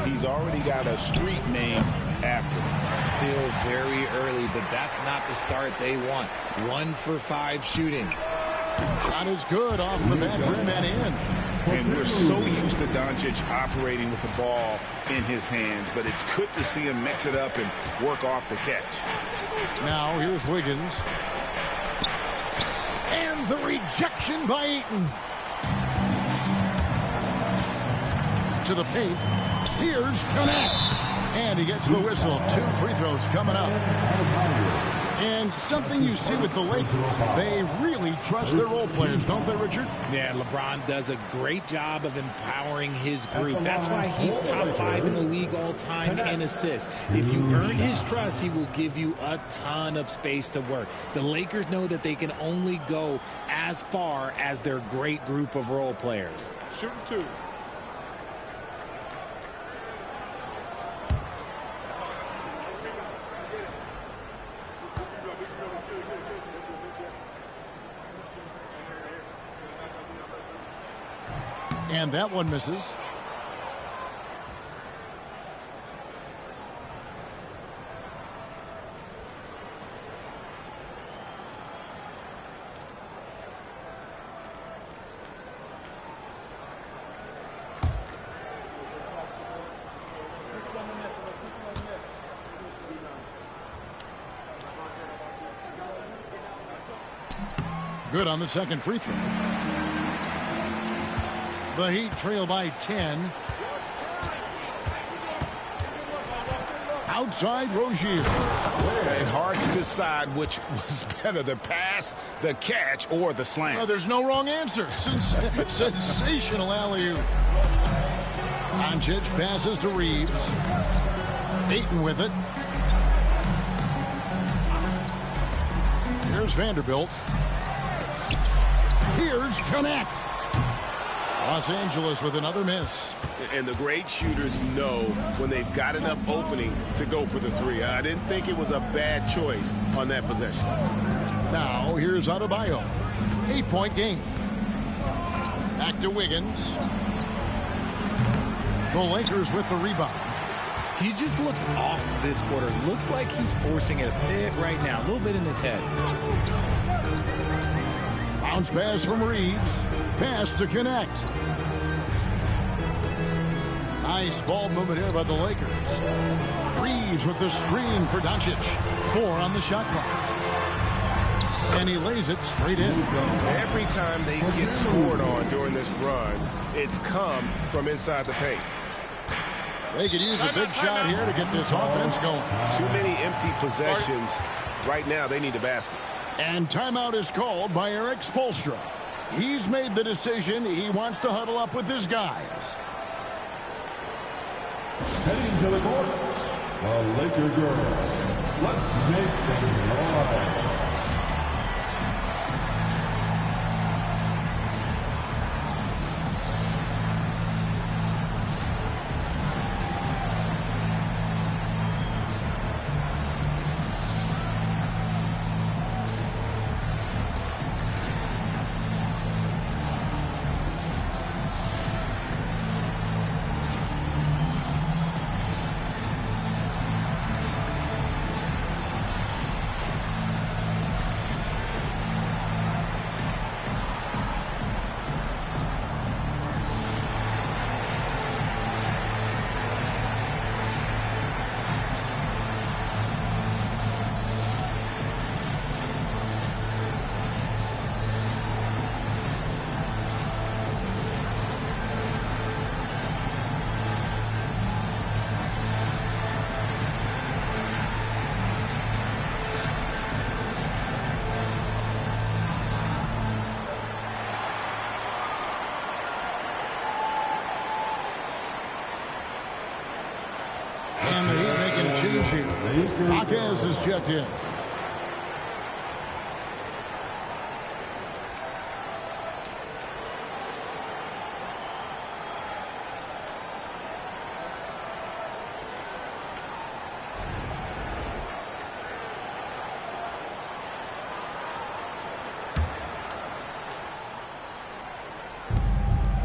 he's already got a street name after him. Still very early, but that's not the start they want. 1 for 5 shooting. Shot is good off the back rim and in. And we're so used to Doncic operating with the ball in his hands, but it's good to see him mix it up and work off the catch. Now here's Wiggins. And the rejection by Ayton. To the paint. Here's Connect. And he gets the whistle. 2 free throws coming up. And something you see with the Lakers, they really trust their role players, don't they, Richard? Yeah, LeBron does a great job of empowering his group. That's why he's top 5 in the league all time in assists. If you earn his trust, he will give you a ton of space to work. The Lakers know that they can only go as far as their great group of role players. Shooting 2. And that one misses. Good on the second free throw. The Heat trail by 10. Outside Rozier. And hard to decide which was better, the pass, the catch, or the slam. Oh, there's no wrong answer. Sensational alley-oop. Doncic passes to Reeves. Ayton with it. Here's Vanderbilt. Here's Connect. Los Angeles with another miss. And the great shooters know when they've got enough opening to go for the three. I didn't think it was a bad choice on that possession. Now here's Adebayo. 8-point game. Back to Wiggins. The Lakers with the rebound. He just looks off this quarter. Looks like he's forcing it a bit right now. A little bit in his head. Bounce pass from Reeves. Pass to connect. Nice ball movement here by the Lakers. Reeves with the screen for Doncic. 4 on the shot clock. And he lays it straight in. Every time they get scored on during this run, it's come from inside the paint. They could use a big shot here to get this offense going. Too many empty possessions. Right now, they need a basket. And timeout is called by Eric Spoelstra. He's made the decision. He wants to huddle up with his guys. Heading to the court, the Laker girls. Let's make some noise. And the Heat making a change here. Marquez is checked in.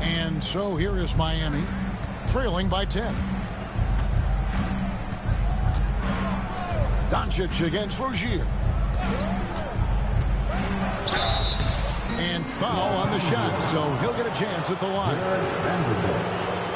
And so here is Miami, trailing by 10. Doncic against Rozier. And foul on the shot, so he'll get a chance at the line.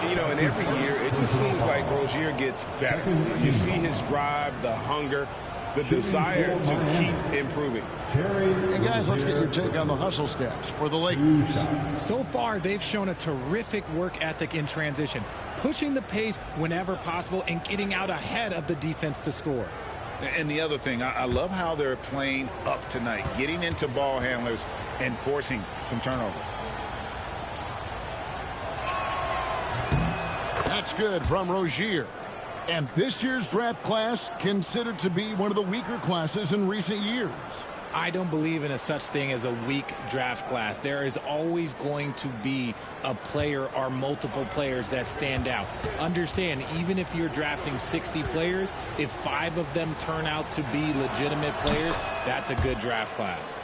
You know, and every year, it just seems like Rozier gets better. You see his drive, the hunger, the desire to keep improving. And guys, let's get your take on the hustle stats for the Lakers. So far, they've shown a terrific work ethic in transition, pushing the pace whenever possible and getting out ahead of the defense to score. And the other thing, I love how they're playing up tonight, getting into ball handlers and forcing some turnovers. That's good from Rozier. And this year's draft class considered to be one of the weaker classes in recent years. I don't believe in a such thing as a weak draft class. There is always going to be a player or multiple players that stand out. Understand, even if you're drafting 60 players, if 5 of them turn out to be legitimate players, that's a good draft class.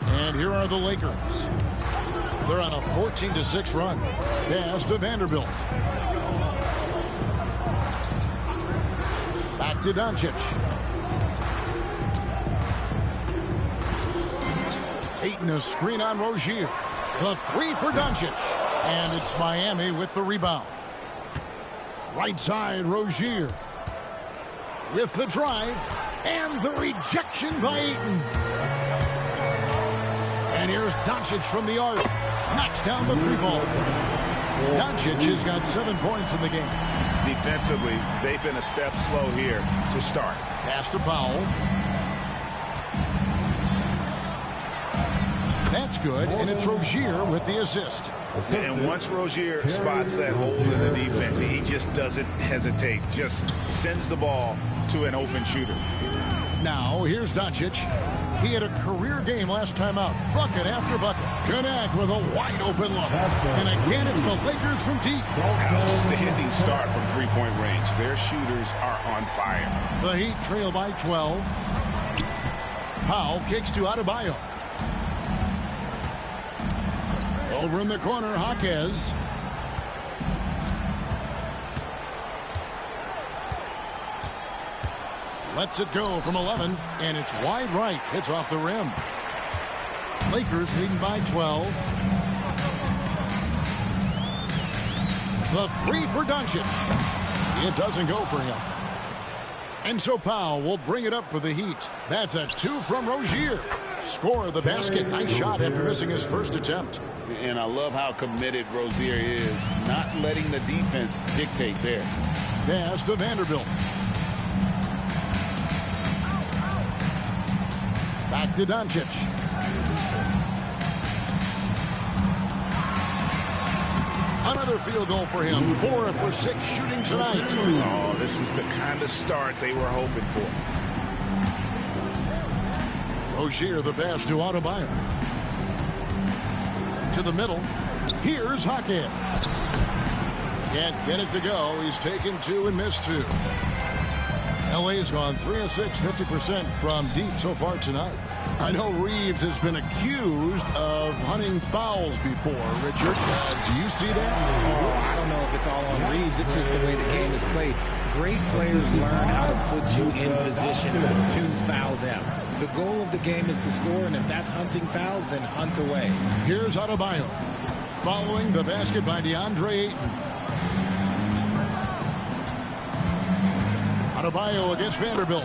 And here are the Lakers. They're on a 14-6 run. Pass to Vanderbilt. Back to Doncic. Ayton a screen on Rozier. The 3 for Doncic. And it's Miami with the rebound. Right side, Rozier. With the drive. And the rejection by Ayton. And here's Doncic from the arc. Knocks down the 3-ball. Doncic has got 7 points in the game. Defensively, they've been a step slow here to start. Pass to Powell. That's good, and it's Rozier with the assist. And once Rozier spots that hole in the defense, he just doesn't hesitate. Just sends the ball to an open shooter. Now, here's Doncic. He had a career game last time out. Bucket after bucket. Connect with a wide-open look. And again, it's the Lakers from deep. Outstanding start from three-point range. Their shooters are on fire. The Heat trail by 12. Powell kicks to Adebayo. Over in the corner, Jaquez. Lets it go from 11, and it's wide right. Hits off the rim. Lakers leading by 12. The three for Doncic. It doesn't go for him. And so Powell will bring it up for the Heat. That's a 2 from Rozier. Score the basket. Nice shot after missing his first attempt. And I love how committed Rozier is, not letting the defense dictate there. Pass to Vanderbilt. Back to Doncic. Another field goal for him. 4 for 6 shooting tonight. Oh, this is the kind of start they were hoping for. Rozier the pass to Adebayo. To the middle. Here's Jaquez. Can't get it to go. He's taken 2 and missed 2. LA's gone 3 of 6, 50% from deep so far tonight. I know Reeves has been accused of hunting fouls before. Richard, do you see that? Oh, I don't know if it's all on Reeves. It's just the way the game is played. Great players learn how to put you in position to foul them. The goal of the game is to score, and if that's hunting fouls, then hunt away. Here's Adebayo. Following the basket by DeAndre Ayton. Adebayo against Vanderbilt.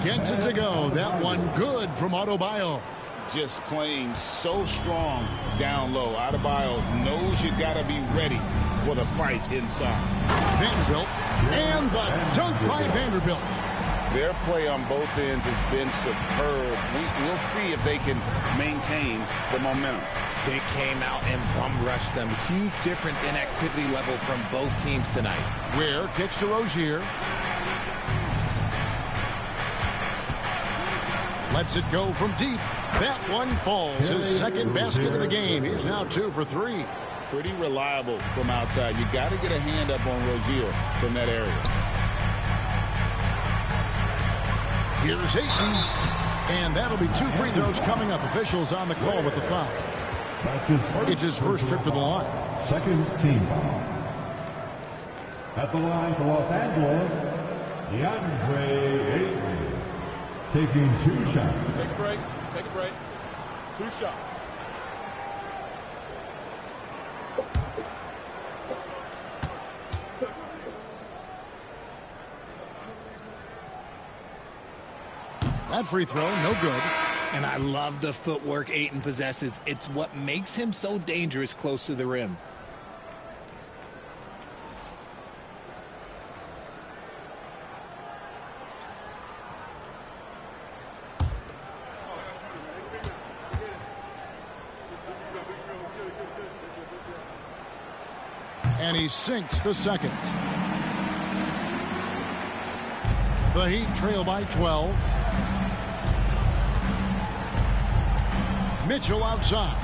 Gets it to go. That one good from Adebayo. Just playing so strong down low. Adebayo knows you got to be ready for the fight inside. Vanderbilt and the dunk by Vanderbilt. Their play on both ends has been superb. We'll see if they can maintain the momentum. They came out and bum rushed them. Huge difference in activity level from both teams tonight. Ware kicks to Rozier. Lets it go from deep. That one falls. His second basket of the game. He's now 2 for 3. Pretty reliable from outside. You got to get a hand up on Rozier from that area. Here's Ayton. And that'll be 2 free throws coming up. Officials on the call with the foul. It's his first trip to the line. Second team foul. At the line for Los Angeles, DeAndre Ayton. Taking 2 shots. Take a break. Take a break. 2 shots. That free throw, no good. And I love the footwork Ayton possesses. It's what makes him so dangerous close to the rim. And he sinks the second. The Heat trail by 12. Mitchell outside.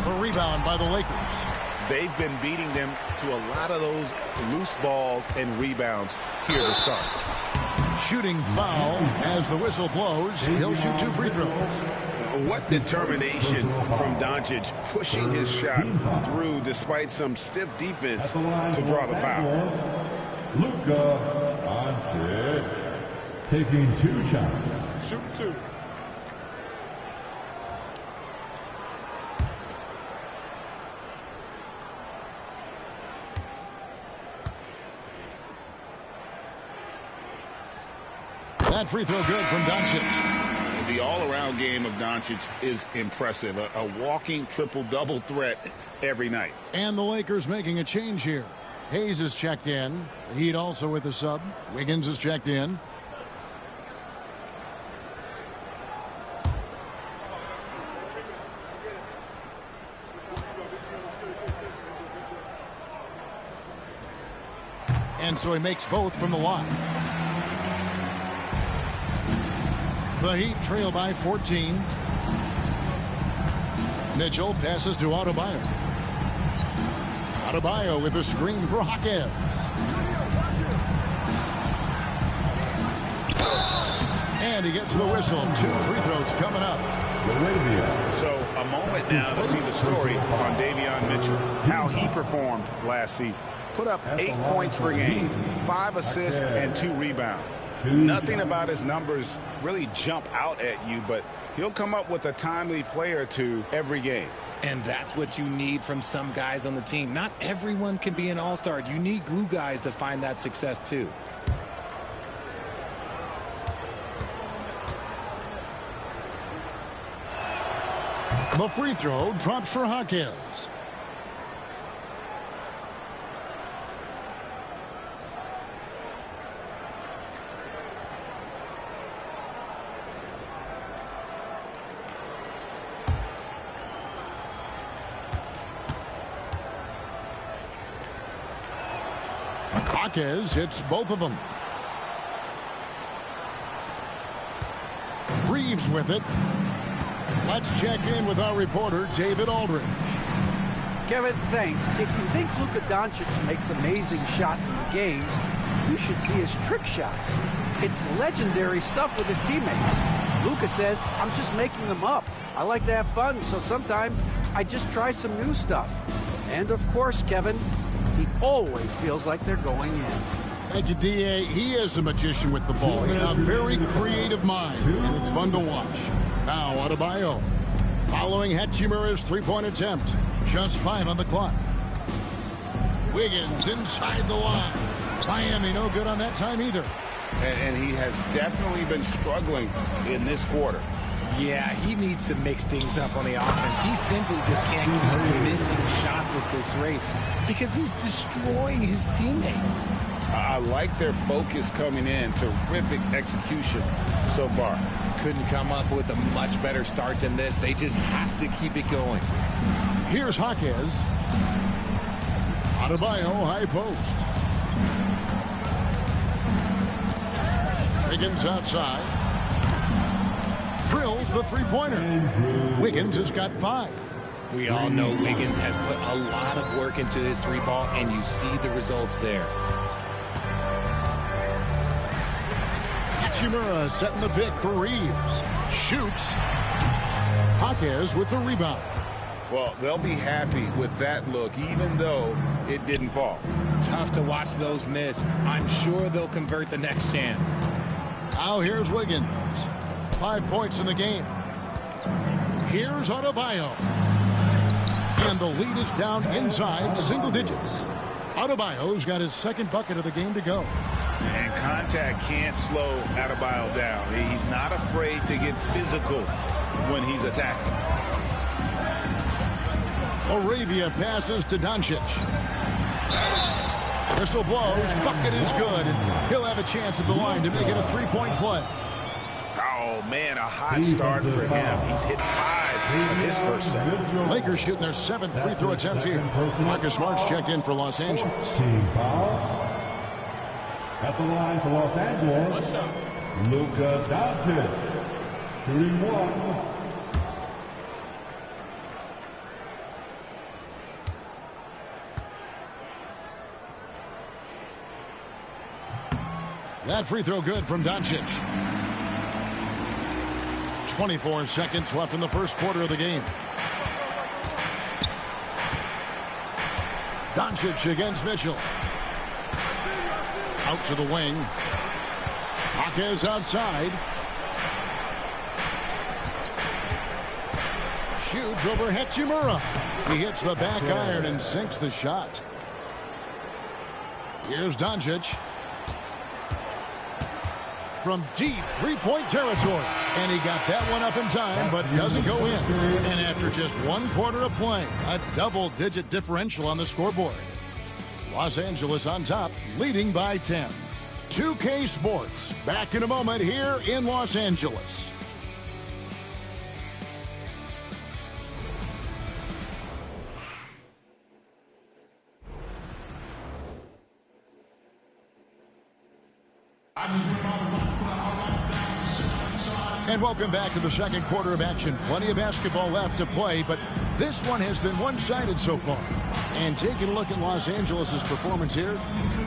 The rebound by the Lakers. They've been beating them to a lot of those loose balls and rebounds here to start. Shooting foul as the whistle blows. He'll shoot 2 free throws. What determination from Doncic, pushing his shot through despite some stiff defense to draw the foul. Luka Doncic taking 2 shots. Shoot 2. That free throw good from Doncic. The all-around game of Doncic is impressive. A walking triple-double threat every night. And the Lakers making a change here. Hayes is checked in. The Heat also with a sub. Wiggins is checked in. And so he makes both from the line. The Heat trail by 14. Mitchell passes to Adebayo. Adebayo with a screen for Jaquez. And he gets the whistle. 2 free throws coming up. So a moment now to see the story on Davion Mitchell, how he performed last season. Put up 8 points per game, 5 assists, and 2 rebounds. Nothing about his numbers really jump out at you, but he'll come up with a timely play or two every game. And that's what you need from some guys on the team. Not everyone can be an all-star. You need glue guys to find that success too. The free throw drops for Jaquez. Jaquez hits both of them. Reeves with it. Let's check in with our reporter, David Aldridge. Kevin, thanks. If you think Luka Doncic makes amazing shots in the games, you should see his trick shots. It's legendary stuff with his teammates. Luka says, I'm just making them up. I like to have fun, so sometimes I just try some new stuff. And of course, Kevin, he always feels like they're going in. Thank you, D.A. He is a magician with the ball. A very creative mind, and it's fun to watch. Now, Adebayo. Following Hachimura's three-point attempt. Just 5 on the clock. Wiggins inside the line. Miami no good on that time either. And he has definitely been struggling in this quarter. Yeah, he needs to mix things up on the offense. He simply just can't keep missing shots at this rate because he's destroying his teammates. I like their focus coming in. Terrific execution so far. Couldn't come up with a much better start than this. They just have to keep it going. Here's Jaquez. Adebayo, high post. Wiggins outside. Drills the three-pointer. Wiggins has got 5. We all know Wiggins has put a lot of work into his 3-ball, and you see the results there. Hachimura setting the pick for Reeves. Shoots. Jaquez with the rebound. Well, they'll be happy with that look, even though it didn't fall. Tough to watch those miss. I'm sure they'll convert the next chance. Now here's Wiggins. 5 points in the game. Here's Adebayo. And the lead is down inside single digits. Adebayo's got his second bucket of the game to go. And contact can't slow Adebayo down. He's not afraid to get physical when he's attacking. Arabia passes to Doncic. Whistle blows. Bucket is good. And he'll have a chance at the line to make it a 3-point play. Oh, man, a hot start for him. He's hit 5 in his first set. Lakers shooting their 7th free throw attempt here. Marcus Smart's checked in for Los Angeles. Team foul. At the line for Los Angeles, Luka Doncic, shooting 1. That free throw good from Doncic. 24 seconds left in the first quarter of the game. Doncic against Mitchell. Out to the wing. Jaquez outside. Shoots over Hachimura. He hits the back iron and sinks the shot. Here's Doncic. From deep 3-point territory. And he got that one up in time, but doesn't go in. And after just 1 quarter of play, a double-digit differential on the scoreboard. Los Angeles on top, leading by 10. 2K Sports, back in a moment here in Los Angeles. And welcome back to the second quarter of action. Plenty of basketball left to play, but this one has been one-sided so far. And taking a look at Los Angeles' performance here,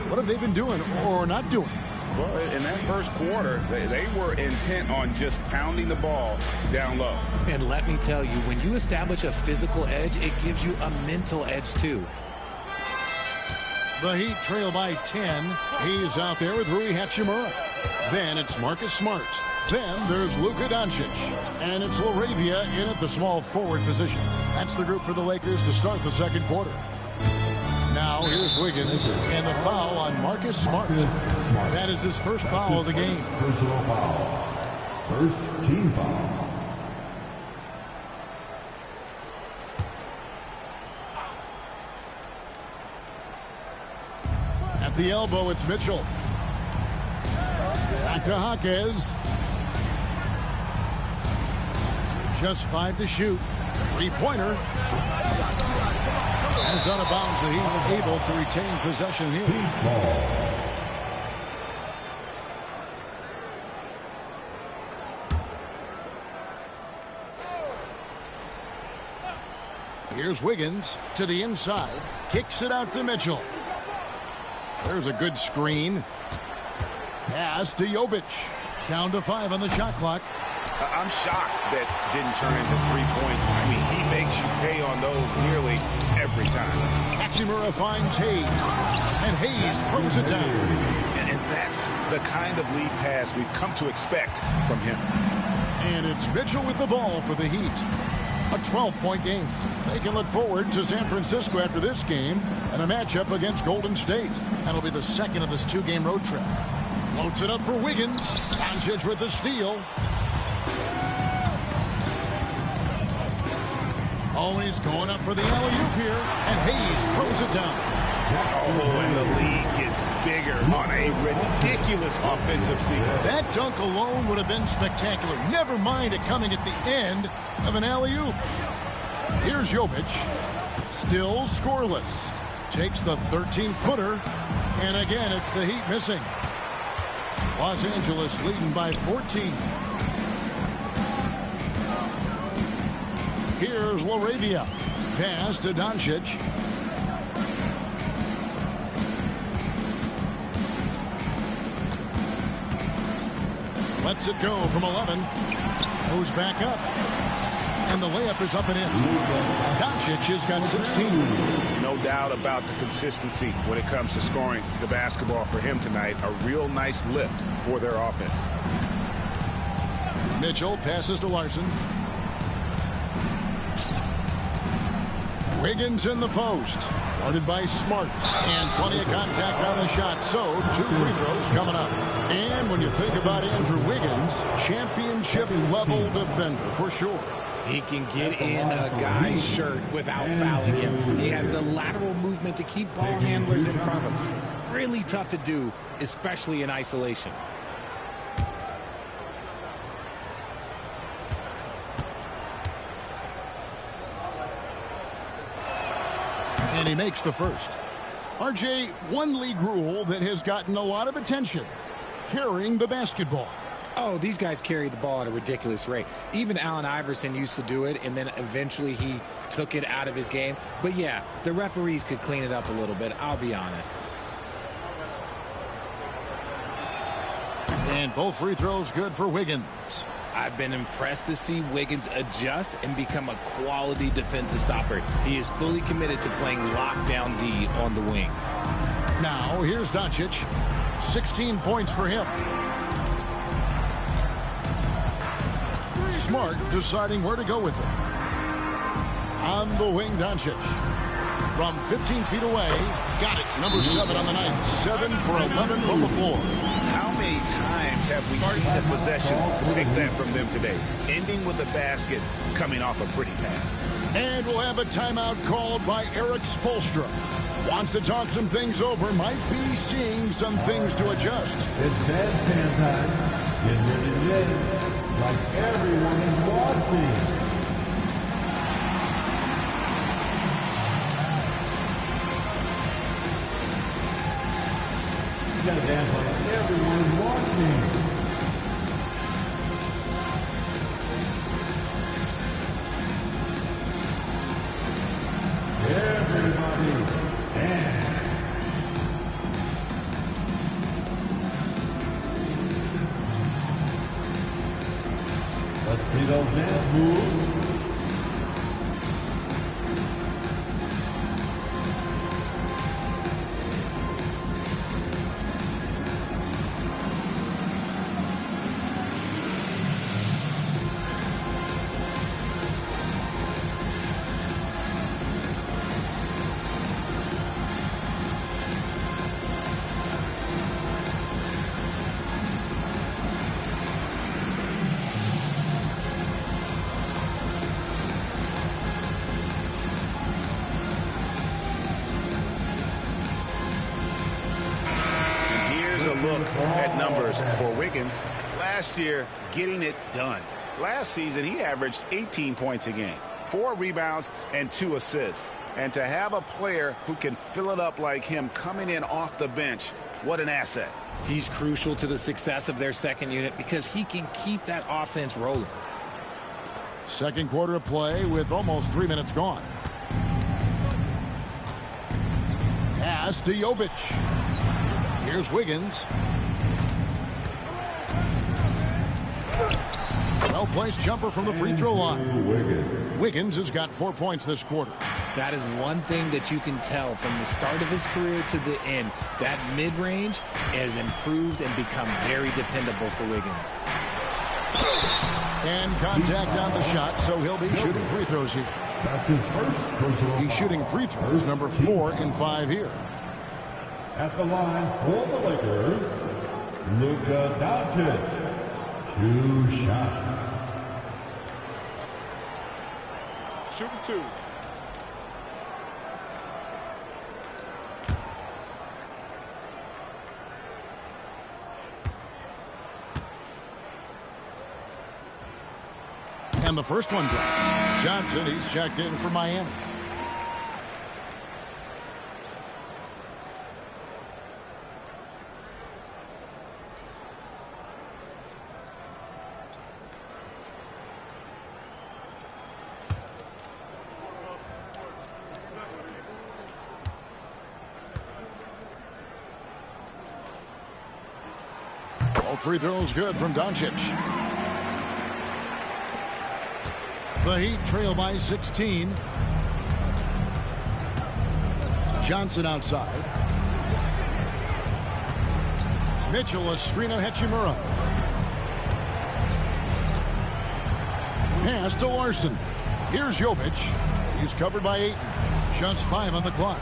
what have they been doing or not doing? Well, in that first quarter, they were intent on just pounding the ball down low. And let me tell you, when you establish a physical edge, it gives you a mental edge too. The Heat trail by 10. He's out there with Rui Hachimura. Then it's Marcus Smart. Then there's Luka Doncic. And it's LaRavia in at the small forward position. That's the group for the Lakers to start the second quarter. Now here's Wiggins and the foul on Marcus Smart. That is his first foul of the game. Personal foul. First team foul. At the elbow, it's Mitchell. Back to Jaquez. Just 5 to shoot. Three-pointer. And it's out of bounds. The Heat able to retain possession here. Here's Wiggins to the inside. Kicks it out to Mitchell. There's a good screen. Pass to Jovic. Down to 5 on the shot clock. I'm shocked that didn't turn into 3 points. I mean, he makes you pay on those nearly every time. Hachimura finds Hayes. And Hayes throws it down. And that's the kind of lead pass we've come to expect from him. And it's Mitchell with the ball for the Heat. A 12-point game. They can look forward to San Francisco after this game and a matchup against Golden State. That'll be the second of this 2-game road trip. Floats it up for Wiggins. Doncic with the steal. Always going up for the alley-oop here. And Hayes throws it down. Oh, and the lead gets bigger on a ridiculous offensive sequence. That dunk alone would have been spectacular. Never mind it coming at the end of an alley-oop. Here's Jovic. Still scoreless. Takes the 13-footer. And again, it's the Heat missing. Los Angeles leading by 14. Here's LaRavia. Pass to Doncic. Lets it go from 11. Goes back up. And the layup is up and in. Doncic has got 16. No doubt about the consistency when it comes to scoring the basketball for him tonight. A real nice lift for their offense. Mitchell passes to Larson. Wiggins in the post. Guarded by Smart. And plenty of contact on the shot. So, 2 free throws coming up. And when you think about Andrew Wiggins, championship-level defender for sure. He can get in a guy's shirt without fouling him. He has the lateral movement to keep ball handlers in front of him. Really tough to do, especially in isolation. And he makes the first. RJ, one league rule that has gotten a lot of attention. Carrying the basketball. Oh, these guys carry the ball at a ridiculous rate. Even Allen Iverson used to do it, and then eventually he took it out of his game. But yeah, the referees could clean it up a little bit, I'll be honest. And both free throws good for Wiggins. I've been impressed to see Wiggins adjust and become a quality defensive stopper. He is fully committed to playing lockdown D on the wing. Now, here's Doncic. 16 points for him. Smart deciding where to go with it. On the wing, Doncic. From 15 feet away, got it. Number 7 on the night. 7 for 11 from the floor. How many times have we seen the possession take that from them today? Ending with a basket, coming off a pretty pass. And we'll have a timeout called by Eric Spoelstra. Wants to talk some things over. Might be seeing some things to adjust. It's bandstand time. Get ready to dance like everyone is watching. You gotta dance like everyone is watching. Let's see those hands move. At numbers for Wiggins. Last year, getting it done. Last season, he averaged 18 points a game, 4 rebounds, and 2 assists. And to have a player who can fill it up like him coming in off the bench, what an asset. He's crucial to the success of their second unit because he can keep that offense rolling. Second quarter of play with almost 3 minutes gone. Pass to Jovic. Here's Wiggins. Well-placed jumper from the free throw line. Wiggins has got 4 points this quarter. That is one thing that you can tell from the start of his career to the end. That mid-range has improved and become very dependable for Wiggins. And contact on the shot, so he'll be shooting free throws here. That's his first personal. He's shooting free throws, number 4 in 5 here. At the line for the Lakers, Luka Doncic. 2 shots. Shooting 2. And the first one drops. Johnson, he's checked in for Miami. All free throws good from Doncic. The Heat trail by 16. Johnson outside. Mitchell, a screen on Hachimura. Pass to Larson. Here's Jovic. He's covered by 8. Just 5 on the clock.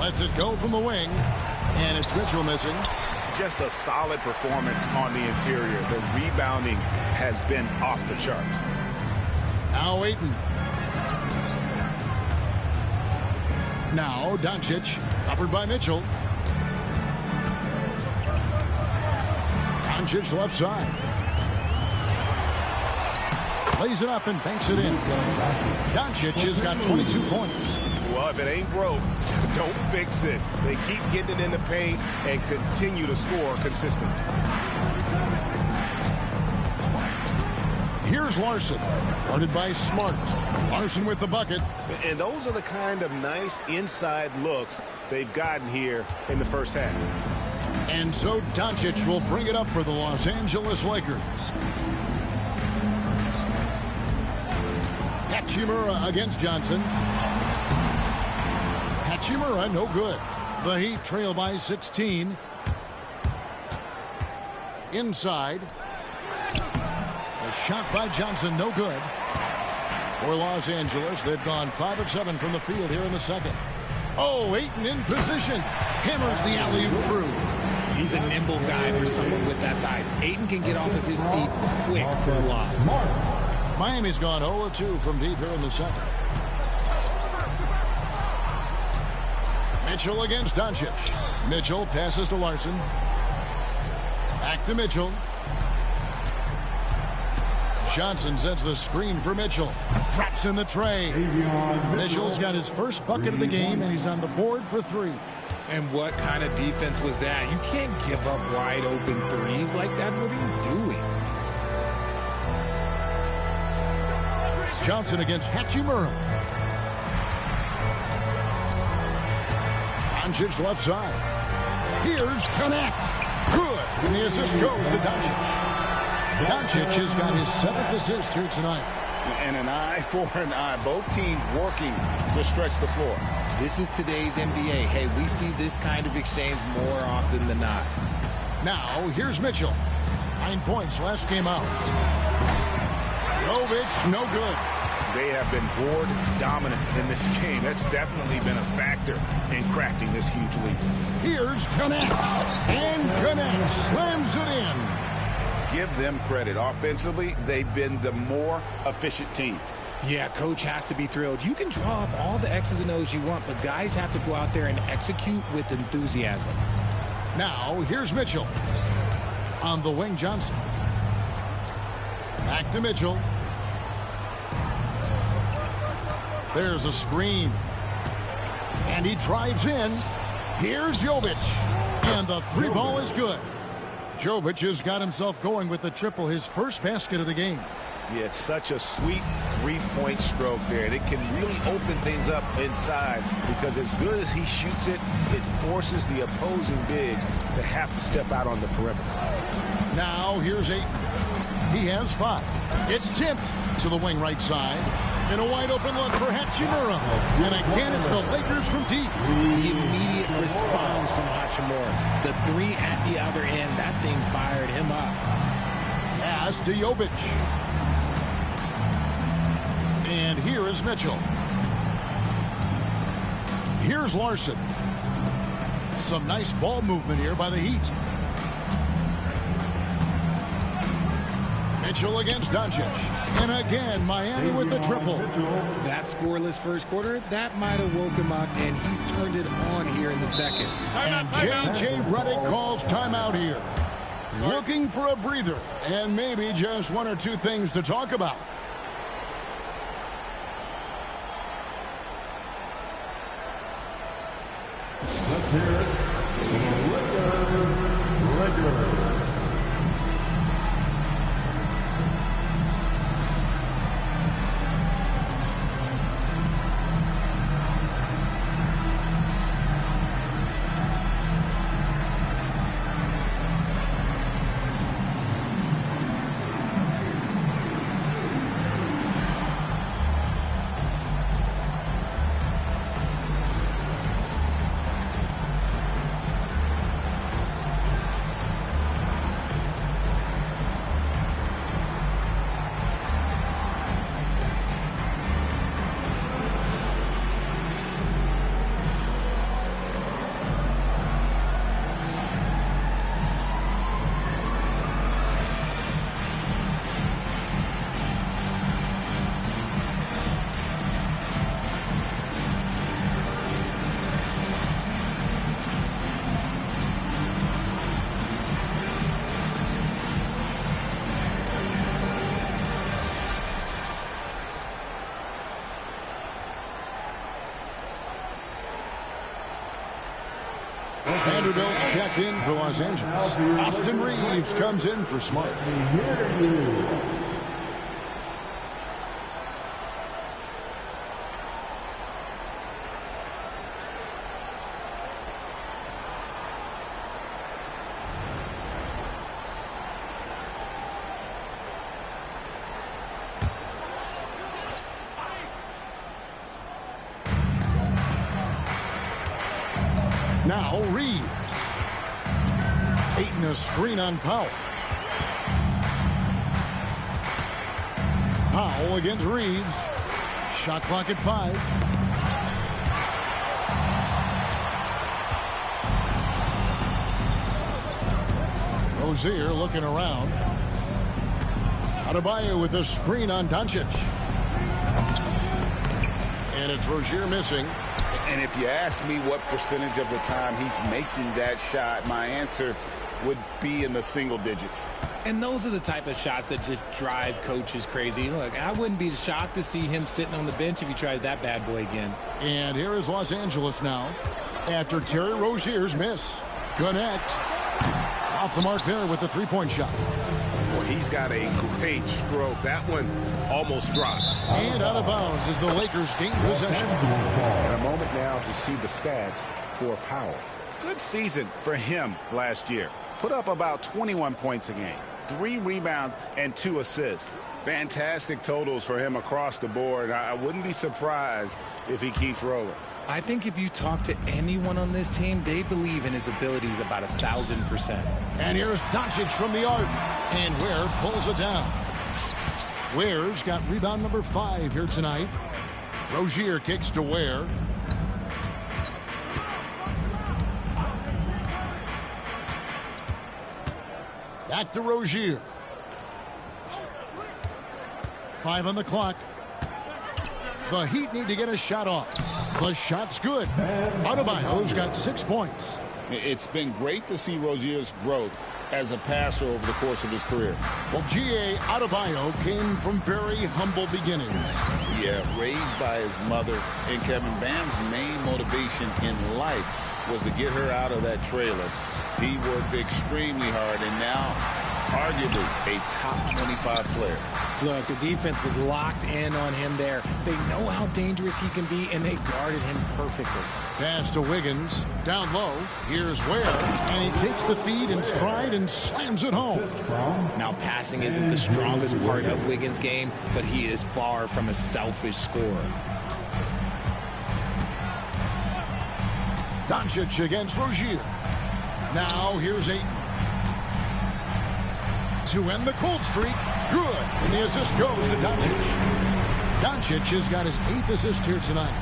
Lets it go from the wing. And it's Mitchell missing. Just a solid performance on the interior. The rebounding has been off the charts. Now Ayton. Now Doncic, covered by Mitchell. Doncic left side. Plays it up and banks it in. Doncic has got 22 points. Well, if it ain't broke, don't fix it. They keep getting it in the paint and continue to score consistently. Here's Larson, guarded by Smart. Larson with the bucket. And those are the kind of nice inside looks they've gotten here in the first half. And so Doncic will bring it up for the Los Angeles Lakers. Hachimura against Johnson. Hachimura, no good. The Heat trail by 16. Inside. A shot by Johnson, no good. For Los Angeles, they've gone 5 of 7 from the field here in the second. Oh, Ayton in position. Hammers the alley-oop through. He's a nimble guy for someone with that size. Ayton can get off of his feet quick for a lob. Miami's gone 0 of 2 from deep here in the second. Mitchell against Doncic. Mitchell passes to Larson. Back to Mitchell. Johnson sends the screen for Mitchell. Drops in the tray. Mitchell's got his first bucket of the game, and he's on the board for 3. And what kind of defense was that? You can't give up wide open threes like that. What are you doing? Johnson against Hachimura. Doncic left side. Here's Connect. Good. And the assist goes to Doncic. Doncic has got his 7th assist here tonight. And an eye for an eye. Both teams working to stretch the floor. This is today's NBA. Hey, we see this kind of exchange more often than not. Now, here's Mitchell. 9 points last game out. Jovic, no good. They have been board dominant in this game. That's definitely been a factor in crafting this huge lead. Here's Connect. And Connect slams it in. Give them credit. Offensively, they've been the more efficient team. Yeah, coach has to be thrilled. You can draw up all the X's and O's you want, but guys have to go out there and execute with enthusiasm. Now, here's Mitchell. On the wing, Johnson. Back to Mitchell. There's a screen. And he drives in. Here's Jovic. And the 3 ball is good. Jovic has got himself going with the triple, his first basket of the game. Yeah, it's such a sweet 3-point stroke there. And it can really open things up inside because as good as he shoots it, it forces the opposing bigs to have to step out on the perimeter. Now here's 8. He has 5. It's tipped to the wing right side. And a wide open look for Hachimura. And again, it's the Lakers from deep. The immediate response from Hachimura. The 3 at the other end. That thing fired him up. Pass to Jovic. And here is Mitchell. Here's Larson. Some nice ball movement here by the Heat. Mitchell against Doncic. And again, Miami with the triple. That scoreless first quarter, that might have woke him up, and he's turned it on here in the second. And J.J. Redick calls timeout here. Looking for a breather and maybe just 1 or 2 things to talk about. Let's hear it. Regular. Vanderbilt checked in for Los Angeles. Austin Reeves comes in for Smart. Now Reeves. Ayton a screen on Powell. Powell against Reeves. Shot clock at 5. Rozier looking around. Adebayo with a screen on Doncic. And it's Rozier missing. And if you ask me what percentage of the time he's making that shot, my answer would be in the single digits. And those are the type of shots that just drive coaches crazy. Look, I wouldn't be shocked to see him sitting on the bench if he tries that bad boy again. And here is Los Angeles now after Terry Rozier's miss. Connect. Off the mark there with the three-point shot. Well, he's got a great stroke. That one almost dropped. And out of bounds as the Lakers gain possession. And a moment now to see the stats for Powell. Good season for him last year. Put up about 21 points a game. 3 rebounds and 2 assists. Fantastic totals for him across the board. I wouldn't be surprised if he keeps rolling. I think if you talk to anyone on this team, they believe in his abilities about 1,000%. And here's Doncic from the arc, and Ware pulls it down. Ware's got rebound number 5 here tonight. Rozier kicks to Ware. Back to Rozier. 5 on the clock. The Heat need to get a shot off. The shot's good. Adebayo's got 6 points. It's been great to see Rozier's growth as a passer over the course of his career. Well, G.A. Adebayo came from very humble beginnings. Yeah, raised by his mother. And Kevin, Bam's main motivation in life was to get her out of that trailer. He worked extremely hard, and now arguably a top 25 player. Look, the defense was locked in on him there. They know how dangerous he can be, and they guarded him perfectly. Pass to Wiggins. Down low. Here's Ware. And he takes the feed in stride and slams it home. Now, passing isn't the strongest part of Wiggins' game, but he is far from a selfish scorer. Doncic against Rozier. Now, here's Ayton. To end the cold streak, good. And the assist goes to Doncic. Doncic has got his 8th assist here tonight.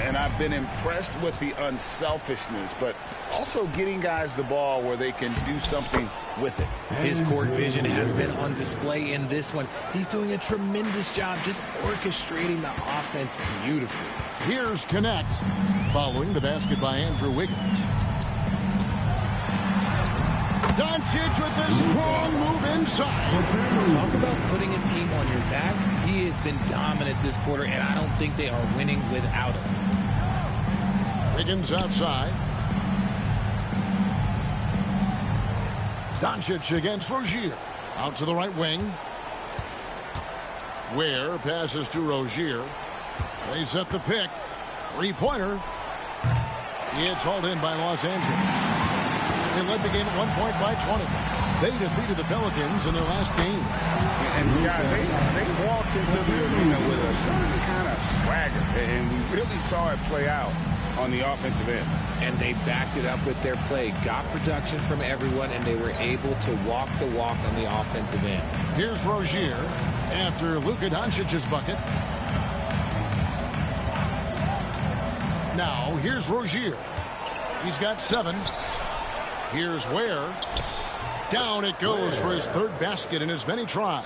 And I've been impressed with the unselfishness, but also getting guys the ball where they can do something with it. His court vision has been on display in this one. He's doing a tremendous job just orchestrating the offense beautifully. Here's Connect, following the basket by Andrew Wiggins. Doncic with the strong move inside. Talk about putting a team on your back. He has been dominant this quarter, and I don't think they are winning without him. Wiggins outside. Doncic against Rozier. Out to the right wing. Ware passes to Rozier. They set the pick. 3-pointer. It's hauled in by Los Angeles. They led the game at 1 point by 20. They defeated the Pelicans in their last game. And guys, they walked into the arena with a certain kind of swagger, and we really saw it play out on the offensive end. And they backed it up with their play, got production from everyone, and they were able to walk the walk on the offensive end. Here's Rozier after Luka Doncic's bucket. Now, here's Rozier. He's got 7. Here's Ware. Down it goes for his 3rd basket in as many tries.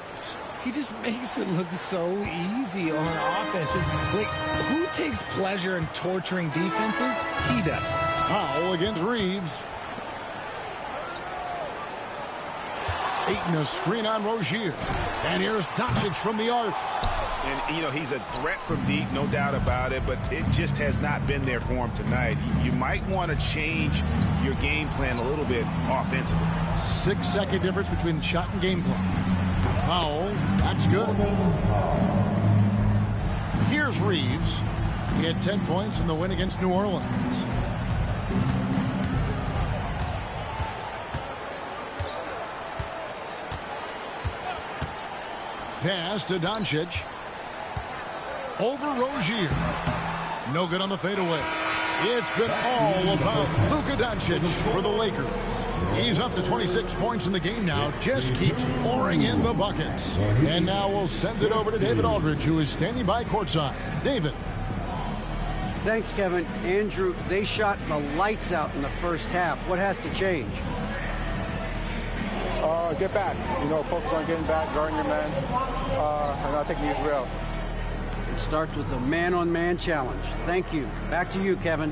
He just makes it look so easy on offense. Like, who takes pleasure in torturing defenses? He does. Powell against Reeves. Ayton a screen on Rozier. And here's Doncic from the arc. And, you know, he's a threat from deep, no doubt about it, but it just has not been there for him tonight. You might want to change your game plan a little bit offensively. 6-second difference between the shot and game clock. Powell, that's good. Here's Reeves. He had 10 points in the win against New Orleans. Pass to Doncic. Over Rozier. No good on the fadeaway. It's been all about Luka Doncic for the Lakers. He's up to 26 points in the game now. Just keeps pouring in the buckets. And now we'll send it over to David Aldridge, who is standing by courtside. David. Thanks, Kevin. Andrew, they shot the lights out in the first half. What has to change? Get back. You know, focus on getting back, guarding your man, and not taking these real. It starts with a man-on-man challenge. Thank you. Back to you, Kevin.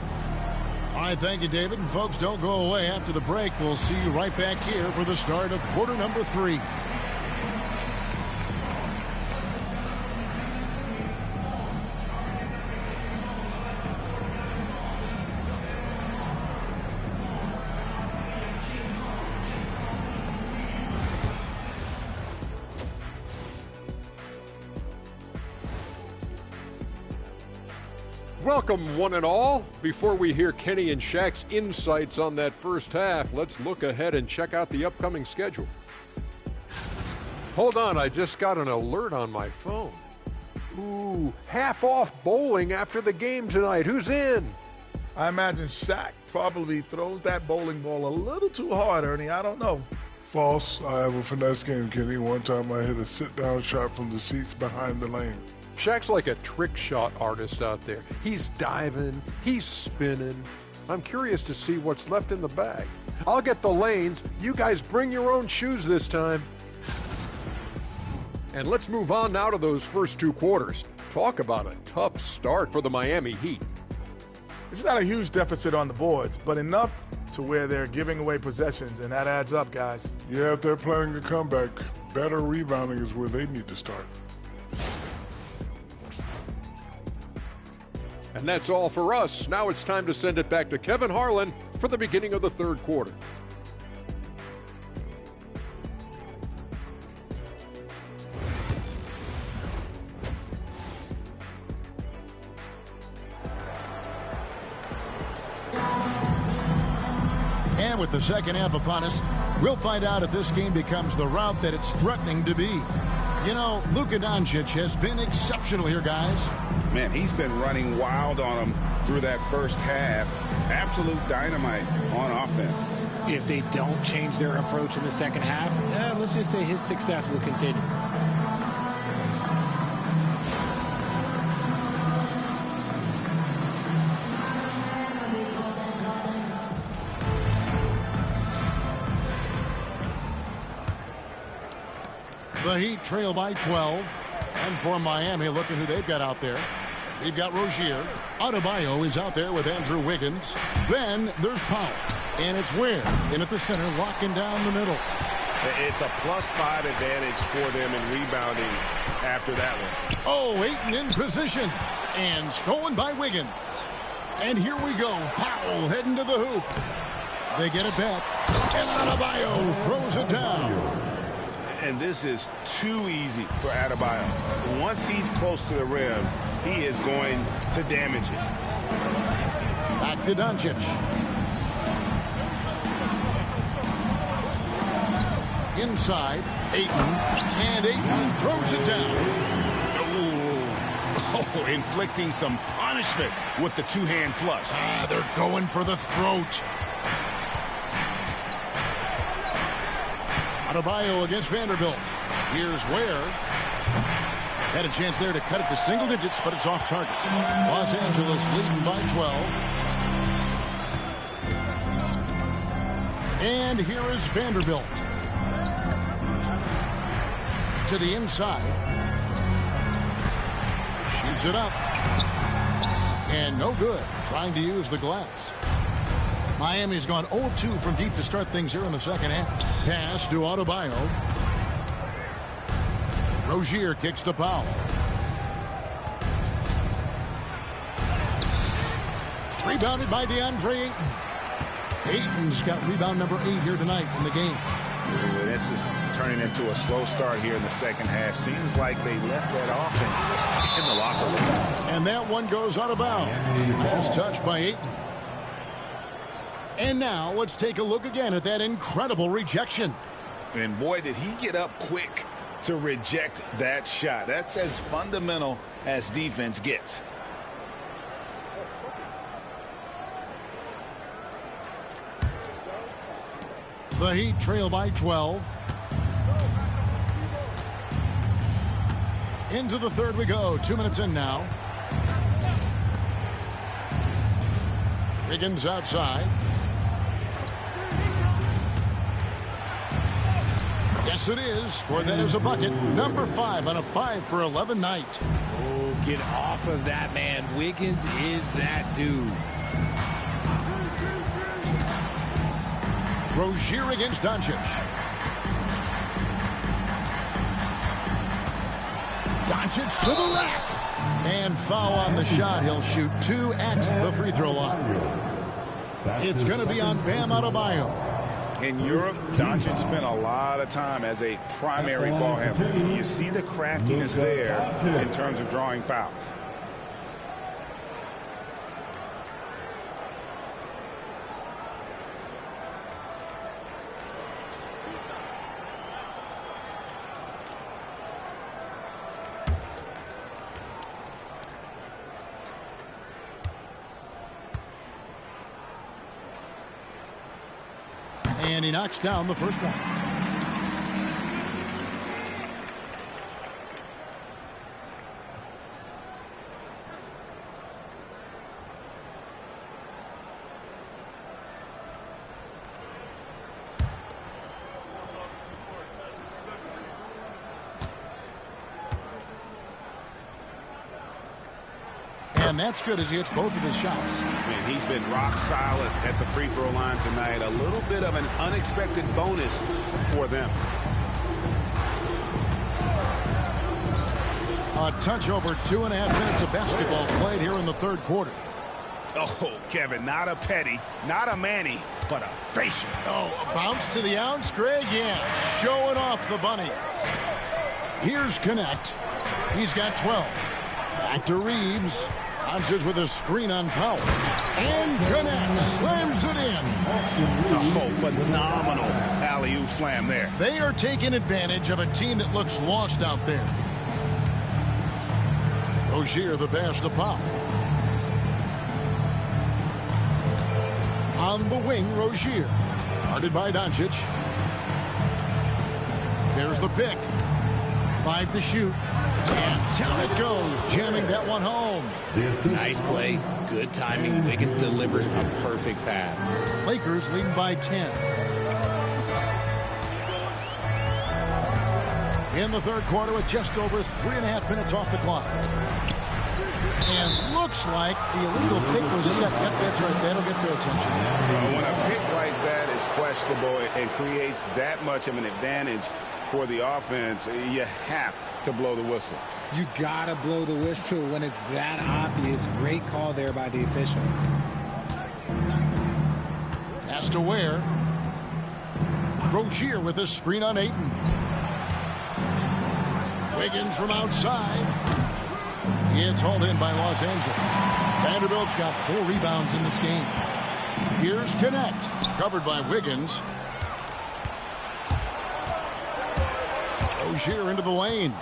All right, thank you, David. And folks, don't go away after the break. We'll see you right back here for the start of quarter number 3. Welcome, one and all. Before we hear Kenny and Shaq's insights on that first half, let's look ahead and check out the upcoming schedule. Hold on, I just got an alert on my phone. Ooh, half off bowling after the game tonight. Who's in? I imagine Shaq probably throws that bowling ball a little too hard, Ernie. I don't know. False. I have a finesse game, Kenny. One time I hit a sit-down shot from the seats behind the lane. Shaq's like a trick shot artist out there. He's diving, he's spinning. I'm curious to see what's left in the bag. I'll get the lanes. You guys bring your own shoes this time. And let's move on now to those first 2 quarters. Talk about a tough start for the Miami Heat. It's not a huge deficit on the boards, but enough to where they're giving away possessions, and that adds up, guys. Yeah, if they're planning a comeback, better rebounding is where they need to start. And that's all for us. Now it's time to send it back to Kevin Harlan for the beginning of the third quarter. And with the second half upon us, we'll find out if this game becomes the route that it's threatening to be. You know, Luka Doncic has been exceptional here, guys. Man, he's been running wild on them through that first half. Absolute dynamite on offense. If they don't change their approach in the second half, let's just say his success will continue. The Heat trail by 12. And for Miami, look at who they've got out there. They've got Rozier. Adebayo is out there with Andrew Wiggins. Then there's Powell. And it's Ware in at the center, locking down the middle. It's a +5 advantage for them in rebounding after that one. Oh, Ayton in position. And stolen by Wiggins. And here we go. Powell heading to the hoop. They get it back. And Adebayo throws it down. And this is too easy for Adebayo. Once he's close to the rim, he is going to damage it. Back to Doncic. Inside, Ayton. And Ayton throws it down. Oh, inflicting some punishment with the two-hand flush. They're going for the throat. Adebayo against Vanderbilt. Here's Ware. Had a chance there to cut it to single digits, but it's off target. Los Angeles leading by 12. And here is Vanderbilt. To the inside. Shoots it up. And no good. Trying to use the glass. Miami's gone 0-2 from deep to start things here in the second half. Pass to Adebayo. Rozier kicks to Powell. Rebounded by DeAndre Ayton. Ayton's got rebound number 8 here tonight in the game. Ooh, this is turning into a slow start here in the second half. Seems like they left that offense in the locker room. And that one goes out of bounds. Pass touched by Ayton. And now let's take a look again at that incredible rejection. And boy, did he get up quick to reject that shot. That's as fundamental as defense gets. The Heat trail by 12. Into the third we go. 2 minutes in now. Wiggins outside. Yes, it is. Scored that as a bucket. Number 5 on a 5 for 11 night. Oh, get off of that, man. Wiggins is that dude. Rozier against Doncic. Doncic to the rack. And foul on the shot. He'll shoot 2 at the free throw line. It's going to be on Bam Adebayo. In Europe, Doncic spent a lot of time as a primary ball handler. You see the craftiness there in terms of drawing fouls. And he knocks down the first one. And that's good as he hits both of his shots. Man, he's been rock solid at the free throw line tonight. A little bit of an unexpected bonus for them. A touch over 2.5 minutes of basketball played here in the third quarter. Oh, Kevin, not a petty, not a Manny, but a facial. Oh, a bounce to the ounce, Greg. Yeah, showing off the bunnies. Here's Connect. He's got 12. Back to Reeves. Hodges with a screen on Powell. And Connect slams it in. Oh, phenomenal alley-oop slam there. They are taking advantage of a team that looks lost out there. Rozier the pass to Powell. On the wing, Rozier. Guarded by Doncic. There's the pick. 5 to shoot. And down it goes, jamming that one home. Nice play, good timing. Wiggins delivers a perfect pass. Lakers leading by 10. In the third quarter with just over 3.5 minutes off the clock. And looks like the illegal pick was set. Yep, that's right. That'll get their attention. Well, when a pick like that is questionable and creates that much of an advantage for the offense, you have to blow the whistle. You gotta blow the whistle when it's that obvious. Great call there by the official. Pass to Ware. Rozier with a screen on Ayton. Wiggins from outside. It's hauled in by Los Angeles. Vanderbilt's got 4 rebounds in this game. Here's Connect. Covered by Wiggins. Rozier into the lane.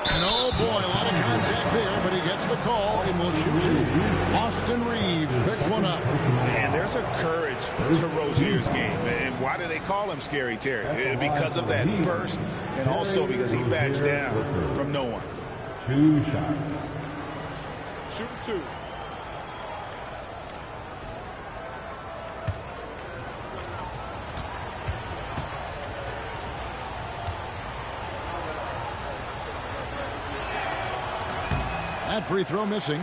And oh boy, a lot of contact there, but he gets the call and will shoot 2. Austin Reeves picks one up. And there's a courage to Rozier's game. And why do they call him Scary Terry? Because of that burst, and also because he backs down from no one. 2 shots. Shooting 2. That free throw missing.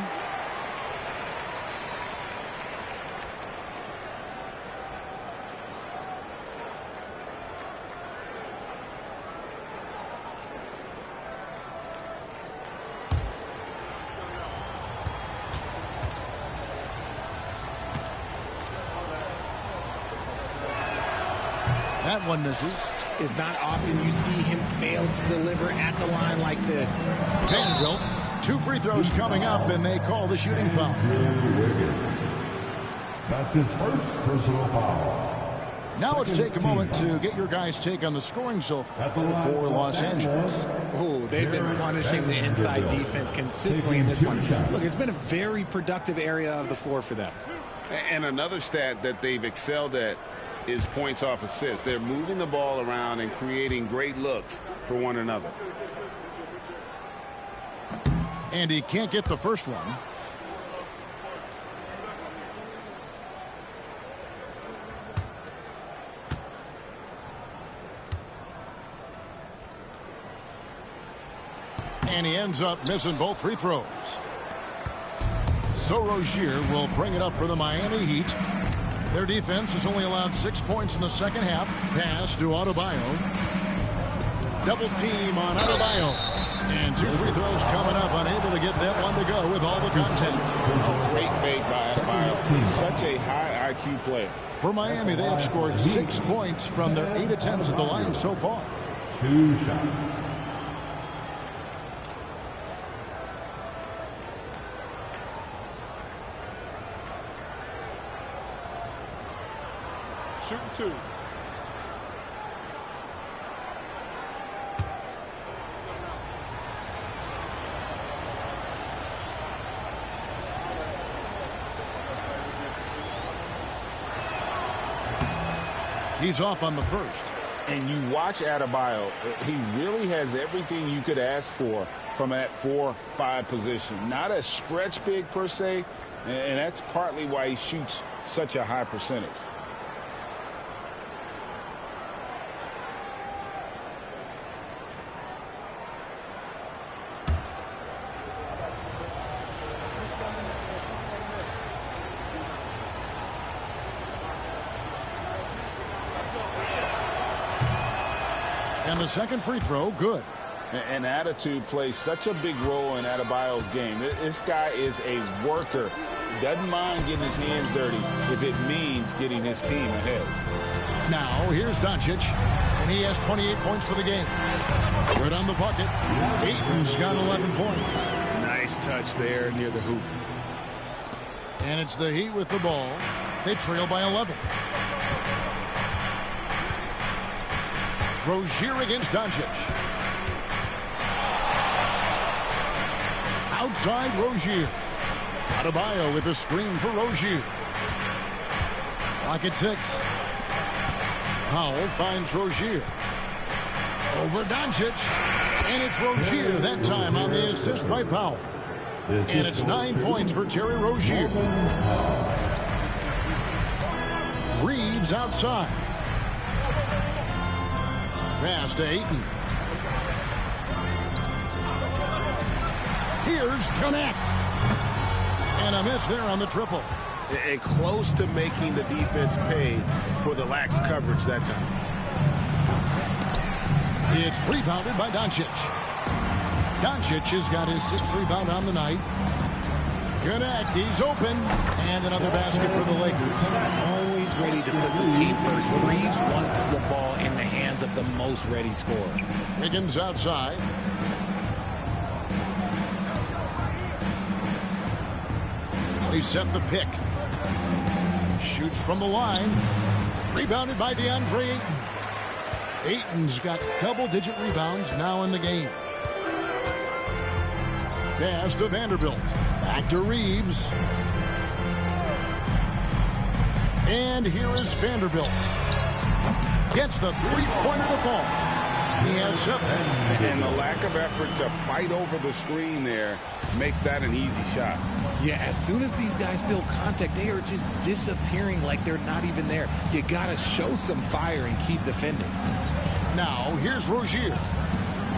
That one misses. It's not often you see him fail to deliver at the line like this. Vanderbilt. 2 free throws coming up, and they call the shooting foul. That's his first personal foul. Now let's take a moment to get your guys' take on the scoring so far for Los Angeles. Oh, they've been punishing the inside defense consistently in this one. Look, it's been a very productive area of the floor for them. And another stat that they've excelled at is points off assists. They're moving the ball around and creating great looks for one another. And he can't get the first one. And he ends up missing both free throws. So Rozier will bring it up for the Miami Heat. Their defense has only allowed 6 points in the second half. Pass to Adebayo. Double team on Adebayo. And 2 free throws coming up, unable to get that one to go with all the contact. Oh, great fade by Adebayo. Such a high IQ player. For Miami, they have scored 6 points from their 8 attempts at the line so far. 2 shots. Shooting 2. He's off on the first. And you watch Adebayo, he really has everything you could ask for from that 4-5 position. Not a stretch big per se, and that's partly why he shoots such a high percentage. And the second free throw, good. And attitude plays such a big role in Adebayo's game. This guy is a worker. He doesn't mind getting his hands dirty if it means getting his team ahead. Now, here's Doncic, and he has 28 points for the game. Good on the bucket. Ayton's got 11 points. Nice touch there near the hoop. And it's the Heat with the ball. They trail by 11. Rozier against Doncic. Outside Rozier. Adebayo with a screen for Rozier. Clock at 6. Powell finds Rozier. Over Doncic. And it's Rozier that time on the assist by Powell. And it's 9 points for Terry Rozier. Reeves outside. Pass to Ayton. Here's Connect. And a miss there on the triple. And close to making the defense pay for the lax coverage that time. It's rebounded by Doncic. Doncic has got his 6th rebound on the night. Connect, he's open. And another basket for the Lakers. Always ready to put the team first. Reeves wants the ball in the hands of the most ready scorer. Wiggins outside. He set the pick. Shoots from the line. Rebounded by DeAndre Ayton. Ayton's got double-digit rebounds now in the game. Pass to Vanderbilt. Back to Reeves. And here is Vanderbilt. Gets the three-pointer to fall. He has 7. And the lack of effort to fight over the screen there makes that an easy shot. Yeah, as soon as these guys feel contact, they are just disappearing like they're not even there. You got to show some fire and keep defending. Now, here's Rozier.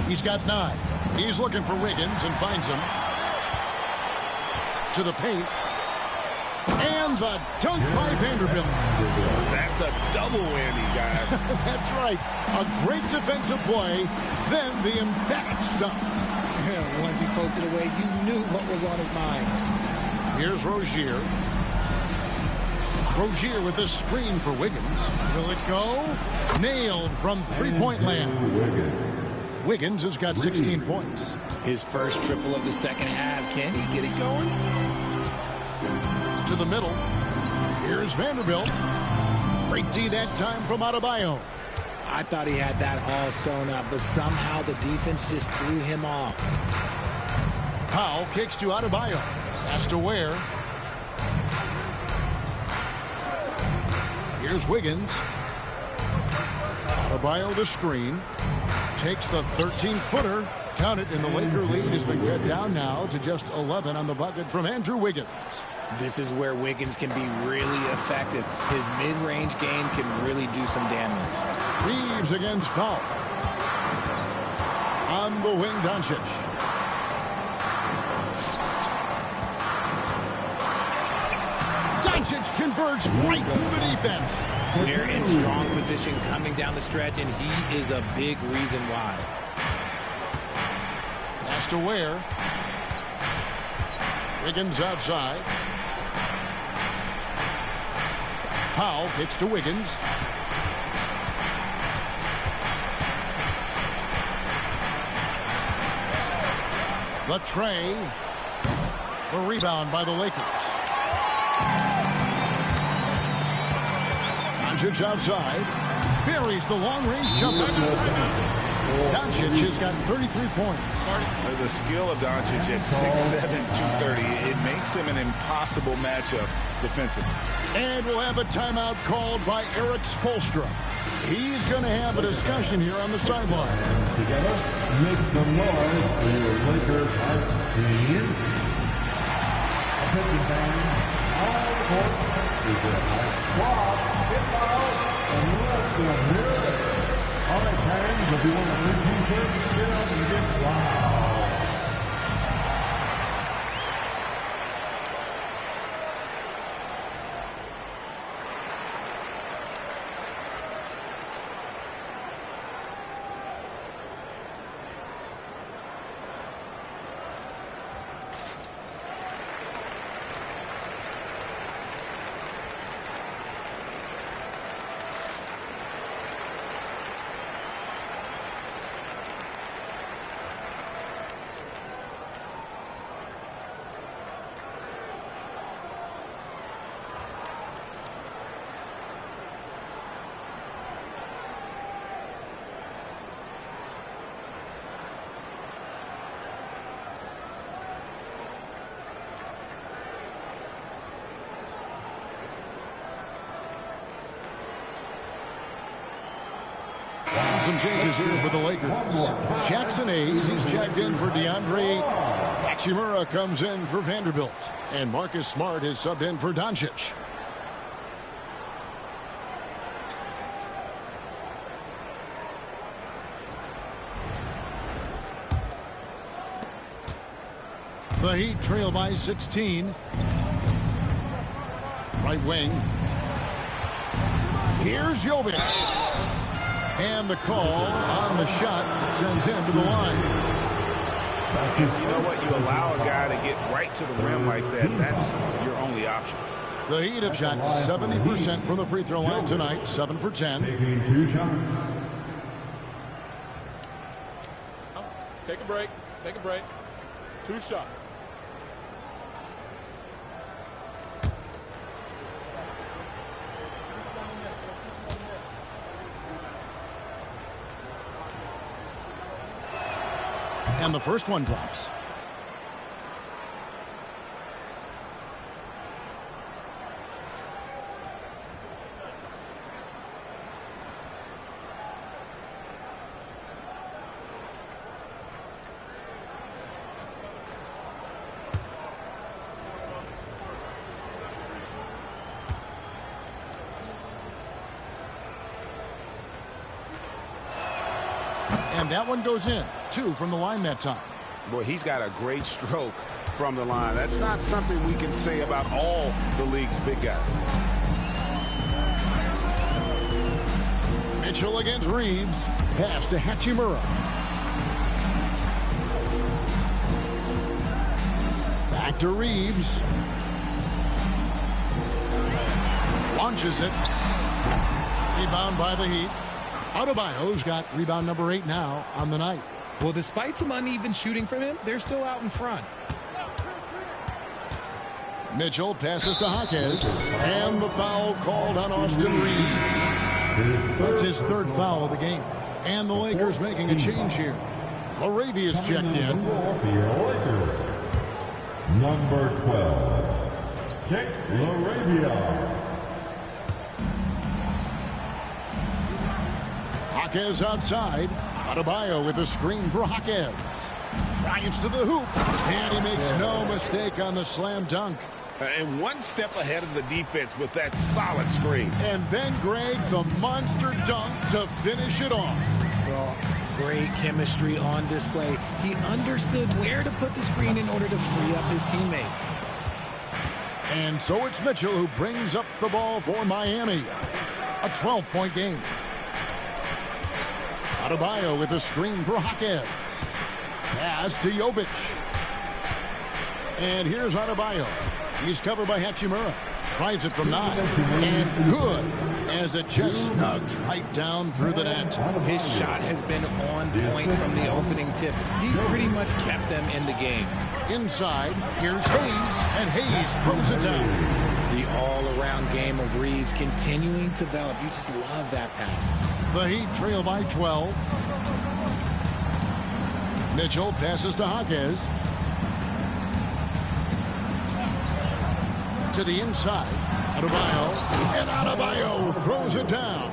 He's got 9. He's looking for Wiggins and finds him. To the paint. And the dunk by Vanderbilt. That's a double whammy, guys. That's right. A great defensive play, then the emphatic stuff. Once he poked it away, you knew what was on his mind. Here's Rozier. Rozier with a screen for Wiggins. Will it go? Nailed from three-point land. Wiggins has got 16 points. His first triple of the second half. Can he get it going? To the middle. Here's Vanderbilt. Great D that time from Adebayo. I thought he had that all sewn up, but somehow the defense just threw him off. Powell kicks to Adebayo. Pass to Ware. Here's Wiggins. Adebayo the screen. Takes the 13-footer. Count it, and the Laker lead has been cut down now to just 11 on the bucket from Andrew Wiggins. This is where Wiggins can be really effective. His mid-range game can really do some damage. Reeves against Powell. On the wing, Doncic. Doncic converts right through the defense. They're in strong position coming down the stretch, and he is a big reason why. Pass to Ware. Wiggins outside. Powell kicks to Wiggins. The tray. The rebound by the Lakers. Doncic outside. Buries the long-range jumper. Doncic has got 33 points. The skill of Doncic at 6'7", 230, it makes him an impossible matchup defensively. And we'll have a timeout called by Eric Spoelstra. He's going to have a discussion here on the sideline. Together, make some noise for your Lakers hype team. Attention fans, all court is a hype squad. Get loud and let them hear it. All right, fans, if you want a new t-shirt, get up and get loud. Some changes here for the Lakers. Jackson Hayes, he's checked in for DeAndre. Hachimura comes in for Vanderbilt. And Marcus Smart is subbed in for Doncic. The Heat trail by 16. Right wing. Here's Jovic. And the call on the shot that sends him to the line. You know what? You allow a guy to get right to the rim like that, that's your only option. The Heat have shot 70% from the free throw line tonight, 7 for 10. Taking 2 shots. Take a break. Take a break. 2 shots. And the first one drops. And that one goes in. 2 from the line that time. Boy, he's got a great stroke from the line. That's not something we can say about all the league's big guys. Mitchell against Reeves. Pass to Hachimura. Back to Reeves. Launches it. Rebound by the Heat. Adebayo's got rebound number 8 now on the night. Well, despite some uneven shooting from him, they're still out in front. Mitchell passes to Jaquez. And the foul called on Austin Reeves. That's his 3rd foul of the game. And the Lakers making a change here. Laravia's checked in. Number 12, Kick Laravia. Jaquez outside. Adebayo with a screen for Jaquez. Drives to the hoop. And he makes no mistake on the slam dunk. And one step ahead of the defense with that solid screen. And then, Greg, the monster dunk to finish it off. Well, great chemistry on display. He understood where to put the screen in order to free up his teammate. And so it's Mitchell who brings up the ball for Miami. A 12-point game. Adebayo with a screen for Jaquez. Pass to Jovic. And here's Adebayo. He's covered by Hachimura. Tries it from 9. And good, as it just snugs right down through the net. His shot has been on point from the opening tip. He's pretty much kept them in the game. Inside, here's Hayes. And Hayes throws it down. The all-around game of Reeves continuing to develop. You just love that pass. The Heat trail by 12. Mitchell passes to Jaquez. To the inside. Adebayo. And Adebayo throws it down.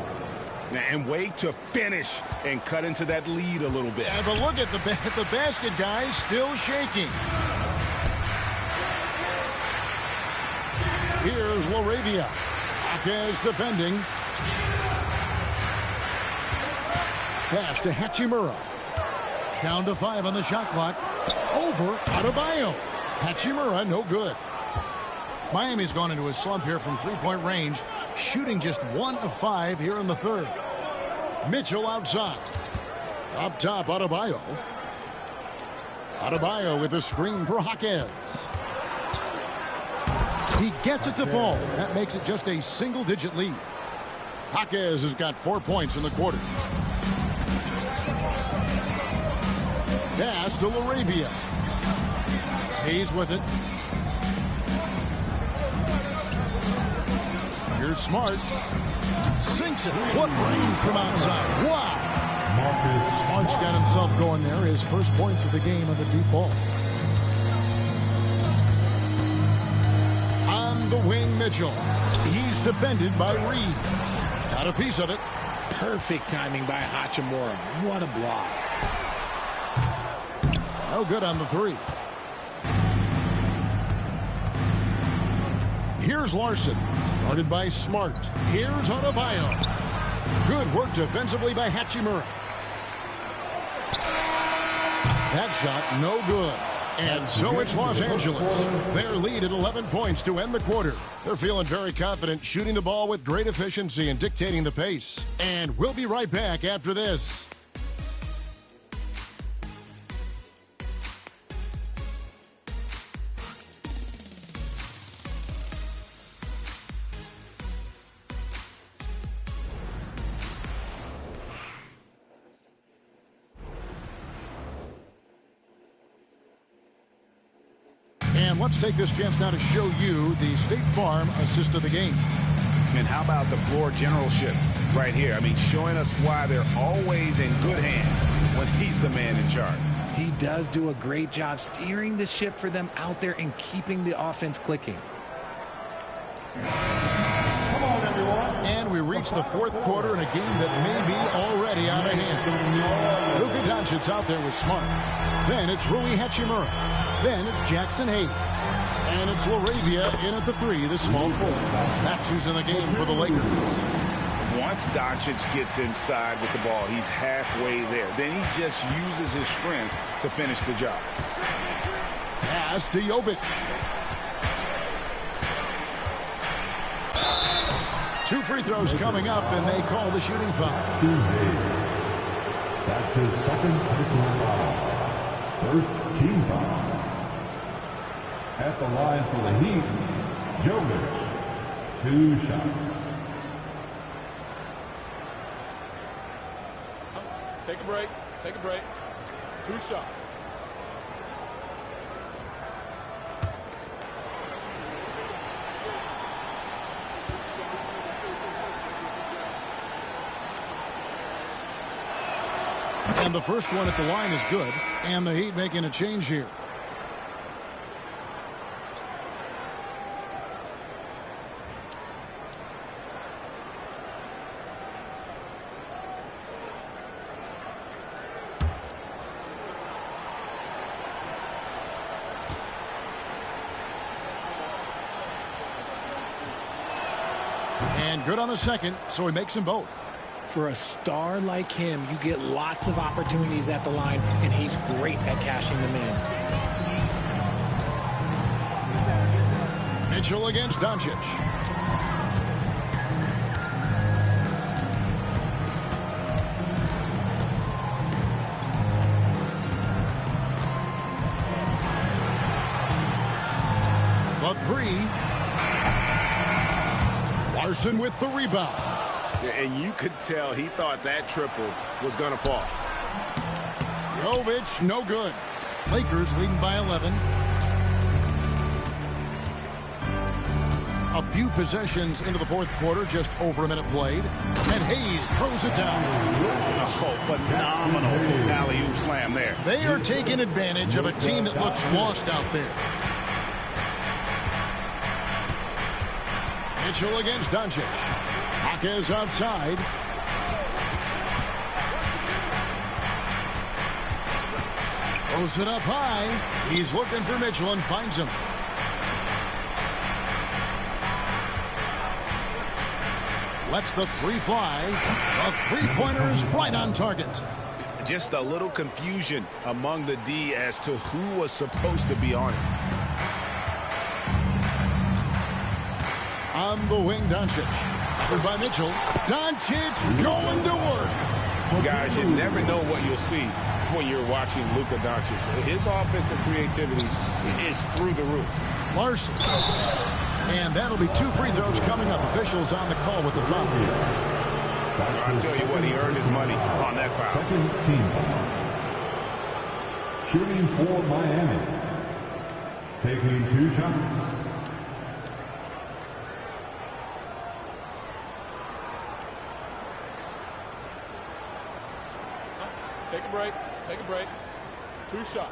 And wait to finish and cut into that lead a little bit. Yeah, but look at the basket, guys, still shaking. Here's Laravia. Jaquez defending. Pass to Hachimura. Down to 5 on the shot clock. Over Adebayo. Hachimura, no good. Miami's gone into a slump here from three-point range, shooting just 1 of 5 here in the third. Mitchell outside. Up top, Adebayo. Adebayo with a screen for Jaquez. He gets it to fall. That makes it just a single-digit lead. Jaquez has got 4 points in the quarter. Pass to Laravia. He's with it. Here's Smart. Sinks it. What range from outside. Wow. Smart's got himself going there. His first points of the game on the deep ball. On the wing, Mitchell. He's defended by Reed. Got a piece of it. Perfect timing by Hachimura. What a block. No good on the three. Here's Larson. Guarded by Smart. Here's Adebayo. Good work defensively by Hachimura. That shot, no good. And so it's Los Angeles. Their lead at 11 points to end the quarter. They're feeling very confident, shooting the ball with great efficiency and dictating the pace. And we'll be right back after this. And let's take this chance now to show you the State Farm assist of the game. And how about the floor generalship right here? I mean, showing us why they're always in good hands when he's the man in charge. He does do a great job steering the ship for them out there and keeping the offense clicking. Come on, everyone. And we reach the fourth quarter in a game that may be already out of hand. Luka Doncic's out there with Smart. Then it's Rui Hachimura. Then it's Jackson Hayes. And it's Laravia in at the 3, the small forward. That's who's in the game for the Lakers. Once Doncic gets inside with the ball, he's halfway there. Then he just uses his strength to finish the job. Pass to Jovic. 2 free throws coming up, and they call the shooting foul. That's his second personal foul. First team foul. At the line for the Heat, Jovic. 2 shots. Take a break. Take a break. 2 shots. And the first one at the line is good. And the Heat making a change here. And good on the second, so he makes them both. For a star like him, you get lots of opportunities at the line, and he's great at cashing them in. Mitchell against Doncic. The 3. Larson with the rebound. And you could tell he thought that triple was going to fall. Jovic, no good. Lakers leading by 11. A few possessions into the fourth quarter, just over a minute played. And Hayes throws it down. Oh, phenomenal alley-oop slam there. They are taking advantage of a team that looks lost out there. Mitchell against Doncic. Jaquez outside. Throws it up high. He's looking for Mitchell and finds him. Lets the three fly. The three-pointer is right on target. Just a little confusion among the D as to who was supposed to be on it. On the wing, Doncic. Covered by Mitchell. Doncic going to work. Guys, you never know what you'll see when you're watching Luka Doncic. His offensive creativity is through the roof. Larson. And that'll be 2 free throws coming up. Officials on the call with the foul. I'll tell you what, he earned his money on that foul. Second team foul. Shooting for Miami. Taking 2 shots. Take a break. Take a break. 2 shots.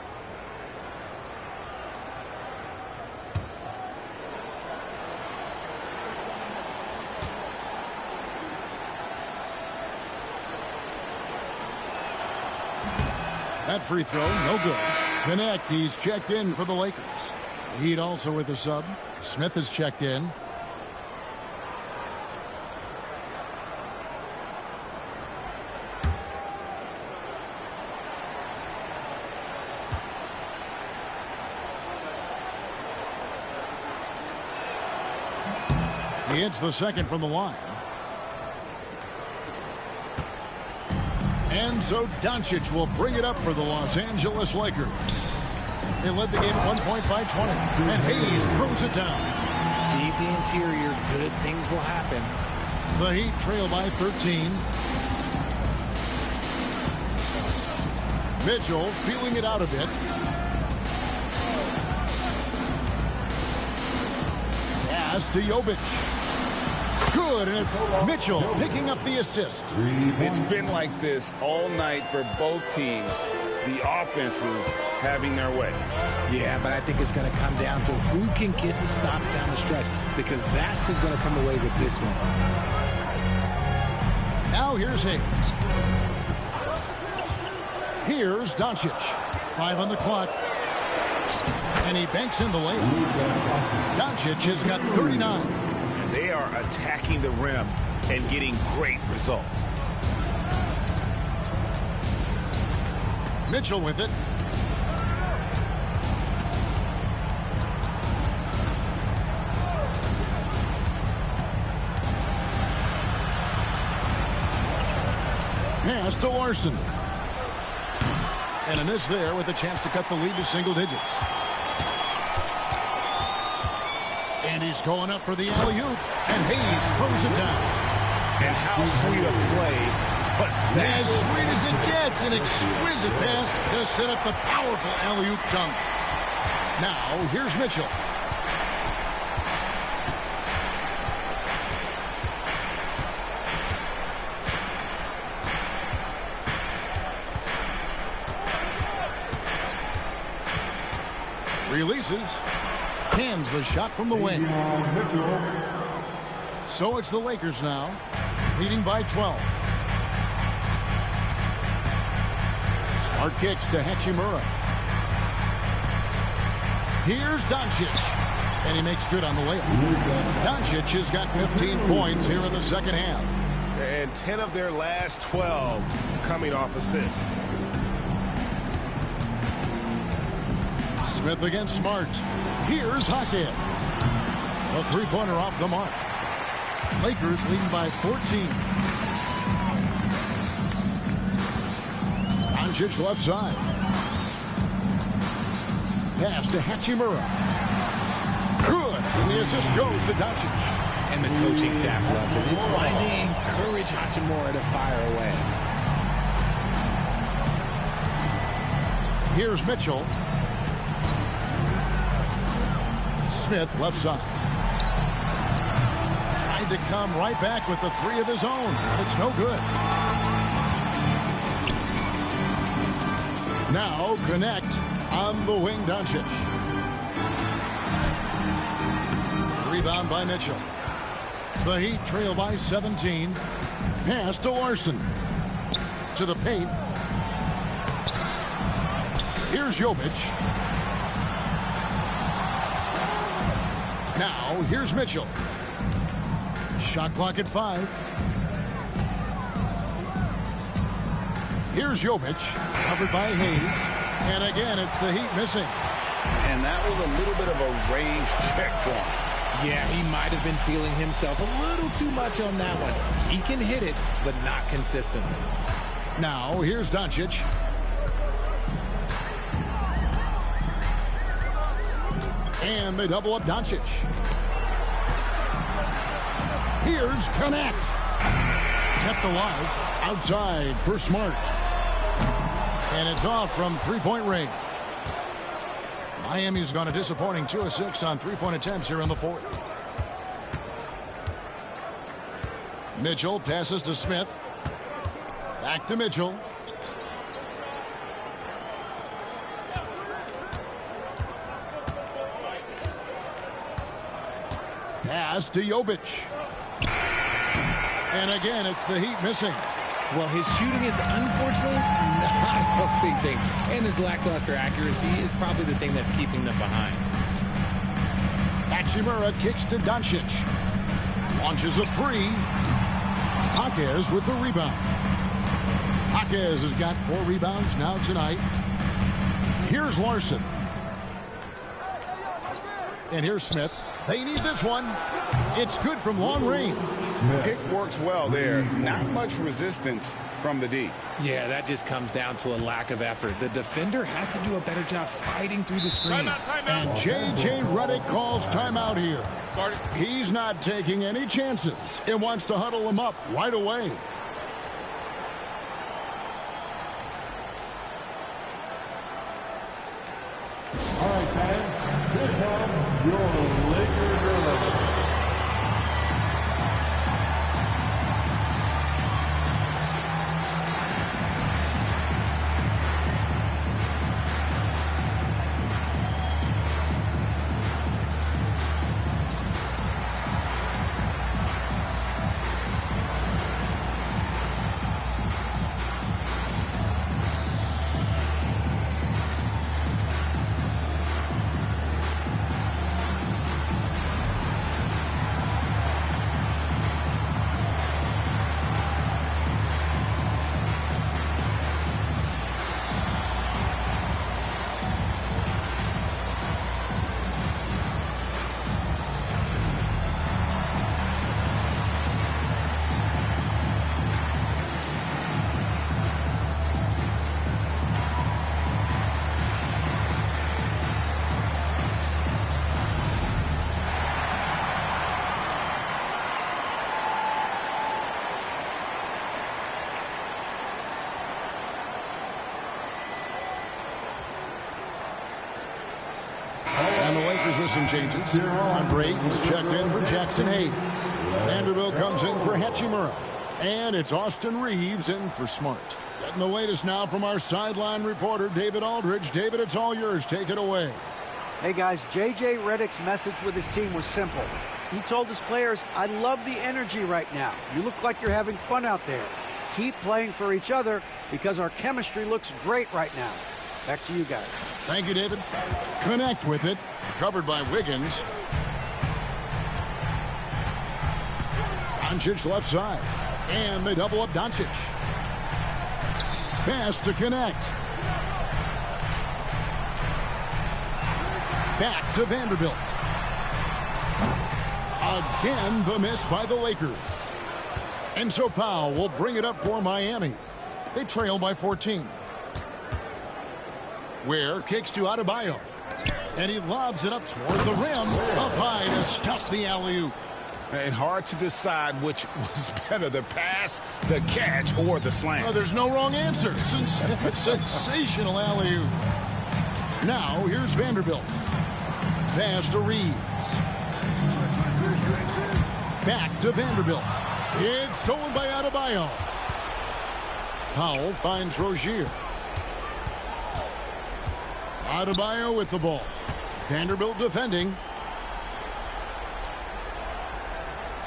That free throw, no good. Connect, he's checked in for the Lakers. The Heat also with a sub. Smith is checked in. He hits the second from the line. And so Doncic will bring it up for the Los Angeles Lakers. They led the game at 1 point by 20. And Hayes throws it down. Feed the interior. Good things will happen. The Heat trail by 13. Mitchell feeling it out a bit. Pass to Jovic. Good, and it's Mitchell picking up the assist. It's been like this all night for both teams. The offenses having their way. Yeah, but I think it's going to come down to who can get the stops down the stretch, because that's who's going to come away with this one. Now here's Hayes. Here's Doncic. 5 on the clock. And he banks in the layup. Doncic has got 39. They are attacking the rim and getting great results. Mitchell with it. Pass to Larson. And a miss there with a chance to cut the lead to single digits. And he's going up for the alley-oop. And Hayes throws it down. And how sweet a play was that? As sweet as it gets. An exquisite pass to set up the powerful alley-oop dunk. Now, here's Mitchell. Releases. Cans the shot from the wing. So it's the Lakers now, leading by 12. Smart kicks to Hachimura. Here's Doncic. And he makes good on the layup. Doncic has got 15 points here in the second half. And 10 of their last 12 coming off assists. Smith against Smart. Here's Hackett. The three-pointer off the mark. Lakers leading by 14. Doncic left side. Pass to Hachimura. Good. And the assist goes to Doncic. And the coaching staff loves it. It's why they encourage Hachimura to fire away. Here's Mitchell. Smith left side. Tried to come right back with the 3 of his own. It's no good. Now connect on the wing, Doncic. Rebound by Mitchell. The Heat trail by 17. Pass to Larson. To the paint. Here's Jovic. Now here's Mitchell. Shot clock at 5. Here's Jovic. Covered by Hayes. And again, it's the Heat missing. And that was a little bit of a raised check for him. Yeah, he might have been feeling himself a little too much on that one. He can hit it, but not consistently. Now, here's Doncic. And they double up Doncic. Here's Connect. Kept alive. Outside for Smart. And it's off from three-point range. Miami's gone a disappointing 2 of 6 on three-point attempts here in the 4th. Mitchell passes to Smith. Back to Mitchell. Pass to Jovic. And again, it's the Heat missing. Well, his shooting is unfortunately not a big thing. And his lackluster accuracy is probably the thing that's keeping them behind. Hachimura kicks to Doncic. Launches a 3. Jaquez with the rebound. Jaquez has got 4 rebounds now tonight. Here's Larson. And here's Smith. They need this one. It's good from long range. Pick works well there. Not much resistance from the D. Yeah, that just comes down to a lack of effort. The defender has to do a better job fighting through the screen. Timeout. And J.J. Redick calls timeout here. He's not taking any chances and wants to huddle him up right away. All right, fans, here comes your Lakers early. With some changes. Andre checked in for Jackson Hayes. Vanderbilt comes in for Hachimura. And it's Austin Reeves in for Smart. Getting the latest now from our sideline reporter, David Aldridge. David, it's all yours. Take it away. Hey, guys, J.J. Redick's message with his team was simple. He told his players, I love the energy right now. You look like you're having fun out there. Keep playing for each other because our chemistry looks great right now. Back to you guys. Thank you, David. Connect with it. Covered by Wiggins. Doncic left side. And they double up Doncic. Pass to Connect. Back to Vanderbilt. Again, the miss by the Lakers. And so Powell will bring it up for Miami. They trail by 14. Ware kicks to Adebayo. And he lobs it up toward the rim. Up high to stuff the alley-oop. And hard to decide which was better, the pass, the catch, or the slam. Oh, there's no wrong answer. Sensational alley-oop. Now, here's Vanderbilt. Pass to Reeves. Back to Vanderbilt. It's stolen by Adebayo. Powell finds Rozier. Adebayo with the ball. Vanderbilt defending.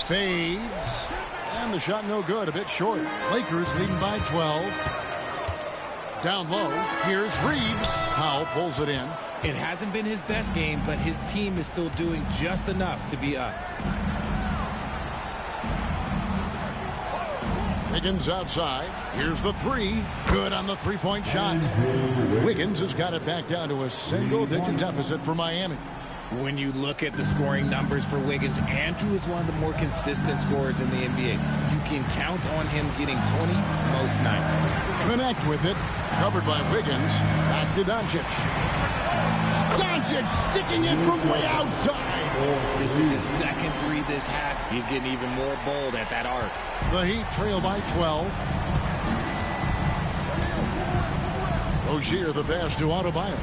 Fades. And the shot no good, a bit short. Lakers leading by 12. Down low, here's Reeves. Powell pulls it in. It hasn't been his best game, but his team is still doing just enough to be up. Wiggins outside. Here's the three. Good on the three-point shot. Wiggins has got it back down to a single-digit deficit for Miami. When you look at the scoring numbers for Wiggins, Andrew is one of the more consistent scorers in the NBA. You can count on him getting 20 most nights. Connect with it. Covered by Wiggins. Back to Doncic. Doncic sticking it from way outside. This is his second three this half. He's getting even more bold at that arc. The Heat trail by 12. Rozier the pass to Adebayo.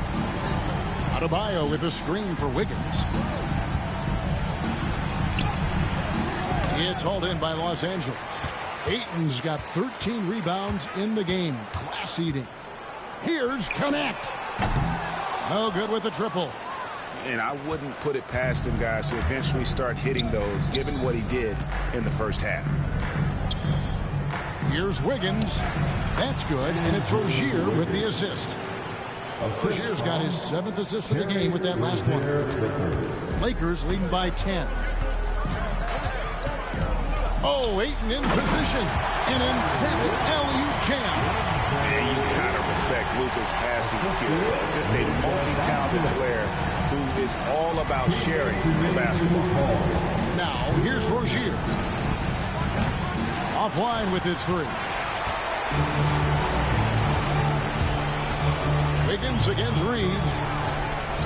Adebayo with a screen for Wiggins. It's hauled in by Los Angeles. Ayton's got 13 rebounds in the game. Class eating. Here's Connect. No good with the triple. And I wouldn't put it past him, guys, to eventually start hitting those, given what he did in the first half. Here's Wiggins. That's good, and it's Rozier with the assist. Rozier's got his 7th assist of the game with that last one. Lakers leading by 10. Oh, Ayton in position. An emphatic alley-oop jam. And you gotta respect Luka's passing skills. Just a multi-talented player who is all about sharing the basketball. Now, here's Rozier. Offline with his three. Wiggins against Reeves.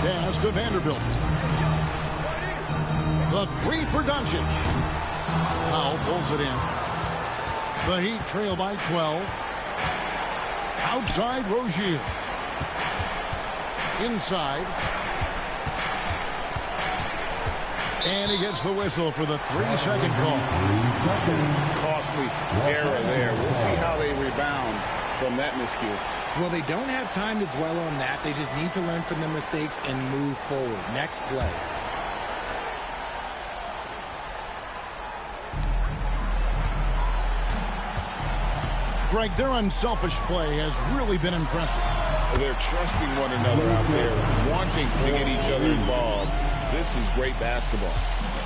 Pass to Vanderbilt. The three for Doncic. Powell pulls it in. The Heat trail by 12. Outside Rozier. Inside. And he gets the whistle for the 3-second call. Costly error there. We'll see how they rebound from that miscue. Well, they don't have time to dwell on that. They just need to learn from their mistakes and move forward. Next play. Greg, their unselfish play has really been impressive. They're trusting one another out there, wanting to get each other involved. This is great basketball.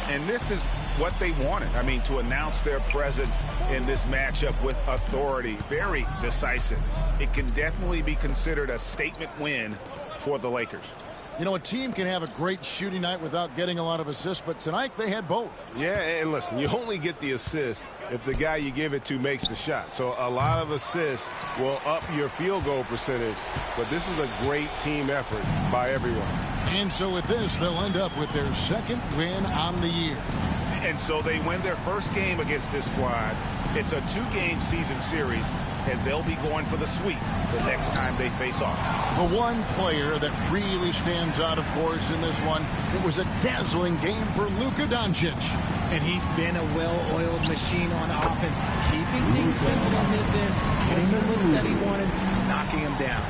And this is what they wanted. I mean, to announce their presence in this matchup with authority. Very decisive. It can definitely be considered a statement win for the Lakers. You know, a team can have a great shooting night without getting a lot of assists, but tonight they had both. Yeah, and listen, you only get the assist if the guy you give it to makes the shot. So a lot of assists will up your field goal percentage, but this is a great team effort by everyone. And so with this, they'll end up with their second win on the year. And so they win their first game against this squad. It's a 2-game season series, and they'll be going for the sweep the next time they face off. The one player that really stands out, of course, in this one, it was a dazzling game for Luka Doncic. And he's been a well-oiled machine on offense, keeping things simple on this end, getting the looks that he wanted, knocking him down.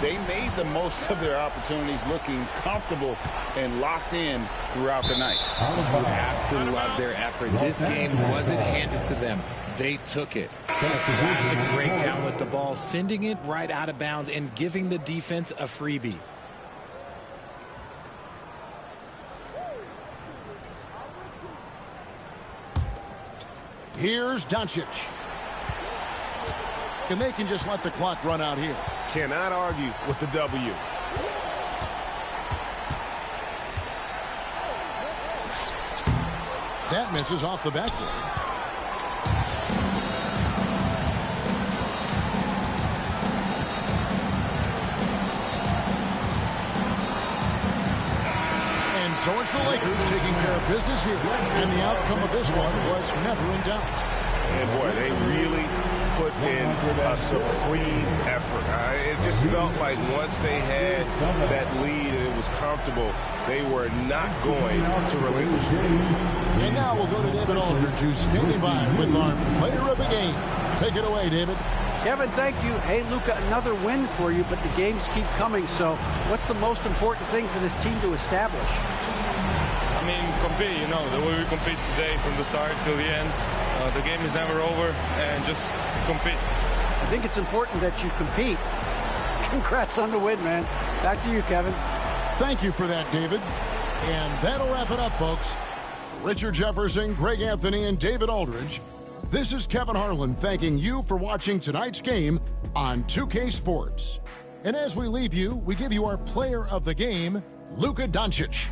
They made the most of their opportunities, looking comfortable and locked in throughout the night. You have to love their effort. This game wasn't handed to them. They took it. A classic breakdown with the ball, sending it right out of bounds and giving the defense a freebie. Here's Doncic. And they can just let the clock run out here. Cannot argue with the W. That misses off the backboard. And so it's the Lakers taking care of business here. And the outcome of this one was never in doubt. And boy, they really put in a supreme effort. It just felt like once they had that lead and it was comfortable, they were not going to relinquish it. And now we'll go to David Aldridge, who's standing by with our player of the game. Take it away, David. Kevin, thank you. Hey, Luka, another win for you, but the games keep coming. So what's the most important thing for this team to establish? I mean, compete, you know, the way we compete today from the start till the end. The game is never over, and just compete. I think it's important that you compete. Congrats on the win, man. Back to you, Kevin. Thank you for that, David. And that'll wrap it up, folks. Richard Jefferson, Greg Anthony, and David Aldridge. This is Kevin Harlan thanking you for watching tonight's game on 2K Sports. And as we leave you, we give you our player of the game, Luka Doncic.